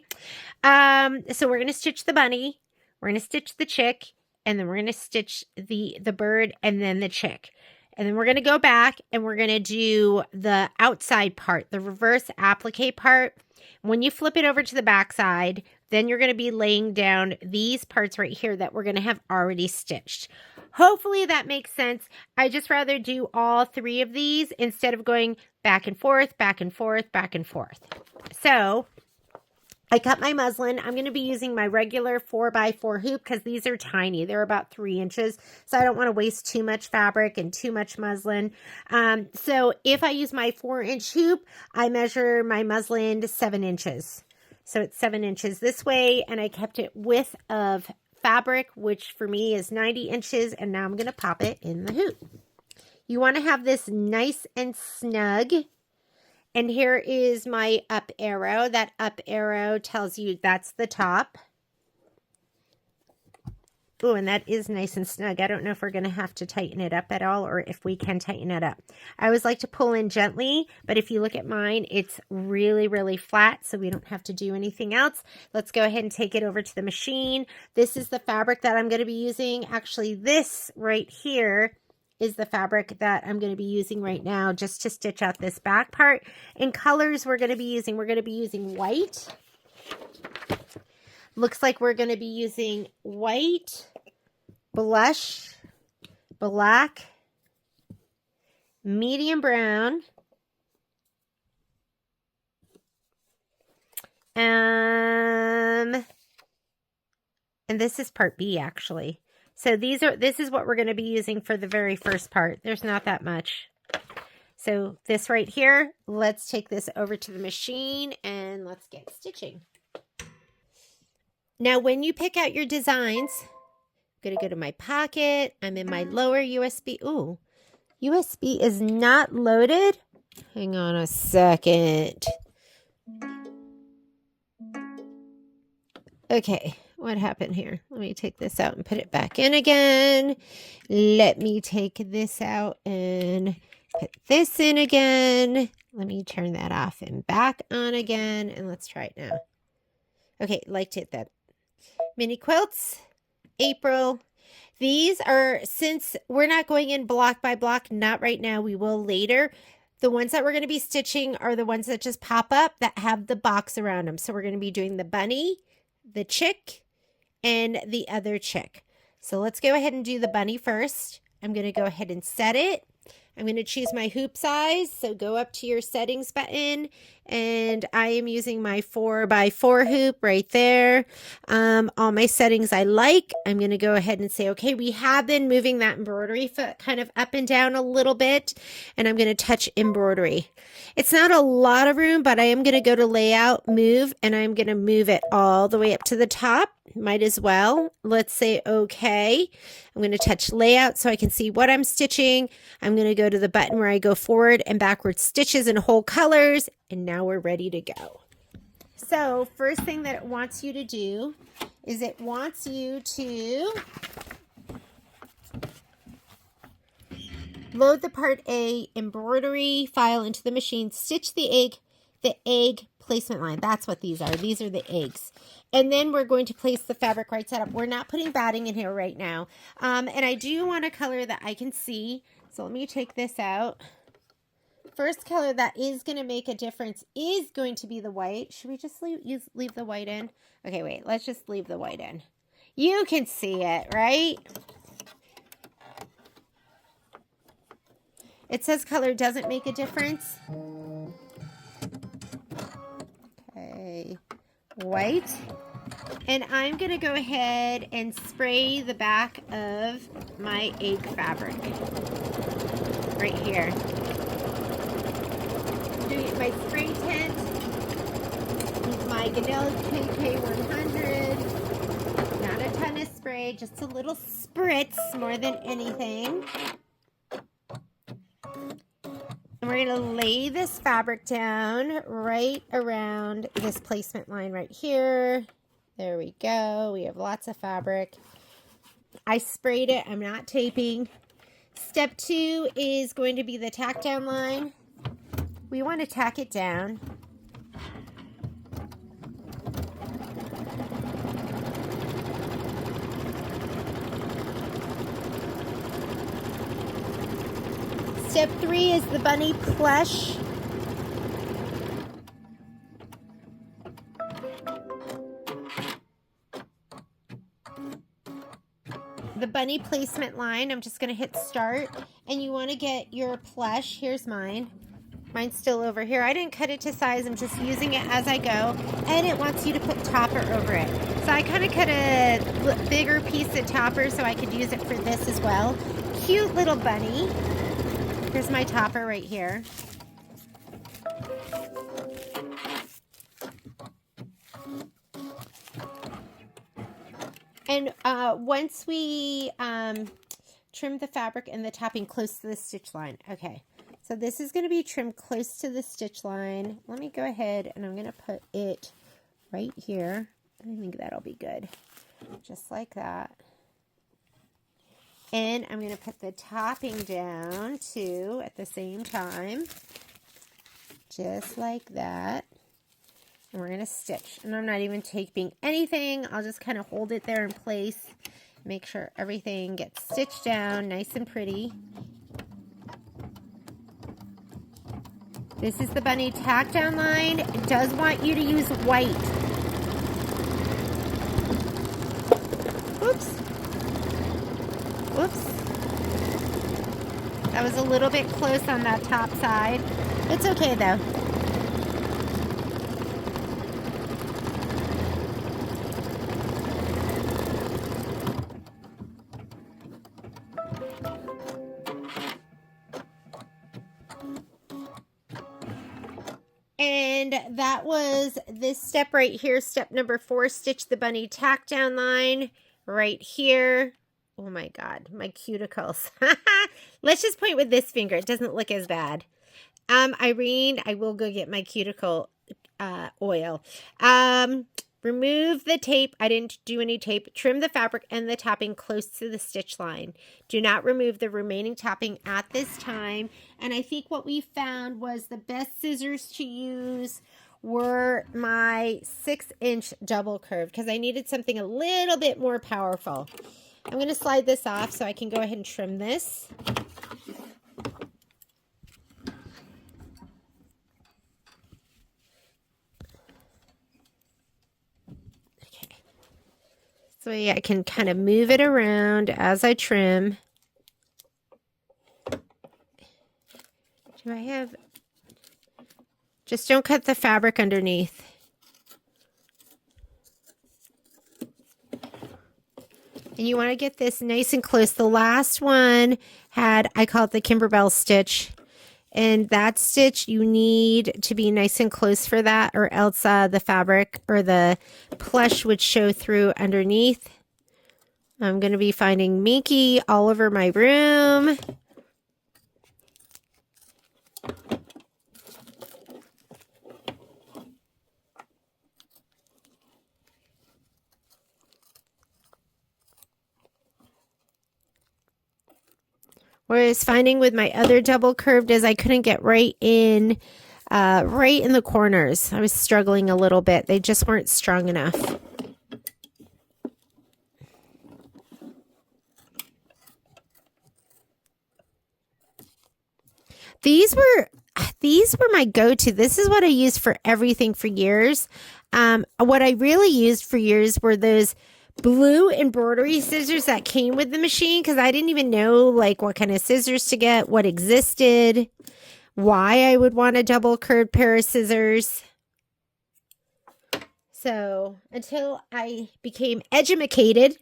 So we're going to stitch the bunny, we're going to stitch the chick, and then we're going to stitch the bird and then the chick. And then we're going to go back and we're going to do the outside part, the reverse applique part. When you flip it over to the back side, then you're going to be laying down these parts right here that we're going to have already stitched. Hopefully that makes sense. I just rather do all 3 of these instead of going back and forth, back and forth, back and forth. So I cut my muslin. I'm going to be using my regular 4x4 hoop because these are tiny. They're about 3 inches. So I don't want to waste too much fabric and too much muslin. So if I use my 4-inch hoop, I measure my muslin to 7 inches. So it's 7 inches this way, and I kept it width of fabric, which for me is 90 inches, and now I'm going to pop it in the hoop. You want to have this nice and snug. And here is my up arrow. That up arrow tells you that's the top. Oh, and that is nice and snug. I don't know if we're going to have to tighten it up at all or if we can tighten it up. I always like to pull in gently, but if you look at mine, it's really, really flat, so we don't have to do anything else. Let's go ahead and take it over to the machine. This is the fabric that I'm going to be using. Actually, this right here is the fabric that I'm going to be using right now just to stitch out this back part. In colors we're going to be using white. Looks like we're going to be using white, blush, black, medium brown, and this is part B actually. So this is what we're going to be using for the very first part. There's not that much. So this right here, let's take this over to the machine and let's get stitching. Now, when you pick out your designs, I'm going to go to my pocket. I'm in my lower USB. Ooh, USB is not loaded. Hang on a second. Okay, what happened here? Let me take this out and put it back in again. Let me take this out and put this in again. Let me turn that off and back on again. And let's try it now. Okay, liked it that. Mini quilts, April. These are, since we're not going in block by block, not right now, we will later. The ones that we're going to be stitching are the ones that just pop up that have the box around them. So we're going to be doing the bunny, the chick, and the other chick. So let's go ahead and do the bunny first. I'm going to go ahead and set it. I'm going to choose my hoop size. So go up to your settings button, and I am using my 4x4 hoop right there. All my settings I like. I'm going to go ahead and say, okay, we have been moving that embroidery foot kind of up and down a little bit, and I'm going to touch embroidery. It's not a lot of room, but I am going to go to layout, move, and I'm going to move it all the way up to the top. Might as well. Let's say okay. I'm going to touch layout so I can see what I'm stitching. I'm going to go to the button where I go forward and backward stitches in whole colors, and now we're ready to go. So first thing that it wants you to do is it wants you to load the part A embroidery file into the machine, stitch the egg placement line. That's what these are. These are the eggs. And then we're going to place the fabric right side up. We're not putting batting in here right now. And I do want a color that I can see. So let me take this out. First color that is going to make a difference is going to be the white. Should we just leave the white in? Okay, wait. Let's just leave the white in. You can see it, right? It says color doesn't make a difference. Okay, white. And I'm going to go ahead and spray the back of my egg fabric right here. Doing my spray tint, my Ganell KK100. Not a ton of spray, just a little spritz more than anything. And we're going to lay this fabric down right around this placement line right here. There we go. We have lots of fabric. I sprayed it. I'm not taping. Step 2 is going to be the tack down line. We want to tack it down. Step 3 is the bunny plush. The bunny placement line, I'm just going to hit start, and you want to get your plush. Here's mine. Mine's still over here. I didn't cut it to size. I'm just using it as I go, and it wants you to put topper over it. So I kind of cut a bigger piece of topper so I could use it for this as well. Cute little bunny. Here's my topper right here. And once we trim the fabric and the topping close to the stitch line. Okay, so this is going to be trimmed close to the stitch line. Let me go ahead and I'm going to put it right here. I think that'll be good. Just like that. And I'm going to put the topping down too at the same time. Just like that. And we're going to stitch. And I'm not even taping anything. I'll just kind of hold it there in place. Make sure everything gets stitched down nice and pretty. This is the bunny tack down line. It does want you to use white. Oops. Whoops. That was a little bit close on that top side. It's okay though. And that was this step right here, step number 4, stitch the bunny tack down line right here. Oh my God, my cuticles. Let's just point with this finger. It doesn't look as bad. Irene, I will go get my cuticle oil. Remove the tape. I didn't do any tape. Trim the fabric and the topping close to the stitch line. Do not remove the remaining topping at this time. And I think what we found was the best scissors to use were my 6-inch double curve because I needed something a little bit more powerful. I'm going to slide this off so I can go ahead and trim this. So yeah, I can kind of move it around as I trim. Do I have... Just don't cut the fabric underneath. And you want to get this nice and close. The last one had, I call it the Kimberbell stitch. And that stitch, you need to be nice and close for that, or else the fabric or the plush would show through underneath. I'm going to be finding Minky all over my room. Whereas finding with my other double curved is I couldn't get right in the corners. I was struggling a little bit. They just weren't strong enough. These were my go-to. This is what I used for everything for years. What I really used for years were those blue embroidery scissors that came with the machine, because I didn't even know like what kind of scissors to get, what existed, why I would want a double curved pair of scissors. So until I became edumacated,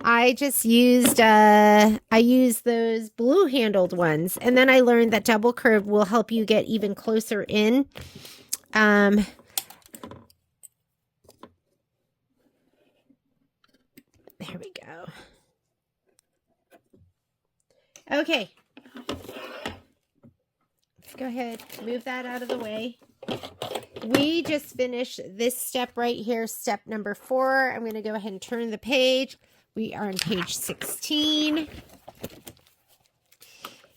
I just used those blue handled ones, and then I learned that double curved will help you get even closer in. There we go. Okay. Let's go ahead, move that out of the way. We just finished this step right here, step number 4. I'm going to go ahead and turn the page. We are on page 16.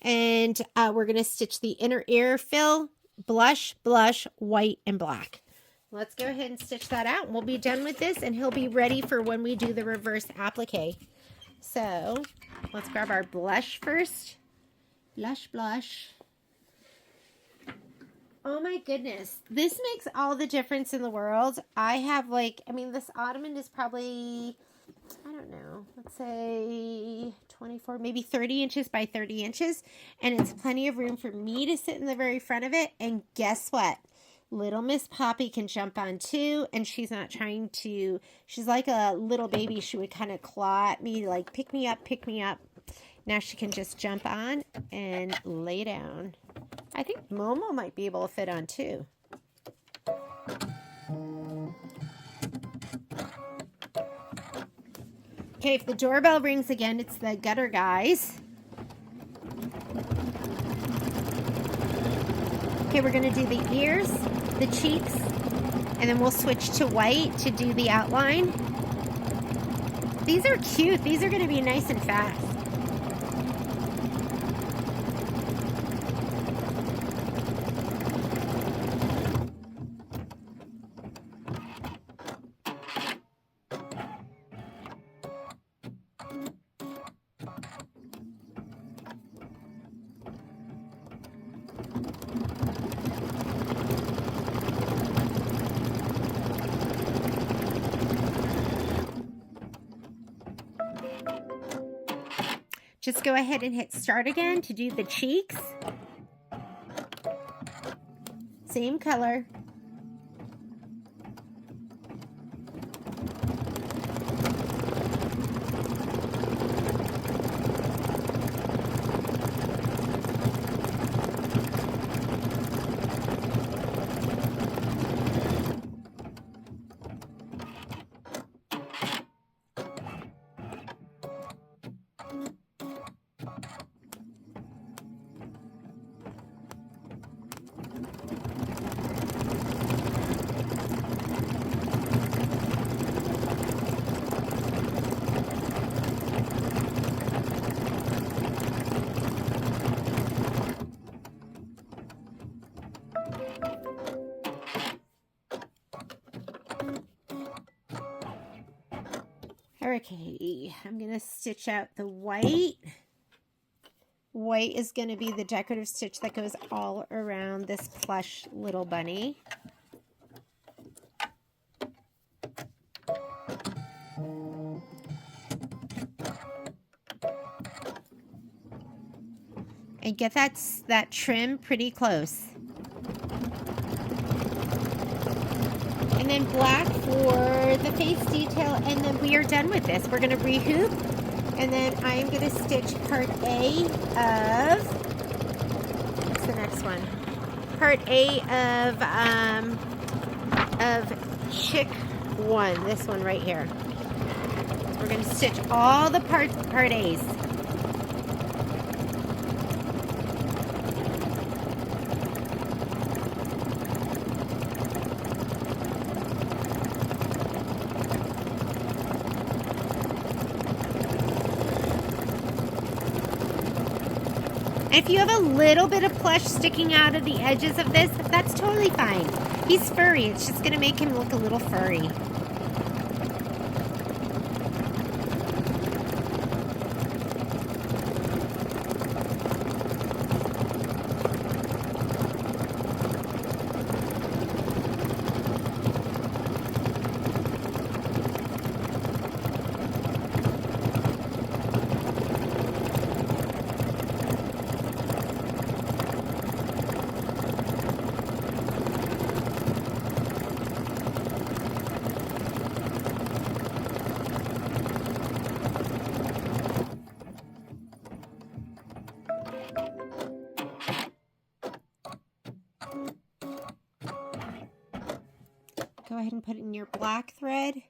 And we're going to stitch the inner ear fill, blush, white, and black. Let's go ahead and stitch that out. We'll be done with this, and he'll be ready for when we do the reverse applique. So let's grab our blush first. Blush. Oh my goodness. This makes all the difference in the world. I have this ottoman is probably, I don't know, let's say 24, maybe 30 inches by 30 inches. And it's plenty of room for me to sit in the very front of it. And guess what? Little Miss Poppy can jump on too, and she's not trying to, she's like a little baby. She would kind of claw at me, like, pick me up. Now she can just jump on and lay down. I think Momo might be able to fit on too. Okay, if the doorbell rings again, it's the gutter guys. Okay, we're going to do the ears, the cheeks, and then we'll switch to white to do the outline. These are cute. These are going to be nice and fast. Just go ahead and hit start again to do the cheeks. Same color. Okay, I'm going to stitch out the white. White is going to be the decorative stitch that goes all around this plush little bunny. And get that trim pretty close. And then black for the face detail, and then we are done with this. We're going to rehoop, and then I'm going to stitch part A of, what's the next one? Part A of Chick 1, this one right here. So we're going to stitch all the part A's. If you have a little bit of plush sticking out of the edges of this, that's totally fine. He's furry. It's just going to make him look a little furry. Go ahead and put in your black thread.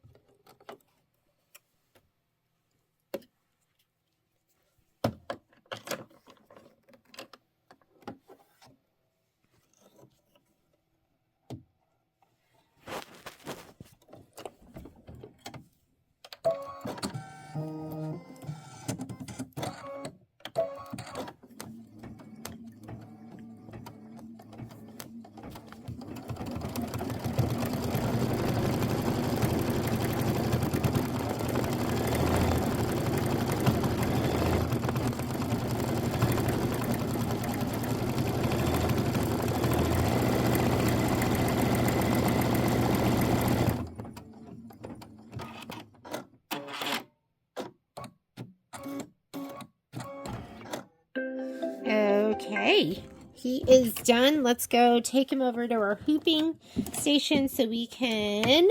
Okay, he is done. Let's go take him over to our hooping station so we can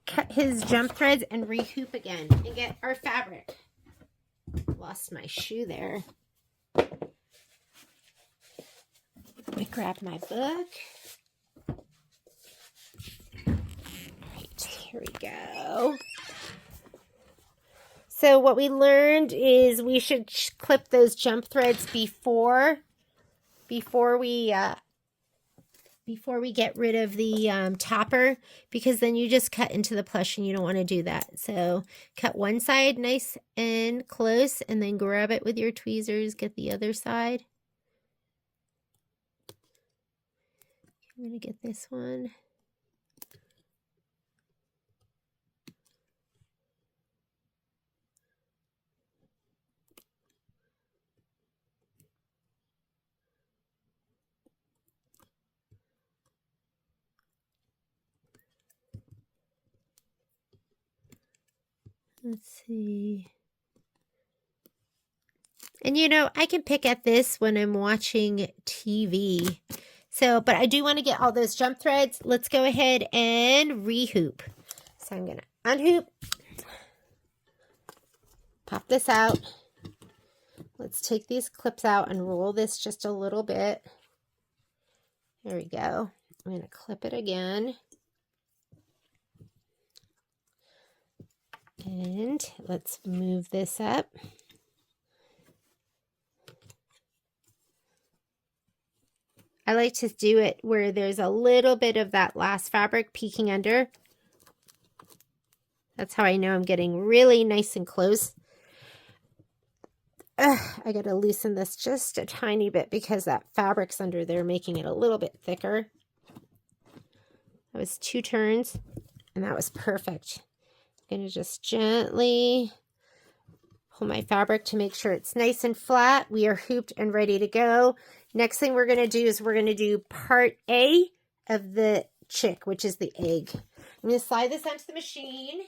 cut his jump threads and rehoop again and get our fabric. Lost my shoe there. Let me grab my book. Right, here we go. So what we learned is we should clip those jump threads before we before we get rid of the topper, because then you just cut into the plush and you don't want to do that. So cut one side nice and close and then grab it with your tweezers, get the other side. I'm going to get this one. Let's see. And you know, I can pick at this when I'm watching TV. So, but I do want to get all those jump threads. Let's go ahead and rehoop. So I'm going to unhoop. Pop this out. Let's take these clips out and roll this just a little bit. There we go. I'm going to clip it again. And let's move this up. I like to do it where there's a little bit of that last fabric peeking under. That's how I know I'm getting really nice and close. I got to loosen this just a tiny bit because that fabric's under there, making it a little bit thicker. That was 2 turns, and that was perfect. I'm going to just gently pull my fabric to make sure it's nice and flat. We are hooped and ready to go. Next thing we're going to do is we're going to do part A of the chick, which is the egg. I'm going to slide this onto the machine.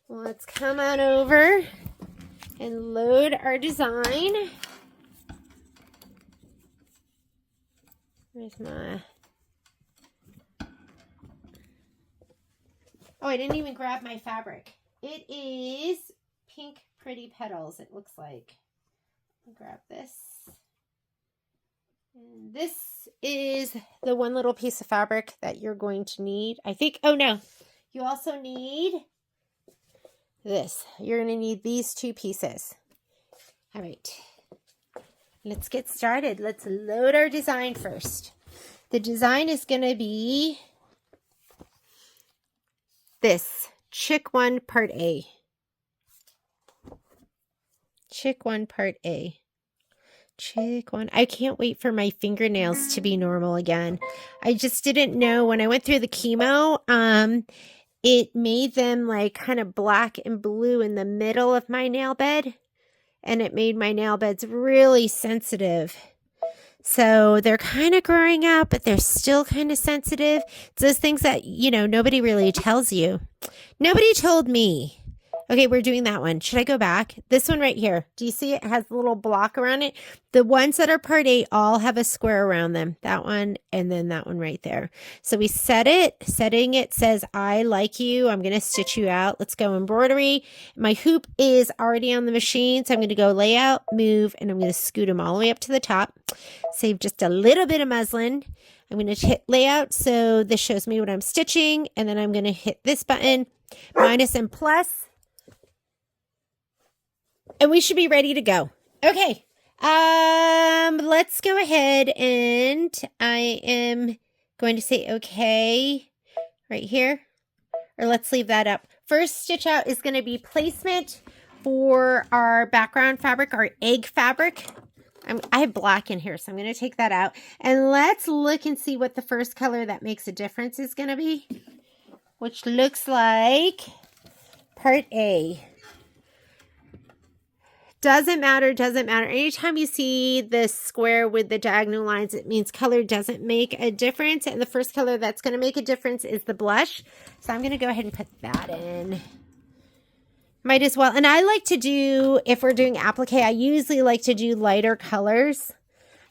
Let's come on over and load our design. Where's my... Oh, I didn't even grab my fabric. It is Pink Pretty Petals, it looks like. I'll grab this. And this is the one little piece of fabric that you're going to need. I think, oh no, you also need this. You're going to need these 2 pieces. All right, let's get started. Let's load our design first. The design is going to be this. Chick 1 part A. Chick 1 part A. Chick 1. I can't wait for my fingernails to be normal again. I just didn't know when I went through the chemo, it made them like kind of black and blue in the middle of my nail bed, and it made my nail beds really sensitive. So they're kind of growing out, but they're still kind of sensitive. It's those things that, you know, nobody really tells you. Nobody told me. Okay, we're doing that one. Should I go back? This one right here. Do you see it has a little block around it? The ones that are part A all have a square around them. That one and then that one right there. So we set it. Setting it says, I like you. I'm going to stitch you out. Let's go embroidery. My hoop is already on the machine. So I'm going to go layout, move, and I'm going to scoot them all the way up to the top. Save just a little bit of muslin. I'm going to hit layout. So this shows me what I'm stitching. And then I'm going to hit this button, minus and plus. And we should be ready to go. Okay. Let's go ahead and I am going to say okay right here. Or let's leave that up. First stitch out is going to be placement for our background fabric, our egg fabric. I have black in here, so I'm going to take that out. And let's look and see what the first color that makes a difference is going to be. Which looks like part A. Doesn't matter, doesn't matter. Anytime you see this square with the diagonal lines, it means color doesn't make a difference. And the first color that's going to make a difference is the blush. So I'm going to go ahead and put that in. Might as well. And I like to do, if we're doing applique, I usually like to do lighter colors.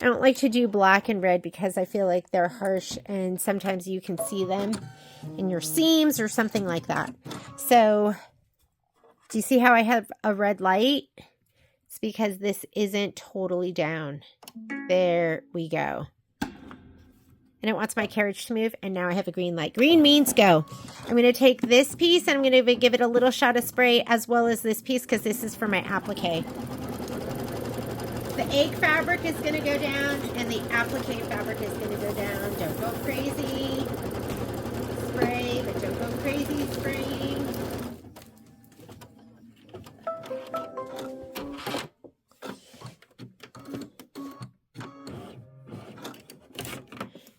I don't like to do black and red because I feel like they're harsh and sometimes you can see them in your seams or something like that. So do you see how I have a red light? It's because this isn't totally down. There we go. And it wants my carriage to move, and now I have a green light. Green means go. I'm going to take this piece, and I'm going to give it a little shot of spray, as well as this piece, because this is for my applique. the egg fabric is going to go down and the applique fabric is going to go down. Don't go crazy. Spray, but don't go crazy spraying.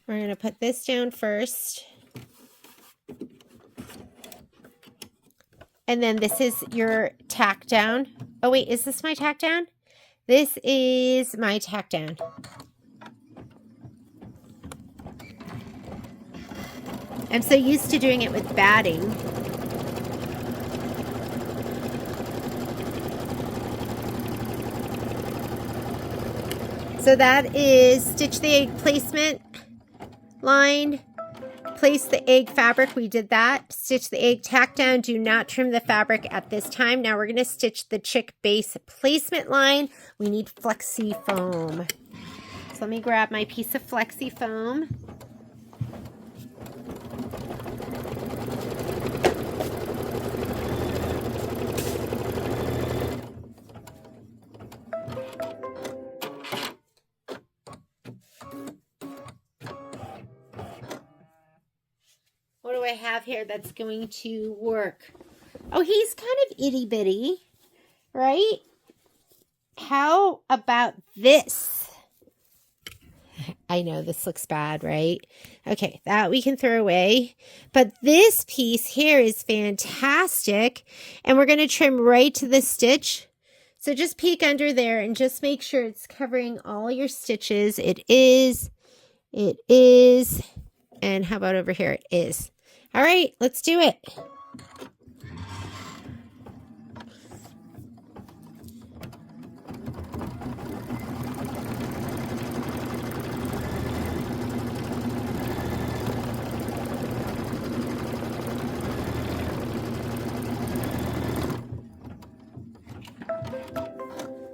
We're going to put this down first. And then this is your tack down. Oh wait, is this my tack down? This is my tack down. I'm so used to doing it with batting. So that is stitch the egg placement line, place the egg fabric. We did that. Stitch the egg, tack down. Do not trim the fabric at this time. Now we're going to stitch the chick base placement line. We need flexi foam. So let me grab my piece of flexi foam. What do I have here that's going to work? Oh, he's kind of itty bitty, right? How about this? I know this looks bad, right? Okay, that we can throw away. But this piece here is fantastic. And we're going to trim right to the stitch. So just peek under there and just make sure it's covering all your stitches. It is. It is. And how about over here? It is. All right, let's do it.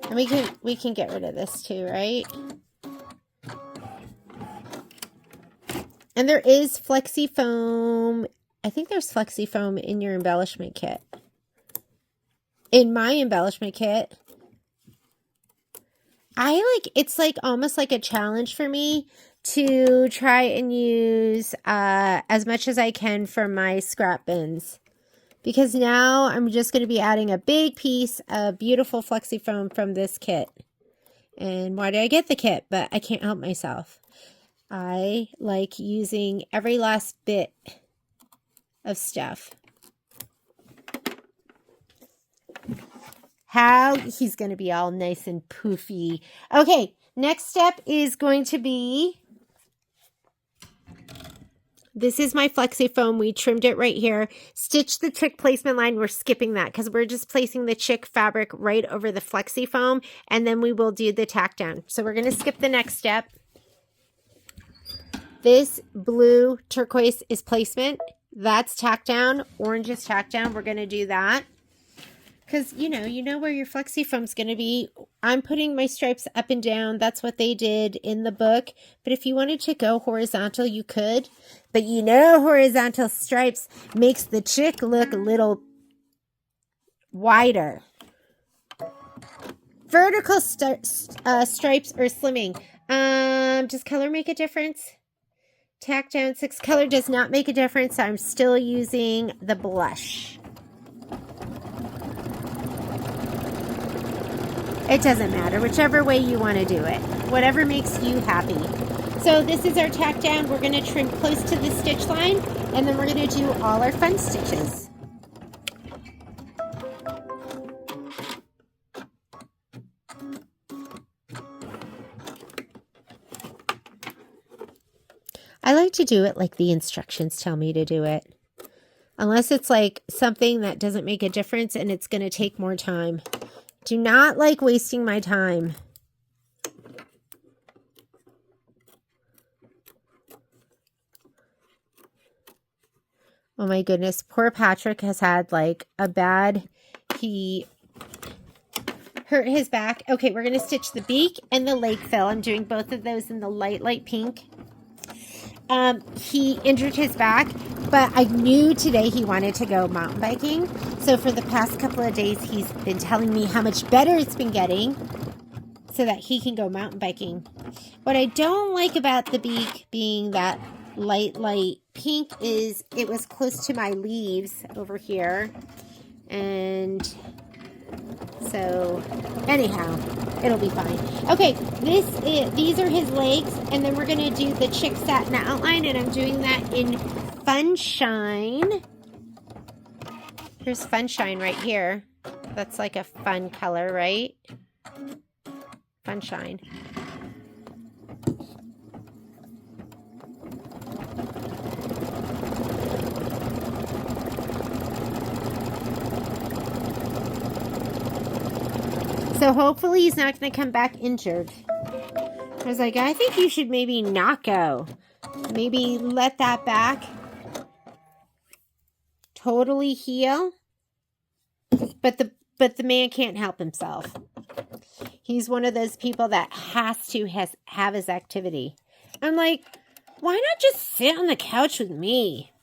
And we can get rid of this too, right? And there is flexi foam. I think there's flexi foam in your embellishment kit. In my embellishment kit. It's like almost like a challenge for me to try and use as much as I can for my scrap bins. Because now I'm just going to be adding a big piece of beautiful flexi foam from this kit. And why did I get the kit? But I can't help myself. I like using every last bit of stuff. How he's going to be all nice and poofy. Okay, next step is going to be, this is my flexi foam. We trimmed it right here. Stitch the chick placement line. We're skipping that because we're just placing the chick fabric right over the flexi foam, and then we will do the tack down. So we're going to skip the next step. This blue turquoise is placement. That's tack down. Orange is tack down. We're going to do that. Because, you know where your flexi foam's going to be. I'm putting my stripes up and down. That's what they did in the book. But if you wanted to go horizontal, you could. But horizontal stripes makes the chick look a little wider. Vertical stripes are slimming. Does color make a difference? Tack down 6. Color does not make a difference. I'm still using the blush. It doesn't matter. Whichever way you want to do it. Whatever makes you happy. So this is our tack down. We're going to trim close to the stitch line. And then we're going to do all our fun stitches. I like to do it like the instructions tell me to do it. Unless it's like something that doesn't make a difference and it's going to take more time. Do not like wasting my time. Oh my goodness. Poor Patrick has had like a bad, he hurt his back. Okay, we're going to stitch the beak and the leg fill. I'm doing both of those in the light pink. He injured his back, but I knew today he wanted to go mountain biking. So for the past couple of days, he's been telling me how much better it's been getting. so that he can go mountain biking. What I don't like about the beak being that light pink is it was close to my leaves over here. And so anyhow, it'll be fine. Okay, these are his legs, and then we're going to do the chick satin outline, and I'm doing that in Funshine. Here's Funshine right here. That's like a fun color, right? Funshine. So hopefully he's not going to come back injured. I was like, I think you should maybe not go. Maybe let that back totally heal. But the man can't help himself. He's one of those people that has to have his activity. I'm like, why not just sit on the couch with me?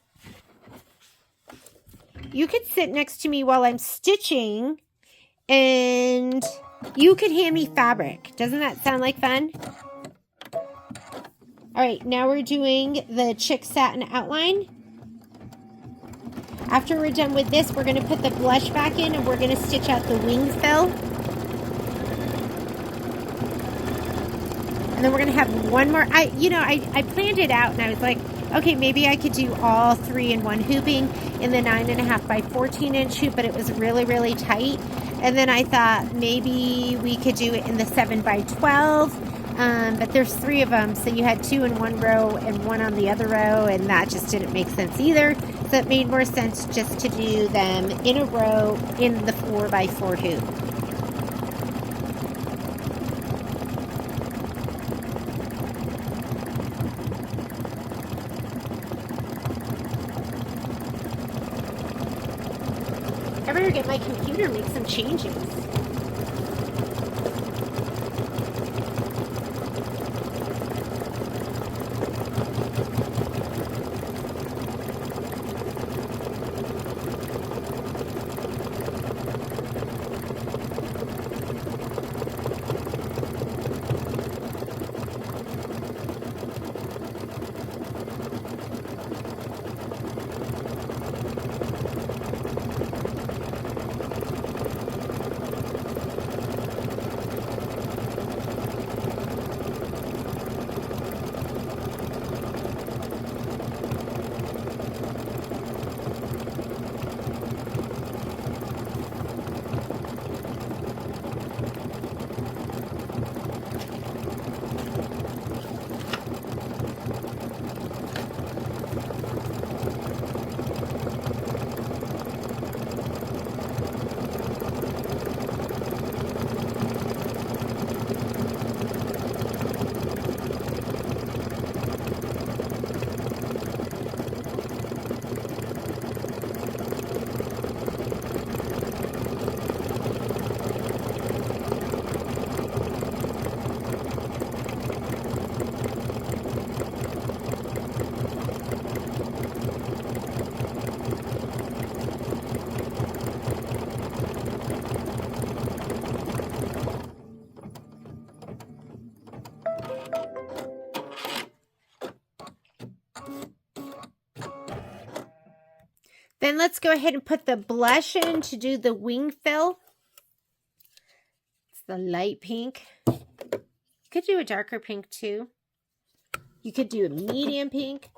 You could sit next to me while I'm stitching, and you could hand me fabric. Doesn't that sound like fun? All right, now we're doing the chick satin outline. After we're done with this, we're going to put the blush back in, and we're going to stitch out the wing fill. And then we're going to have one more. I planned it out, and I was like, okay, maybe I could do all 3-in-1 hooping in the 9.5 by 14 inch hoop, but it was really, really tight. And then I thought maybe we could do it in the 7 by 12. But there's 3 of them, so you had 2 in one row and 1 on the other row, and that just didn't make sense either. So it made more sense just to do them in a row in the 4 by 4 hoop. I better get my computer and make some changes. Then let's go ahead and put the blush in to do the wing fill. It's the light pink. You could do a darker pink too. You could do a medium pink.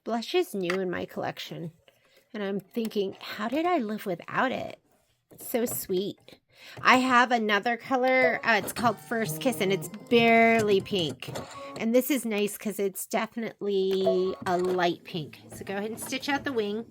Blush is new in my collection. And I'm thinking, how did I live without it? It's so sweet. I have another color. It's called First Kiss, and it's barely pink. And this is nice because it's definitely a light pink. So go ahead and stitch out the wing.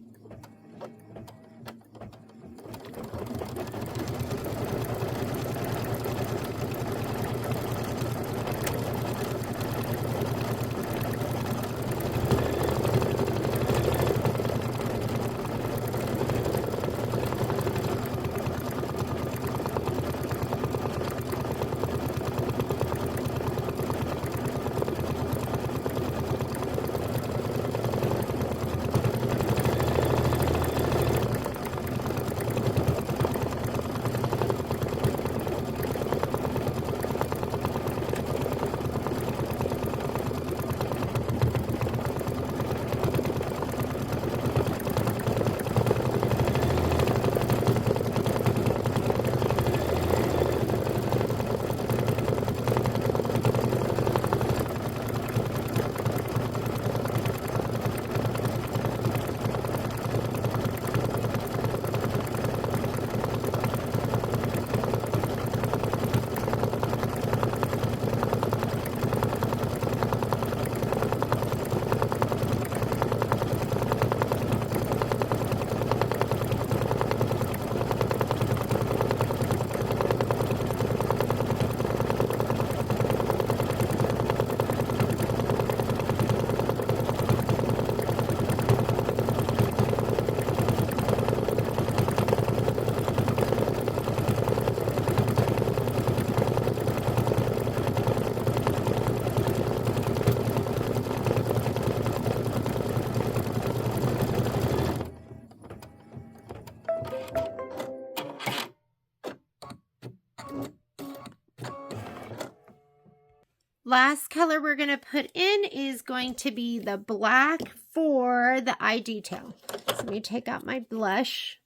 Last color we're going to put in is going to be the black for the eye detail. So let me take out my blush.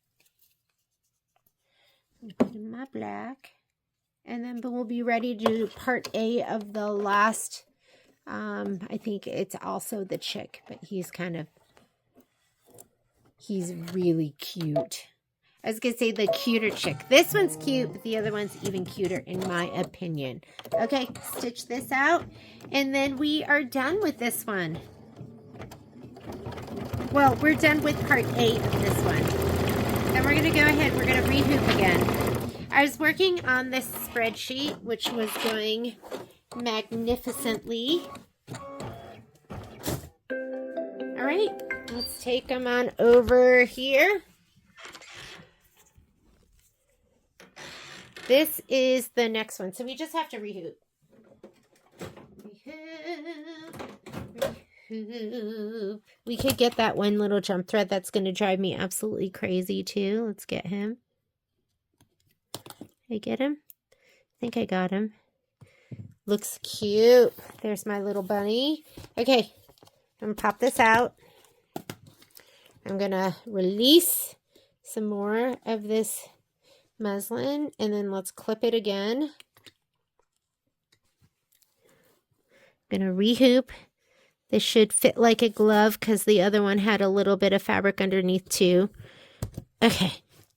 Put in my black. And then we'll be ready to do part A of the last. I think it's also the chick, but he's really cute. I was going to say the cuter chick. This one's cute, but the other one's even cuter in my opinion. Okay, stitch this out. And then we are done with this one. Well, we're done with part A of this one. Then we're going to go ahead, we're going to rehoop again. I was working on this spreadsheet, which was going magnificently. All right, let's take them on over here. This is the next one. So we just have to rehoop. Rehoop. We could get that one little jump thread that's going to drive me absolutely crazy too. Let's get him. Did I get him? I think I got him. Looks cute. There's my little bunny. Okay, I'm going to pop this out. I'm going to release some more of this muslin, and then let's clip it again. I'm going to rehoop. This should fit like a glove because the other one had a little bit of fabric underneath too. Okay,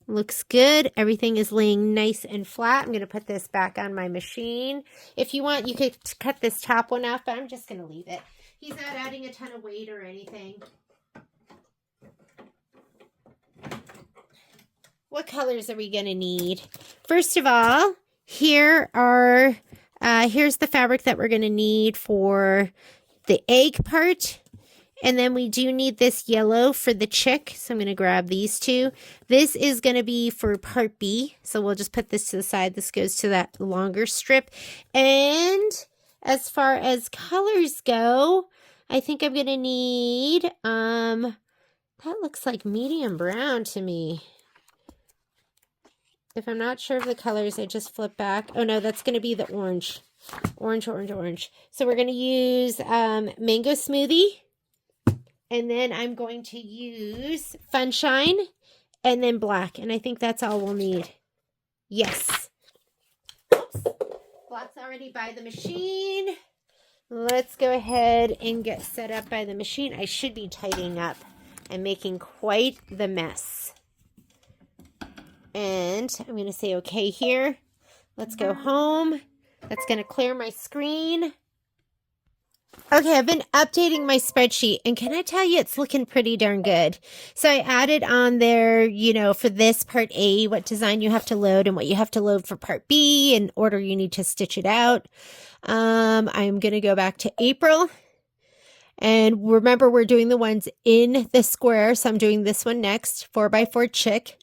looks good. Everything is laying nice and flat. I'm going to put this back on my machine. If you want, you could cut this top one off, but I'm just going to leave it. He's not adding a ton of weight or anything. What colors are we going to need? First of all, here's the fabric that we're going to need for the egg part. And then we do need this yellow for the chick. So I'm going to grab these two. This is going to be for part B. So we'll just put this to the side. This goes to that longer strip. And as far as colors go, I think I'm going to need, that looks like medium brown to me. If I'm not sure of the colors, I just flip back. Oh no, that's going to be the orange. Orange, orange, orange. So we're going to use Mango Smoothie. And then I'm going to use Funshine and then black. And I think that's all we'll need. Yes. Oops. Black's already by the machine. Let's go ahead and get set up by the machine. I should be tidying up. I'm making quite the mess. And I'm going to say okay here. Let's go home. That's going to clear my screen. Okay, I've been updating my spreadsheet, and can I tell you, it's looking pretty darn good. So I added on there, you know, for this part A, what design you have to load and what you have to load for part B and order you need to stitch it out. I'm going to go back to April. And remember, we're doing the ones in the square. So I'm doing this one next, 4x4 chick.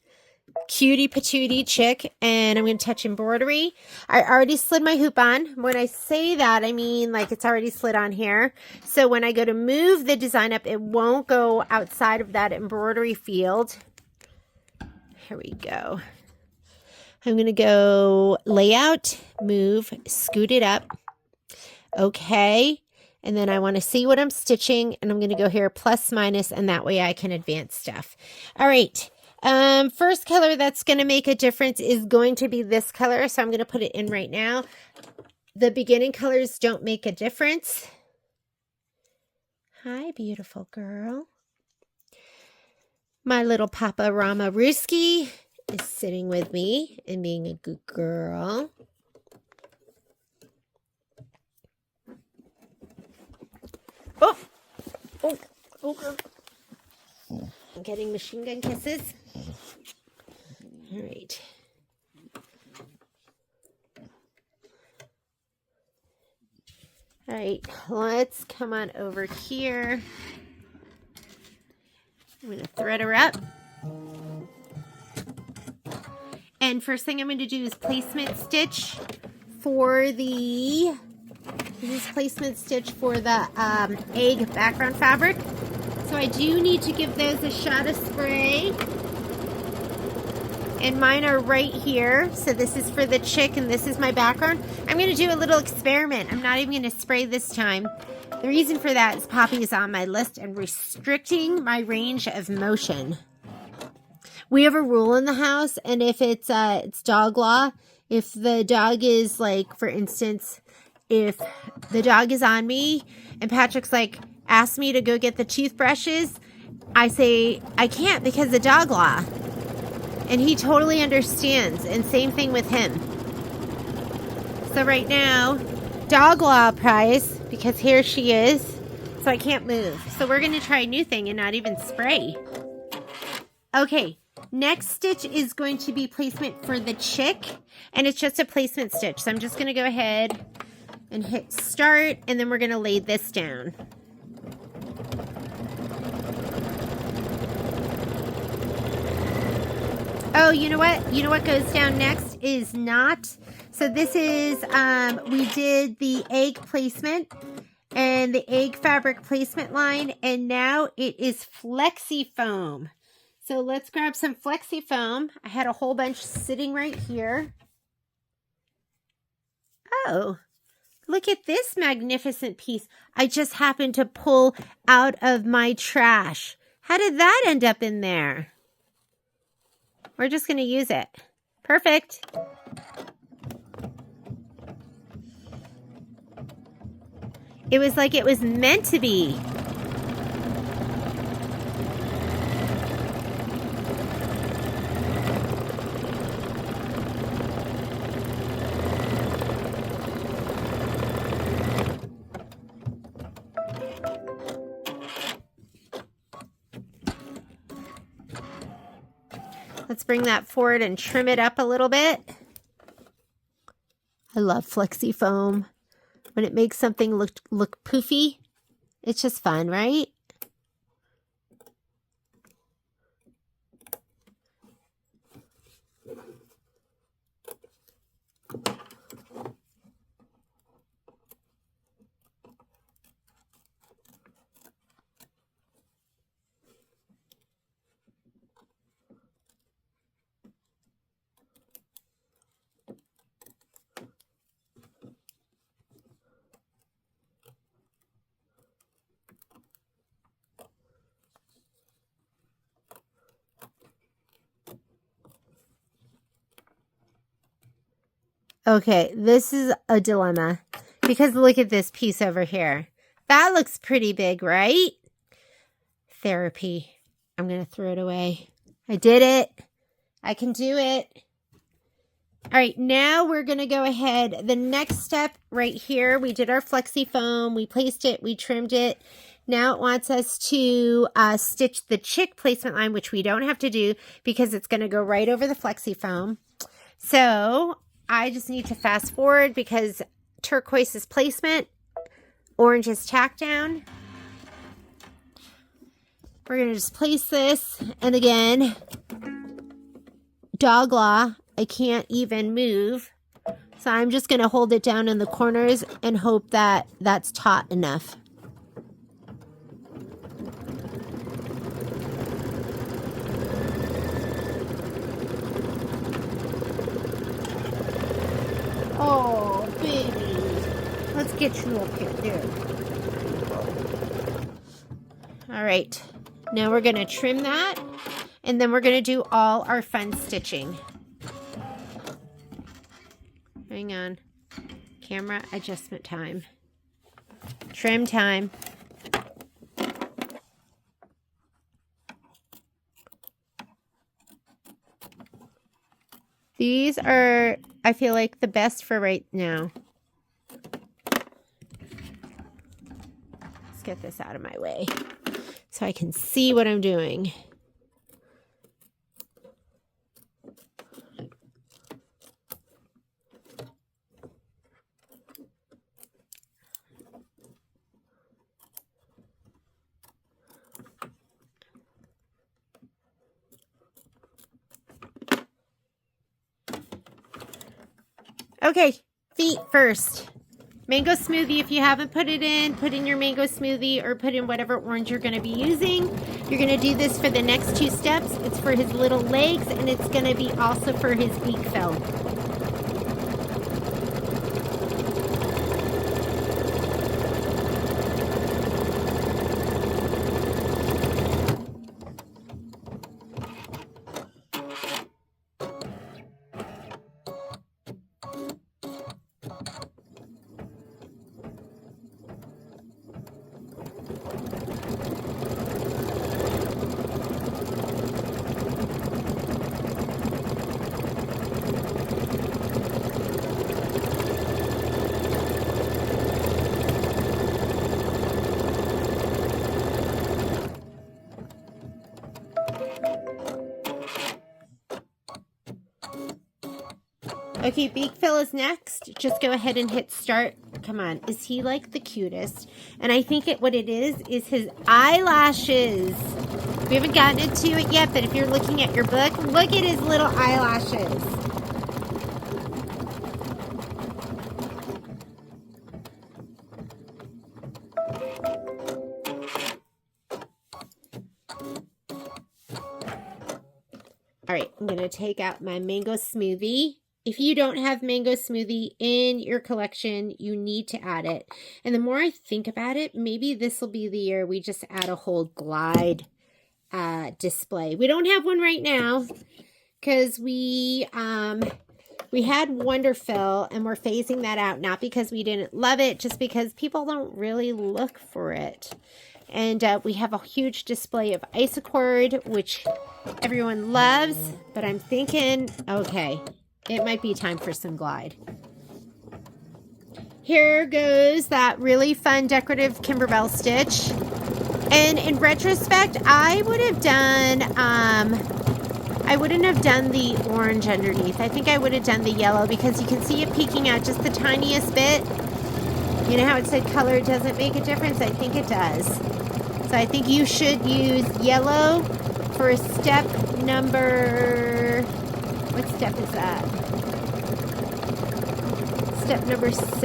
Cutie patootie chick, and I'm going to touch embroidery. I already slid my hoop on. When I say that, I mean like it's already slid on here. So when I go to move the design up, it won't go outside of that embroidery field. Here we go. I'm going to go layout, move, scoot it up. Okay. And then I want to see what I'm stitching, and I'm going to go here plus minus, and that way I can advance stuff. All right. First color that's going to make a difference is going to be this color. So I'm going to put it in right now. The beginning colors don't make a difference. Hi, beautiful girl. My little Papa Rama Ruski is sitting with me and being a good girl. Oh, oh, oh. I'm getting machine gun kisses. All right. All right, let's come on over here. I'm going to thread her up. And first thing I'm going to do is placement stitch for the egg background fabric. So I do need to give those a shot of spray. And mine are right here. So this is for the chick and this is my background. I'm going to do a little experiment. I'm not even going to spray this time. The reason for that is Poppy is on my list and restricting my range of motion. We have a rule in the house, and if it's dog law, if the dog is like, for instance, if the dog is on me and Patrick's like, ask me to go get the toothbrushes, I say, I can't because of dog law. And he totally understands, and same thing with him. So right now, dog law applies because here she is, so I can't move. So we're going to try a new thing and not even spray. Okay. Next stitch is going to be placement for the chick, and it's just a placement stitch. So I'm just going to go ahead and hit start, and then we're going to lay this down. Oh, you know what? You know what goes down next is not. So this is, we did the egg placement and the egg fabric placement line, and now it is flexi foam. So let's grab some flexi foam. I had a whole bunch sitting right here. Oh, look at this magnificent piece I just happened to pull out of my trash. How did that end up in there? We're just going to use it. Perfect. It was like it was meant to be. Let's bring that forward and trim it up a little bit. I love flexi foam. When it makes something look poofy, it's just fun, right? Okay, this is a dilemma because look at this piece over here. That looks pretty big, right? Therapy. I'm going to throw it away. I did it. I can do it. All right, now we're going to go ahead. The next step right here, we did our flexi foam. We placed it. We trimmed it. Now it wants us to stitch the chick placement line, which we don't have to do because it's going to go right over the flexi foam. So I just need to fast forward because turquoise is placement, orange is tack down. We're going to just place this, and again, dog law, I can't even move. So I'm just going to hold it down in the corners and hope that that's taut enough. Oh, baby. Let's get you up here. There. All right. Now we're going to trim that, and then we're going to do all our fun stitching. Hang on. Camera adjustment time. Trim time. These are, I feel like, the best for right now. Let's get this out of my way so I can see what I'm doing. Okay, feet first. Mango smoothie, if you haven't put it in, put in your mango smoothie or put in whatever orange you're going to be using. You're going to do this for the next 2 steps. It's for his little legs, and it's going to be also for his beak fill. Okay, beak fill is next. Just go ahead and hit start. Come on, is he like the cutest? And I think what it is his eyelashes. We haven't gotten into it yet, but if you're looking at your book, look at his little eyelashes. All right, I'm going to take out my mango smoothie. If you don't have mango smoothie in your collection, you need to add it. And the more I think about it, maybe this will be the year we just add a whole glide display. We don't have one right now because we had Wonderfill and we're phasing that out, not because we didn't love it, just because people don't really look for it. And we have a huge display of Isocord, which everyone loves, but I'm thinking, okay, it might be time for some glide. Here goes that really fun decorative Kimberbell stitch. And in retrospect, I wouldn't have done the orange underneath. I think I would have done the yellow because you can see it peeking out just the tiniest bit. You know how it said color doesn't make a difference? I think it does. So I think you should use yellow for step number, what step is that? Step number 6.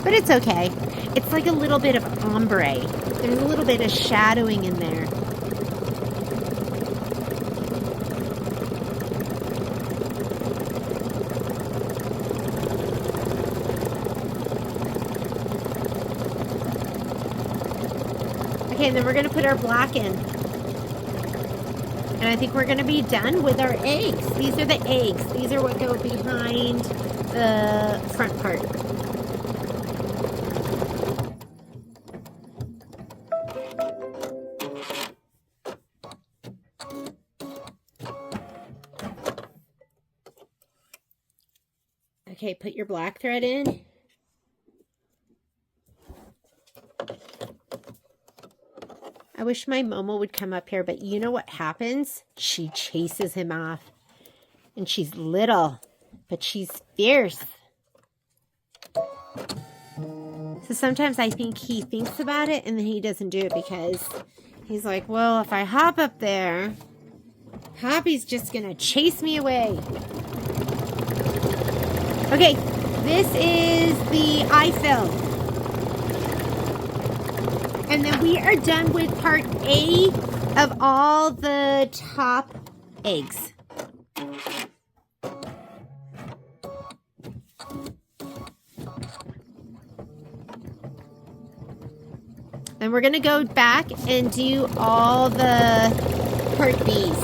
But it's okay. It's like a little bit of ombre. There's a little bit of shadowing in there. Okay, and then we're going to put our black in. And I think we're going to be done with our eggs. These are the eggs. These are what go behind the front part. Okay, put your black thread in. I wish my Momo would come up here, but you know what happens? She chases him off. And she's little, but she's fierce. So sometimes I think he thinks about it and then he doesn't do it because he's like, well, if I hop up there, Hoppy's just going to chase me away. Okay, this is the eye fill. And then we are done with part A of all the top eggs. And we're going to go back and do all the part B's.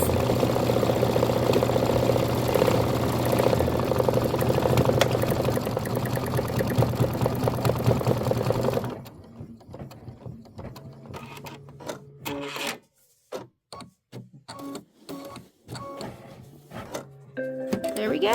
There we go.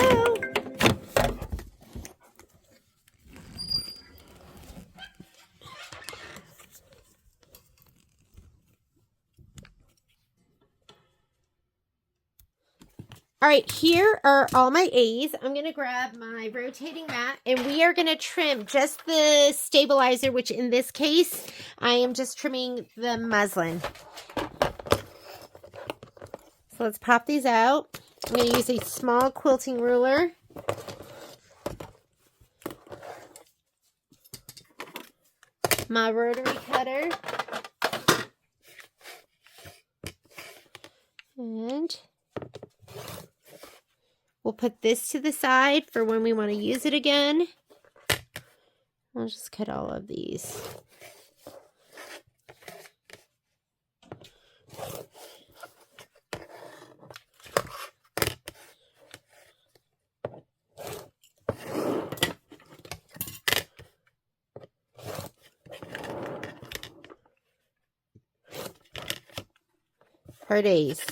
All right, here are all my A's. I'm going to grab my rotating mat, and we are going to trim just the stabilizer, which in this case, I am just trimming the muslin. So let's pop these out. I'm going to use a small quilting ruler. my rotary cutter. And we'll put this to the side for when we want to use it again. I'll just cut all of these. Per days.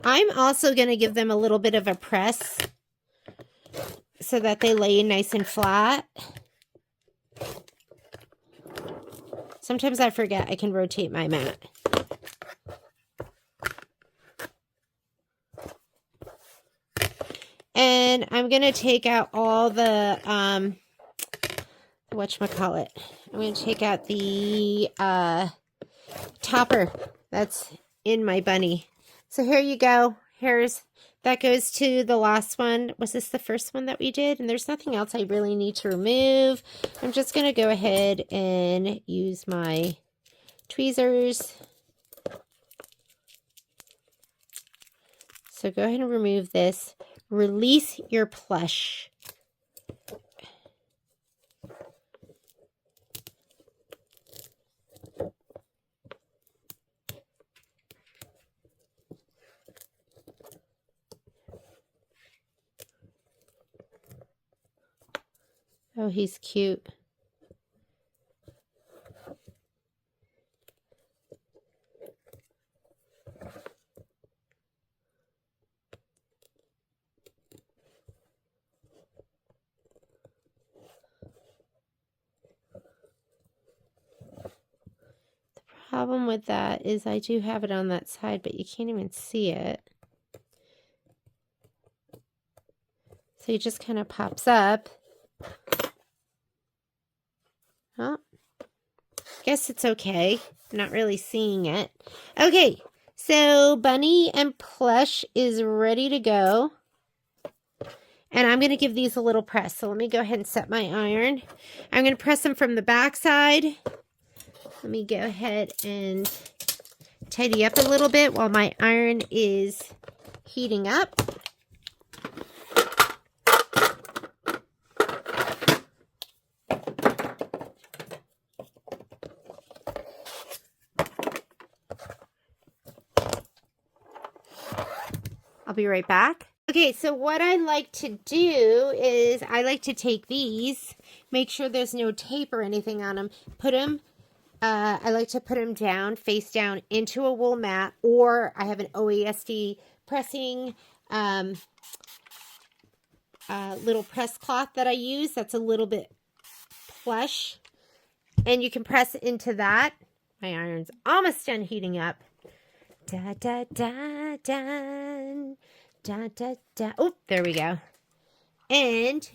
I'm also going to give them a little bit of a press so that they lay nice and flat. Sometimes I forget I can rotate my mat. And I'm going to take out all the, whatchamacallit. I'm going to take out the topper that's in my bunny. So here you go. That goes to the last one. Was this the first one that we did? And there's nothing else I really need to remove. I'm just going to go ahead and use my tweezers. So go ahead and remove this. Release your plush. Oh, he's cute. The problem with that is I do have it on that side, but you can't even see it. So it just kind of pops up. Oh, guess it's okay. I'm not really seeing it. Okay, so Bunny and Plush is ready to go. And I'm going to give these a little press. So let me go ahead and set my iron. I'm going to press them from the back side. Let me go ahead and tidy up a little bit while my iron is heating up. I'll be right back. Okay, so what I like to do is I like to take these, make sure there's no tape or anything on them, I like to put them down, face down into a wool mat, or I have an OASD pressing little press cloth that I use that's a little bit plush, and you can press into that. My iron's almost done heating up. Da da da da da da da. Oh, there we go. And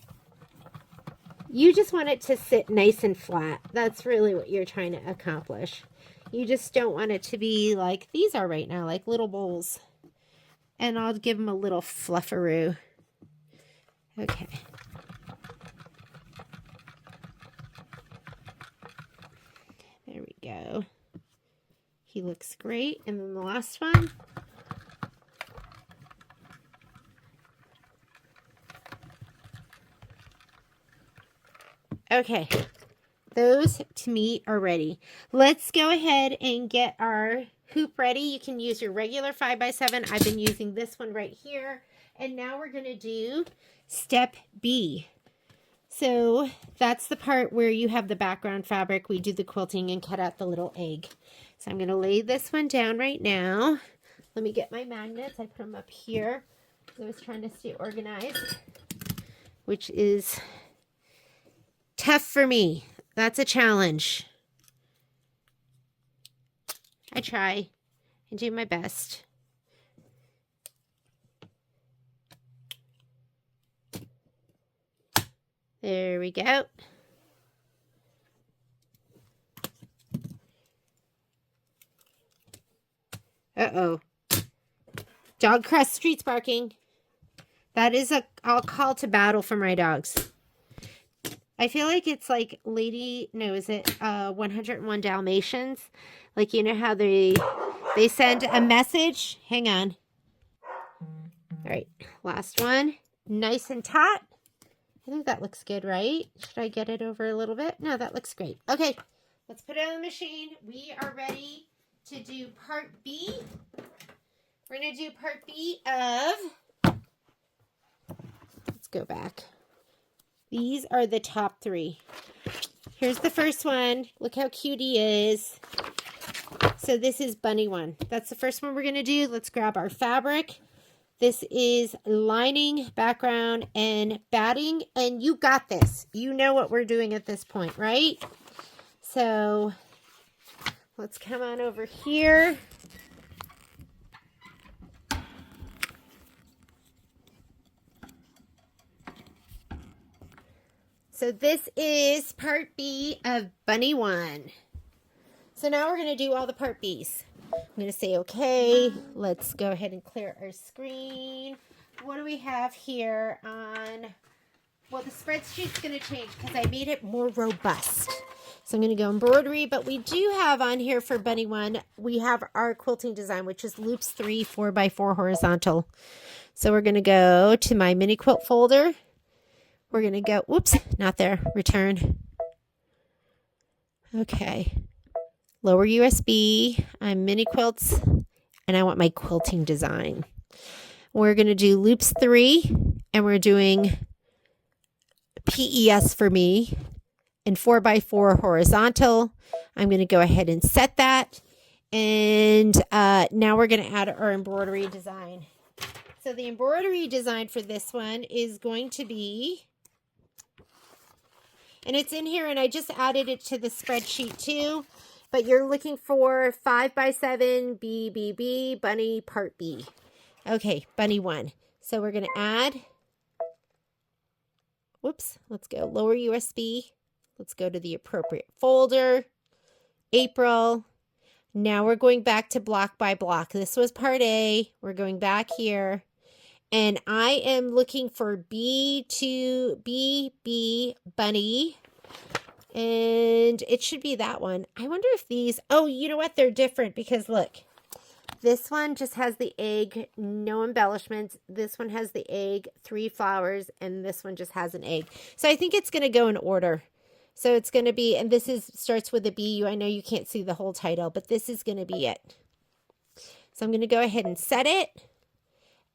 you just want it to sit nice and flat. That's really what you're trying to accomplish. You just don't want it to be like these are right now, like little bowls. And I'll give them a little flufferoo. Okay. There we go. He looks great. And then the last one. Okay. Those to me are ready. Let's go ahead and get our hoop ready. You can use your regular 5x7. I've been using this one right here. And now we're going to do step B. So that's the part where you have the background fabric. We do the quilting and cut out the little egg. So I'm going to lay this one down right now. Let me get my magnets. I put them up here. I was trying to stay organized, which is tough for me. That's a challenge. I try and do my best. There we go. Uh-oh. Dog cross streets barking. That is a call to battle for my dogs. I feel like it's like is it 101 Dalmatians? Like, you know how they send a message? Hang on. All right, last one. Nice and taut. I think that looks good, right? Should I get it over a little bit? No, that looks great. Okay, let's put it on the machine. We are ready to do part B. We're going to do part B of, let's go back. These are the top 3. Here's the first one. Look how cute he is. So this is Bunny one. That's the first one we're going to do. Let's grab our fabric. This is lining, background, and batting. And you got this. You know what we're doing at this point, right? So let's come on over here. So this is part B of Bunny 1. So now we're going to do all the part Bs. I'm going to say, okay, let's go ahead and clear our screen. What do we have here on, well, the spreadsheet's going to change because I made it more robust. So I'm going to go embroidery, but we do have on here for Bunny 1, we have our quilting design, which is loops 3, 4x4 horizontal. So we're going to go to my mini quilt folder. We're going to go, whoops, not there, return. Okay. Lower USB, I'm mini quilts, and I want my quilting design. We're going to do loops 3, and we're doing PES for me, and 4x4 horizontal. I'm going to go ahead and set that, and now we're going to add our embroidery design. So the embroidery design for this one is going to be, and it's in here, and I just added it to the spreadsheet too. But you're looking for 5x7 BBB Bunny Part B. Okay, Bunny 1. So we're going to add, whoops, let's go lower USB. Let's go to the appropriate folder. April. Now we're going back to block by block. This was Part A. We're going back here. And I am looking for B2BB Bunny. And it should be that one. I wonder if these, oh, you know what? They're different because look, this one just has the egg, no embellishments. This one has the egg, 3 flowers, and this one just has an egg. So I think it's going to go in order. So it's going to be, and this is starts with a B. I know you can't see the whole title, but this is going to be it. So I'm going to go ahead and set it.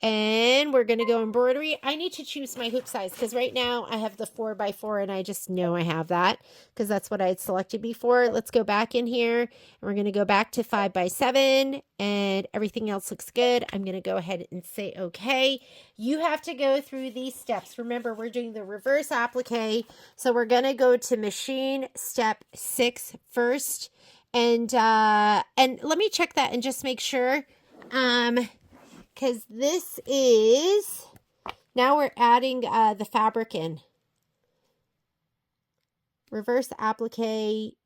And we're going to go embroidery. I need to choose my hoop size because right now I have the 4x4 and I just know I have that because that's what I had selected before. Let's go back in here and we're going to go back to 5x7 and everything else looks good. I'm going to go ahead and say, okay, you have to go through these steps. Remember, we're doing the reverse applique. So we're going to go to machine step 6 first. And let me check that and just make sure, because this is, now we're adding the fabric in. Reverse applique.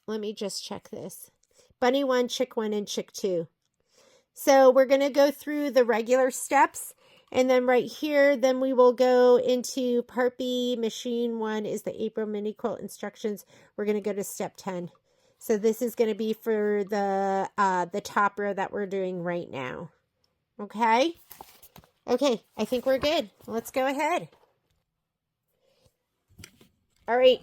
Let me just check this. Bunny 1, chick 1, and chick 2. So we're going to go through the regular steps. And then right here, then we will go into part B. Machine 1 is the April mini quilt instructions. We're going to go to step 10. So this is going to be for the top row that we're doing right now. Okay? Okay, I think we're good. Let's go ahead. All right.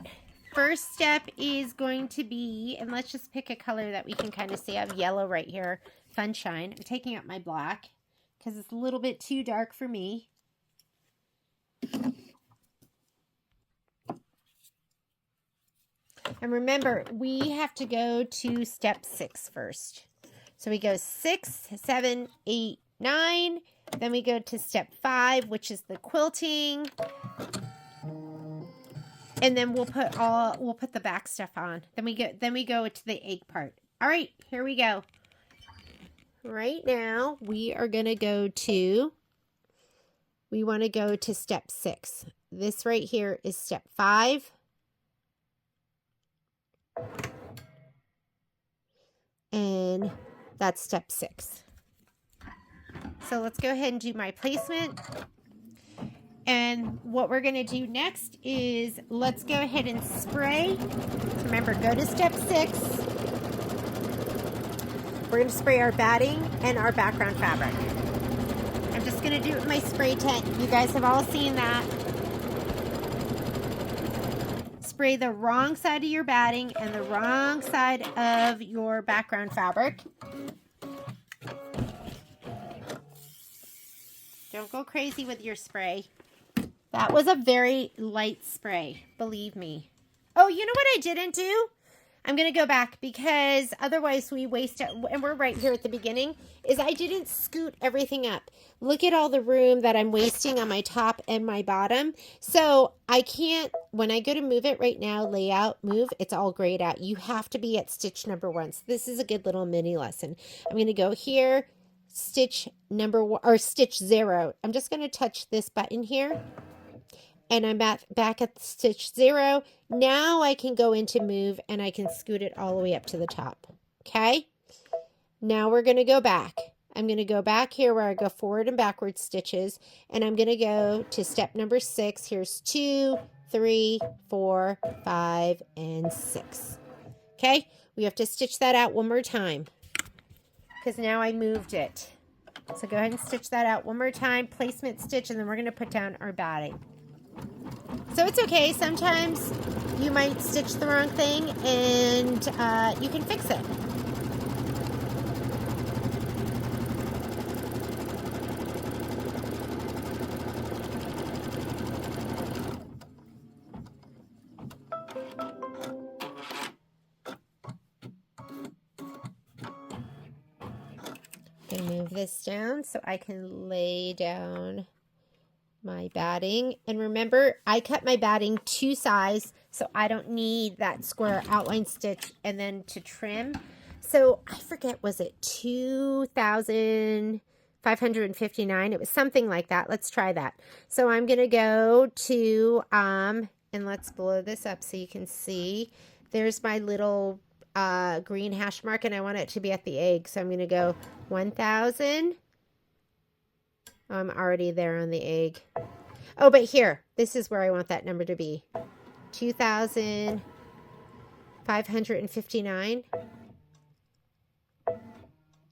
First step is going to be, and let's just pick a color that we can kind of see. I have yellow right here. Sunshine. I'm taking out my black because it's a little bit too dark for me. And remember, we have to go to step 6 first. So we go 6, 7, 8, 9. Then we go to step 5, which is the quilting. And then we'll put the back stuff on. Then we go to the egg part. All right, here we go. Right now, we are going to go to, we want to go to step 6. This right here is step 5. And that's step 6. So let's go ahead and do my placement. And what we're going to do next is let's go ahead and spray. Remember, go to step 6. We're going to spray our batting and our background fabric. I'm just going to do it with my spray tent. You guys have all seen that. Spray the wrong side of your batting and the wrong side of your background fabric. Don't go crazy with your spray. That was a very light spray, believe me. Oh, you know what I didn't do? I'm going to go back because otherwise we waste it. And we're right here at the beginning. Is I didn't scoot everything up. Look at all the room that I'm wasting on my top and my bottom. So I can't, when I go to move it right now, layout, move, it's all grayed out. You have to be at stitch number 1. So this is a good little mini lesson. I'm going to go here, stitch number 1, or stitch 0. I'm just going to touch this button here. And I'm back at stitch 0. Now I can go into move and I can scoot it all the way up to the top. Okay. Now we're going to go back. I'm going to go back here where I go forward and backward stitches. And I'm going to go to step number 6. Here's 2, 3, 4, 5, and 6. Okay. We have to stitch that out one more time because now I moved it. So go ahead and stitch that out one more time. Placement stitch, and then we're going to put down our batting. So it's okay. Sometimes you might stitch the wrong thing and you can fix it. I'm going to move this down so I can lay down my batting. And remember, I cut my batting 2 size, so I don't need that square outline stitch and then to trim. So I forget, was it 2,559? It was something like that. Let's try that. So I'm going to go to, and let's blow this up so you can see. There's my little green hash mark, and I want it to be at the egg. So I'm going to go 1,000. I'm already there on the egg. Oh, but here, this is where I want that number to be. 2,559.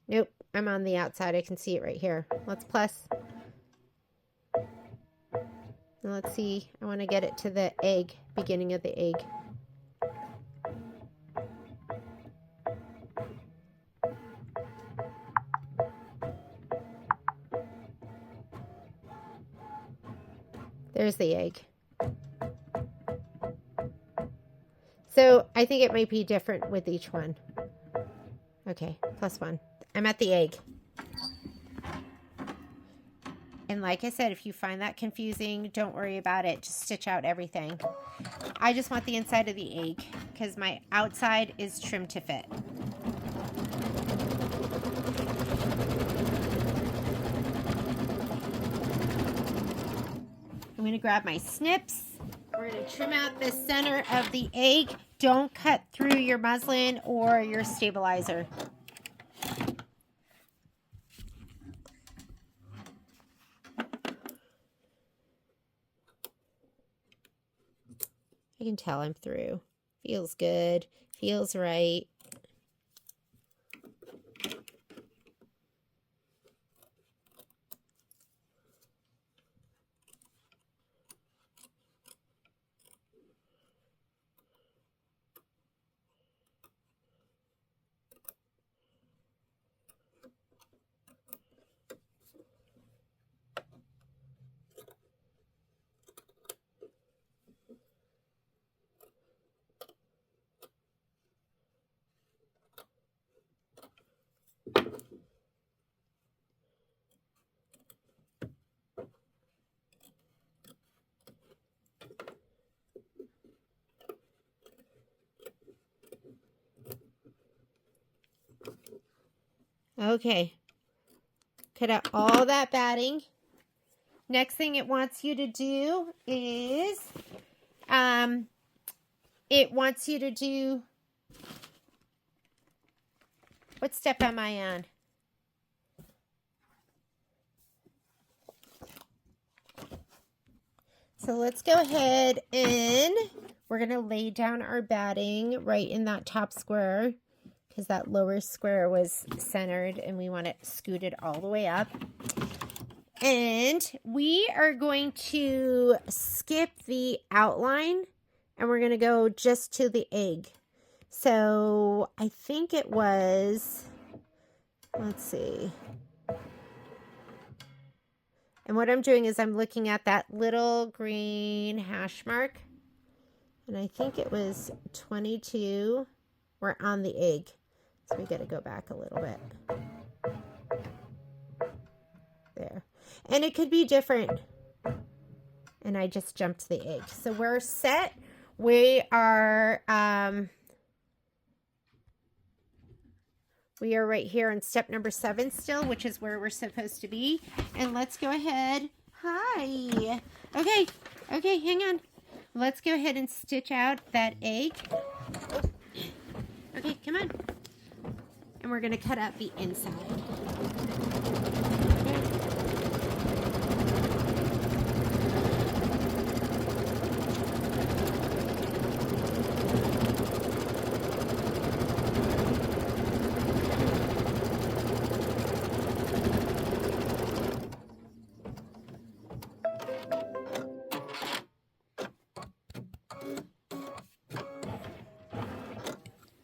Nope, I'm on the outside. I can see it right here. Let's plus. Now let's see. I want to get it to the egg, beginning of the egg. There's the egg. So I think it might be different with each one. Okay, +1. I'm at the egg. And like I said, if you find that confusing, don't worry about it. Just stitch out everything. I just want the inside of the egg because my outside is trimmed to fit. I'm going to grab my snips. We're going to trim out the center of the egg. Don't cut through your muslin or your stabilizer. I can tell I'm through. Feels good. Feels right. Okay, cut out all that batting. Next thing it wants you to do is, what step am I on? So let's go ahead and we're going to lay down our batting right in that top square because that lower square was centered and we want it scooted all the way up. And we are going to skip the outline and we're going to go just to the egg. So I think it was, let's see. And what I'm doing is I'm looking at that little green hash mark. And I think it was 22. We're on the egg. So we got to go back a little bit. There. And it could be different. And I just jumped to the egg. So we're set. We are right here on step number 7 still, which is where we're supposed to be. And let's go ahead. Hi. Okay, hang on. Let's go ahead and stitch out that egg. Okay, come on. And we're going to cut out the inside.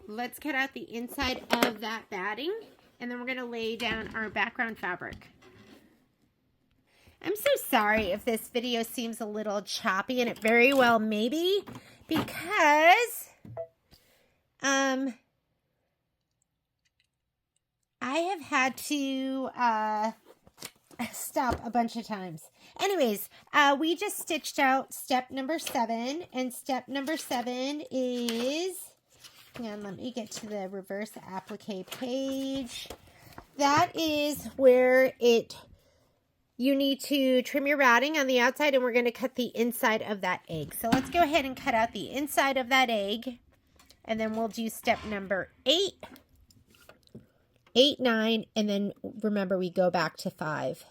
Let's cut out the inside of that batting, and then we're going to lay down our background fabric. I'm so sorry if this video seems a little choppy, and it very well may be, because I have had to stop a bunch of times. Anyways, we just stitched out step number 7, and step number 7 is... And let me get to the reverse applique page. That is where you need to trim your routing on the outside, and we're going to cut the inside of that egg. So let's go ahead and cut out the inside of that egg, and then we'll do step number 8, 9, and then remember we go back to 5.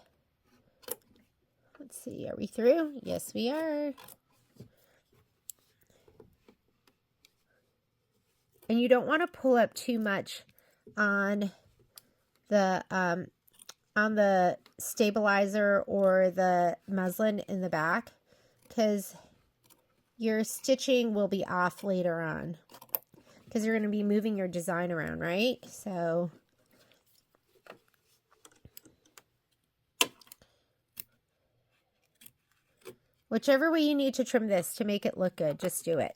Let's see, are we through? Yes, we are. And you don't want to pull up too much on the stabilizer or the muslin in the back, because your stitching will be off later on, because you're going to be moving your design around, right? So whichever way you need to trim this to make it look good, just do it.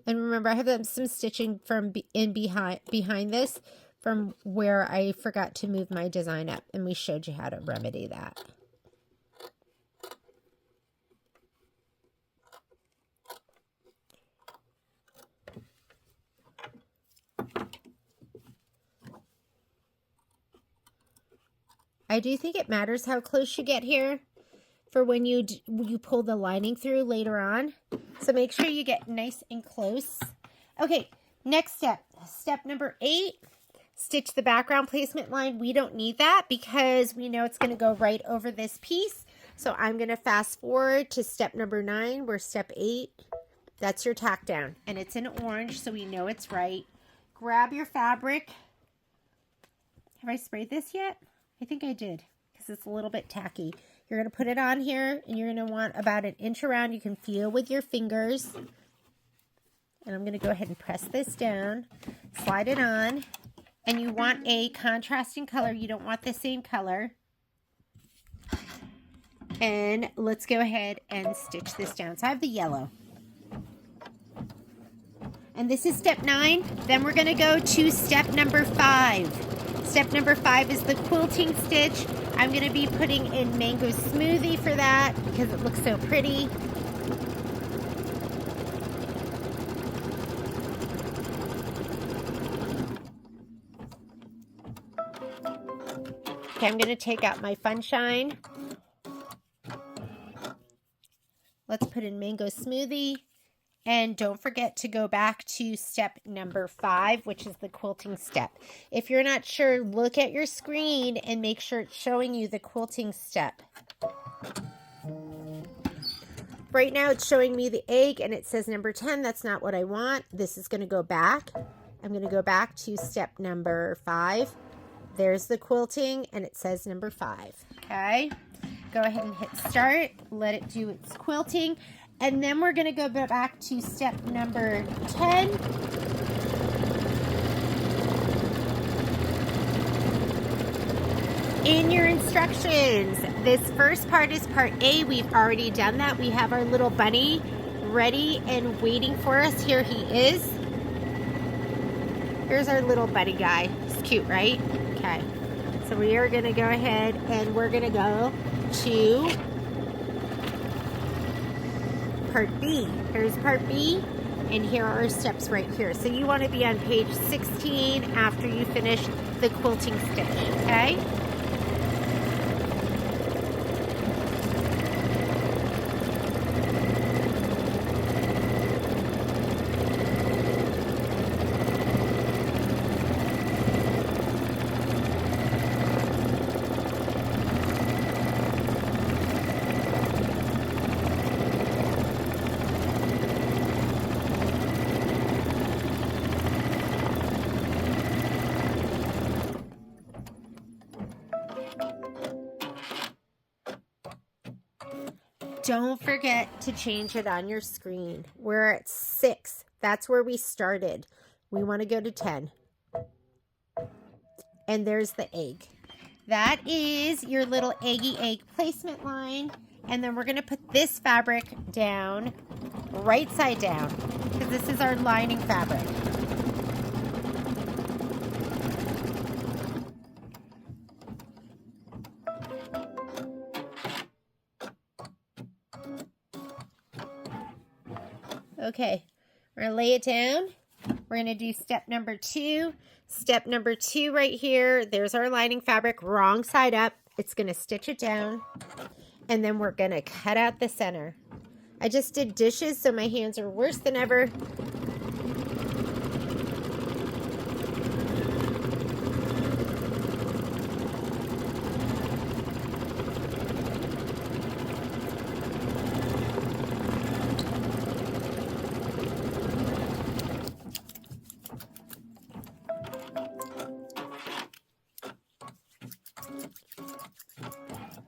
And remember, I have some stitching from behind this from where I forgot to move my design up, and we showed you how to remedy that. I do think it matters how close you get here for when you pull the lining through later on. So make sure you get nice and close. Okay, next step. Step number 8, stitch the background placement line. We don't need that because we know it's going to go right over this piece. So I'm going to fast forward to step number 9. We're step 8. That's your tack down. And it's in orange, so we know it's right. Grab your fabric. Have I sprayed this yet? I think I did, because it's a little bit tacky. You're going to put it on here, and you're going to want about an inch around. You can feel with your fingers. And I'm going to go ahead and press this down, slide it on, and you want a contrasting color. You don't want the same color. And let's go ahead and stitch this down. So I have the yellow. And this is step 9. Then we're going to go to step number 5. Step number 5 is the quilting stitch. I'm going to be putting in Mango Smoothie for that because it looks so pretty. Okay, I'm going to take out my Funshine. Let's put in Mango Smoothie. And don't forget to go back to step number 5, which is the quilting step. If you're not sure, look at your screen and make sure it's showing you the quilting step. Right now it's showing me the egg and it says number 10. That's not what I want. This is going to go back. I'm going to go back to step number 5. There's the quilting and it says number 5. Okay. Go ahead and hit start. Let it do its quilting. And then we're going to go back to step number 10. In your instructions, this first part is part A. We've already done that. We have our little bunny ready and waiting for us. Here he is. Here's our little bunny guy. He's cute, right? Okay. So we are going to go ahead and we're going to go to part B. Here's part B, and here are our steps right here. So you want to be on page 16 after you finish the quilting stitch, okay? Don't forget to change it on your screen. We're at 6. That's where we started. We want to go to 10. And there's the egg. That is your little eggy egg placement line. And then we're going to put this fabric down right side down because this is our lining fabric. Okay, we're going to lay it down. We're going to do step number 2. Step number 2 right here. There's our lining fabric, wrong side up. It's going to stitch it down. And then we're going to cut out the center. I just did dishes, so my hands are worse than ever.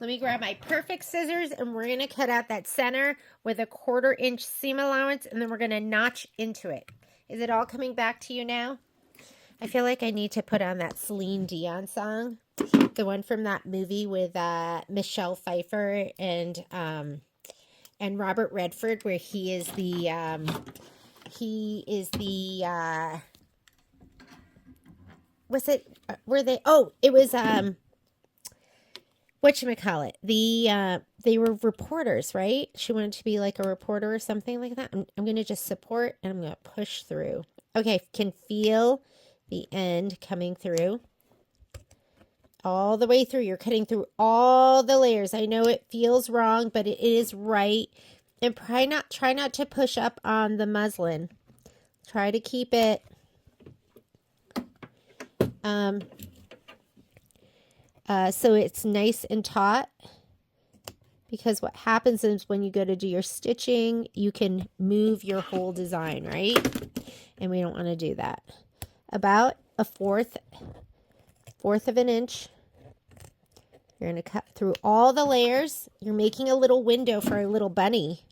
Let me grab my perfect scissors and we're going to cut out that center with a 1/4 inch seam allowance and then we're going to notch into it. Is it all coming back to you now? I feel like I need to put on that Celine Dion song, the one from that movie with Michelle Pfeiffer and Robert Redford, where he is the was it were they? Oh, it was whatchamacallit, they were reporters, right? She wanted to be like a reporter or something like that. I'm going to just support and I'm going to push through. Okay, can feel the end coming through. All the way through. You're cutting through all the layers. I know it feels wrong, but it is right. And try not to push up on the muslin. Try to keep it so it's nice and taut, because what happens is when you go to do your stitching, you can move your whole design, right? And we don't want to do that. About a fourth of an inch. You're going to cut through all the layers. You're making a little window for a little bunny.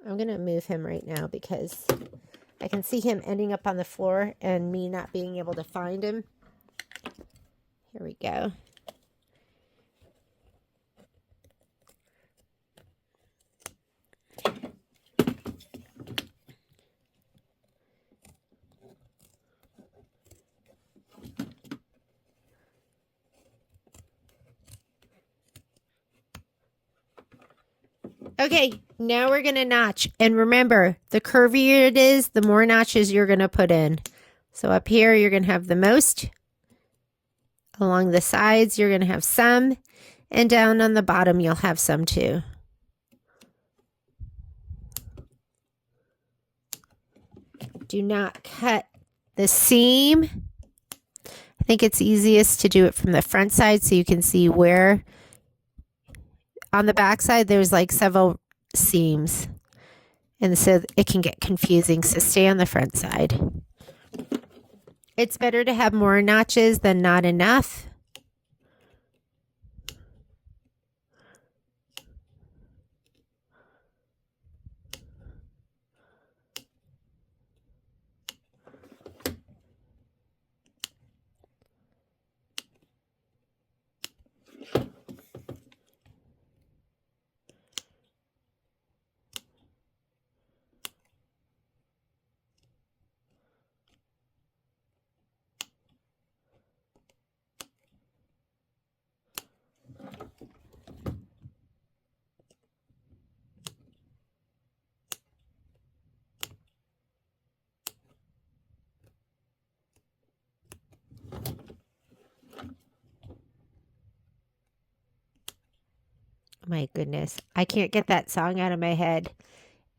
I'm going to move him right now because I can see him ending up on the floor and me not being able to find him. Here we go. Okay, now we're going to notch. And remember, the curvier it is, the more notches you're going to put in. So up here, you're going to have the most. Along the sides, you're going to have some. And down on the bottom, you'll have some too. Do not cut the seam. I think it's easiest to do it from the front side so you can see where on the back side there's like several seams. And so it can get confusing. So stay on the front side. It's better to have more notches than not enough. My goodness, I can't get that song out of my head.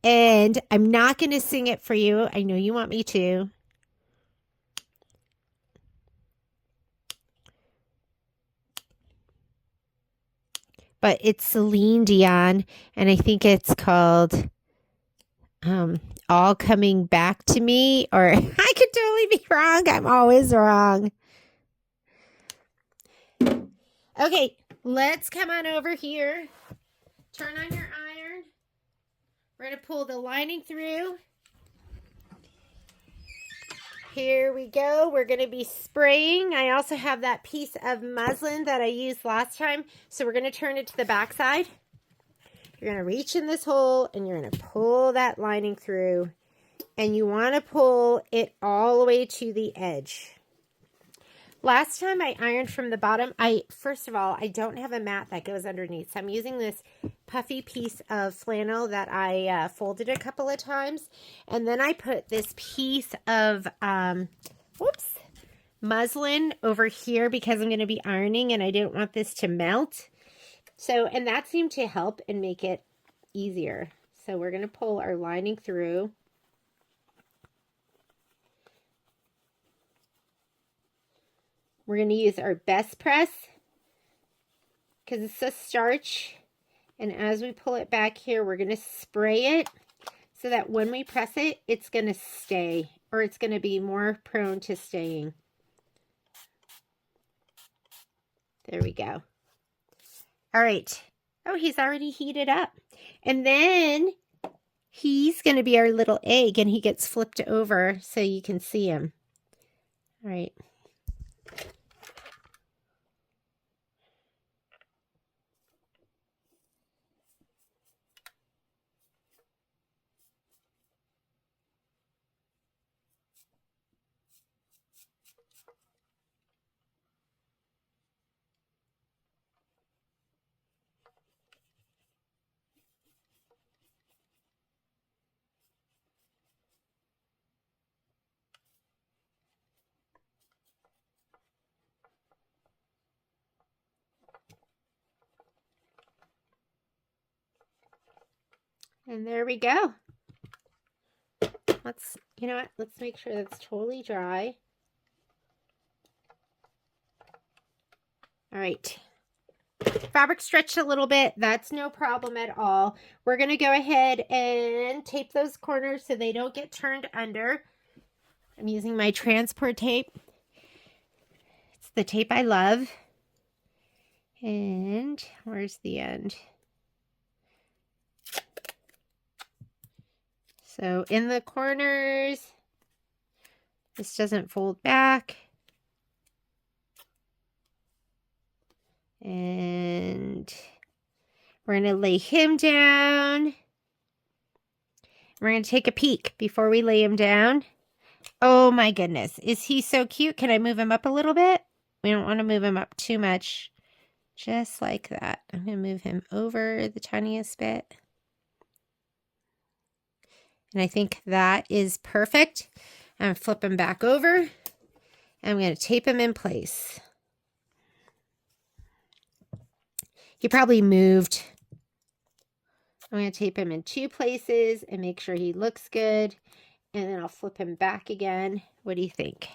And I'm not going to sing it for you. I know you want me to. But it's Celine Dion, and I think it's called All Coming Back to Me, or I could totally be wrong. I'm always wrong. Okay, let's come on over here. Turn on your iron. We're going to pull the lining through. Here we go. We're going to be spraying. I also have that piece of muslin that I used last time. So we're going to turn it to the back side. You're going to reach in this hole and you're going to pull that lining through. And you want to pull it all the way to the edge. Last time I ironed from the bottom, first of all, I don't have a mat that goes underneath. So I'm using this puffy piece of flannel that I folded a couple of times. And then I put this piece of, muslin over here because I'm going to be ironing and I didn't want this to melt. So, and that seemed to help and make it easier. So we're going to pull our lining through. We're going to use our best press because it's a starch. And as we pull it back here, we're going to spray it so that when we press it, it's going to stay, or it's going to be more prone to staying. There we go. All right. Oh, he's already heated up. And then he's going to be our little egg, and he gets flipped over so you can see him. All right. And there we go. You know what? Let's make sure that's totally dry. All right. Fabric stretched a little bit. That's no problem at all. We're going to go ahead and tape those corners so they don't get turned under. I'm using my transport tape. It's the tape I love. And where's the end? So in the corners, this doesn't fold back. And we're going to lay him down. We're going to take a peek before we lay him down. Oh my goodness. Is he so cute? Can I move him up a little bit? We don't want to move him up too much. Just like that. I'm going to move him over the tiniest bit. And I think that is perfect. I'm going to flip him back over. I'm going to tape him in place. He probably moved. I'm going to tape him in 2 places and make sure he looks good. And then I'll flip him back again. What do you think?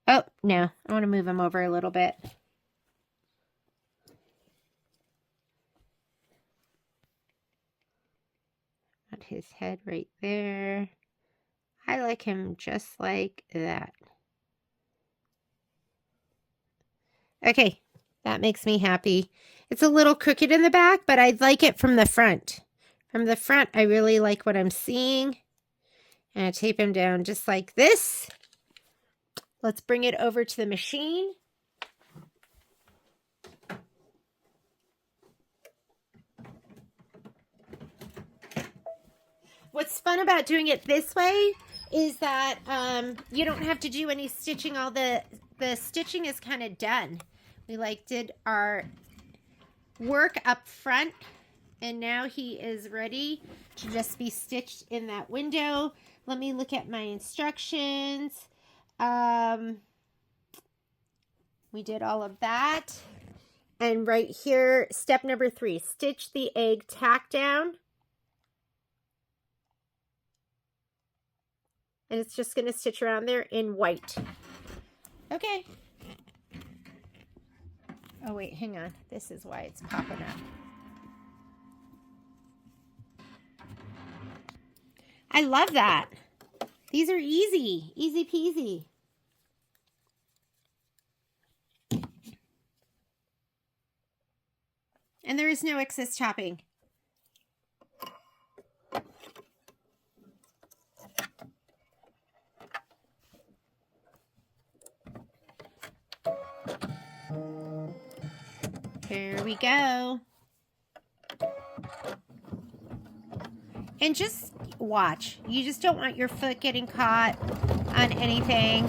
Oh, no. I want to move him over a little bit. Got his head right there. I like him just like that. Okay, that makes me happy. It's a little crooked in the back, but I like it from the front. From the front, I really like what I'm seeing. And I tape him down just like this. Let's bring it over to the machine. What's fun about doing it this way is that you don't have to do any stitching. All the stitching is kind of done. We did our work up front, and now he is ready to just be stitched in that window. Let me look at my instructions. We did all of that. And right here, step number 3, stitch the egg tack down. And it's just going to stitch around there in white. Okay. Oh, wait, hang on. This is why it's popping up. I love that. These are easy. Easy peasy. And there is no excess chopping. Here we go. And just watch. You just don't want your foot getting caught on anything.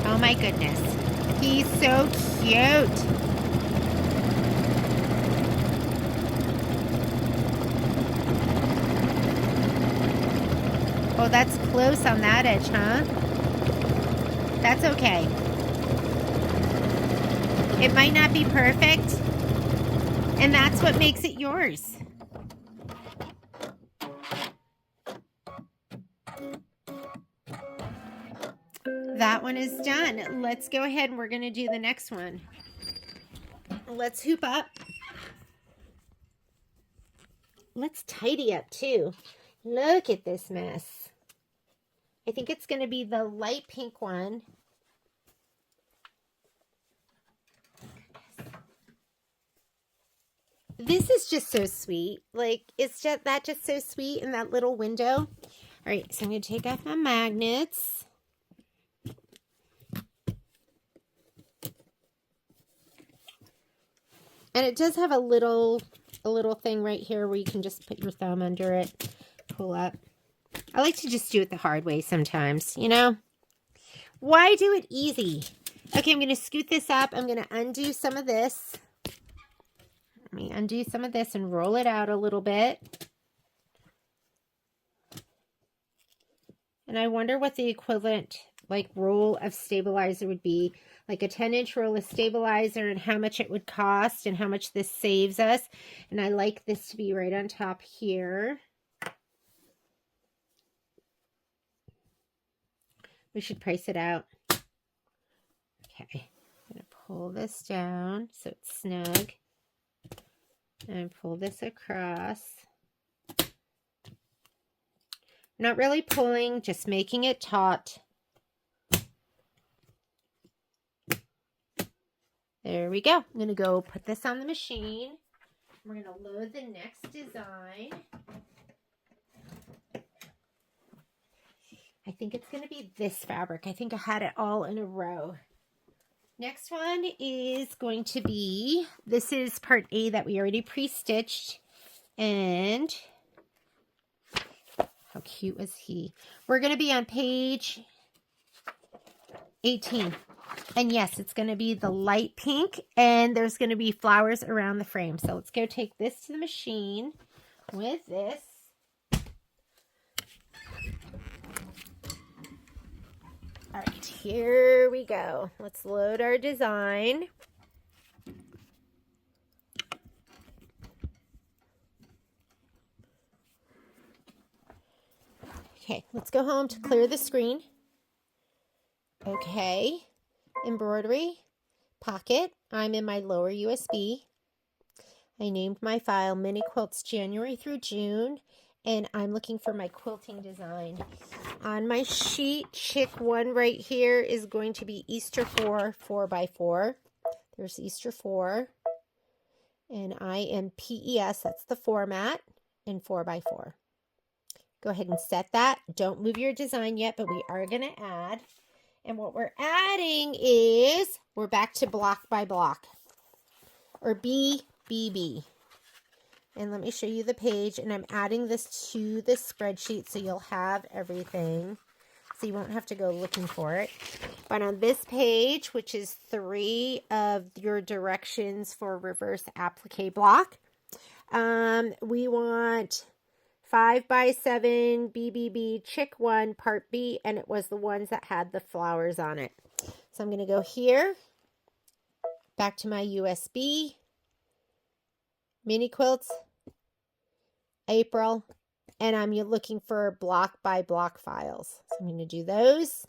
Oh my goodness. He's so cute. Oh, that's close on that edge, huh? That's okay. It might not be perfect, and that's what makes it yours. That one is done. Let's go ahead and we're going to do the next one. Let's hoop up. Let's tidy up too. Look at this mess. I think it's going to be the light pink one. This is just so sweet. It's just so sweet in that little window. All right, so I'm going to take off my magnets. And it does have a little thing right here where you can just put your thumb under it, pull up. I like to just do it the hard way sometimes, you know? Why do it easy? Okay, I'm going to scoot this up. I'm going to undo some of this. Let me undo some of this and roll it out a little bit. And I wonder what the equivalent roll of stabilizer would be. Like a 10-inch roll of stabilizer, and how much it would cost and how much this saves us. And I like this to be right on top here. We should price it out. Okay, I'm going to pull this down so it's snug. And pull this across. Not really pulling, just making it taut. There we go. I'm going to go put this on the machine. We're going to load the next design. I think it's going to be this fabric. I think I had it all in a row. Next one is going to be, this is part A that we already pre-stitched. And how cute was he? We're going to be on page 18. And yes, it's going to be the light pink, and there's going to be flowers around the frame. So let's go take this to the machine with this. All right, here we go. Let's load our design. Okay, let's go home to clear the screen. Okay, embroidery, pocket. I'm in my lower USB. I named my file Mini Quilts January through June, and I'm looking for my quilting design. On my sheet, Chick 1 right here is going to be Easter 4, 4x4. There's Easter 4, and I am PES, that's the format, and 4x4. Go ahead and set that. Don't move your design yet, but we are going to add. And what we're adding is, we're back to block by block, or BBB. And let me show you the page, and I'm adding this to the spreadsheet so you'll have everything. So you won't have to go looking for it. But on this page, which is 3 of your directions for reverse applique block, we want 5x7 BBB Chick 1 Part B, and it was the ones that had the flowers on it. So I'm going to go here, back to my USB, Mini Quilts, April, and I'm looking for block by block files. So I'm going to do those.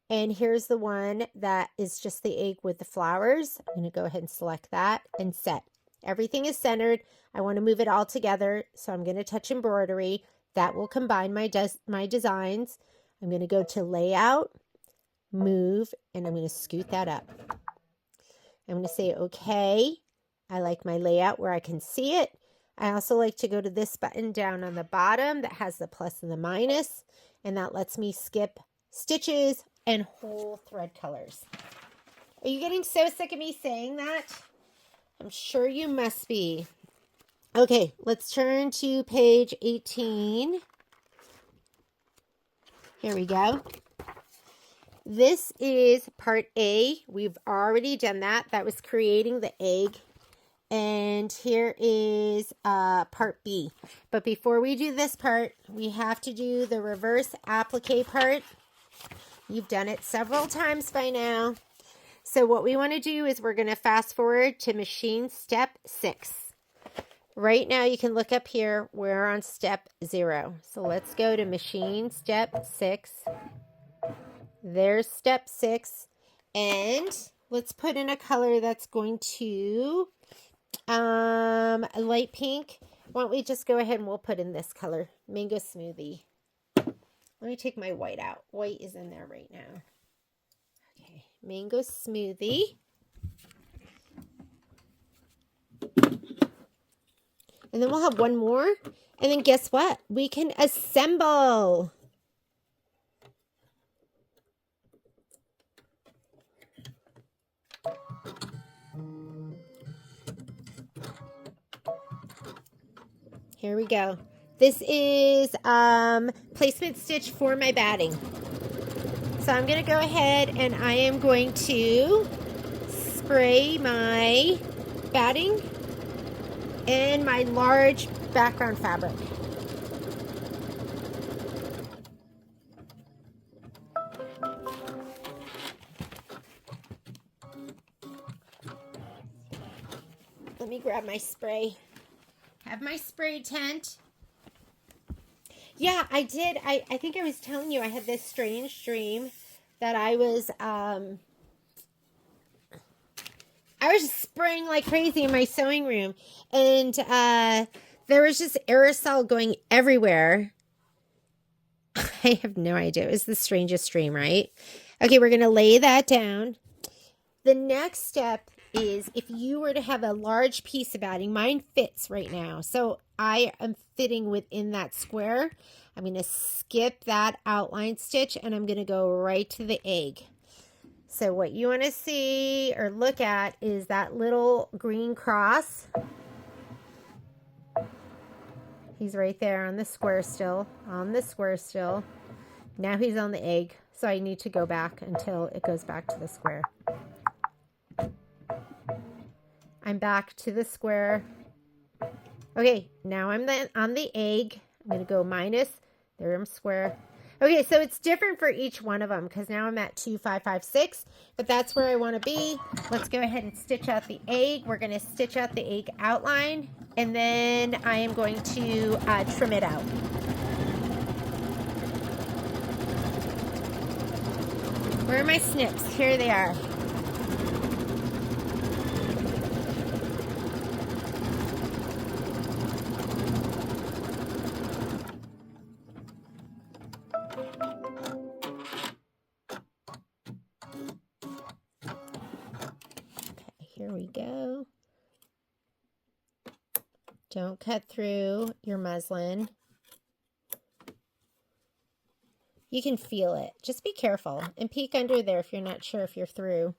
And here's the one that is just the egg with the flowers. I'm going to go ahead and select that and set. Everything is centered. I want to move it all together, so I'm going to touch embroidery. That will combine my designs. I'm going to go to layout, move, and I'm going to scoot that up. I'm going to say okay. I like my layout where I can see it. I also like to go to this button down on the bottom that has the plus and the minus, and that lets me skip stitches and whole thread colors. Are you getting so sick of me saying that? I'm sure you must be. Okay, let's turn to page 18. Here we go. This is part A. We've already done that. That was creating the egg. And here is part B. But before we do this part, we have to do the reverse applique part. You've done it several times by now. So what we want to do is we're going to fast forward to machine step 6. Right now you can look up here. We're on step 0. So let's go to machine step 6. There's step 6. And let's put in a color that's going to a light pink. Why don't we just go ahead and we'll put in this color, Mango Smoothie. Let me take my white out. White is in there right now. Okay, Mango Smoothie. And then we'll have one more. And then guess what? We can assemble. Here we go. This is placement stitch for my batting. So I'm going to go ahead and I am going to spray my batting in my large background fabric. Let me grab my spray. Have my spray tent. Yeah, I did. I think I was telling you I had this strange dream that I was just spraying like crazy in my sewing room, and there was just aerosol going everywhere. I have no idea. It was the strangest dream, right? Okay, we're going to lay that down. The next step is if you were to have a large piece of batting, mine fits right now. So I am fitting within that square. I'm going to skip that outline stitch and I'm going to go right to the egg. So what you want to see or look at is that little green cross. He's right there on the square still, Now he's on the egg. So I need to go back until it goes back to the square. I'm back to the square. Okay, now I'm on the egg. I'm going to go minus. There I'm square. Okay, so it's different for each one of them because now I'm at 2, 5, 5, 6. But that's where I want to be. Let's go ahead and stitch out the egg. We're going to stitch out the egg outline. And then I am going to trim it out. Where are my snips? Here they are. Okay, here we go. Don't cut through your muslin. You can feel it. Just be careful and peek under there if you're not sure if you're through.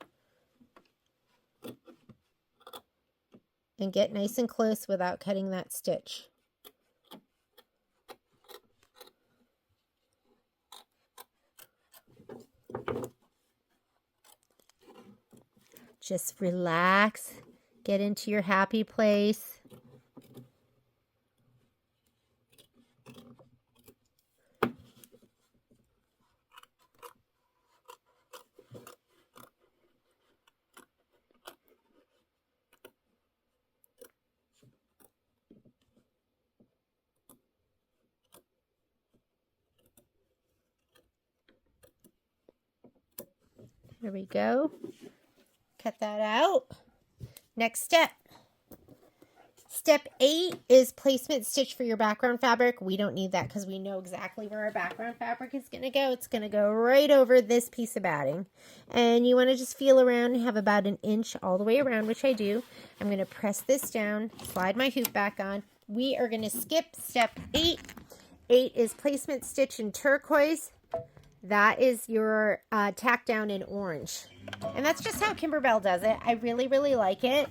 And get nice and close without cutting that stitch. Just relax. Get into your happy place. There we go. Cut that out. Next step. Step 8 is placement stitch for your background fabric. We don't need that because we know exactly where our background fabric is going to go. It's going to go right over this piece of batting. And you want to just feel around and have about an inch all the way around, which I do. I'm going to press this down, slide my hoop back on. We are going to skip step 8. 8 is placement stitch in turquoise. That is your tack down in orange. And that's just how Kimberbell does it. I really, really like it.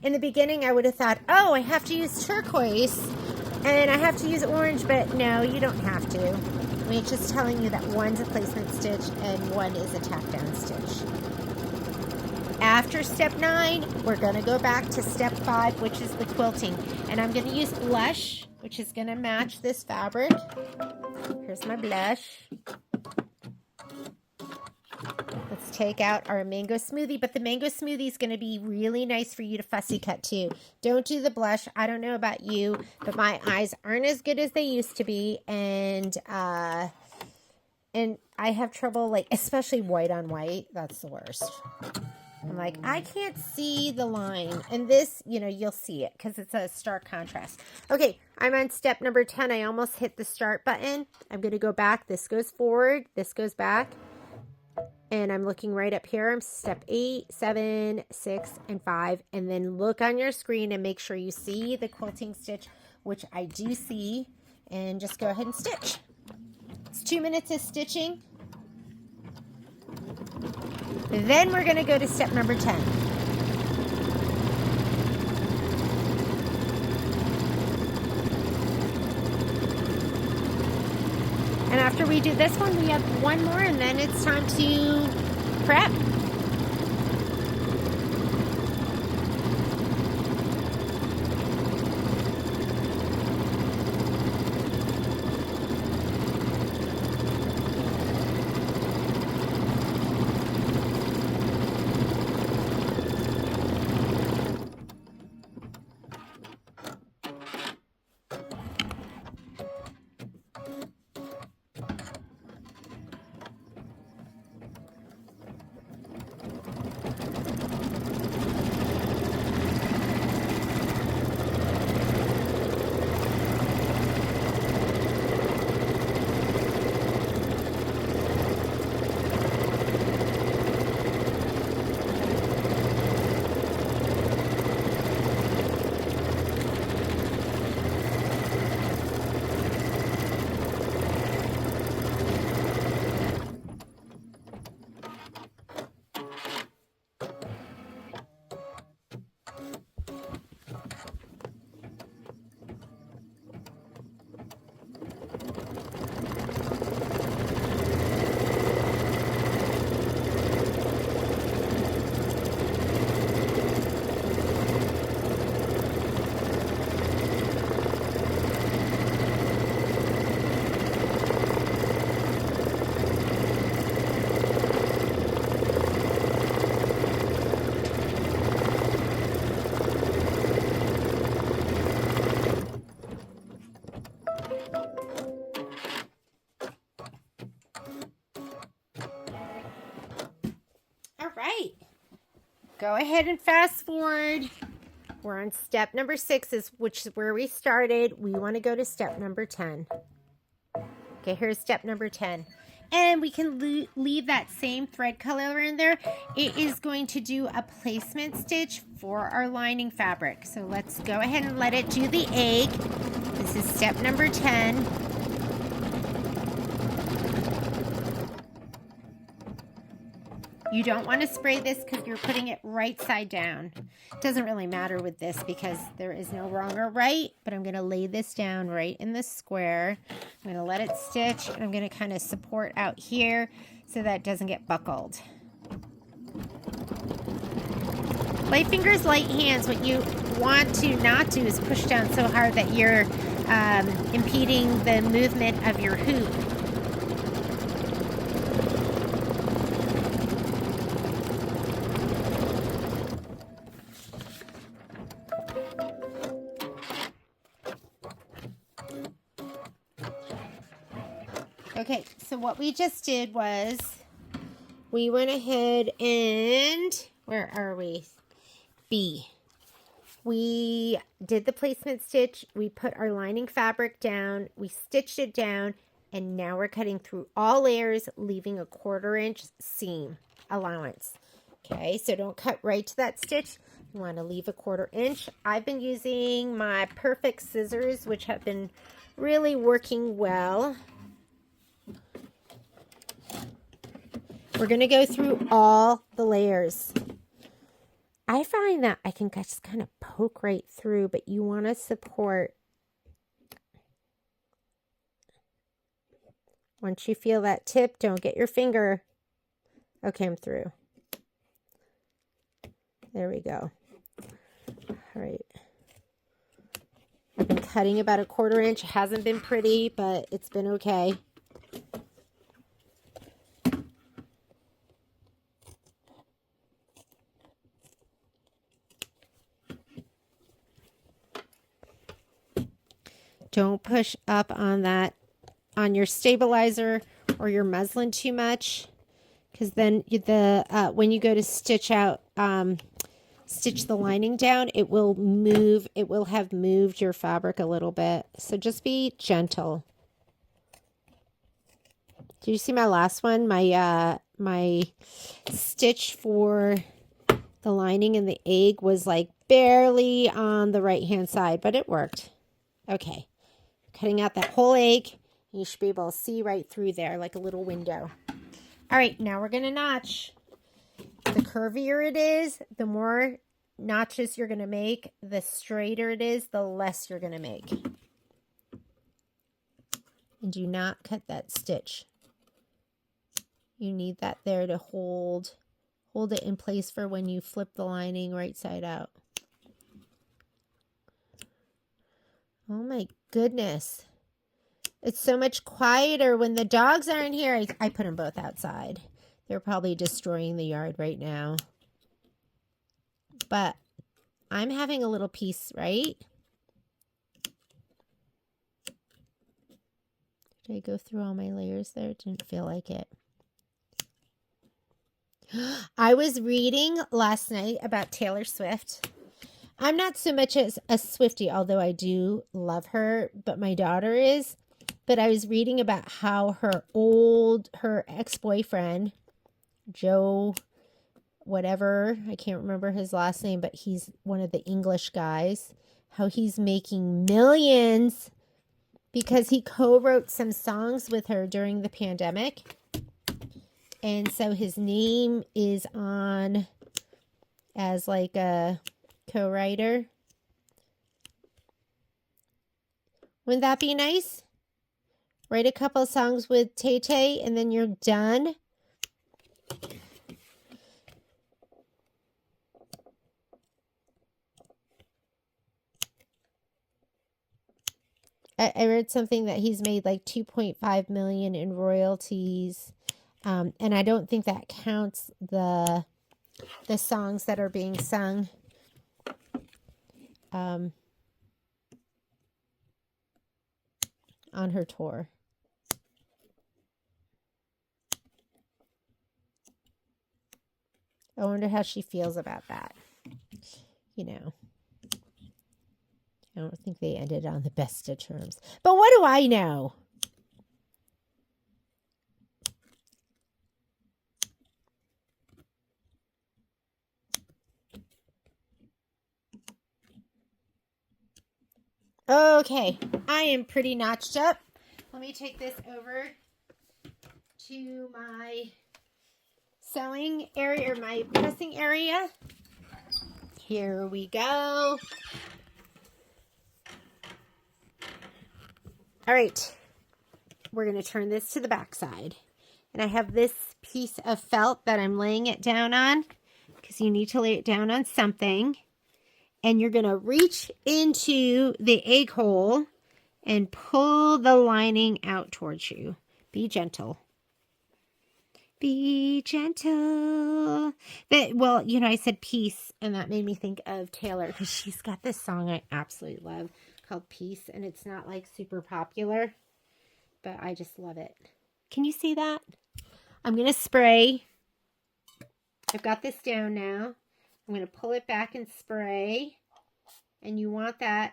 In the beginning, I would have thought, oh, I have to use turquoise and I have to use orange, but no, you don't have to. I mean, it's just telling you that one's a placement stitch and one is a tack down stitch. After step 9, we're going to go back to step 5, which is the quilting. And I'm going to use blush, which is going to match this fabric. Here's my blush. Let's take out our mango smoothie, but the mango smoothie is going to be really nice for you to fussy cut too. Don't do the blush. I don't know about you, but my eyes aren't as good as they used to be, and I have trouble, like, especially white on white. That's the worst. I'm like, I can't see the line, and this, you know, you'll see it because it's a stark contrast. Okay, I'm on step number 10. I almost hit the start button. I'm going to go back. This goes forward. This goes back. And I'm looking right up here. I'm step 8, 7, 6, and 5. And then look on your screen and make sure you see the quilting stitch, which I do see. And just go ahead and stitch. It's 2 minutes of stitching. Then we're going to go to step number 10. And after we do this one, we have one more, and then it's time to prep. go ahead and fast forward. We're on step number 6, which is where we started. We want to go to step number 10. Okay, here's step number 10. And we can leave that same thread color in there. It is going to do a placement stitch for our lining fabric. So let's go ahead and let it do the egg. This is step number 10. You don't want to spray this because you're putting it right side down. It doesn't really matter with this because there is no wrong or right, but I'm going to lay this down right in the square. I'm going to let it stitch, and I'm going to kind of support out here so that it doesn't get buckled. Light fingers, light hands. What you want to not do is push down so hard that you're impeding the movement of your hoop. Okay, so what we just did was we went ahead and, where are we? B. We did the placement stitch, we put our lining fabric down, we stitched it down, and now we're cutting through all layers, leaving a 1/4 inch seam allowance. Okay, so don't cut right to that stitch. You want to leave a 1/4 inch. I've been using my Perfect scissors, which have been really working well. We're going to go through all the layers. I find that I can just kind of poke right through, but you want to support. Once you feel that tip, don't get your finger. Okay, I'm through. There we go. All right. I've been cutting about a 1/4 inch. It hasn't been pretty, but it's been okay. Don't push up on that, on your stabilizer or your muslin too much, because then when you go to stitch out, stitch the lining down, it will move. It will have moved your fabric a little bit. So just be gentle. Did you see my last one? My stitch for the lining and the egg was like barely on the right hand side, but it worked. Okay. Cutting out that whole egg, you should be able to see right through there like a little window. All right, now we're going to notch. The curvier it is, the more notches you're going to make. The straighter it is, the less you're going to make. And do not cut that stitch. You need that there to hold it in place for when you flip the lining right side out. Oh my goodness. It's so much quieter when the dogs aren't here. I put them both outside. They're probably destroying the yard right now. But I'm having a little peace, right? Did I go through all my layers there? It didn't feel like it. I was reading last night about Taylor Swift. I'm not so much as a Swiftie, although I do love her, but my daughter is. But I was reading about how her ex-boyfriend, Joe, whatever, I can't remember his last name, but he's one of the English guys, how he's making millions because he co-wrote some songs with her during the pandemic. And so his name is on as like a co-writer. Wouldn't that be nice? Write a couple of songs with Tay-Tay and then you're done. I read something that he's made like $2.5 million in royalties. And I don't think that counts the songs that are being sung. On her tour. I wonder how she feels about that. You know, I don't think they ended on the best of terms. But what do I know? Okay, I am pretty notched up. Let me take this over to my sewing area, or my pressing area. Here we go. All right, we're going to turn this to the back side. And I have this piece of felt that I'm laying it down on, because you need to lay it down on something. And you're going to reach into the egg hole and pull the lining out towards you. Be gentle. Be gentle. Well, you know, I said peace, and that made me think of Taylor, because she's got this song I absolutely love called Peace, and it's not like super popular, but I just love it. Can you see that? I'm going to spray. I've got this down now. I'm going to pull it back and spray. And you want that,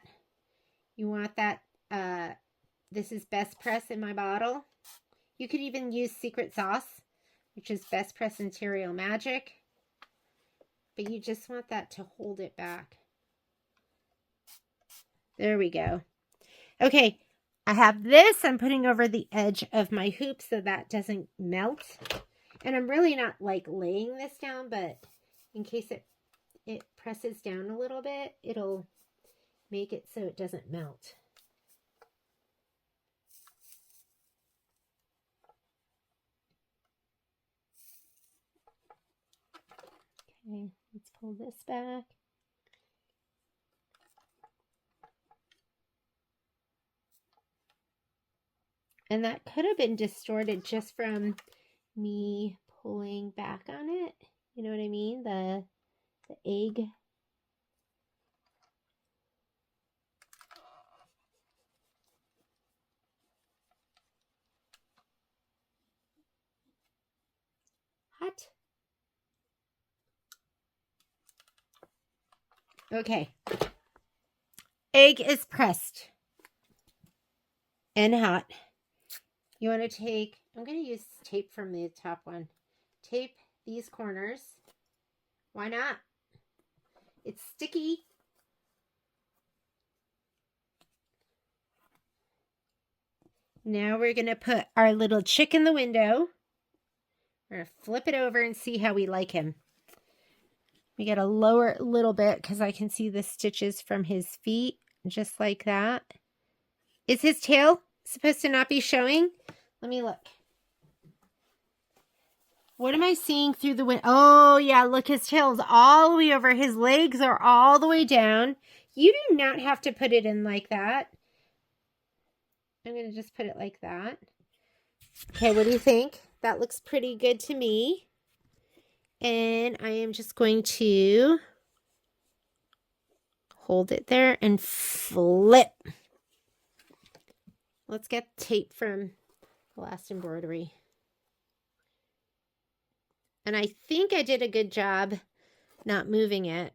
this is Best Press in my bottle. You could even use Secret Sauce, which is Best Press Interior Magic. But you just want that to hold it back. There we go. Okay, I have this I'm putting over the edge of my hoop so that doesn't melt. And I'm really not like laying this down, but in case it presses down a little bit, it'll make it so it doesn't melt. Okay, let's pull this back. And that could have been distorted just from me pulling back on it. You know what I mean? The egg. Hot. Okay. Egg is pressed and hot. You want to take, I'm going to use tape from the top one. Tape these corners. Why not? It's sticky. Now we're going to put our little chick in the window. We're going to flip it over and see how we like him. We got to lower it a little bit because I can see the stitches from his feet, just like that. Is his tail supposed to not be showing? Let me look. What am I seeing through the window? Oh, yeah, look, his tail's all the way over. His legs are all the way down. You do not have to put it in like that. I'm going to just put it like that. Okay, what do you think? That looks pretty good to me. And I am just going to hold it there and flip. Let's get tape from the last embroidery. And I think I did a good job not moving it.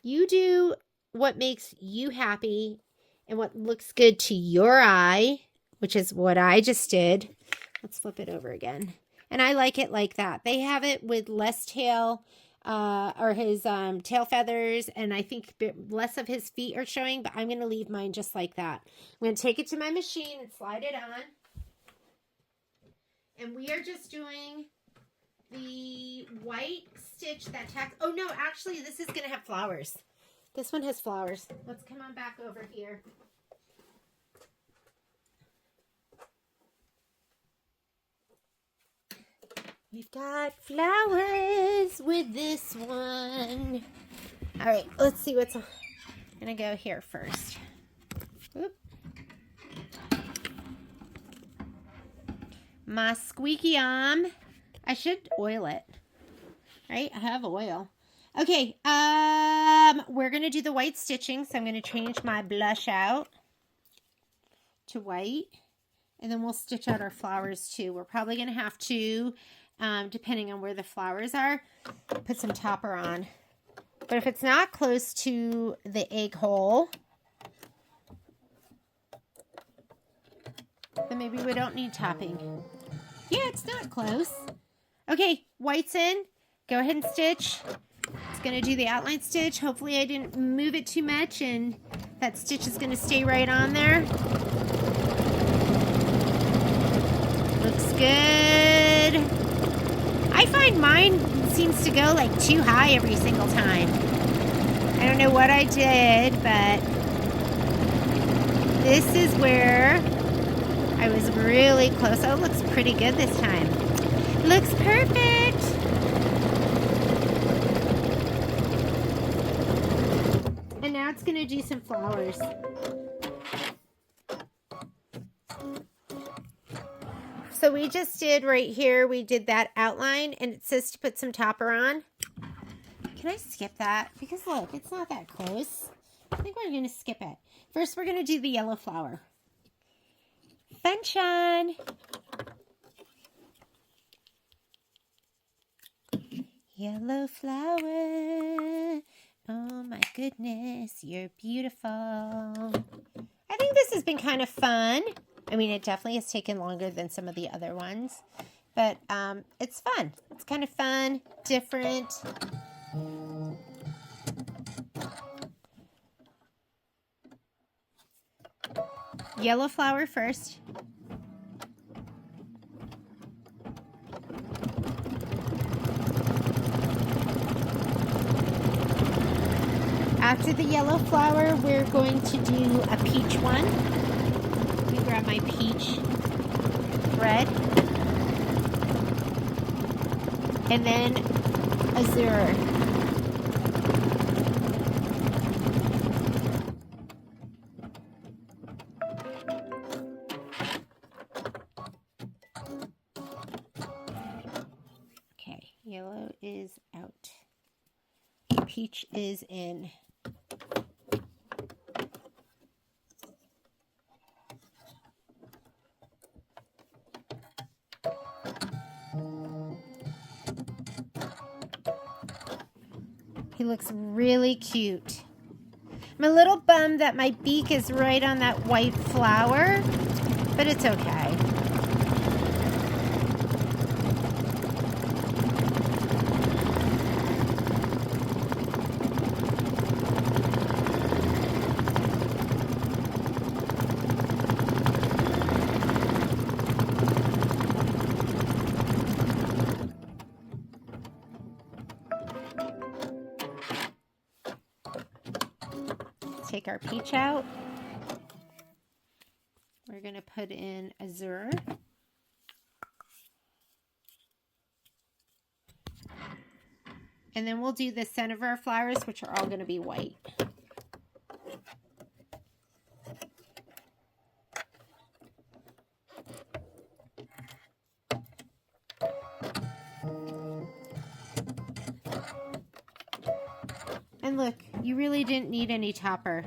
You do what makes you happy and what looks good to your eye, which is what I just did. Let's flip it over again. And I like it like that. They have it with less tail, or his tail feathers, and I think less of his feet are showing, but I'm going to leave mine just like that. I'm going to take it to my machine and slide it on. And we are just doing the white stitch that tacks. Oh, no, actually, this is going to have flowers. This one has flowers. Let's come on back over here. We've got flowers with this one. All right, let's see what's on. I'm going to go here first. Oop. My squeaky arm. I should oil it. Right? I have oil. Okay, we're going to do the white stitching, so I'm going to change my blush out to white, and then we'll stitch out our flowers too. We're probably going to have to depending on where the flowers are. Put some topper on. But if it's not close to the egg hole, then maybe we don't need topping. Yeah, it's not close. Okay, white's in. Go ahead and stitch. It's going to do the outline stitch. Hopefully I didn't move it too much and that stitch is going to stay right on there. Looks good. I find mine seems to go like too high every single time. I don't know what I did, but this is where I was really close. Oh, it looks pretty good this time. Looks perfect. And now it's going to do some flowers. So we just did right here, we did that outline, and it says to put some topper on. Can I skip that? Because look, it's not that close. I think we're going to skip it. First, we're going to do the yellow flower. Sunshine. Yellow flower. Oh my goodness, you're beautiful. I think this has been kind of fun. I mean, it definitely has taken longer than some of the other ones, but it's fun. It's kind of fun, different. Yellow flower first. After the yellow flower, we're going to do a peach one. Let me grab my peach thread. And then azure. Okay, yellow is out. Peach is in. He looks really cute. I'm a little bummed that my beak is right on that white flower, but it's okay. Take our peach out. We're going to put in azure. And then we'll do the center of our flowers, which are all going to be white. And look, you really didn't need any topper.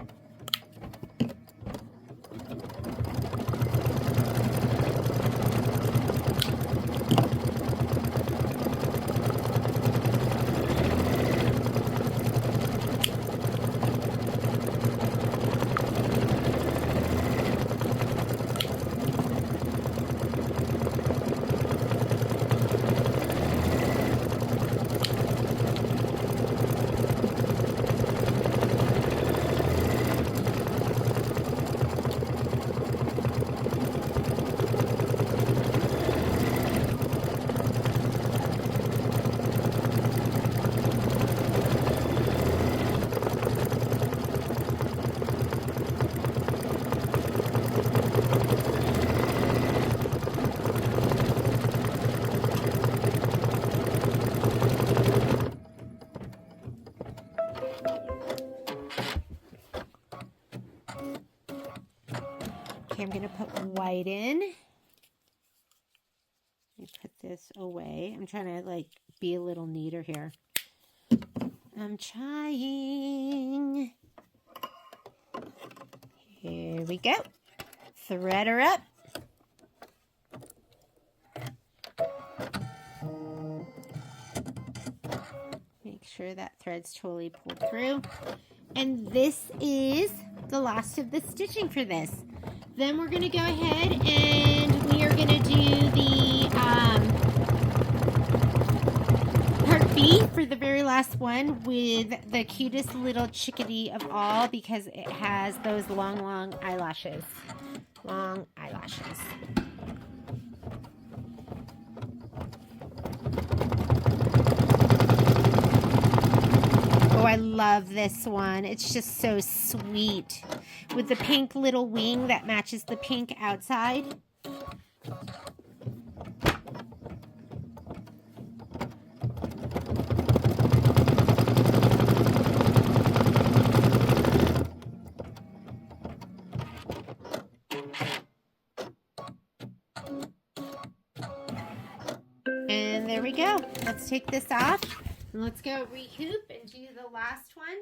Okay, I'm going to put white in. Let me put this away. I'm trying to like be a little neater here. I'm trying. Here we go. Thread her up. sure that thread's totally pulled through. And this is the last of the stitching for this. Then we're going to go ahead and we are going to do the part B for the very last one with the cutest little chickadee of all, because it has those long, long eyelashes. Long eyelashes. Oh, I love this one. It's just so sweet. With the pink little wing that matches the pink outside. And there we go. Let's take this off. And let's go rehoop and do the last one.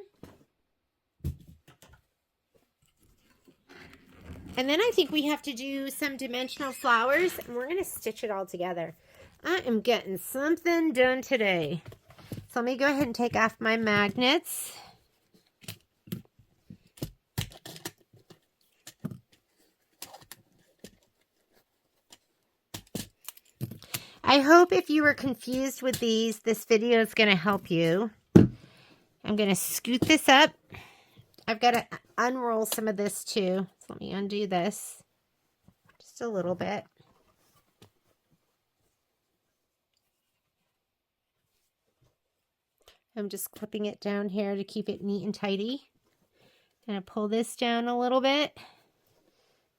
And then I think we have to do some dimensional flowers, and we're going to stitch it all together. I am getting something done today. So let me go ahead and take off my magnets. I hope if you were confused with these, this video is going to help you. I'm going to scoot this up. I've got to unroll some of this too. So let me undo this just a little bit. I'm just clipping it down here to keep it neat and tidy. I'm going to pull this down a little bit.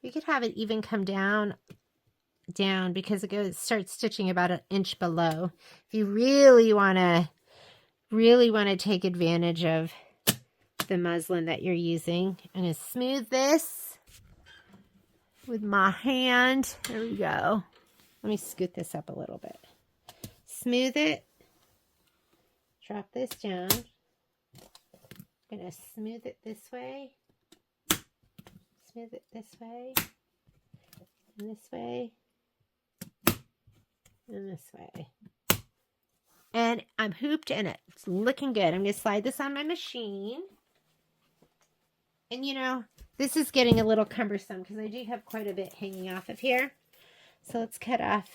You could have it even come down because it starts stitching about 1 inch below. If you really want to take advantage of the muslin that you're using. I'm going to smooth this with my hand. There we go. Let me scoot this up a little bit. Smooth it. Drop this down. I'm going to smooth it this way. Smooth it this way. And this way. And this way. And I'm hooped and it's looking good. I'm going to slide this on my machine. And you know, this is getting a little cumbersome because I do have quite a bit hanging off of here. So let's cut off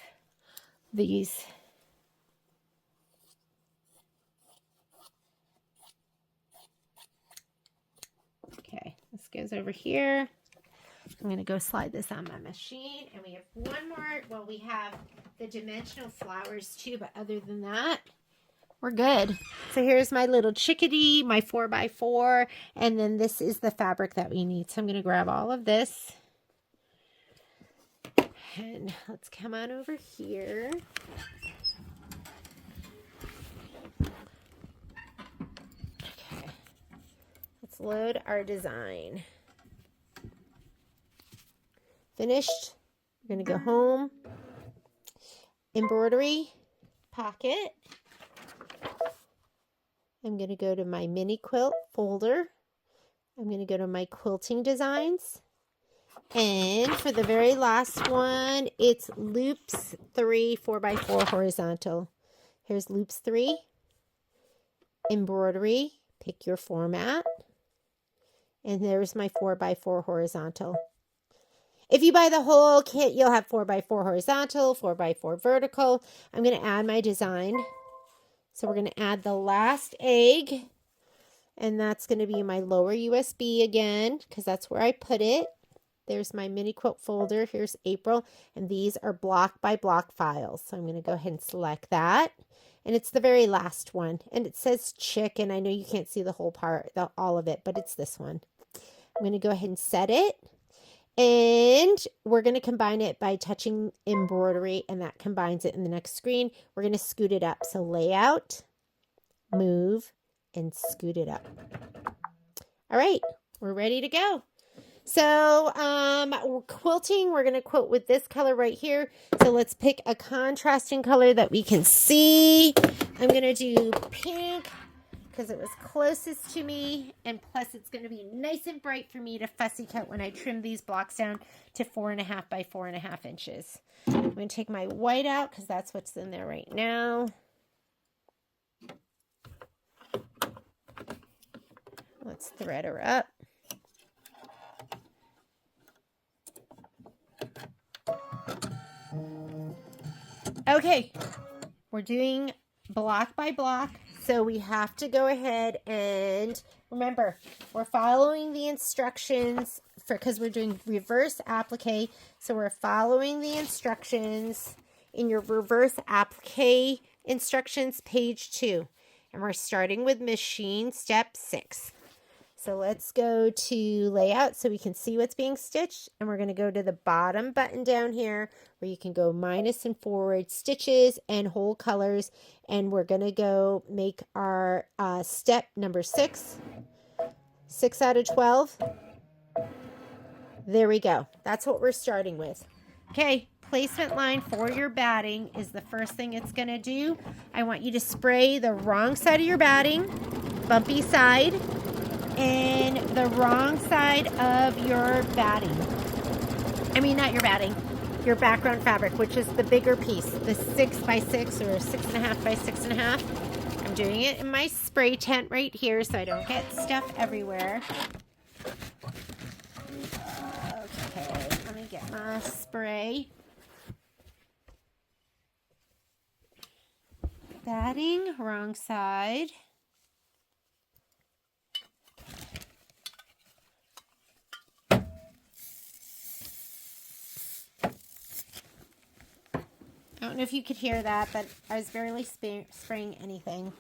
these. Okay, this goes over here. I'm going to go slide this on my machine. And we have one more. Well, we have the dimensional flowers too, but other than that, we're good. So here's my little chickadee, my 4x4, and then this is the fabric that we need. So I'm going to grab all of this. And let's come on over here. Okay. Let's load our design. Finished. We're going to go home. Embroidery pocket. I'm going to go to my mini quilt folder. I'm going to go to my quilting designs. And for the very last one, it's loops 3 4x4 horizontal. Here's loops 3. Embroidery. Pick your format. And there's my 4x4 horizontal. If you buy the whole kit, you'll have 4x4 horizontal, 4x4 vertical. I'm going to add my design. So we're going to add the last egg. And that's going to be my lower USB again, because that's where I put it. There's my mini quilt folder. Here's April. And these are block by block files. So I'm going to go ahead and select that. And it's the very last one. And it says chick. And I know you can't see the whole part, all of it, but it's this one. I'm going to go ahead and set it. And we're going to combine it by touching embroidery, and that combines it in the next screen. We're going to scoot it up. So layout, move, and scoot it up. All right, we're ready to go. So quilting, we're going to quilt with this color right here. So let's pick a contrasting color that we can see. I'm going to do pink, because it was closest to me, and plus it's going to be nice and bright for me to fussy cut when I trim these blocks down to 4.5 by 4.5 inches. I'm going to take my white out because that's what's in there right now. Let's thread her up. Okay, we're doing block by block, so we have to go ahead and remember, we're following the instructions because we're doing reverse applique, so we're following the instructions in your reverse applique instructions, page 2, and we're starting with machine step 6. So let's go to layout so we can see what's being stitched. And we're going to go to the bottom button down here where you can go minus and forward stitches and whole colors. And we're going to go make our step number 6. 6 out of 12. There we go. That's what we're starting with. Okay, placement line for your batting is the first thing it's going to do. I want you to spray the wrong side of your batting, bumpy side, and the wrong side of your batting. I mean, not your batting, your background fabric, which is the bigger piece, the 6 by 6 or 6.5 by 6.5. I'm doing it in my spray tent right here so I don't get stuff everywhere. Okay, let me get my spray. Batting, wrong side. I don't know if you could hear that, but I was barely spraying anything.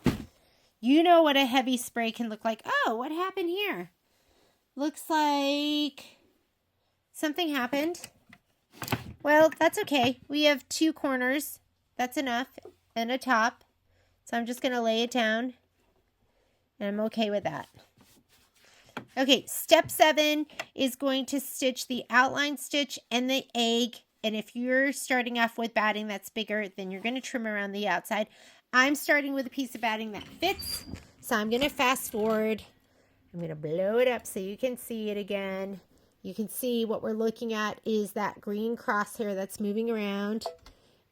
You know what a heavy spray can look like. Oh, what happened here? Looks like something happened. Well, that's okay. We have 2 corners. That's enough. And a top. So I'm just going to lay it down. And I'm okay with that. Okay, step 7 is going to stitch the outline stitch and the egg. And if you're starting off with batting that's bigger, then you're going to trim around the outside. I'm starting with a piece of batting that fits. So I'm going to fast forward. I'm going to blow it up so you can see it again. You can see what we're looking at is that green crosshair that's moving around.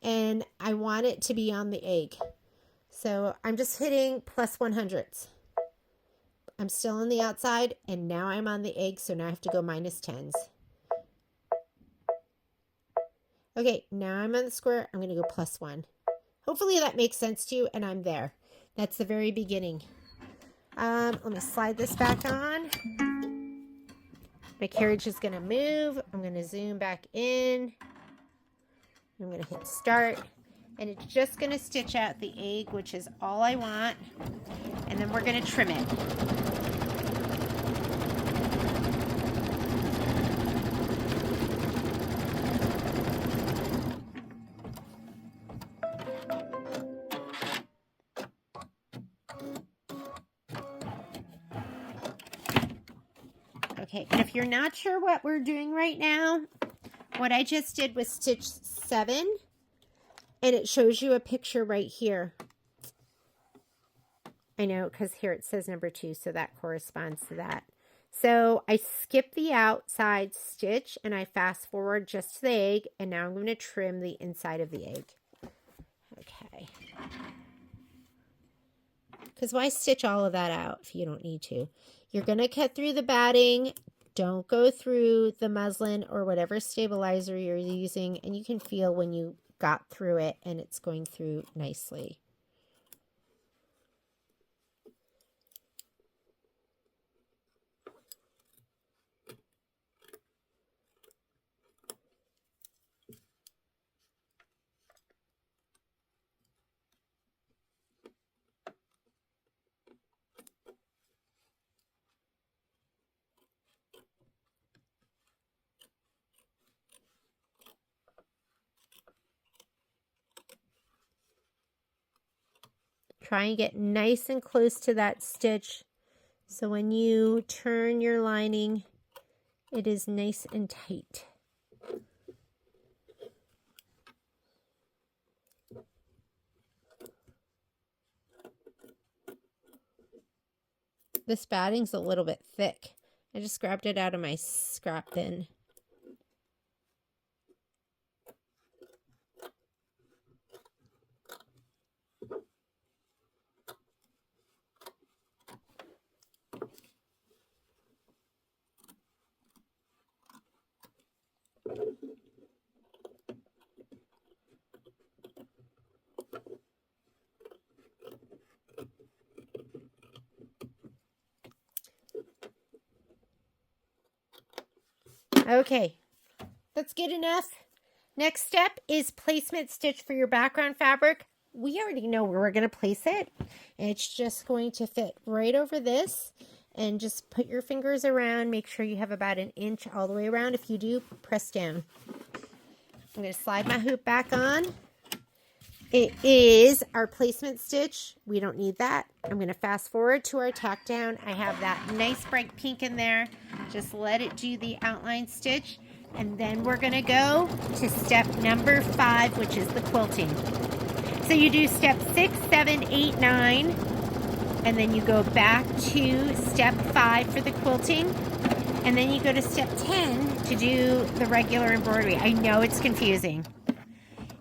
And I want it to be on the egg. So I'm just hitting plus 100s. I'm still on the outside and now I'm on the egg. So now I have to go minus 10s. Okay, now I'm on the square. I'm going to go plus 1. Hopefully that makes sense to you, and I'm there. That's the very beginning. Let me slide this back on. My carriage is going to move. I'm going to zoom back in. I'm going to hit start, and it's just going to stitch out the egg, which is all I want, and then we're going to trim it. Okay, and if you're not sure what we're doing right now, what I just did was stitch 7, and it shows you a picture right here. I know, because here it says number 2, so that corresponds to that. So I skipped the outside stitch, and I fast forward just to the egg, and now I'm going to trim the inside of the egg. Okay. Because why stitch all of that out if you don't need to? You're going to cut through the batting. Don't go through the muslin or whatever stabilizer you're using. And you can feel when you got through it and it's going through nicely. Try and get nice and close to that stitch so when you turn your lining, it is nice and tight. This batting's a little bit thick. I just grabbed it out of my scrap bin. Okay, that's good enough. Next step is placement stitch for your background fabric. We already know where we're going to place it. It's just going to fit right over this, and just put your fingers around. Make sure you have about 1 inch all the way around. If you do, press down. I'm going to slide my hoop back on. It is our placement stitch. We don't need that. I'm going to fast forward to our tack down. I have that nice bright pink in there. Just let it do the outline stitch. And then we're going to go to step number 5, which is the quilting. So you do step 6, 7, 8, 9, and then you go back to step 5 for the quilting. And then you go to step 10 to do the regular embroidery. I know it's confusing.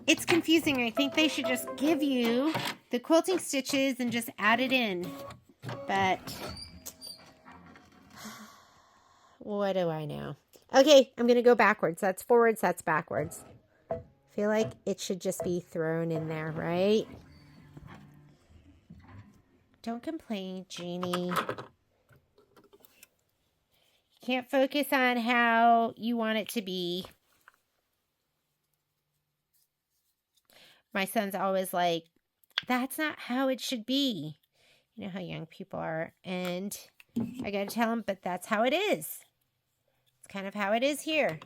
It's confusing. I think they should just give you the quilting stitches and just add it in. But what do I know? Okay, I'm going to go backwards. That's forwards, that's backwards. I feel like it should just be thrown in there, right? Don't complain, Jeannie. You can't focus on how you want it to be. My son's always like, that's not how it should be. You know how young people are. And I got to tell him, but that's how it is. It's kind of how it is here.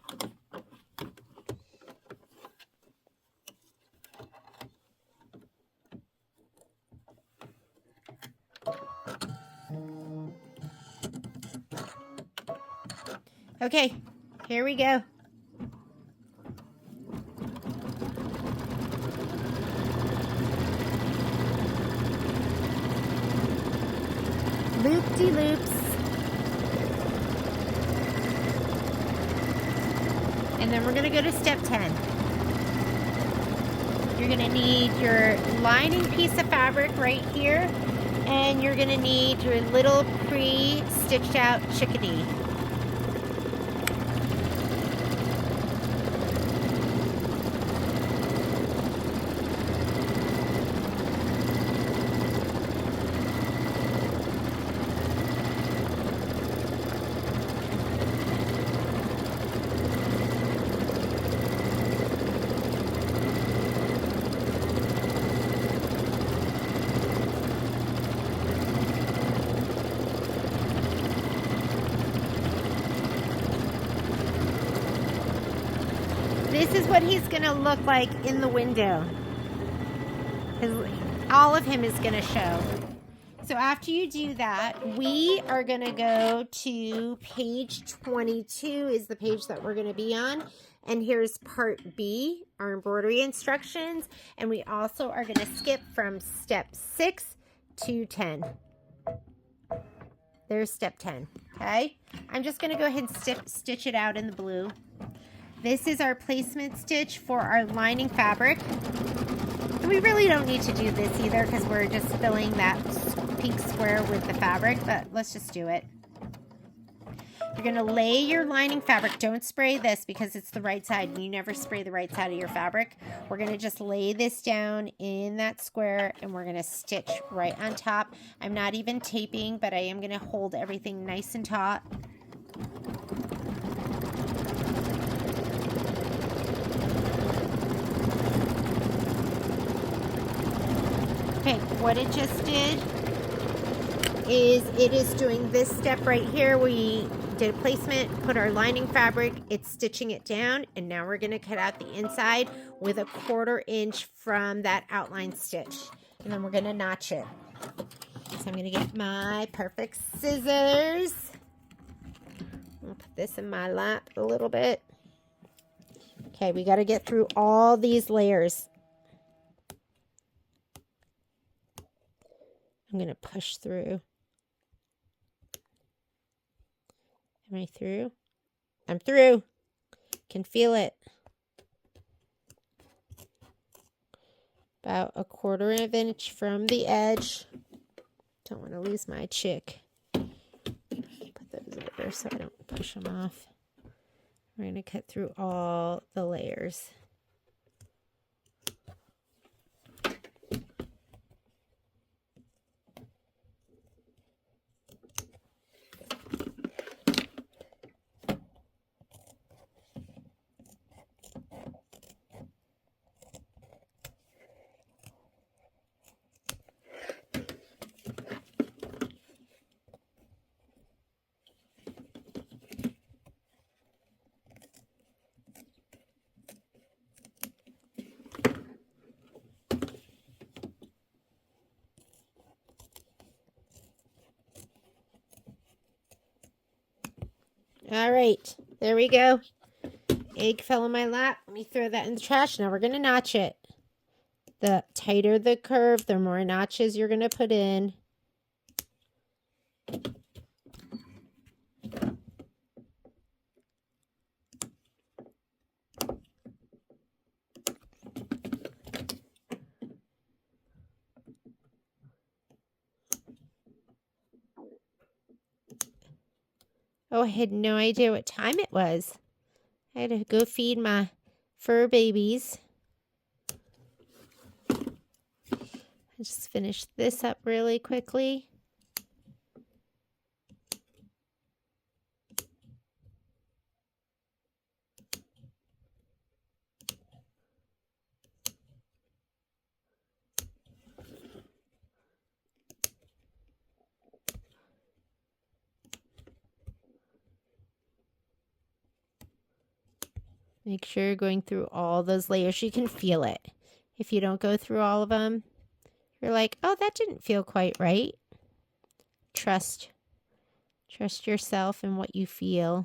Okay, here we go. Loop-de-loops. And then we're going to go to step 10. You're going to need your lining piece of fabric right here. And you're going to need your little pre-stitched out chickadee. This is what he's going to look like in the window. All of him is going to show. So after you do that, we are going to go to page 22 is the page that we're going to be on. And here's part B, our embroidery instructions. And we also are going to skip from step 6 to 10. There's step 10, okay? I'm just going to go ahead and stitch it out in the blue. This is our placement stitch for our lining fabric. And we really don't need to do this either because we're just filling that pink square with the fabric, but let's just do it. You're going to lay your lining fabric. Don't spray this because it's the right side. You never spray the right side of your fabric. We're going to just lay this down in that square and we're going to stitch right on top. I'm not even taping, but I am going to hold everything nice and taut. Okay, what it just did is it is doing this step right here. We did a placement, put our lining fabric, it's stitching it down, and now we're going to cut out the inside with 1/4 inch from that outline stitch. And then we're going to notch it. So I'm going to get my perfect scissors. I'll put this in my lap a little bit. Okay, we got to get through all these layers. I'm going to push through. Am I through? I'm through. Can feel it. About 1/4 inch from the edge. Don't want to lose my chick. Put those over so I don't push them off. We're going to cut through all the layers. All right, there we go. Egg fell in my lap. Let me throw that in the trash. Now we're going to notch it. The tighter the curve, the more notches you're going to put in. Oh, I had no idea what time it was. I had to go feed my fur babies. I just finished this up really quickly. Make sure you're going through all those layers. You can feel it. If you don't go through all of them, you're like, oh, that didn't feel quite right. Trust yourself and what you feel.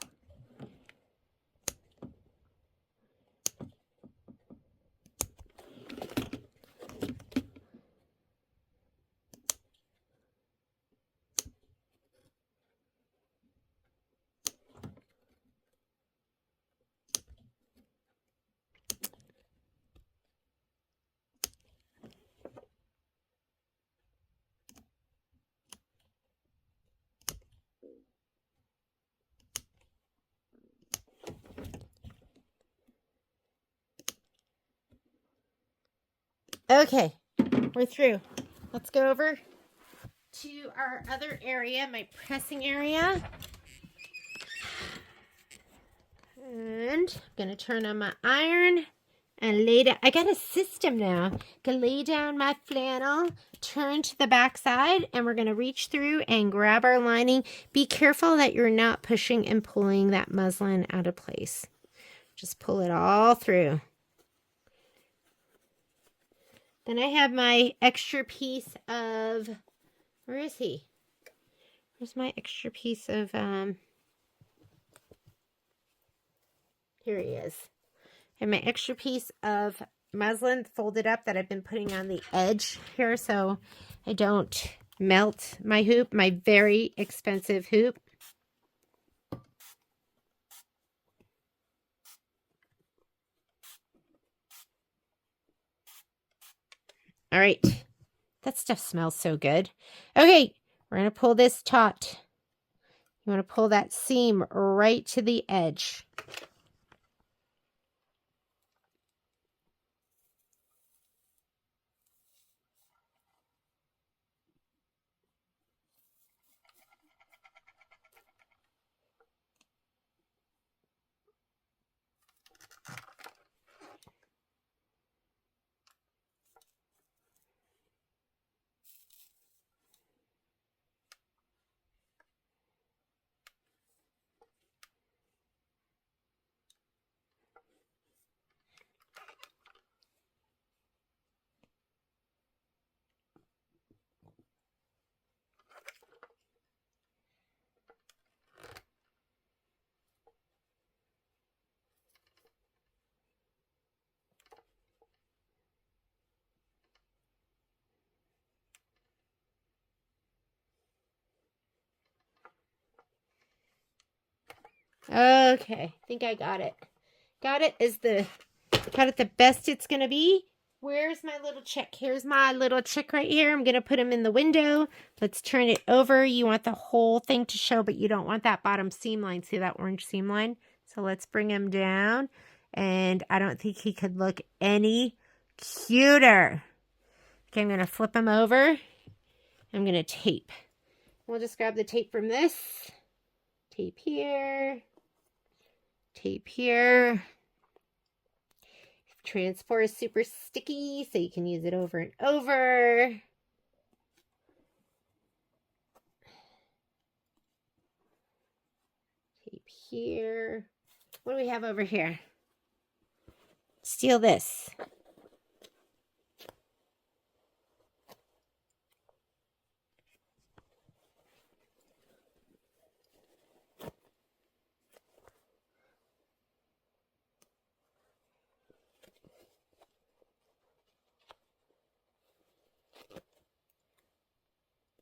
Okay, we're through. Let's go over to our other area, my pressing area. And I'm going to turn on my iron and lay down. I got a system now. I can lay down my flannel, turn to the back side, and we're going to reach through and grab our lining. Be careful that you're not pushing and pulling that muslin out of place. Just pull it all through. Then I have my extra piece of, where is he? Where's my extra piece of, here he is. I have my extra piece of muslin folded up that I've been putting on the edge here so I don't melt my hoop, my very expensive hoop. All right, that stuff smells so good. Okay, we're going to pull this taut. You want to pull that seam right to the edge. Okay, I think I got it. Got it the best it's gonna be. Where's my little chick? Here's my little chick right here. I'm gonna put him in the window. Let's turn it over. You want the whole thing to show, but you don't want that bottom seam line. See that orange seam line? So let's bring him down. And I don't think he could look any cuter. Okay, I'm gonna flip him over. I'm gonna tape. We'll just grab the tape from this. Tape here. Tape here. Transport is super sticky, so you can use it over and over. Tape here. What do we have over here? Steal this.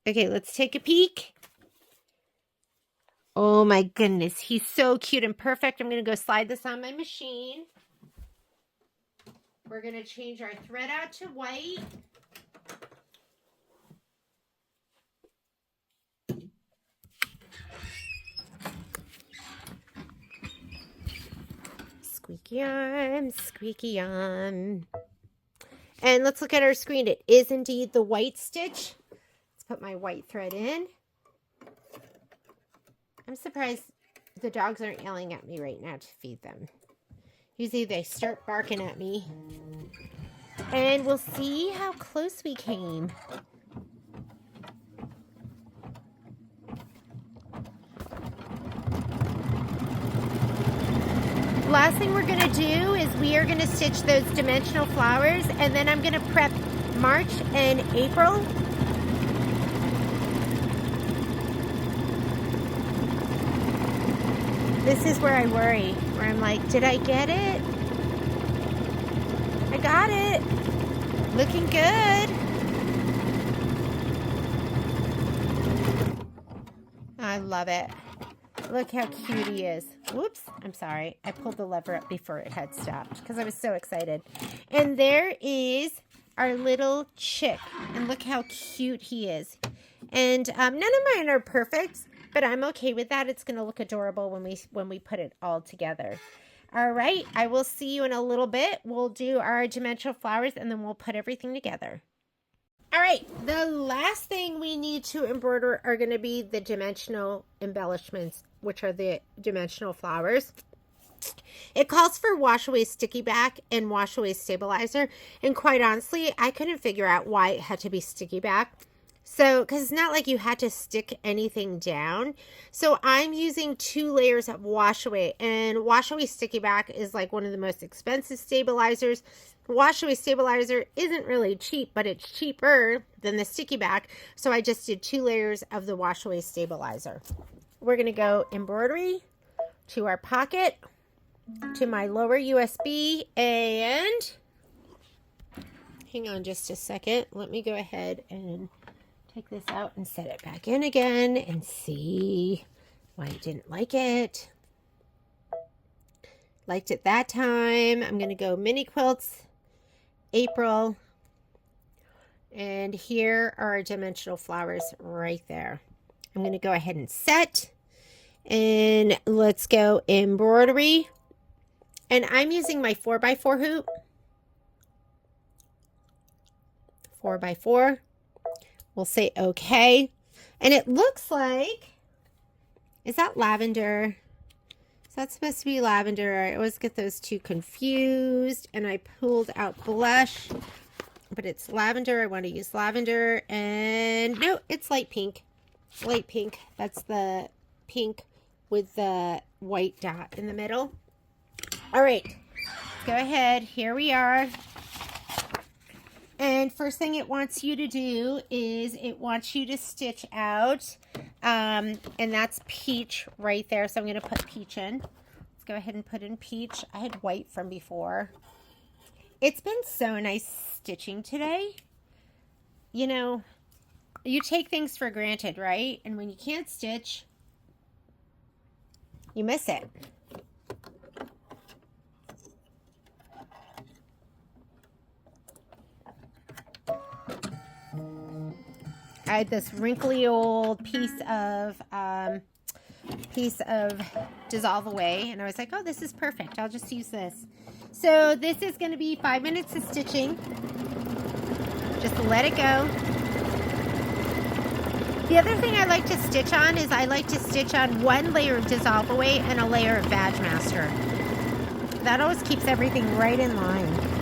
Okay, let's take a peek. Oh my goodness, he's so cute and perfect. I'm going to go slide this on my machine. We're going to change our thread out to white. Squeaky arm, squeaky arm. And let's look at our screen. It is indeed the white stitch. Let's put my white thread in. I'm surprised the dogs aren't yelling at me right now to feed them. Usually they start barking at me. And we'll see how close we came. Last thing we're going to do is we are going to stitch those dimensional flowers, and then I'm going to prep March and April. This is where I worry, where I'm like, did I get it? I got it. Looking good. I love it. Look how cute he is. Whoops, I'm sorry. I pulled the lever up before it had stopped because I was so excited. And there is our little chick. And look how cute he is. And none of mine are perfect, but I'm okay with that. It's going to look adorable when we put it all together. All right, I will see you in a little bit. We'll do our dimensional flowers and then we'll put everything together. All right, the last thing we need to embroider are going to be the dimensional embellishments, which are the dimensional flowers. It calls for wash away sticky back and wash away stabilizer. And quite honestly, I couldn't figure out why it had to be sticky back. So, because it's not like you had to stick anything down. So I'm using 2 layers of wash away, and wash away sticky back is like one of the most expensive stabilizers. Wash away stabilizer isn't really cheap, but it's cheaper than the sticky back. So I just did 2 layers of the wash away stabilizer. We're going to go embroidery to our pocket, to my lower USB, and hang on just a second. Let me go ahead and take this out and set it back in again and see why I didn't like it. Liked it that time. I'm going to go mini quilts, April, and here are our dimensional flowers right there. I'm going to go ahead and set, and let's go embroidery. And I'm using my 4x4 hoop. 4x4. We'll say okay. And it looks like, is that lavender? Is that supposed to be lavender? I always get those two confused. And I pulled out blush, but it's lavender. I want to use lavender. And no, it's light pink. Light pink. That's the pink with the white dot in the middle. All right, let's go ahead. Here we are. And first thing it wants you to do is it wants you to stitch out, and that's peach right there. So I'm going to put peach in. Let's go ahead and put in peach. I had white from before. It's been so nice stitching today. You know, you take things for granted, right? And when you can't stitch, you miss it. I had this wrinkly old piece of Dissolve Away, and I was like, oh, this is perfect. I'll just use this. So this is going to be 5 minutes of stitching. Just let it go. The other thing I like to stitch on is I like to stitch on 1 layer of Dissolve Away and a layer of Badge Master. That always keeps everything right in line.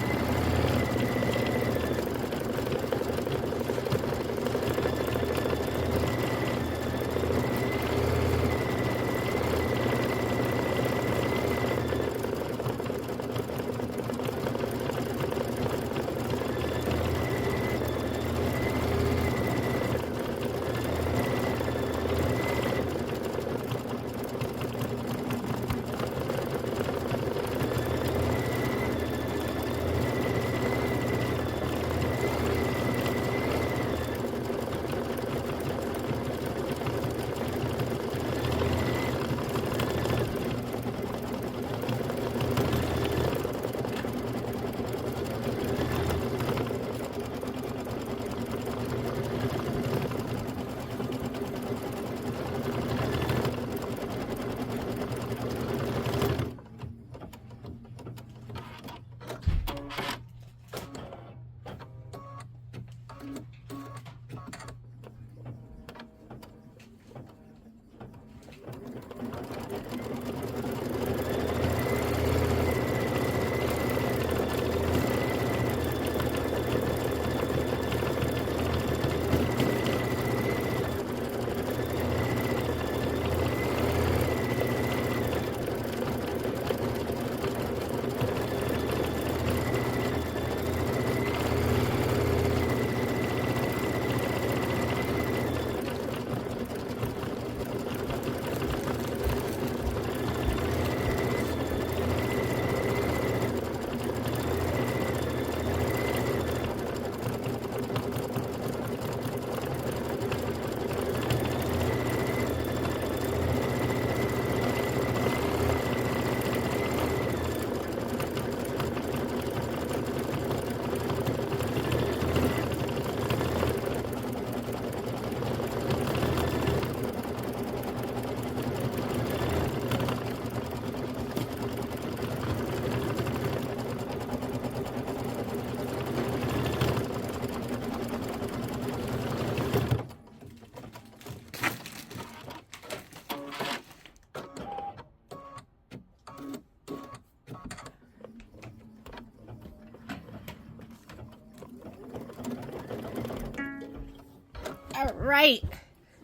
right.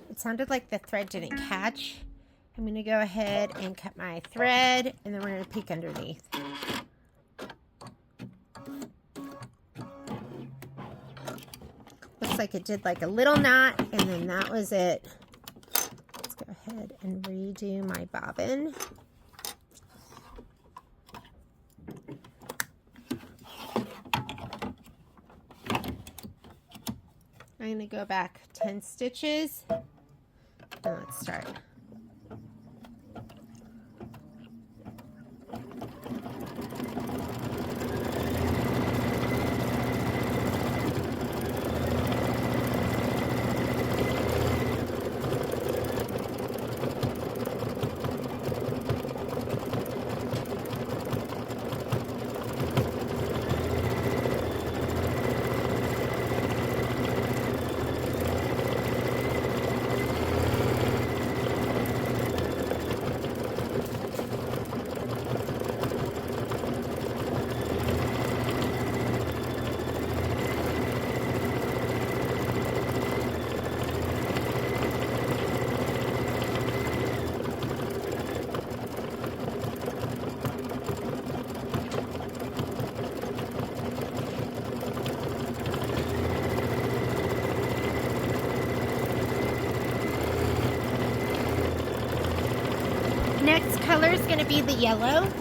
It sounded like the thread didn't catch. I'm going to go ahead and cut my thread, and then we're going to peek underneath. Looks like it did like a little knot, and then that was it. Let's go ahead and redo my bobbin. I'm going to go back 10 stitches, and let's start. Next color is going to be the yellow.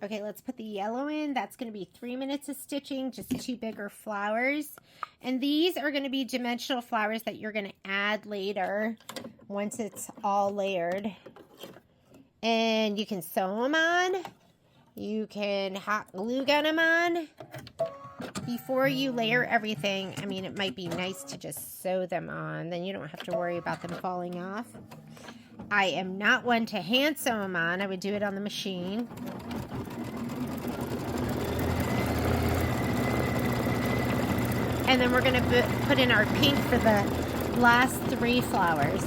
Okay, let's put the yellow in. That's going to be 3 minutes of stitching, just 2 bigger flowers. And these are going to be dimensional flowers that you're going to add later once it's all layered. And you can sew them on. You can hot glue gun them on. Before you layer everything, I mean, it might be nice to just sew them on. Then you don't have to worry about them falling off. I am not one to hand sew them on. I would do it on the machine. And then we're going to put in our pink for the last 3 flowers.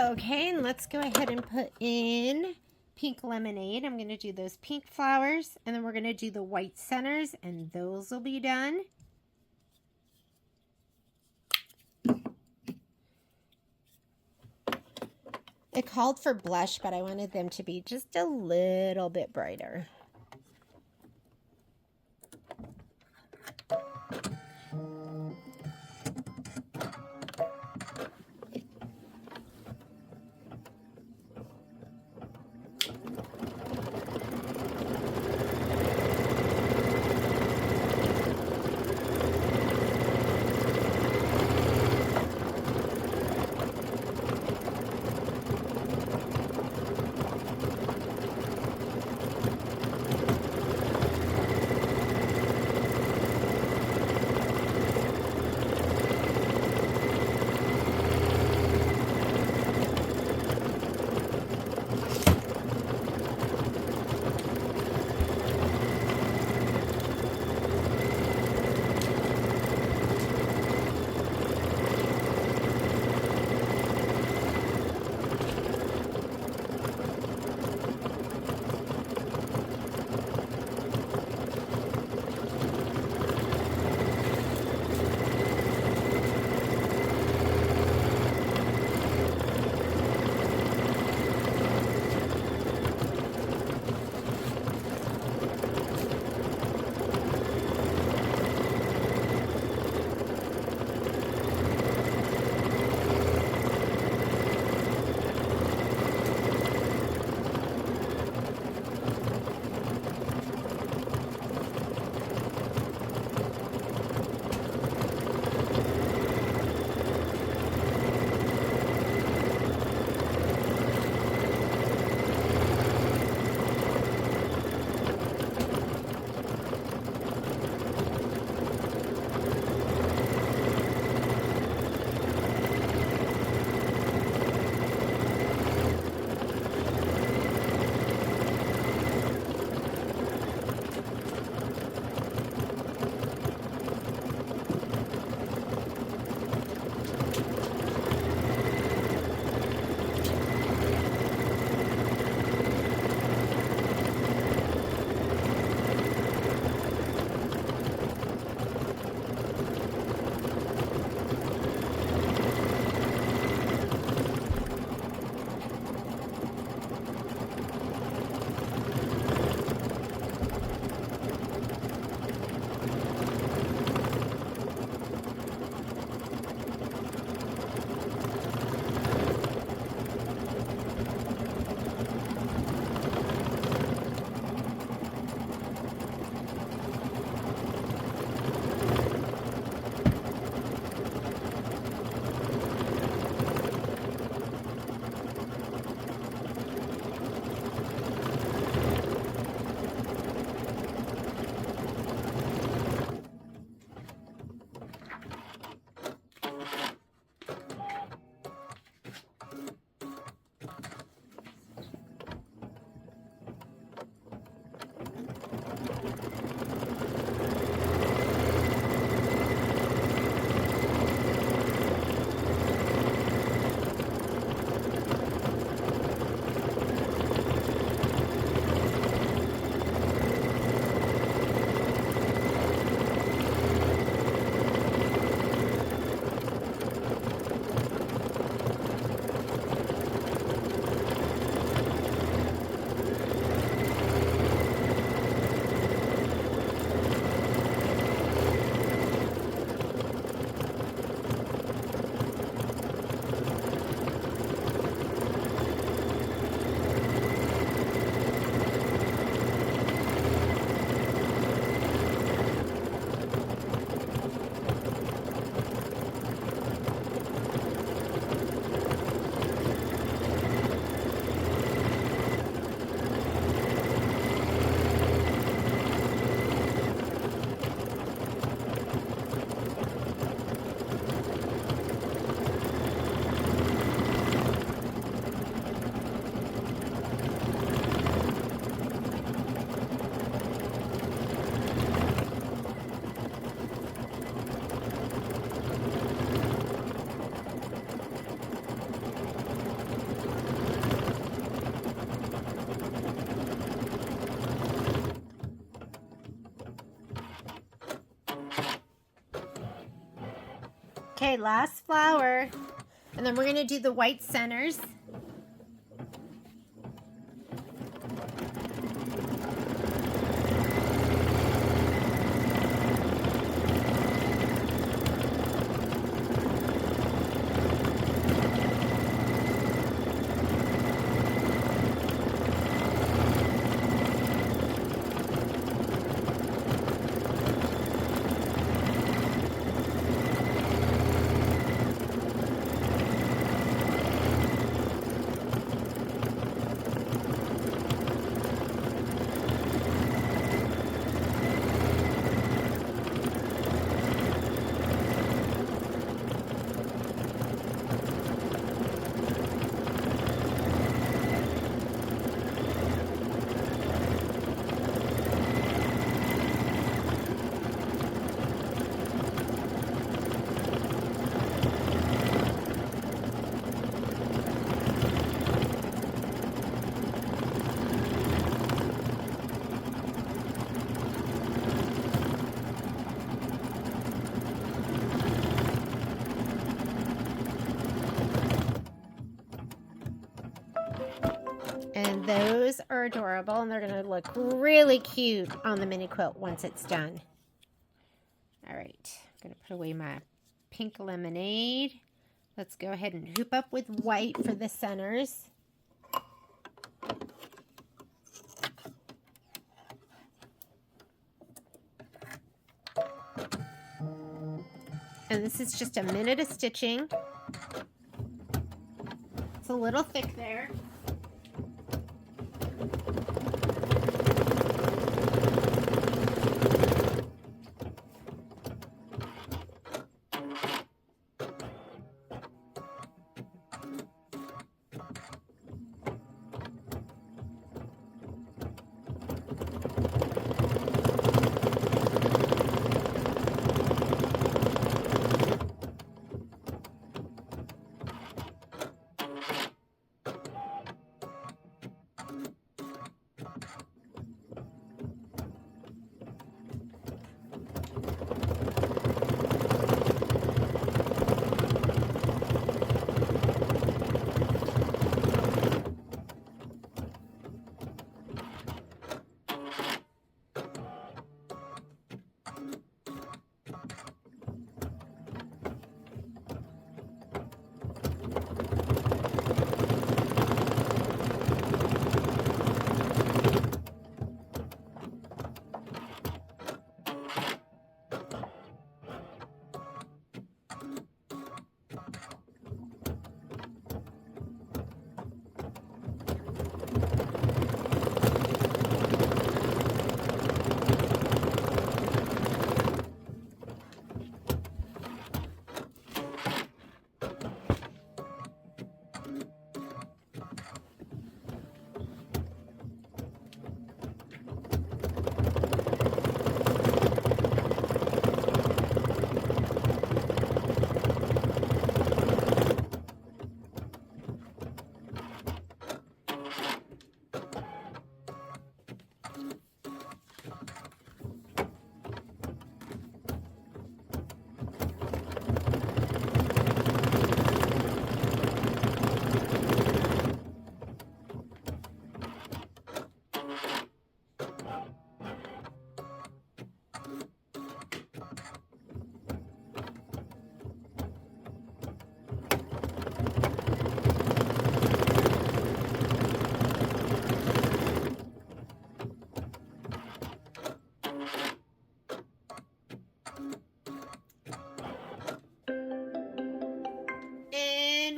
Okay, and let's go ahead and put in pink lemonade. I'm going to do those pink flowers, and then we're going to do the white centers, and those will be done. It called for blush, but I wanted them to be just a little bit brighter. Okay, last flower. And then we're going to do the white centers. And those are adorable, and they're going to look really cute on the mini quilt once it's done. All right, I'm going to put away my pink lemonade. Let's go ahead and hoop up with white for the centers. And this is just a minute of stitching. It's a little thick there.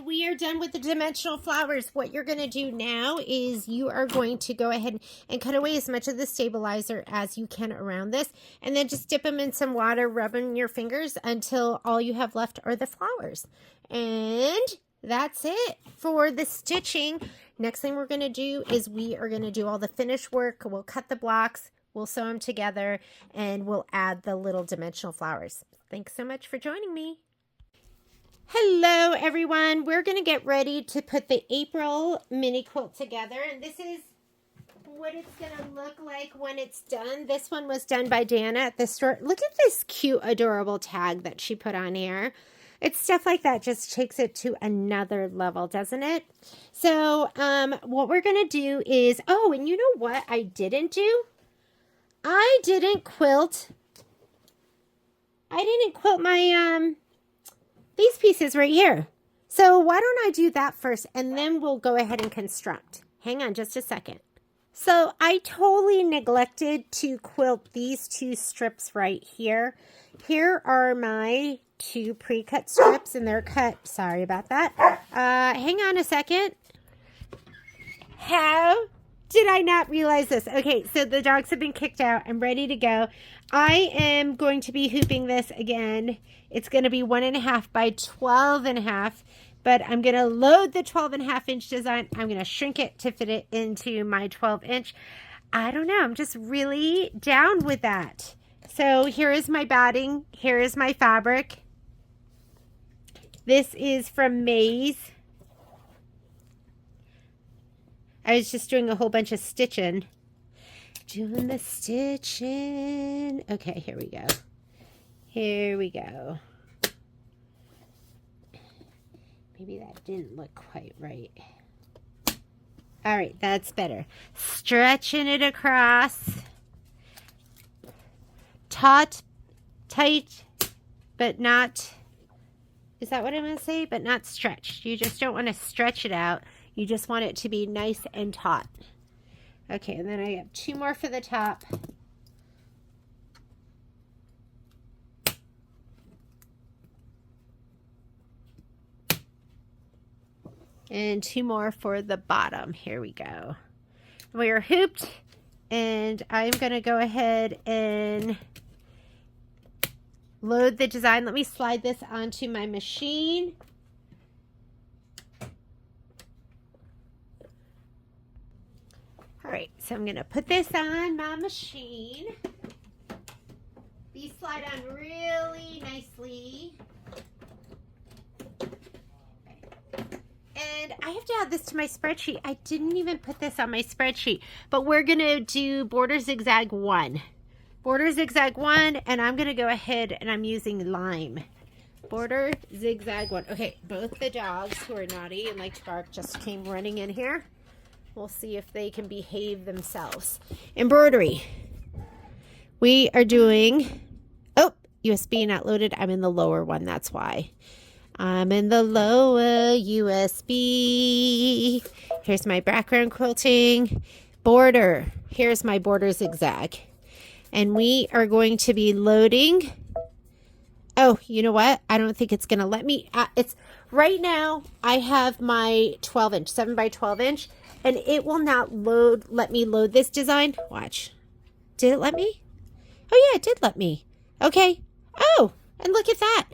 We are done with the dimensional flowers. What you're going to do now is you are going to go ahead and cut away as much of the stabilizer as you can around this, and then just dip them in some water, rub in your fingers until all you have left are the flowers. And that's it for the stitching. Next thing we're going to do is we are going to do all the finish work. We'll cut the blocks, we'll sew them together, and we'll add the little dimensional flowers. Thanks so much for joining me. Hello everyone, we're going to get ready to put the April mini quilt together, and this is what it's going to look like when it's done. This one was done by Dana at the store. Look at this cute adorable tag that she put on here. It's stuff like that just takes it to another level, doesn't it? So what we're going to do is, oh, and you know what I didn't do? I didn't quilt my, these pieces right here. So why don't I do that first, and then we'll go ahead and construct. Hang on just a second. So I totally neglected to quilt these two strips right here. Here are my two pre-cut strips, and they're cut. Sorry about that. Hang on a second. How did I not realize this? Okay, so the dogs have been kicked out. I'm ready to go. I am going to be hooping this again. It's going to be 1.5 by 12.5. But I'm going to load the 12.5 inch design. I'm going to shrink it to fit it into my 12 inch. I don't know. I'm just really down with that. So here is my batting. Here is my fabric. This is from Maze. I was just doing a whole bunch of stitching. Doing the stitching. Okay, here we go. Here we go. Maybe that didn't look quite right. All right, that's better. Stretching it across. Taut, tight, but not, is that what I'm going to say? But not stretched. You just don't want to stretch it out. You just want it to be nice and taut. Okay, and then I have 2 more for the top. And 2 more for the bottom. Here we go. We are hooped, and I'm going to go ahead and load the design. Let me slide this onto my machine. All right, so I'm going to put this on my machine. These slide on really nicely. And I have to add this to my spreadsheet. I didn't even put this on my spreadsheet, but we're going to do border zigzag 1. Border zigzag 1, and I'm going to go ahead and I'm using lime. Border zigzag 1. Okay, both the dogs who are naughty and like to bark just came running in here. We'll see if they can behave themselves. Embroidery. We are doing, oh, USB not loaded. I'm in the lower one, that's why. I'm in the lower USB. Here's my background quilting. Border. Here's my border zigzag. And we are going to be loading. Oh, you know what? I don't think it's going to let me. It's right now I have my 12 inch, 7 by 12 inch, and it will not let me load this design. Watch. Did it let me? Oh, yeah, it did let me. Okay. Oh, and look at that.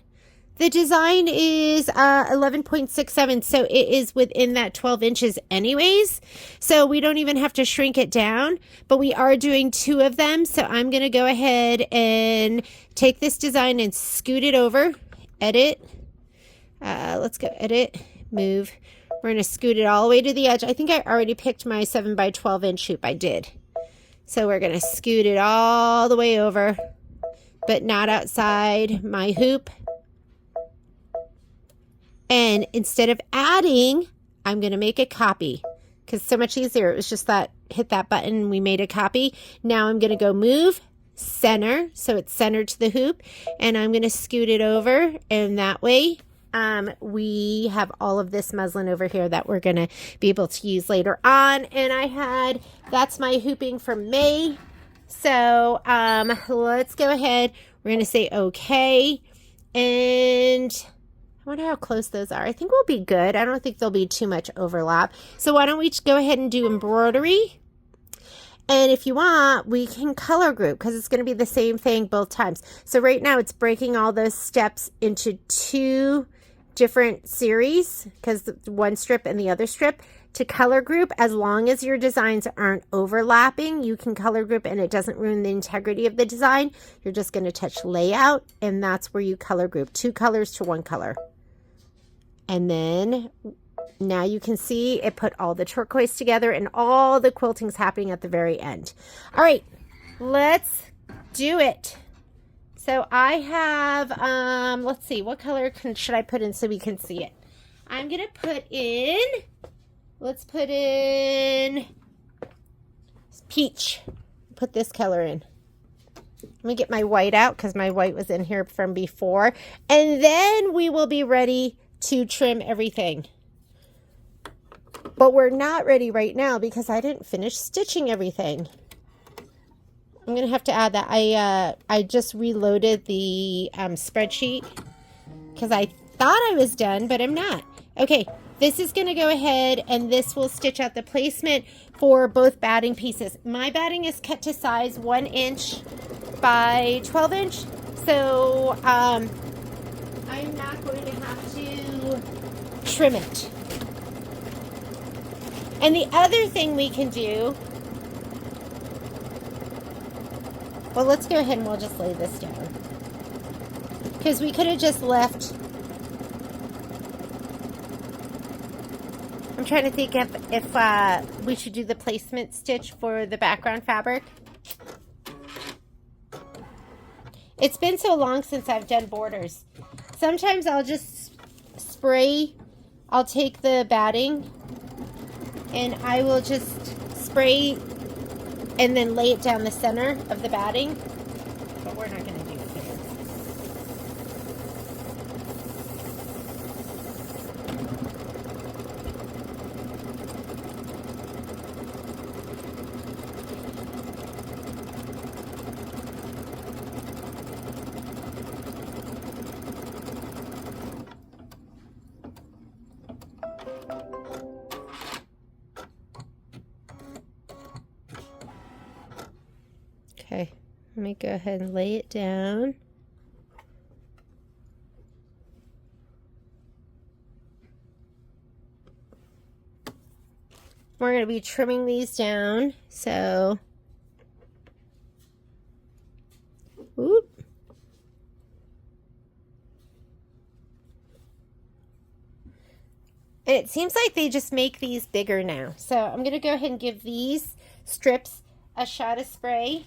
The design is 11.67, so it is within that 12 inches anyways. So we don't even have to shrink it down, but we are doing 2 of them. So I'm going to go ahead and take this design and scoot it over. Edit. Let's go edit, move. We're going to scoot it all the way to the edge. I think I already picked my 7 by 12 inch hoop. I did. So we're going to scoot it all the way over, but not outside my hoop. And instead of adding, I'm going to make a copy because it's so much easier. It was just that, hit that button, we made a copy. Now I'm going to go move, center, so it's centered to the hoop, and I'm going to scoot it over, and that way we have all of this muslin over here that we're going to be able to use later on. And that's my hooping from May. So let's go ahead. We're going to say okay, and I wonder how close those are. I think we'll be good. I don't think there'll be too much overlap. So why don't we go ahead and do embroidery? And if you want, we can color group because it's going to be the same thing both times. So right now it's breaking all those steps into 2 different series because one strip and the other strip. To color group, as long as your designs aren't overlapping, you can color group and it doesn't ruin the integrity of the design. You're just going to touch layout, and that's where you color group 2 colors to 1 color. And then now you can see it put all the turquoise together and all the quilting's happening at the very end. All right, let's do it. So I have, let's see, what color should I put in so we can see it? I'm going to put in, let's put in peach. Put this color in. Let me get my white out because my white was in here from before. And then we will be ready to trim everything. But we're not ready right now because I didn't finish stitching everything. I'm going to have to add that. I just reloaded the spreadsheet because I thought I was done, but I'm not. Okay, this is going to go ahead and this will stitch out the placement for both batting pieces. My batting is cut to size 1 inch by 12 inch. So I'm not going to have to trim it. And the other thing we can do, well, let's go ahead and we'll just lay this down. Because we could have just left. I'm trying to think if we should do the placement stitch for the background fabric. It's been so long since I've done borders. Sometimes I'll just spray, I'll take the batting and I will just spray and then lay it down the center of the batting. But we're not going to do it there. Okay, let me go ahead and lay it down. We're going to be trimming these down, so whoop. And it seems like they just make these bigger now. So I'm going to go ahead and give these strips a shot of spray.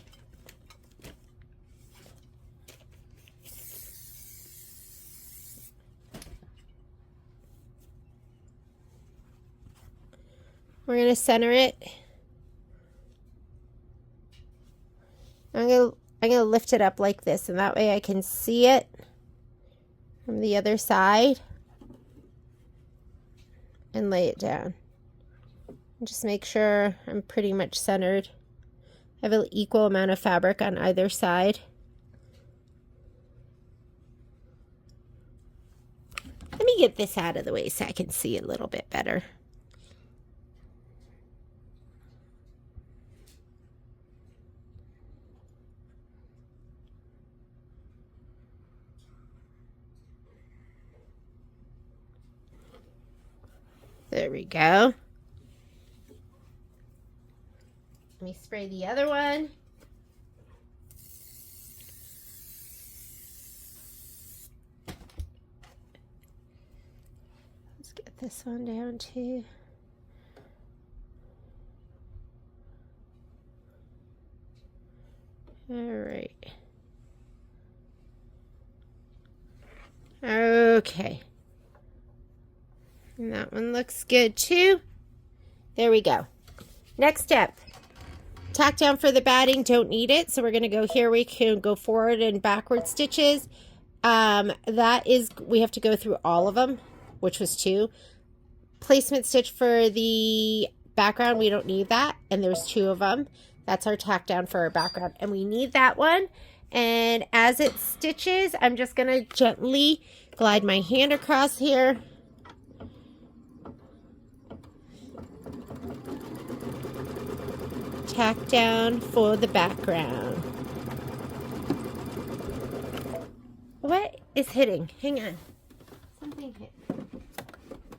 We're going to center it. I'm going to lift it up like this, and that way I can see it from the other side and lay it down. And just make sure I'm pretty much centered. I have an equal amount of fabric on either side. Let me get this out of the way so I can see it a little bit better. There we go. Let me spray the other one. Let's get this one down too. All right. Okay. And that one looks good too. There we go. Next step. Tack down for the batting. Don't need it. So we're going to go here. We can go forward and backward stitches. That is, we have to go through all of them, which was 2. Placement stitch for the background. We don't need that. And there's 2 of them. That's our tack down for our background. And we need that one. And as it stitches, I'm just going to gently glide my hand across here. Tack down for the background. What is hitting? Hang on. Something hit.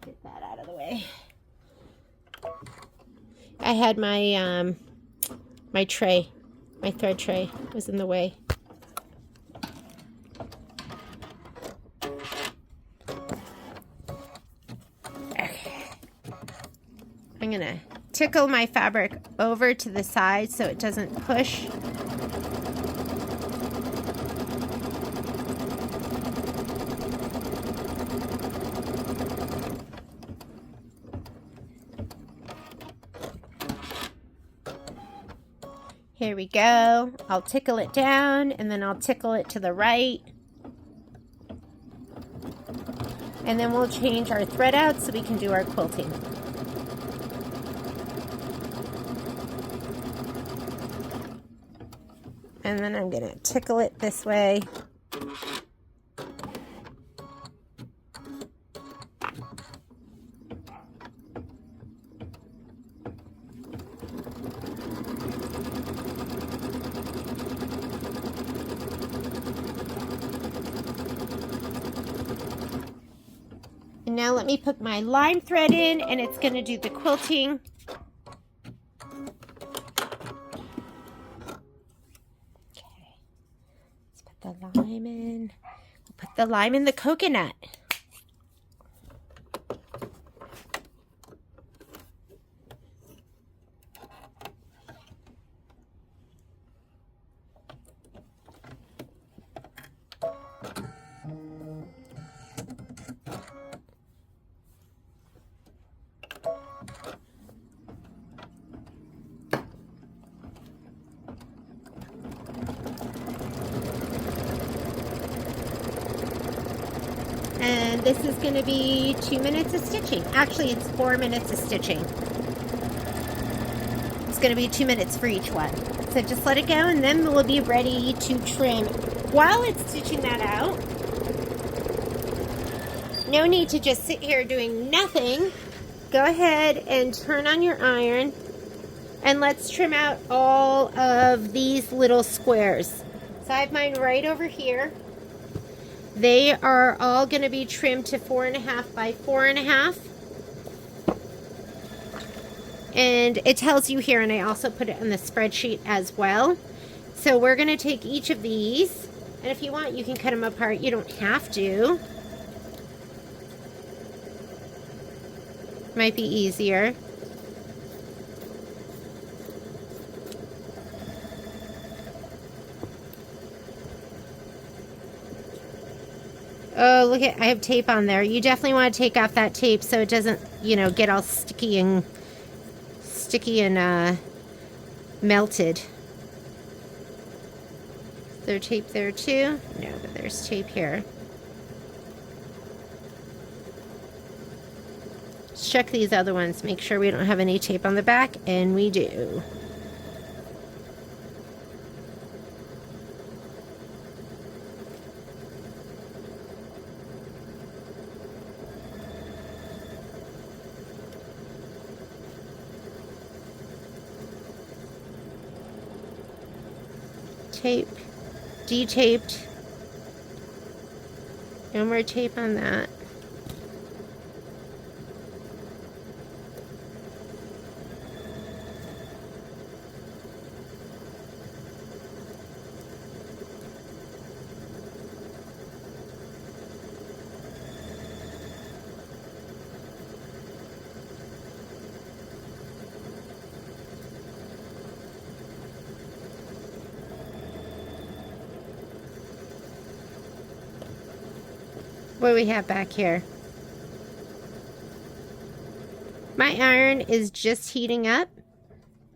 Get that out of the way. I had my my tray, my thread tray was in the way. Okay. I'm gonna tickle my fabric over to the side so it doesn't push. Here we go. I'll tickle it down and then I'll tickle it to the right. And then we'll change our thread out so we can do our quilting. And then I'm gonna tickle it this way. And now let me put my lime thread in, and it's going to do the quilting. Okay, let's put the lime in. We'll put the lime in the coconut. And this is going to be 2 minutes of stitching. Actually, it's 4 minutes of stitching. It's going to be 2 minutes for each one. So just let it go, and then we'll be ready to trim. While it's stitching that out, no need to just sit here doing nothing. Go ahead and turn on your iron, and let's trim out all of these little squares. So I have mine right over here. They are all going to be trimmed to 4.5 by 4.5. And it tells you here, and I also put it on the spreadsheet as well. So we're going to take each of these, and if you want, you can cut them apart. You don't have to. Might be easier. Oh, look at, I have tape on there. You definitely want to take off that tape so it doesn't, you know, get all sticky and melted. Is there tape there too? No, but there's tape here. Let's check these other ones. Make sure we don't have any tape on the back, and we do. Tape, detaped. No more tape on that. What do we have back here? My iron is just heating up.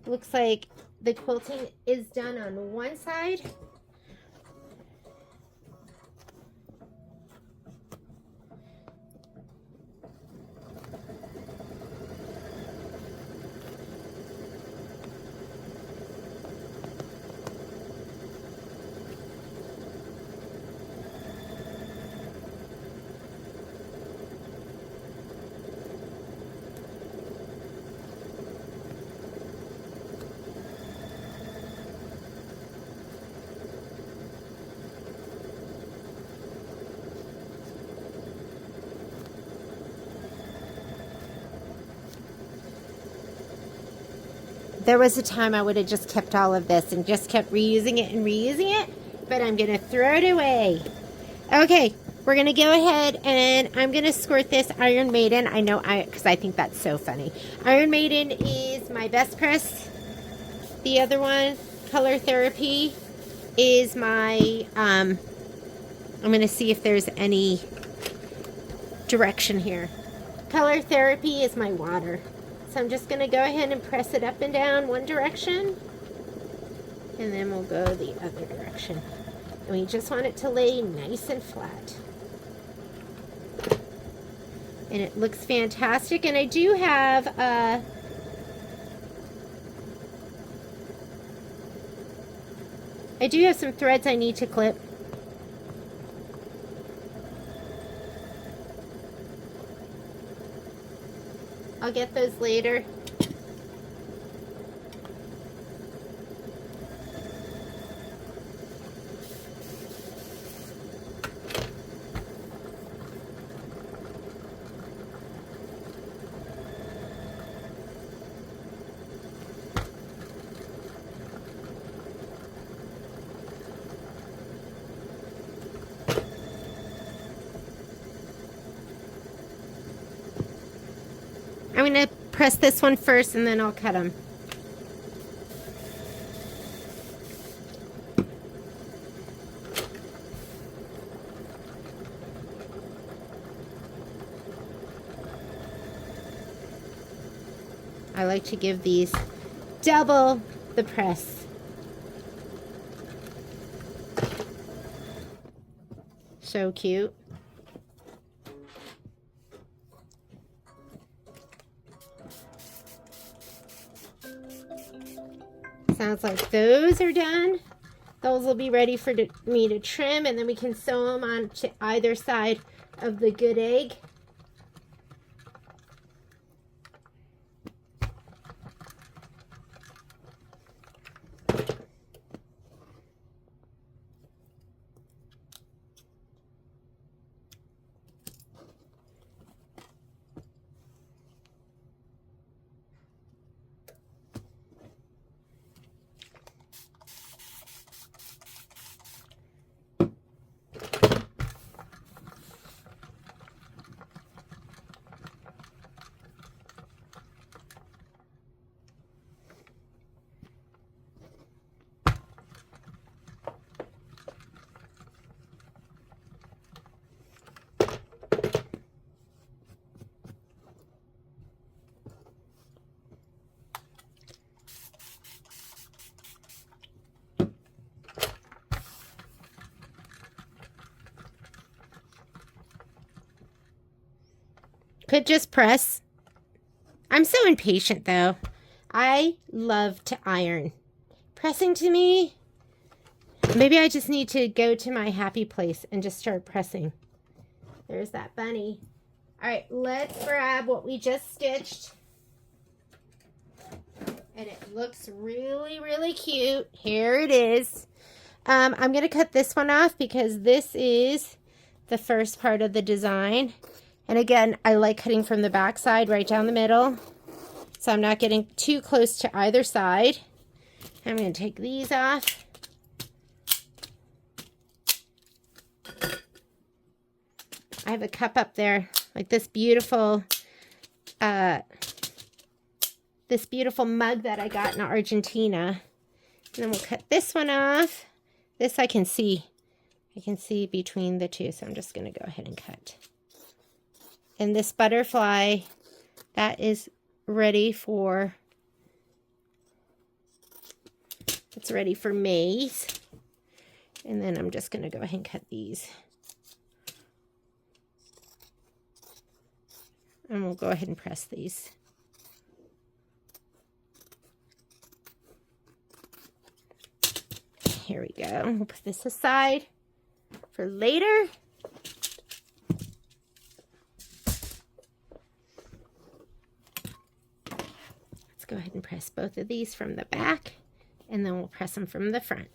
Looks like the quilting is done on one side. There was a time I would have just kept all of this and just kept reusing it and reusing it, but I'm going to throw it away. Okay, we're going to go ahead and I'm going to squirt this Iron Maiden. I know, because I think that's so funny. Iron Maiden is my best press. The other one, Color Therapy, is my, I'm going to see if there's any direction here. Color Therapy is my water. So I'm just going to go ahead and press it up and down one direction. And then we'll go the other direction. And we just want it to lay nice and flat. And it looks fantastic. And I do have some threads I need to clip. I'll get those later. I'm going to press this one first and then I'll cut them. I like to give these double the press. So cute. Sounds like those are done. Those will be ready for me to trim, and then we can sew them on to either side of the good egg. Could just press. I'm so impatient though. I love to iron. Pressing to me, maybe I just need to go to my happy place and just start pressing. There's that bunny. All right, let's grab what we just stitched. And it looks really, really cute. Here it is. I'm going to cut this one off because this is the first part of the design. And again, I like cutting from the back side right down the middle, so I'm not getting too close to either side. I'm going to take these off. I have a cup up there, like this beautiful mug that I got in Argentina. And then we'll cut this one off. This I can see between the two, so I'm just going to go ahead and cut. And this butterfly, that is ready for, it's ready for maize. And then I'm just going to go ahead and cut these. And we'll go ahead and press these. Here we go. We'll put this aside for later. Go ahead and press both of these from the back, and then we'll press them from the front.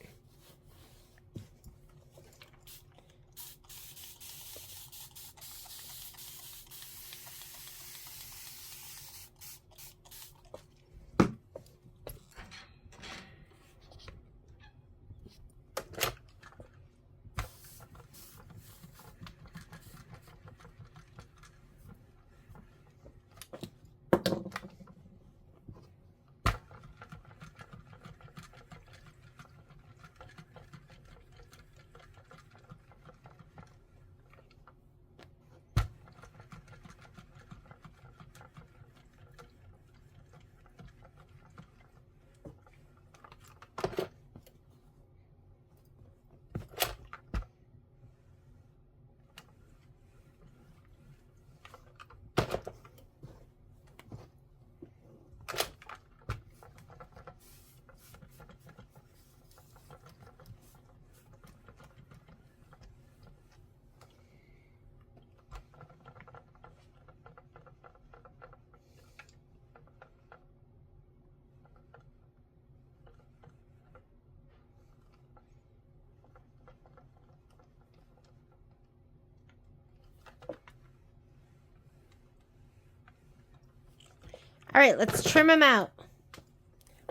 All right, let's trim them out.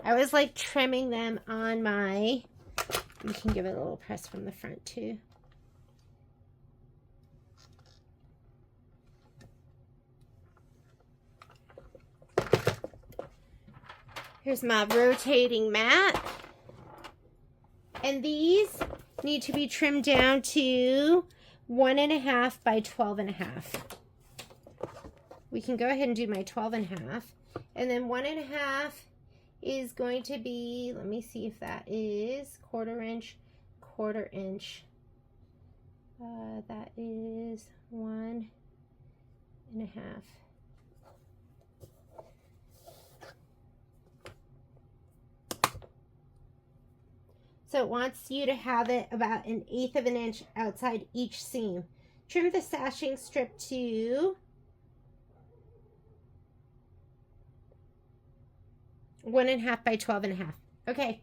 I always like trimming them on my, you can give it a little press from the front too. Here's my rotating mat. And these need to be trimmed down to 1.5 by 12.5. We can go ahead and do my 12.5. And then 1.5 is going to be, let me see if that is 1/4 inch, 1/4 inch. That is 1.5. So it wants you to have it about 1/8 of an inch outside each seam. Trim the sashing strip to 1.5 by 12.5. Okay.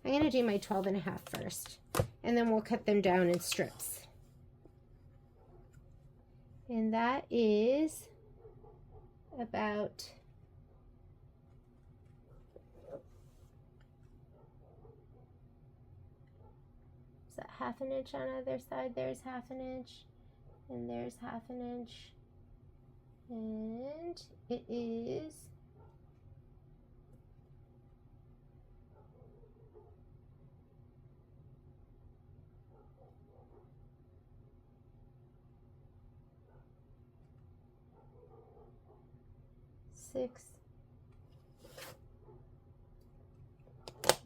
I'm going to do my 12.5 first, and then we'll cut them down in strips. And that is about that 1/2 inch on either side. There's 1/2 inch, and there's 1/2 inch, and it is 6.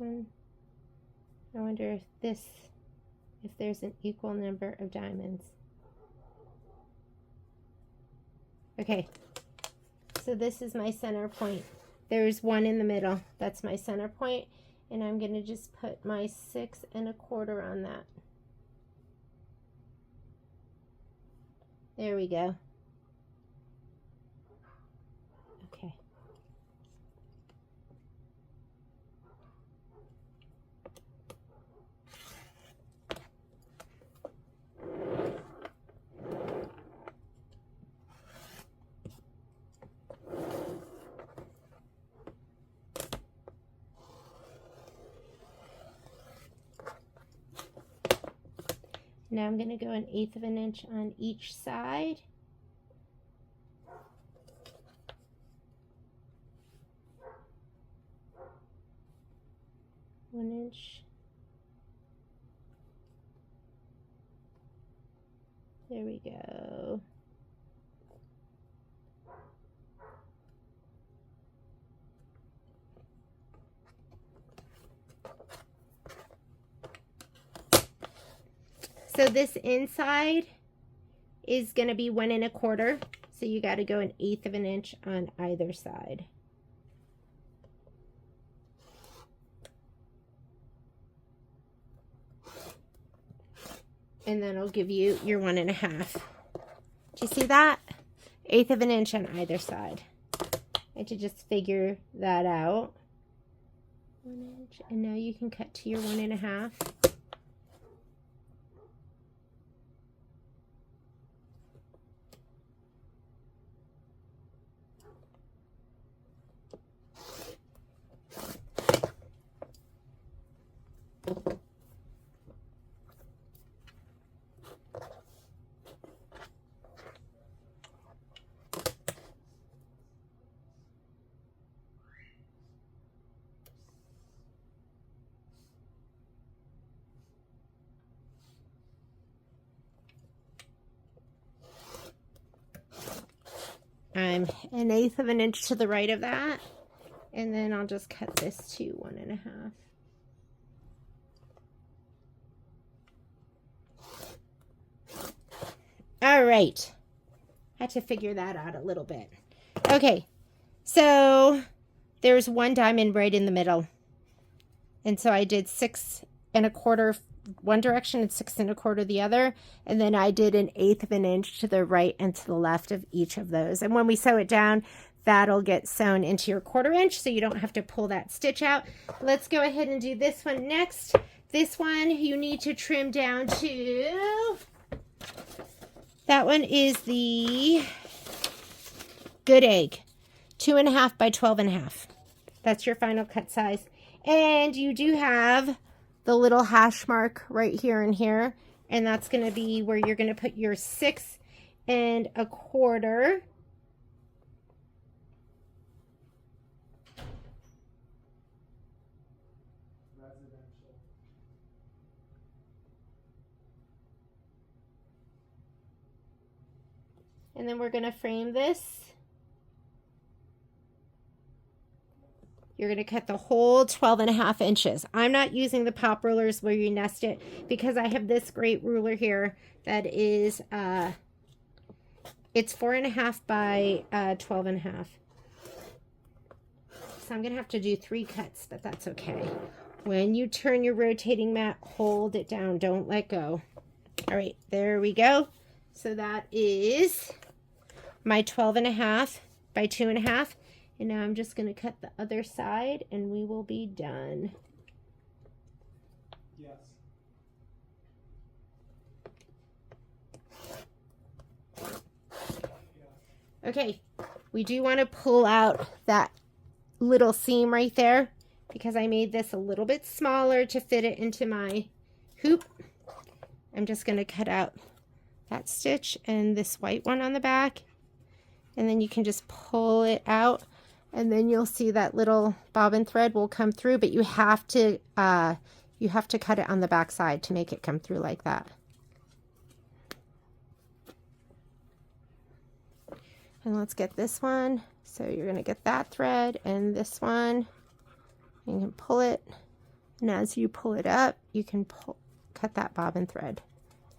I wonder if there's an equal number of diamonds. Okay, so this is my center point. There's one in the middle. That's my center point, and I'm going to just put my 6 1/4 on that. There we go. Okay. Now I'm going to go 1/8 of an inch on each side. One inch. There we go. So this inside is going to be 1 1/4. So you got to go 1/8 of an inch on either side. And then it'll give you your 1.5. Do you see that? 1/8 of an inch on either side. I had to just figure that out. 1 inch, and now you can cut to your 1.5. I'm 1/8 of an inch to the right of that, and then I'll just cut this to 1.5. All right, I had to figure that out a little bit. Okay, so there's one diamond right in the middle, and so I did 6 1/4 one direction and 6 1/4 the other, and then I did 1/8 of an inch to the right and to the left of each of those. And when we sew it down, that'll get sewn into your 1/4 inch, so you don't have to pull that stitch out. Let's go ahead and do this one next. This one you need to trim down to, that one is the Good egg. 2.5 by 12.5. That's your final cut size. And you do have the little hash mark right here and here. And that's going to be where you're going to put your 6.25. And then we're going to frame this. You're going to cut the whole 12.5 inches. I'm not using the pop rulers where you nest it because I have this great ruler here that is, it's 4.5 by 12.5. So I'm going to have to do 3 cuts, but that's okay. When you turn your rotating mat, hold it down. Don't let go. All right, there we go. So that is my 12.5 by 2.5. And now I'm just going to cut the other side and we will be done. Yes. Okay, we do want to pull out that little seam right there because I made this a little bit smaller to fit it into my hoop. I'm just going to cut out that stitch and this white one on the back. And then you can just pull it out. And then you'll see that little bobbin thread will come through, but you have to cut it on the back side to make it come through like that. And let's get this one. So you're going to get that thread and this one. You can pull it. And as you pull it up, you can cut that bobbin thread.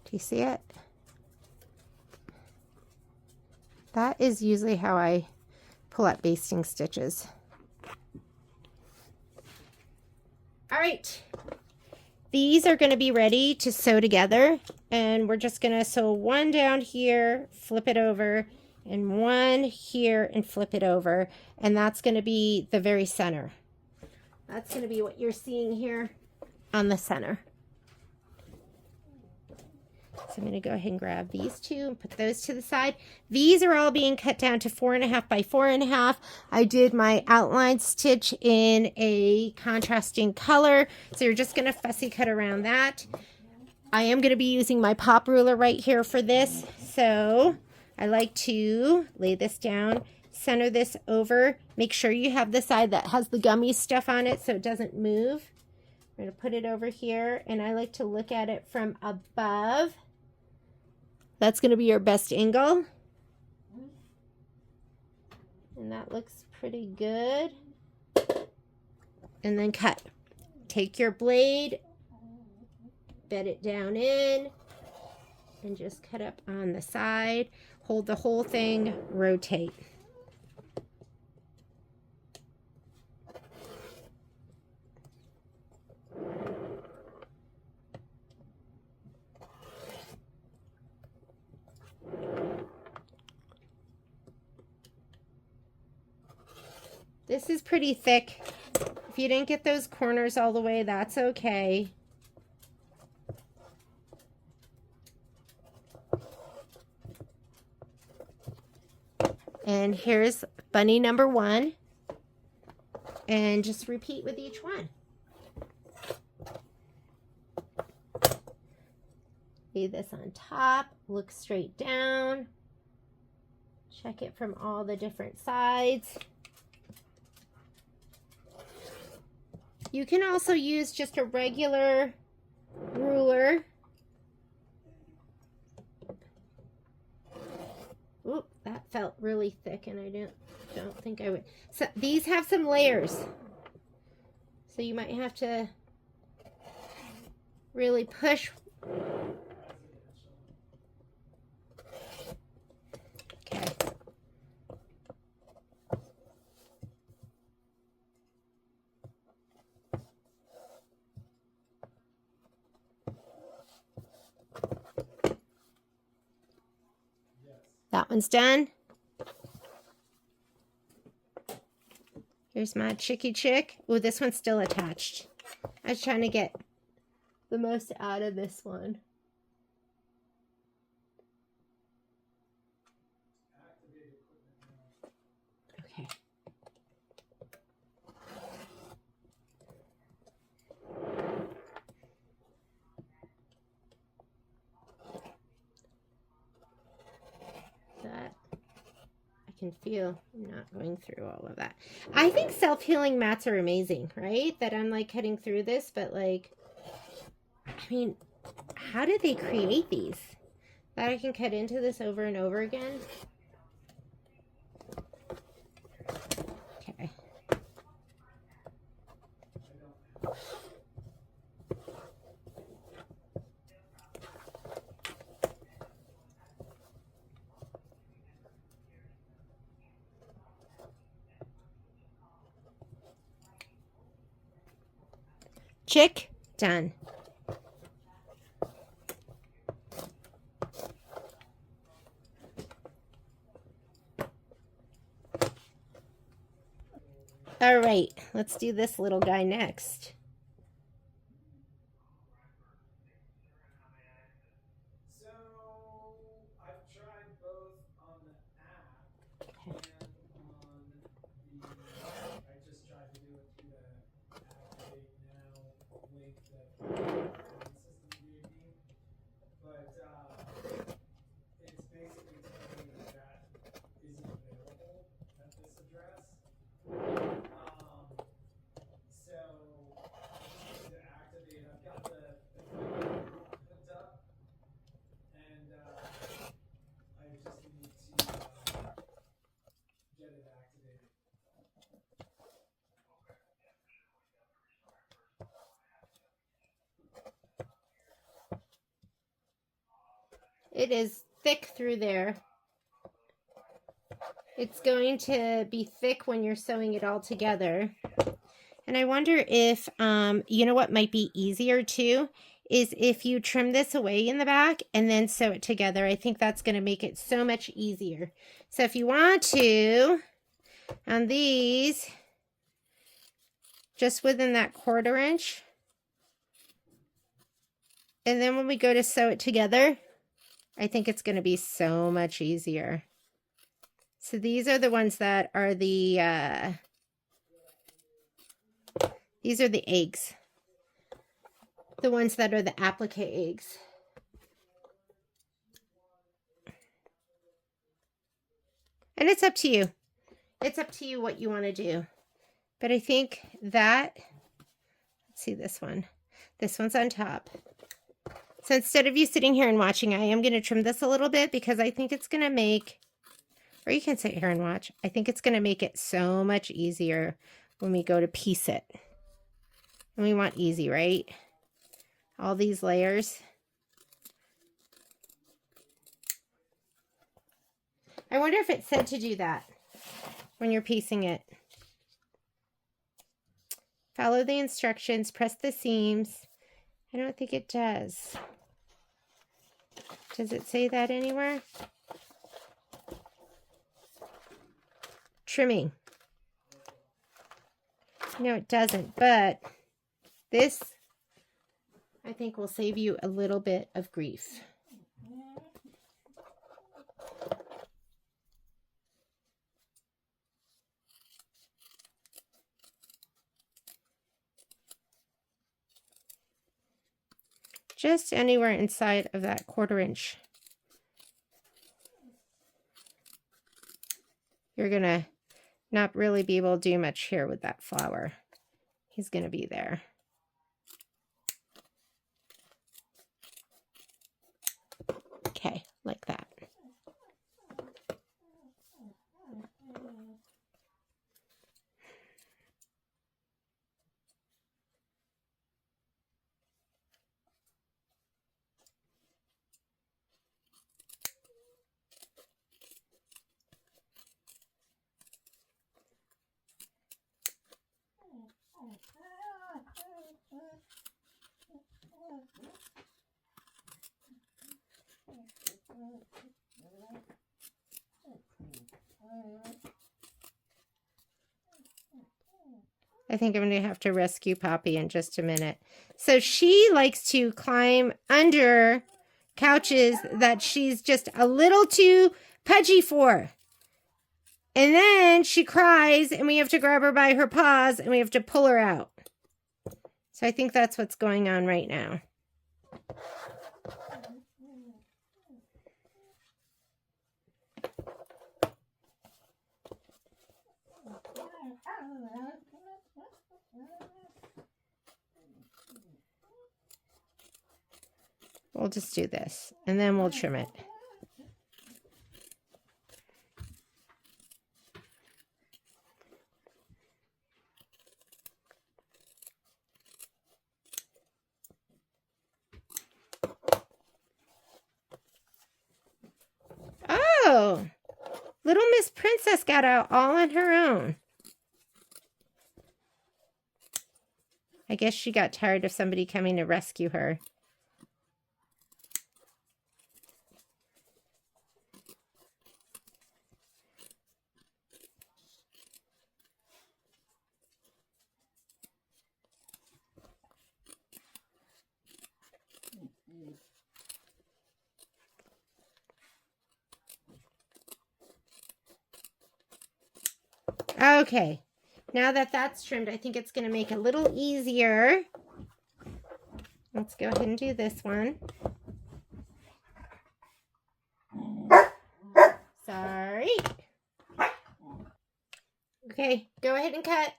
Do you see it? That is usually how I pull up basting stitches. All right, these are going to be ready to sew together, and we're just going to sew one down here, flip it over, and one here and flip it over, and that's going to be the very center. That's going to be what you're seeing here on the center. So I'm going to go ahead and grab these two and put those to the side. These are all being cut down to 4.5 by 4.5. I did my outline stitch in a contrasting color. So you're just going to fussy cut around that. I am going to be using my pop ruler right here for this. So I like to lay this down, center this over. Make sure you have the side that has the gummy stuff on it so it doesn't move. I'm going to put it over here, and I like to look at it from above. That's going to be your best angle. And that looks pretty good. And then cut. Take your blade, bed it down in, and just cut up on the side. Hold the whole thing, rotate. This is pretty thick. If you didn't get those corners all the way, that's okay. And here's bunny number 1. And just repeat with each one. Lay this on top, look straight down. Check it from all the different sides. You can also use just a regular ruler. Oop, that felt really thick and I don't think I would. So these have some layers. So you might have to really push. Okay. That one's done. Here's my chicky chick. Oh, this one's still attached. I was trying to get the most out of this one. can feel I'm not going through all of that. I think self-healing mats are amazing, right? That I'm like cutting through this, but like, I mean, how did they create these? That I can cut into this over and over again? Okay. Chick, done. All right, let's do this little guy next. So I've tried both on the app and on the. I just tried to do it through the Activate Now link that the system gave me, but it's basically telling me that isn't available at this address. So I just need to activate. I've got the hooked up, and I just need to get it activated. It is thick through there. It's going to be thick when you're sewing it all together. And I wonder if, you know what might be easier too, is if you trim this away in the back and then sew it together. I think that's going to make it so much easier. So if you want to, on these, just within that 1/4 inch, and then when we go to sew it together, I think it's going to be so much easier. So these are the ones that are the, these are the eggs. The ones that are the applique eggs. And it's up to you. It's up to you what you want to do. But I think that, let's see this one. This one's on top. So instead of you sitting here and watching, I am going to trim this a little bit because I think it's going to make, or you can sit here and watch. I think it's going to make it so much easier when we go to piece it. And we want easy, right? All these layers. I wonder if it said to do that when you're piecing it. Follow the instructions, press the seams. I don't think it does. Does it say that anywhere? Trimming. No, it doesn't, but this, I think, will save you a little bit of grief. Just anywhere inside of that 1/4 inch. You're going to not really be able to do much here with that flower. He's going to be there. Okay, like that. I think I'm going to have to rescue Poppy in just a minute. So she likes to climb under couches that she's just a little too pudgy for. And then she cries and we have to grab her by her paws and we have to pull her out. So I think that's what's going on right now. we'll just do this, and then we'll trim it. Oh, little Miss Princess got out all on her own. I guess she got tired of somebody coming to rescue her. Okay, now that that's trimmed, I think it's going to make it a little easier. Let's go ahead and do this one. Sorry. Okay, go ahead and cut.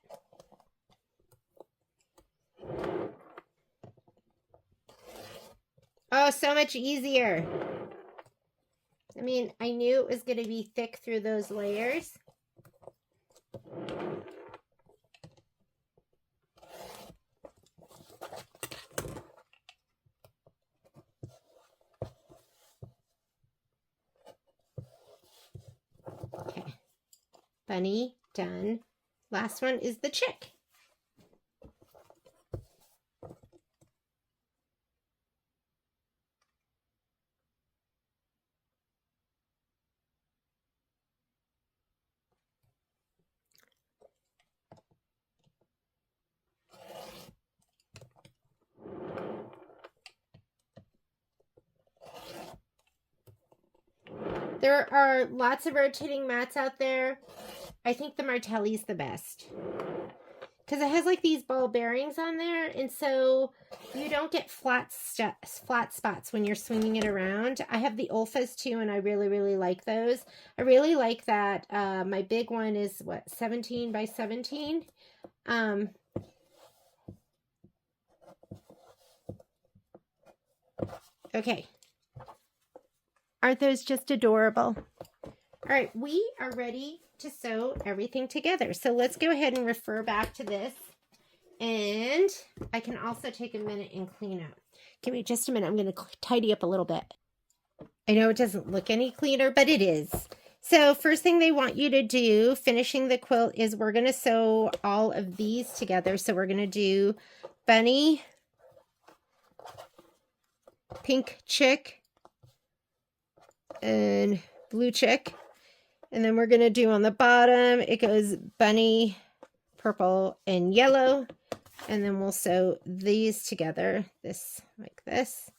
Oh, so much easier. I mean, I knew it was going to be thick through those layers. Okay, bunny, done. Last one is the chick. There are lots of rotating mats out there. I think the Martelli is the best because it has like these ball bearings on there, and so you don't get flat spots when you're swinging it around. I have the Olfas too, and I really like those. I really like that. My big one is what, 17 by 17. Okay. Aren't those just adorable? All right, we are ready to sew everything together. So let's go ahead and refer back to this. And I can also take a minute and clean up. Give me just a minute. I'm going to tidy up a little bit. I know it doesn't look any cleaner, but it is. So first thing they want you to do, finishing the quilt, is we're going to sew all of these together. So we're going to do bunny, pink chick, and blue chick. And then we're going to do on the bottom, it goes bunny, purple, and yellow. And then we'll sew these together, this like this.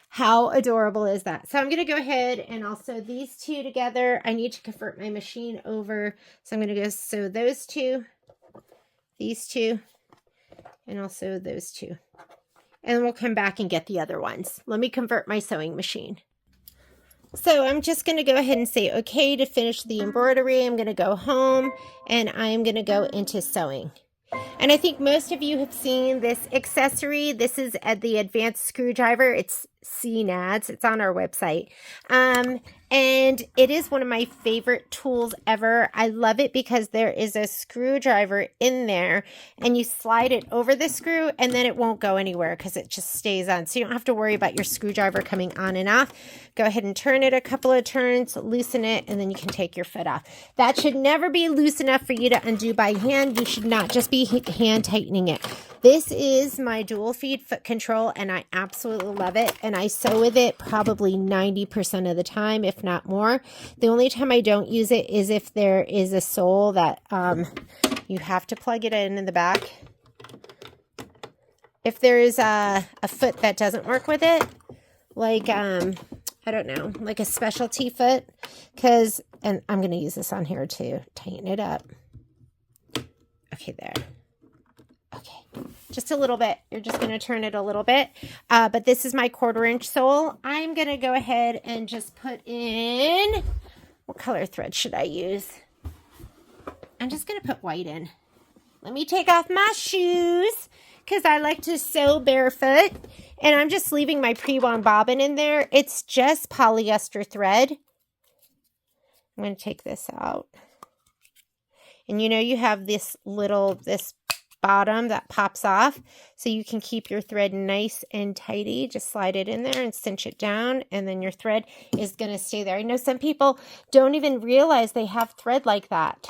How adorable is that? So I'm going to go ahead and I'll sew these two together. I need to convert my machine over. So I'm going to go sew those two, these two, and I'll sew those two. And then we'll come back and get the other ones. Let me convert my sewing machine. So I'm just going to go ahead and say okay to finish the embroidery. I'm going to go home and I'm going to go into sewing. And I think most of you have seen this accessory. This is the advanced screwdriver. It's CNADS. It's on our website. And it is one of my favorite tools ever. I love it because there is a screwdriver in there and you slide it over the screw and then it won't go anywhere because it just stays on. So you don't have to worry about your screwdriver coming on and off. Go ahead and turn it a couple of turns, loosen it, and then you can take your foot off. That should never be loose enough for you to undo by hand. You should not just be hand tightening it. This is my dual feed foot control and I absolutely love it. And I sew with it probably 90% of the time, if not more. The only time I don't use it is if there is a sole that you have to plug it in the back. If there is a foot that doesn't work with it, like, I don't know, like a specialty foot, and I'm going to use this on here to tighten it up. Okay, there. Okay, just a little bit. You're just going to turn it a little bit. But this is my 1/4 inch sole. I'm going to go ahead and just put in, what color thread should I use? I'm just going to put white in. let me take off my shoes because I like to sew barefoot. And I'm just leaving my pre-wound bobbin in there. It's just polyester thread. I'm going to take this out. And you know you have this bottom that pops off. So you can keep your thread nice and tidy. Just slide it in there and cinch it down. And then your thread is going to stay there. I know some people don't even realize they have thread like that.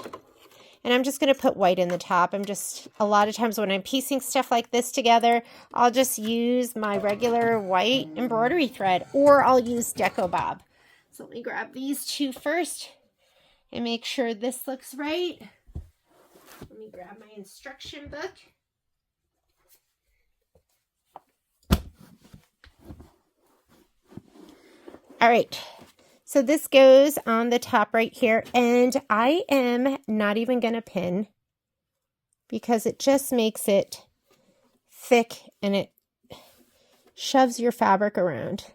And I'm just going to put white in the top. A lot of times when I'm piecing stuff like this together, I'll just use my regular white embroidery thread, or I'll use Deco Bob. So let me grab these two first and make sure this looks right. Let me grab my instruction book. All right. So this goes on the top right here, and I am not even going to pin because it just makes it thick and it shoves your fabric around.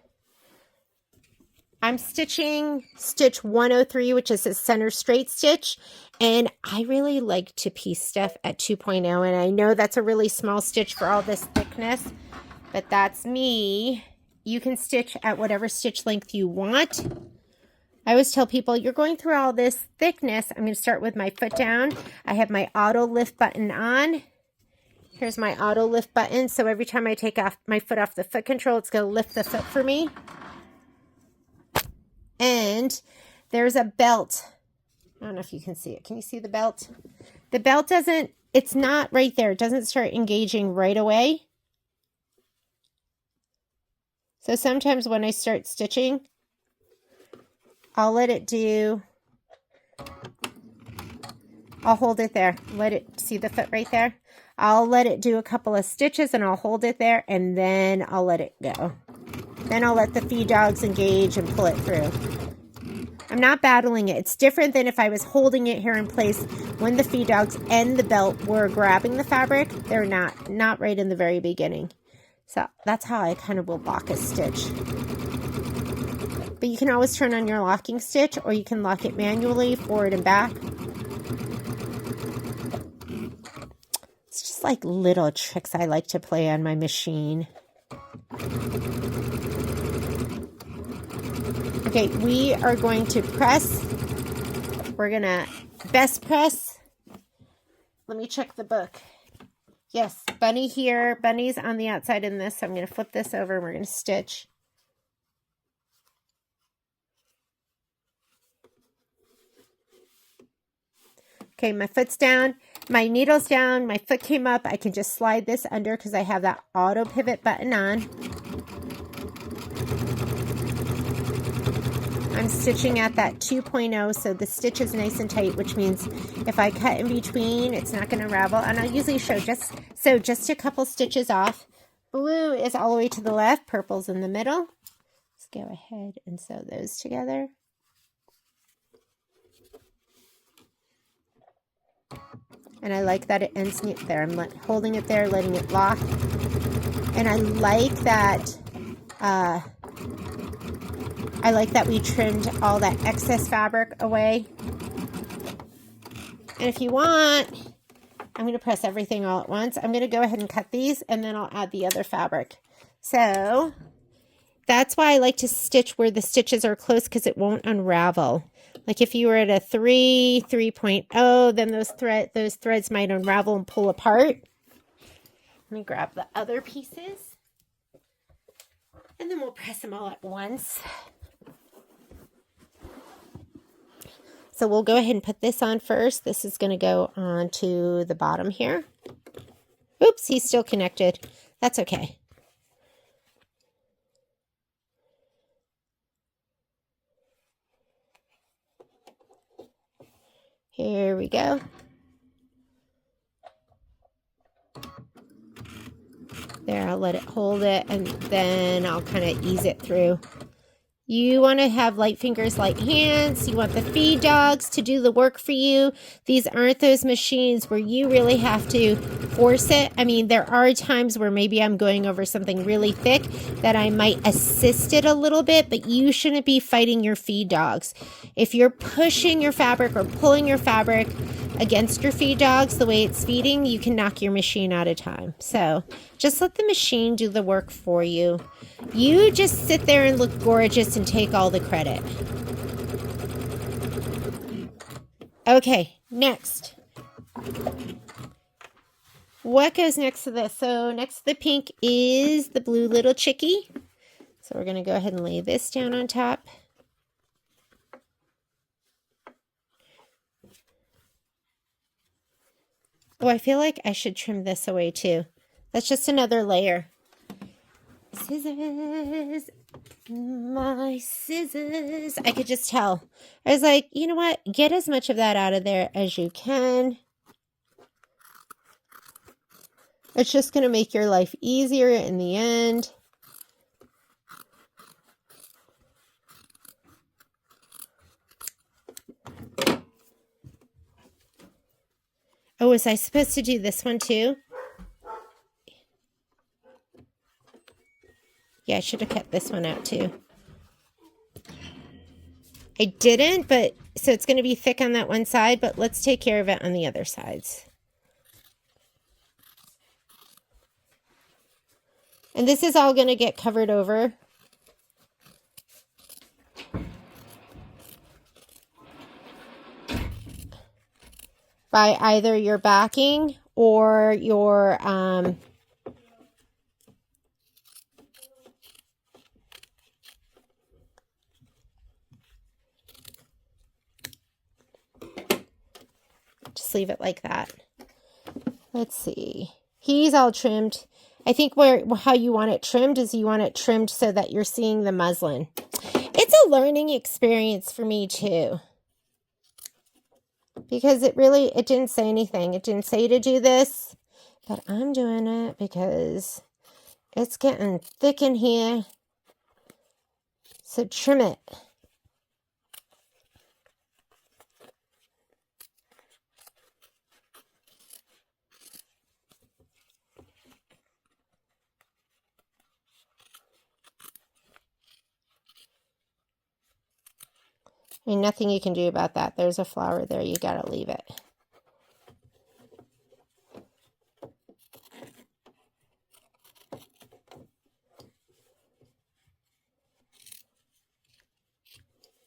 I'm stitching stitch 103, which is a center straight stitch, and I really like to piece stuff at 2.0, and I know that's a really small stitch for all this thickness, but that's me. You can stitch at whatever stitch length you want. I always tell people, you're going through all this thickness. I'm going to start with my foot down. I have my auto lift button on. Here's my auto lift button. So every time I take off my foot off the foot control, it's going to lift the foot for me. And there's a belt. I don't know if you can see it. Can you see the belt? The belt it's not right there. It doesn't start engaging right away. So sometimes when I start stitching, I'll let it I'll hold it there. See the foot right there? I'll let it do a couple of stitches and I'll hold it there, and then I'll let it go. Then I'll let the feed dogs engage and pull it through. I'm not battling it. It's different than if I was holding it here in place when the feed dogs and the belt were grabbing the fabric. They're not right in the very beginning. So that's how I kind of will lock a stitch. But you can always turn on your locking stitch, or you can lock it manually forward and back. It's just like little tricks I like to play on my machine. Okay, we are going to press. We're going to best press. Let me check the book. Yes, bunny here. Bunny's on the outside in this. So I'm going to flip this over and we're going to stitch. Okay, my foot's down, my needle's down, my foot came up. I can just slide this under because I have that auto pivot button on. I'm stitching at that 2.0, so the stitch is nice and tight, which means if I cut in between, it's not going to ravel. And I usually show just a couple stitches off. Blue is all the way to the left, purple's in the middle. Let's go ahead and sew those together. And I like that it ends neat there. I'm holding it there, letting it lock. And I like that we trimmed all that excess fabric away. And if you want, I'm going to press everything all at once. I'm going to go ahead and cut these, and then I'll add the other fabric. So that's why I like to stitch where the stitches are close, because it won't unravel. Like if you were at a 3.0, then those threads might unravel and pull apart. Let me grab the other pieces. And then we'll press them all at once. So we'll go ahead and put this on first. This is going to go on to the bottom here. Oops, he's still connected. That's okay. Here we go. There, I'll let it hold it, and then I'll kind of ease it through. You want to have light fingers, light hands. You want the feed dogs to do the work for you. These aren't those machines where you really have to force it. I mean, there are times where maybe I'm going over something really thick that I might assist it a little bit, but you shouldn't be fighting your feed dogs. If you're pushing your fabric or pulling your fabric, against your feed dogs the way it's feeding, you can knock your machine out of time. So just let the machine do the work for you. You just sit there and look gorgeous and take all the credit. Okay, next. What goes next to this? So next to the pink is the blue little chickie. So we're going to go ahead and lay this down on top. Oh, I feel like I should trim this away too. That's just another layer. Scissors, my scissors. I could just tell. I was like, you know what? Get as much of that out of there as you can. It's just going to make your life easier in the end. Oh, was I supposed to do this one too? Yeah, I should have cut this one out too. I didn't, but so it's going to be thick on that one side, but let's take care of it on the other sides. And this is all going to get covered over. By either your backing or your just leave it like that. Let's see. He's all trimmed. I think how you want it trimmed is you want it trimmed so that you're seeing the muslin. It's a learning experience for me too. Because it didn't say anything. It didn't say to do this, but I'm doing it because it's getting thick in here. So trim it. I mean, nothing you can do about that. There's a flower there. You got to leave it.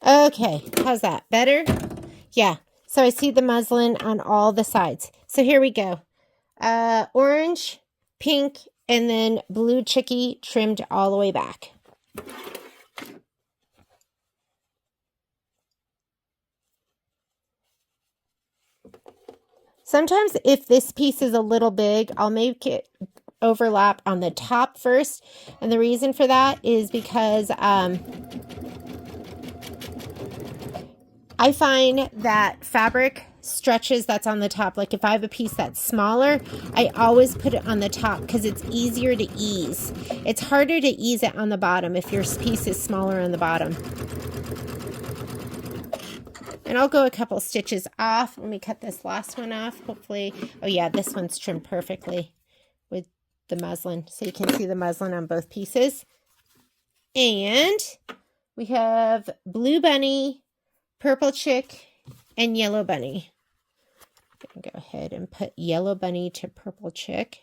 Okay, how's that? Better? Yeah, so I see the muslin on all the sides. So here we go. Orange, pink, and then blue chickie trimmed all the way back. Sometimes if this piece is a little big, I'll make it overlap on the top first. And the reason for that is because I find that fabric stretches that's on the top. Like if I have a piece that's smaller, I always put it on the top because it's easier to ease. It's harder to ease it on the bottom if your piece is smaller on the bottom. And I'll go a couple stitches off. Let me cut this last one off. Hopefully, oh yeah, this one's trimmed perfectly with the muslin. So you can see the muslin on both pieces. And we have blue bunny, purple chick, and yellow bunny. I'm going to go ahead and put yellow bunny to purple chick.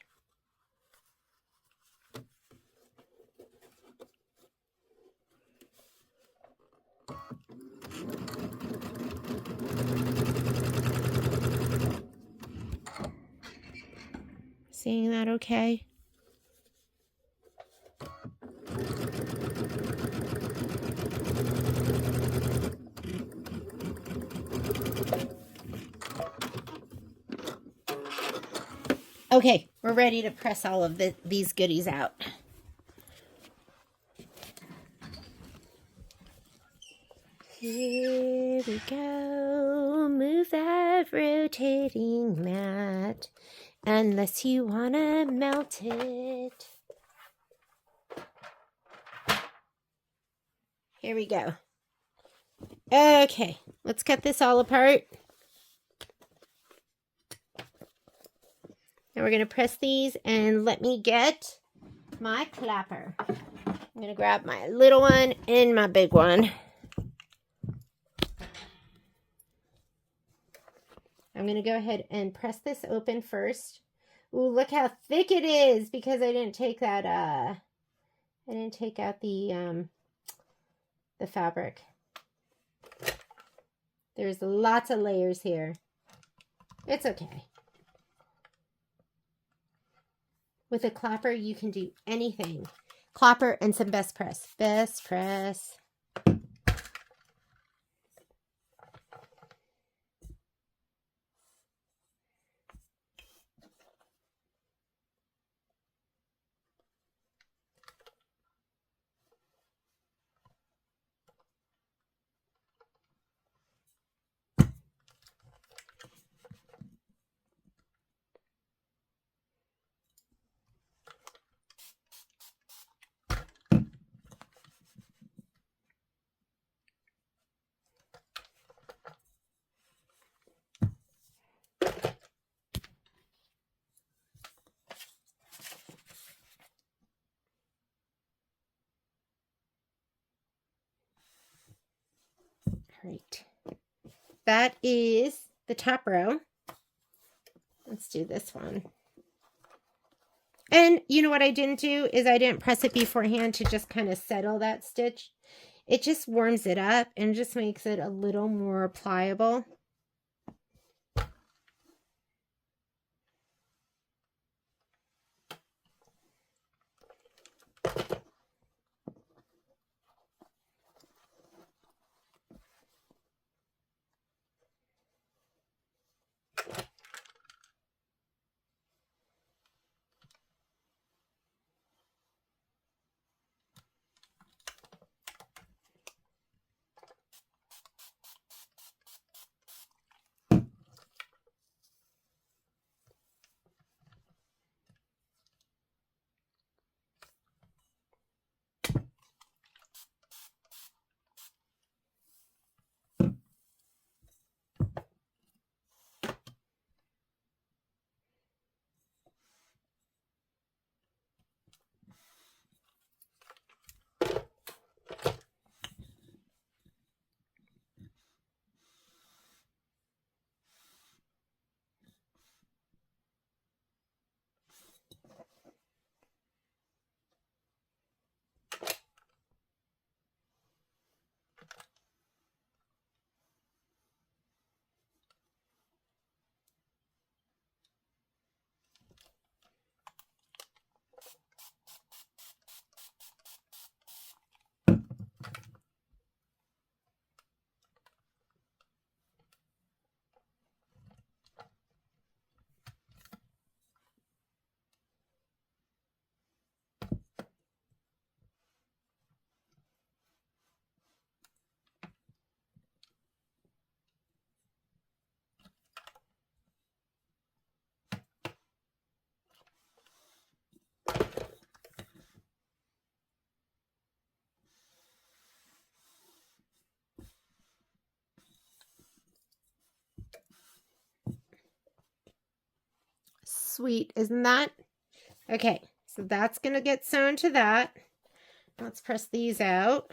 Seeing that okay? Okay, we're ready to press all of these goodies out. Here we go. Move that rotating mat. Unless you want to melt it. Here we go. Okay, let's cut this all apart. Now we're going to press these and let me get my clapper. I'm going to grab my little one and my big one. I'm going to go ahead and press this open first. Ooh, look how thick it is because I didn't take that, I didn't take out the fabric. There's lots of layers here. It's okay. With a clapper, you can do anything. Clapper and some best press. Best press. Right. That is the top row. Let's do this one. And you know what I didn't do is I didn't press it beforehand to just kind of settle that stitch. It just warms it up and just makes it a little more pliable. Sweet, isn't that? Okay, so that's going to get sewn to that. Let's press these out.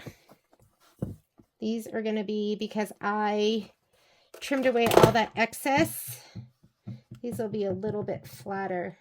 These are going to be, because I trimmed away all that excess, these will be a little bit flatter.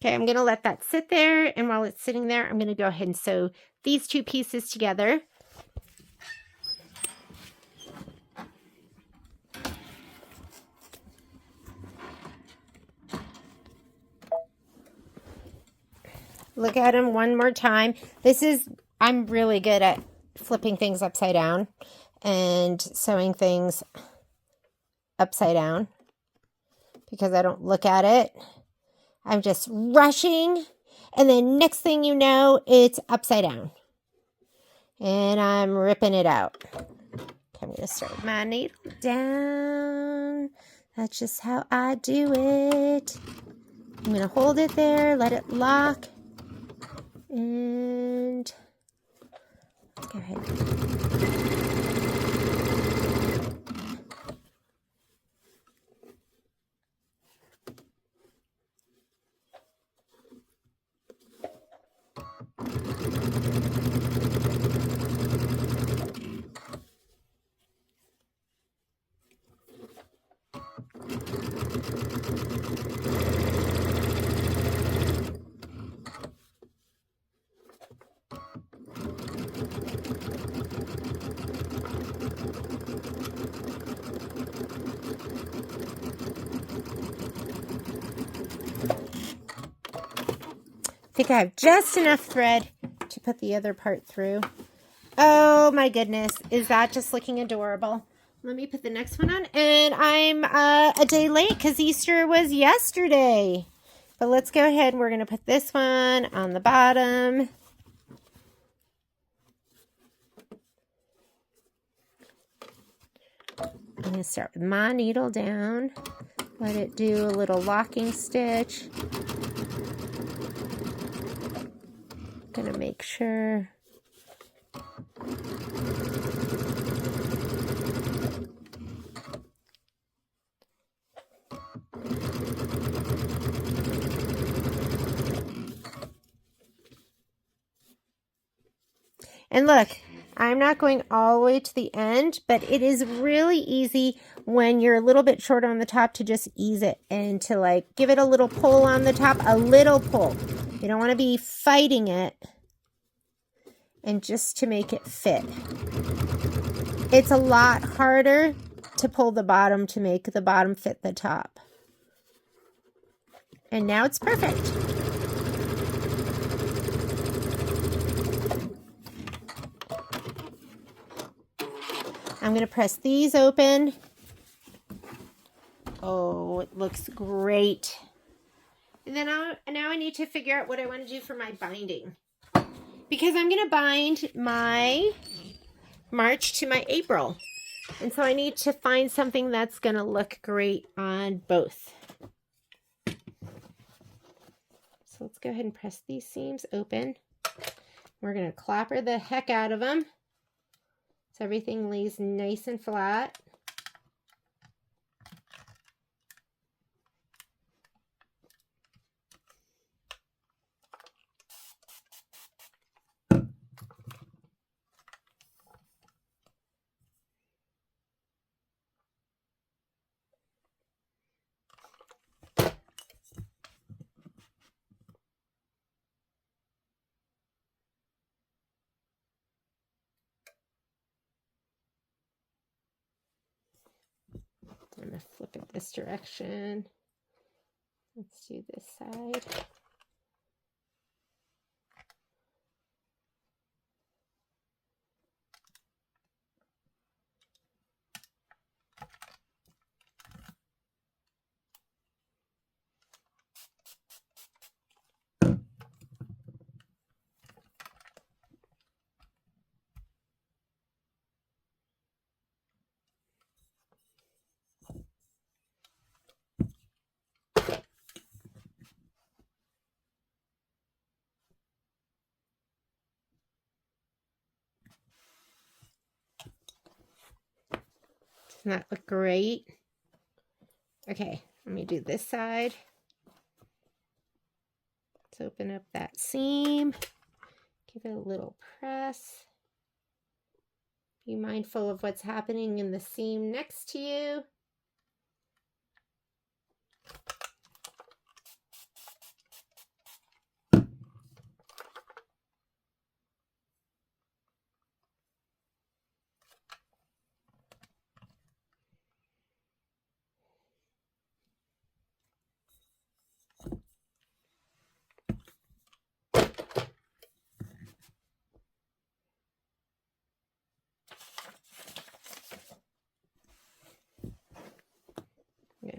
Okay, I'm going to let that sit there, and while it's sitting there, I'm going to go ahead and sew these two pieces together. Look at them one more time. I'm really good at flipping things upside down and sewing things upside down because I don't look at it. I'm just rushing, and then next thing you know, it's upside down. And I'm ripping it out. Okay, I'm going to start with my needle down. That's just how I do it. I'm going to hold it there, let it lock, and go ahead. I think I have just enough thread to put the other part through. Oh my goodness, is that just looking adorable? Let me put the next one on. And I'm a day late because Easter was yesterday. But let's go ahead and we're going to put this one on the bottom. I'm going to start with my needle down. Let it do a little locking stitch. Going to make sure. And look, I'm not going all the way to the end, but it is really easy when you're a little bit short on the top to just ease it and to like give it a little pull on the top, a little pull. You don't want to be fighting it, and just to make it fit. It's a lot harder to pull the bottom to make the bottom fit the top. And now it's perfect. I'm going to press these open. Oh, it looks great. And then now I need to figure out what I want to do for my binding. Because I'm going to bind my March to my April. And so I need to find something that's going to look great on both. So let's go ahead and press these seams open. We're going to clapper the heck out of them so everything lays nice and flat. I'm going to flip it this direction. Let's do this side. Doesn't that look great? Okay, let me do this side. Let's open up that seam. Give it a little press. Be mindful of what's happening in the seam next to you.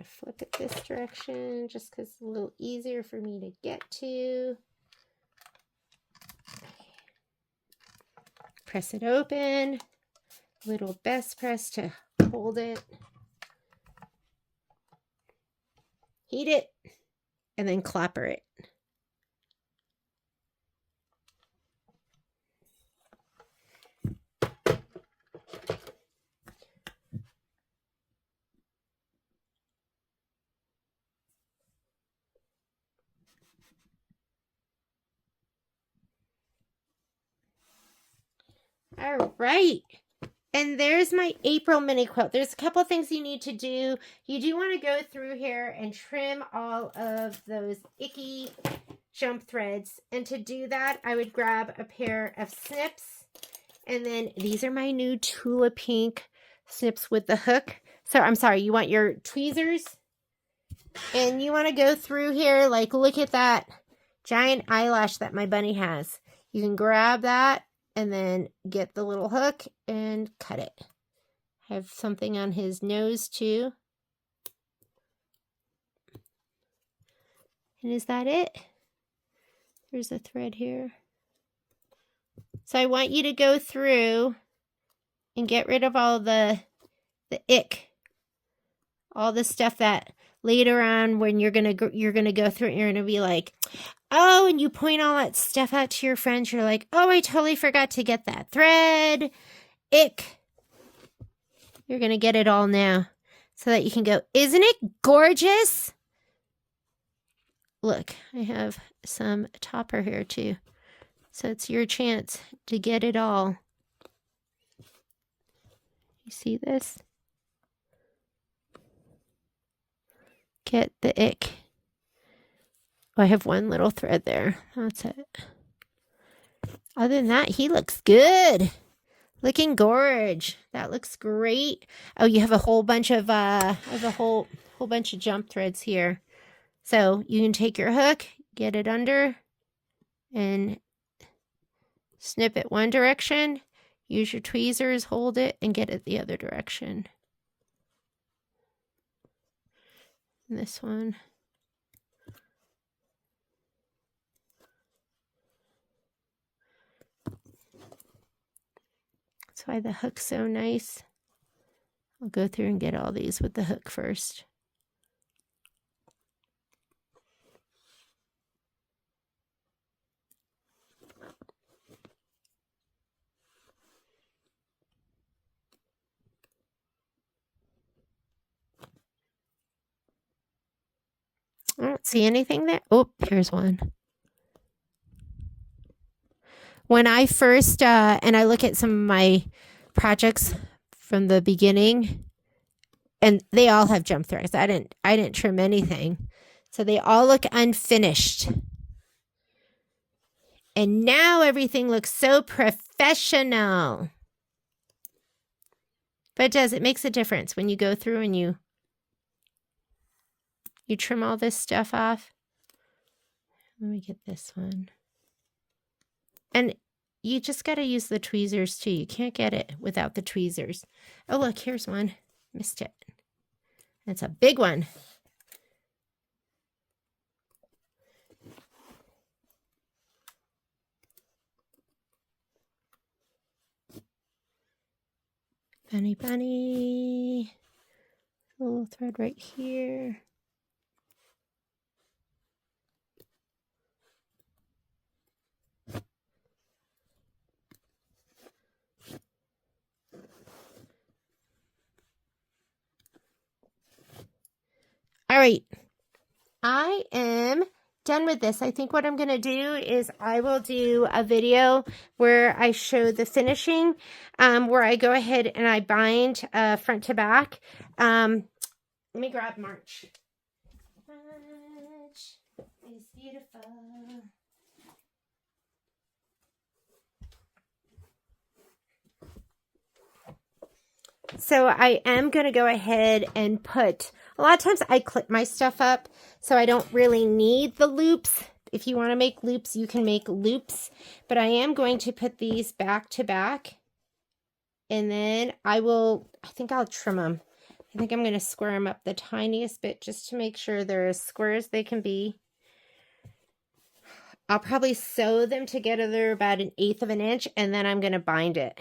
to flip it this direction just because it's a little easier for me to get to. Press it open. Little best press to hold it. Heat it. And then clapper it. All right. And there's my April mini quilt. There's a couple things you need to do. You do want to go through here and trim all of those icky jump threads. And to do that, I would grab a pair of snips. And then these are my new Tula Pink snips with the hook. So I'm sorry, you want your tweezers. And you want to go through here, like look at that giant eyelash that my bunny has. You can grab that and then get the little hook and cut it. I have something on his nose too. And is that it? There's a thread here. So I want you to go through and get rid of all the ick. All the stuff that later on when you're gonna go through it, you're gonna be like, oh, and you point all that stuff out to your friends. You're like, oh, I totally forgot to get that thread. Ick. You're going to get it all now so that you can go, isn't it gorgeous? Look, I have some topper here too. So it's your chance to get it all. You see this? Get the ick. Oh, I have one little thread there. That's it. Other than that, he looks good. Looking gorge. That looks great. Oh, you have a whole bunch of whole bunch of jump threads here. So you can take your hook, get it under, and snip it one direction. Use your tweezers, hold it, and get it the other direction. And this one. That's why the hook's so nice. I'll go through and get all these with the hook first. I don't see anything there. Oh, here's one. When I first, and I look at some of my projects from the beginning, and they all have jump threads. I didn't trim anything. So they all look unfinished. And now everything looks so professional. But it makes a difference when you go through and you trim all this stuff off. Let me get this one. And you just got to use the tweezers too. You can't get it without the tweezers. Oh, look, here's one. Missed it. It's a big one. Bunny, bunny. A little thread right here. All right, I am done with this. I think what I'm going to do is I will do a video where I show the finishing, where I go ahead and I bind front to back. Let me grab March. March is beautiful. So I am going to go ahead and put, a lot of times I clip my stuff up, so I don't really need the loops. If you want to make loops, you can make loops, but I am going to put these back to back, and then I think I'll trim them. I think I'm going to square them up the tiniest bit just to make sure they're as square as they can be. I'll probably sew them together about 1/8 of an inch, and then I'm going to bind it.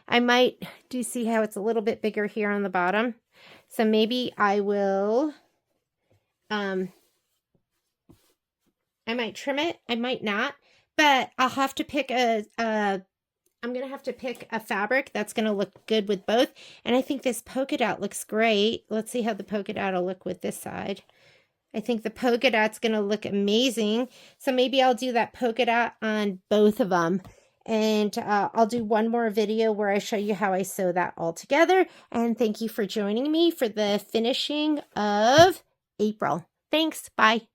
I might, do you see how it's a little bit bigger here on the bottom? So maybe I will, I might trim it, I might not, but I'll have to pick I'm going to have to pick a fabric that's going to look good with both. And I think this polka dot looks great. Let's see how the polka dot will look with this side. I think the polka dot's going to look amazing. So maybe I'll do that polka dot on both of them. And I'll do one more video where I show you how I sew that all together. And thank you for joining me for the finishing of April. Thanks. Bye.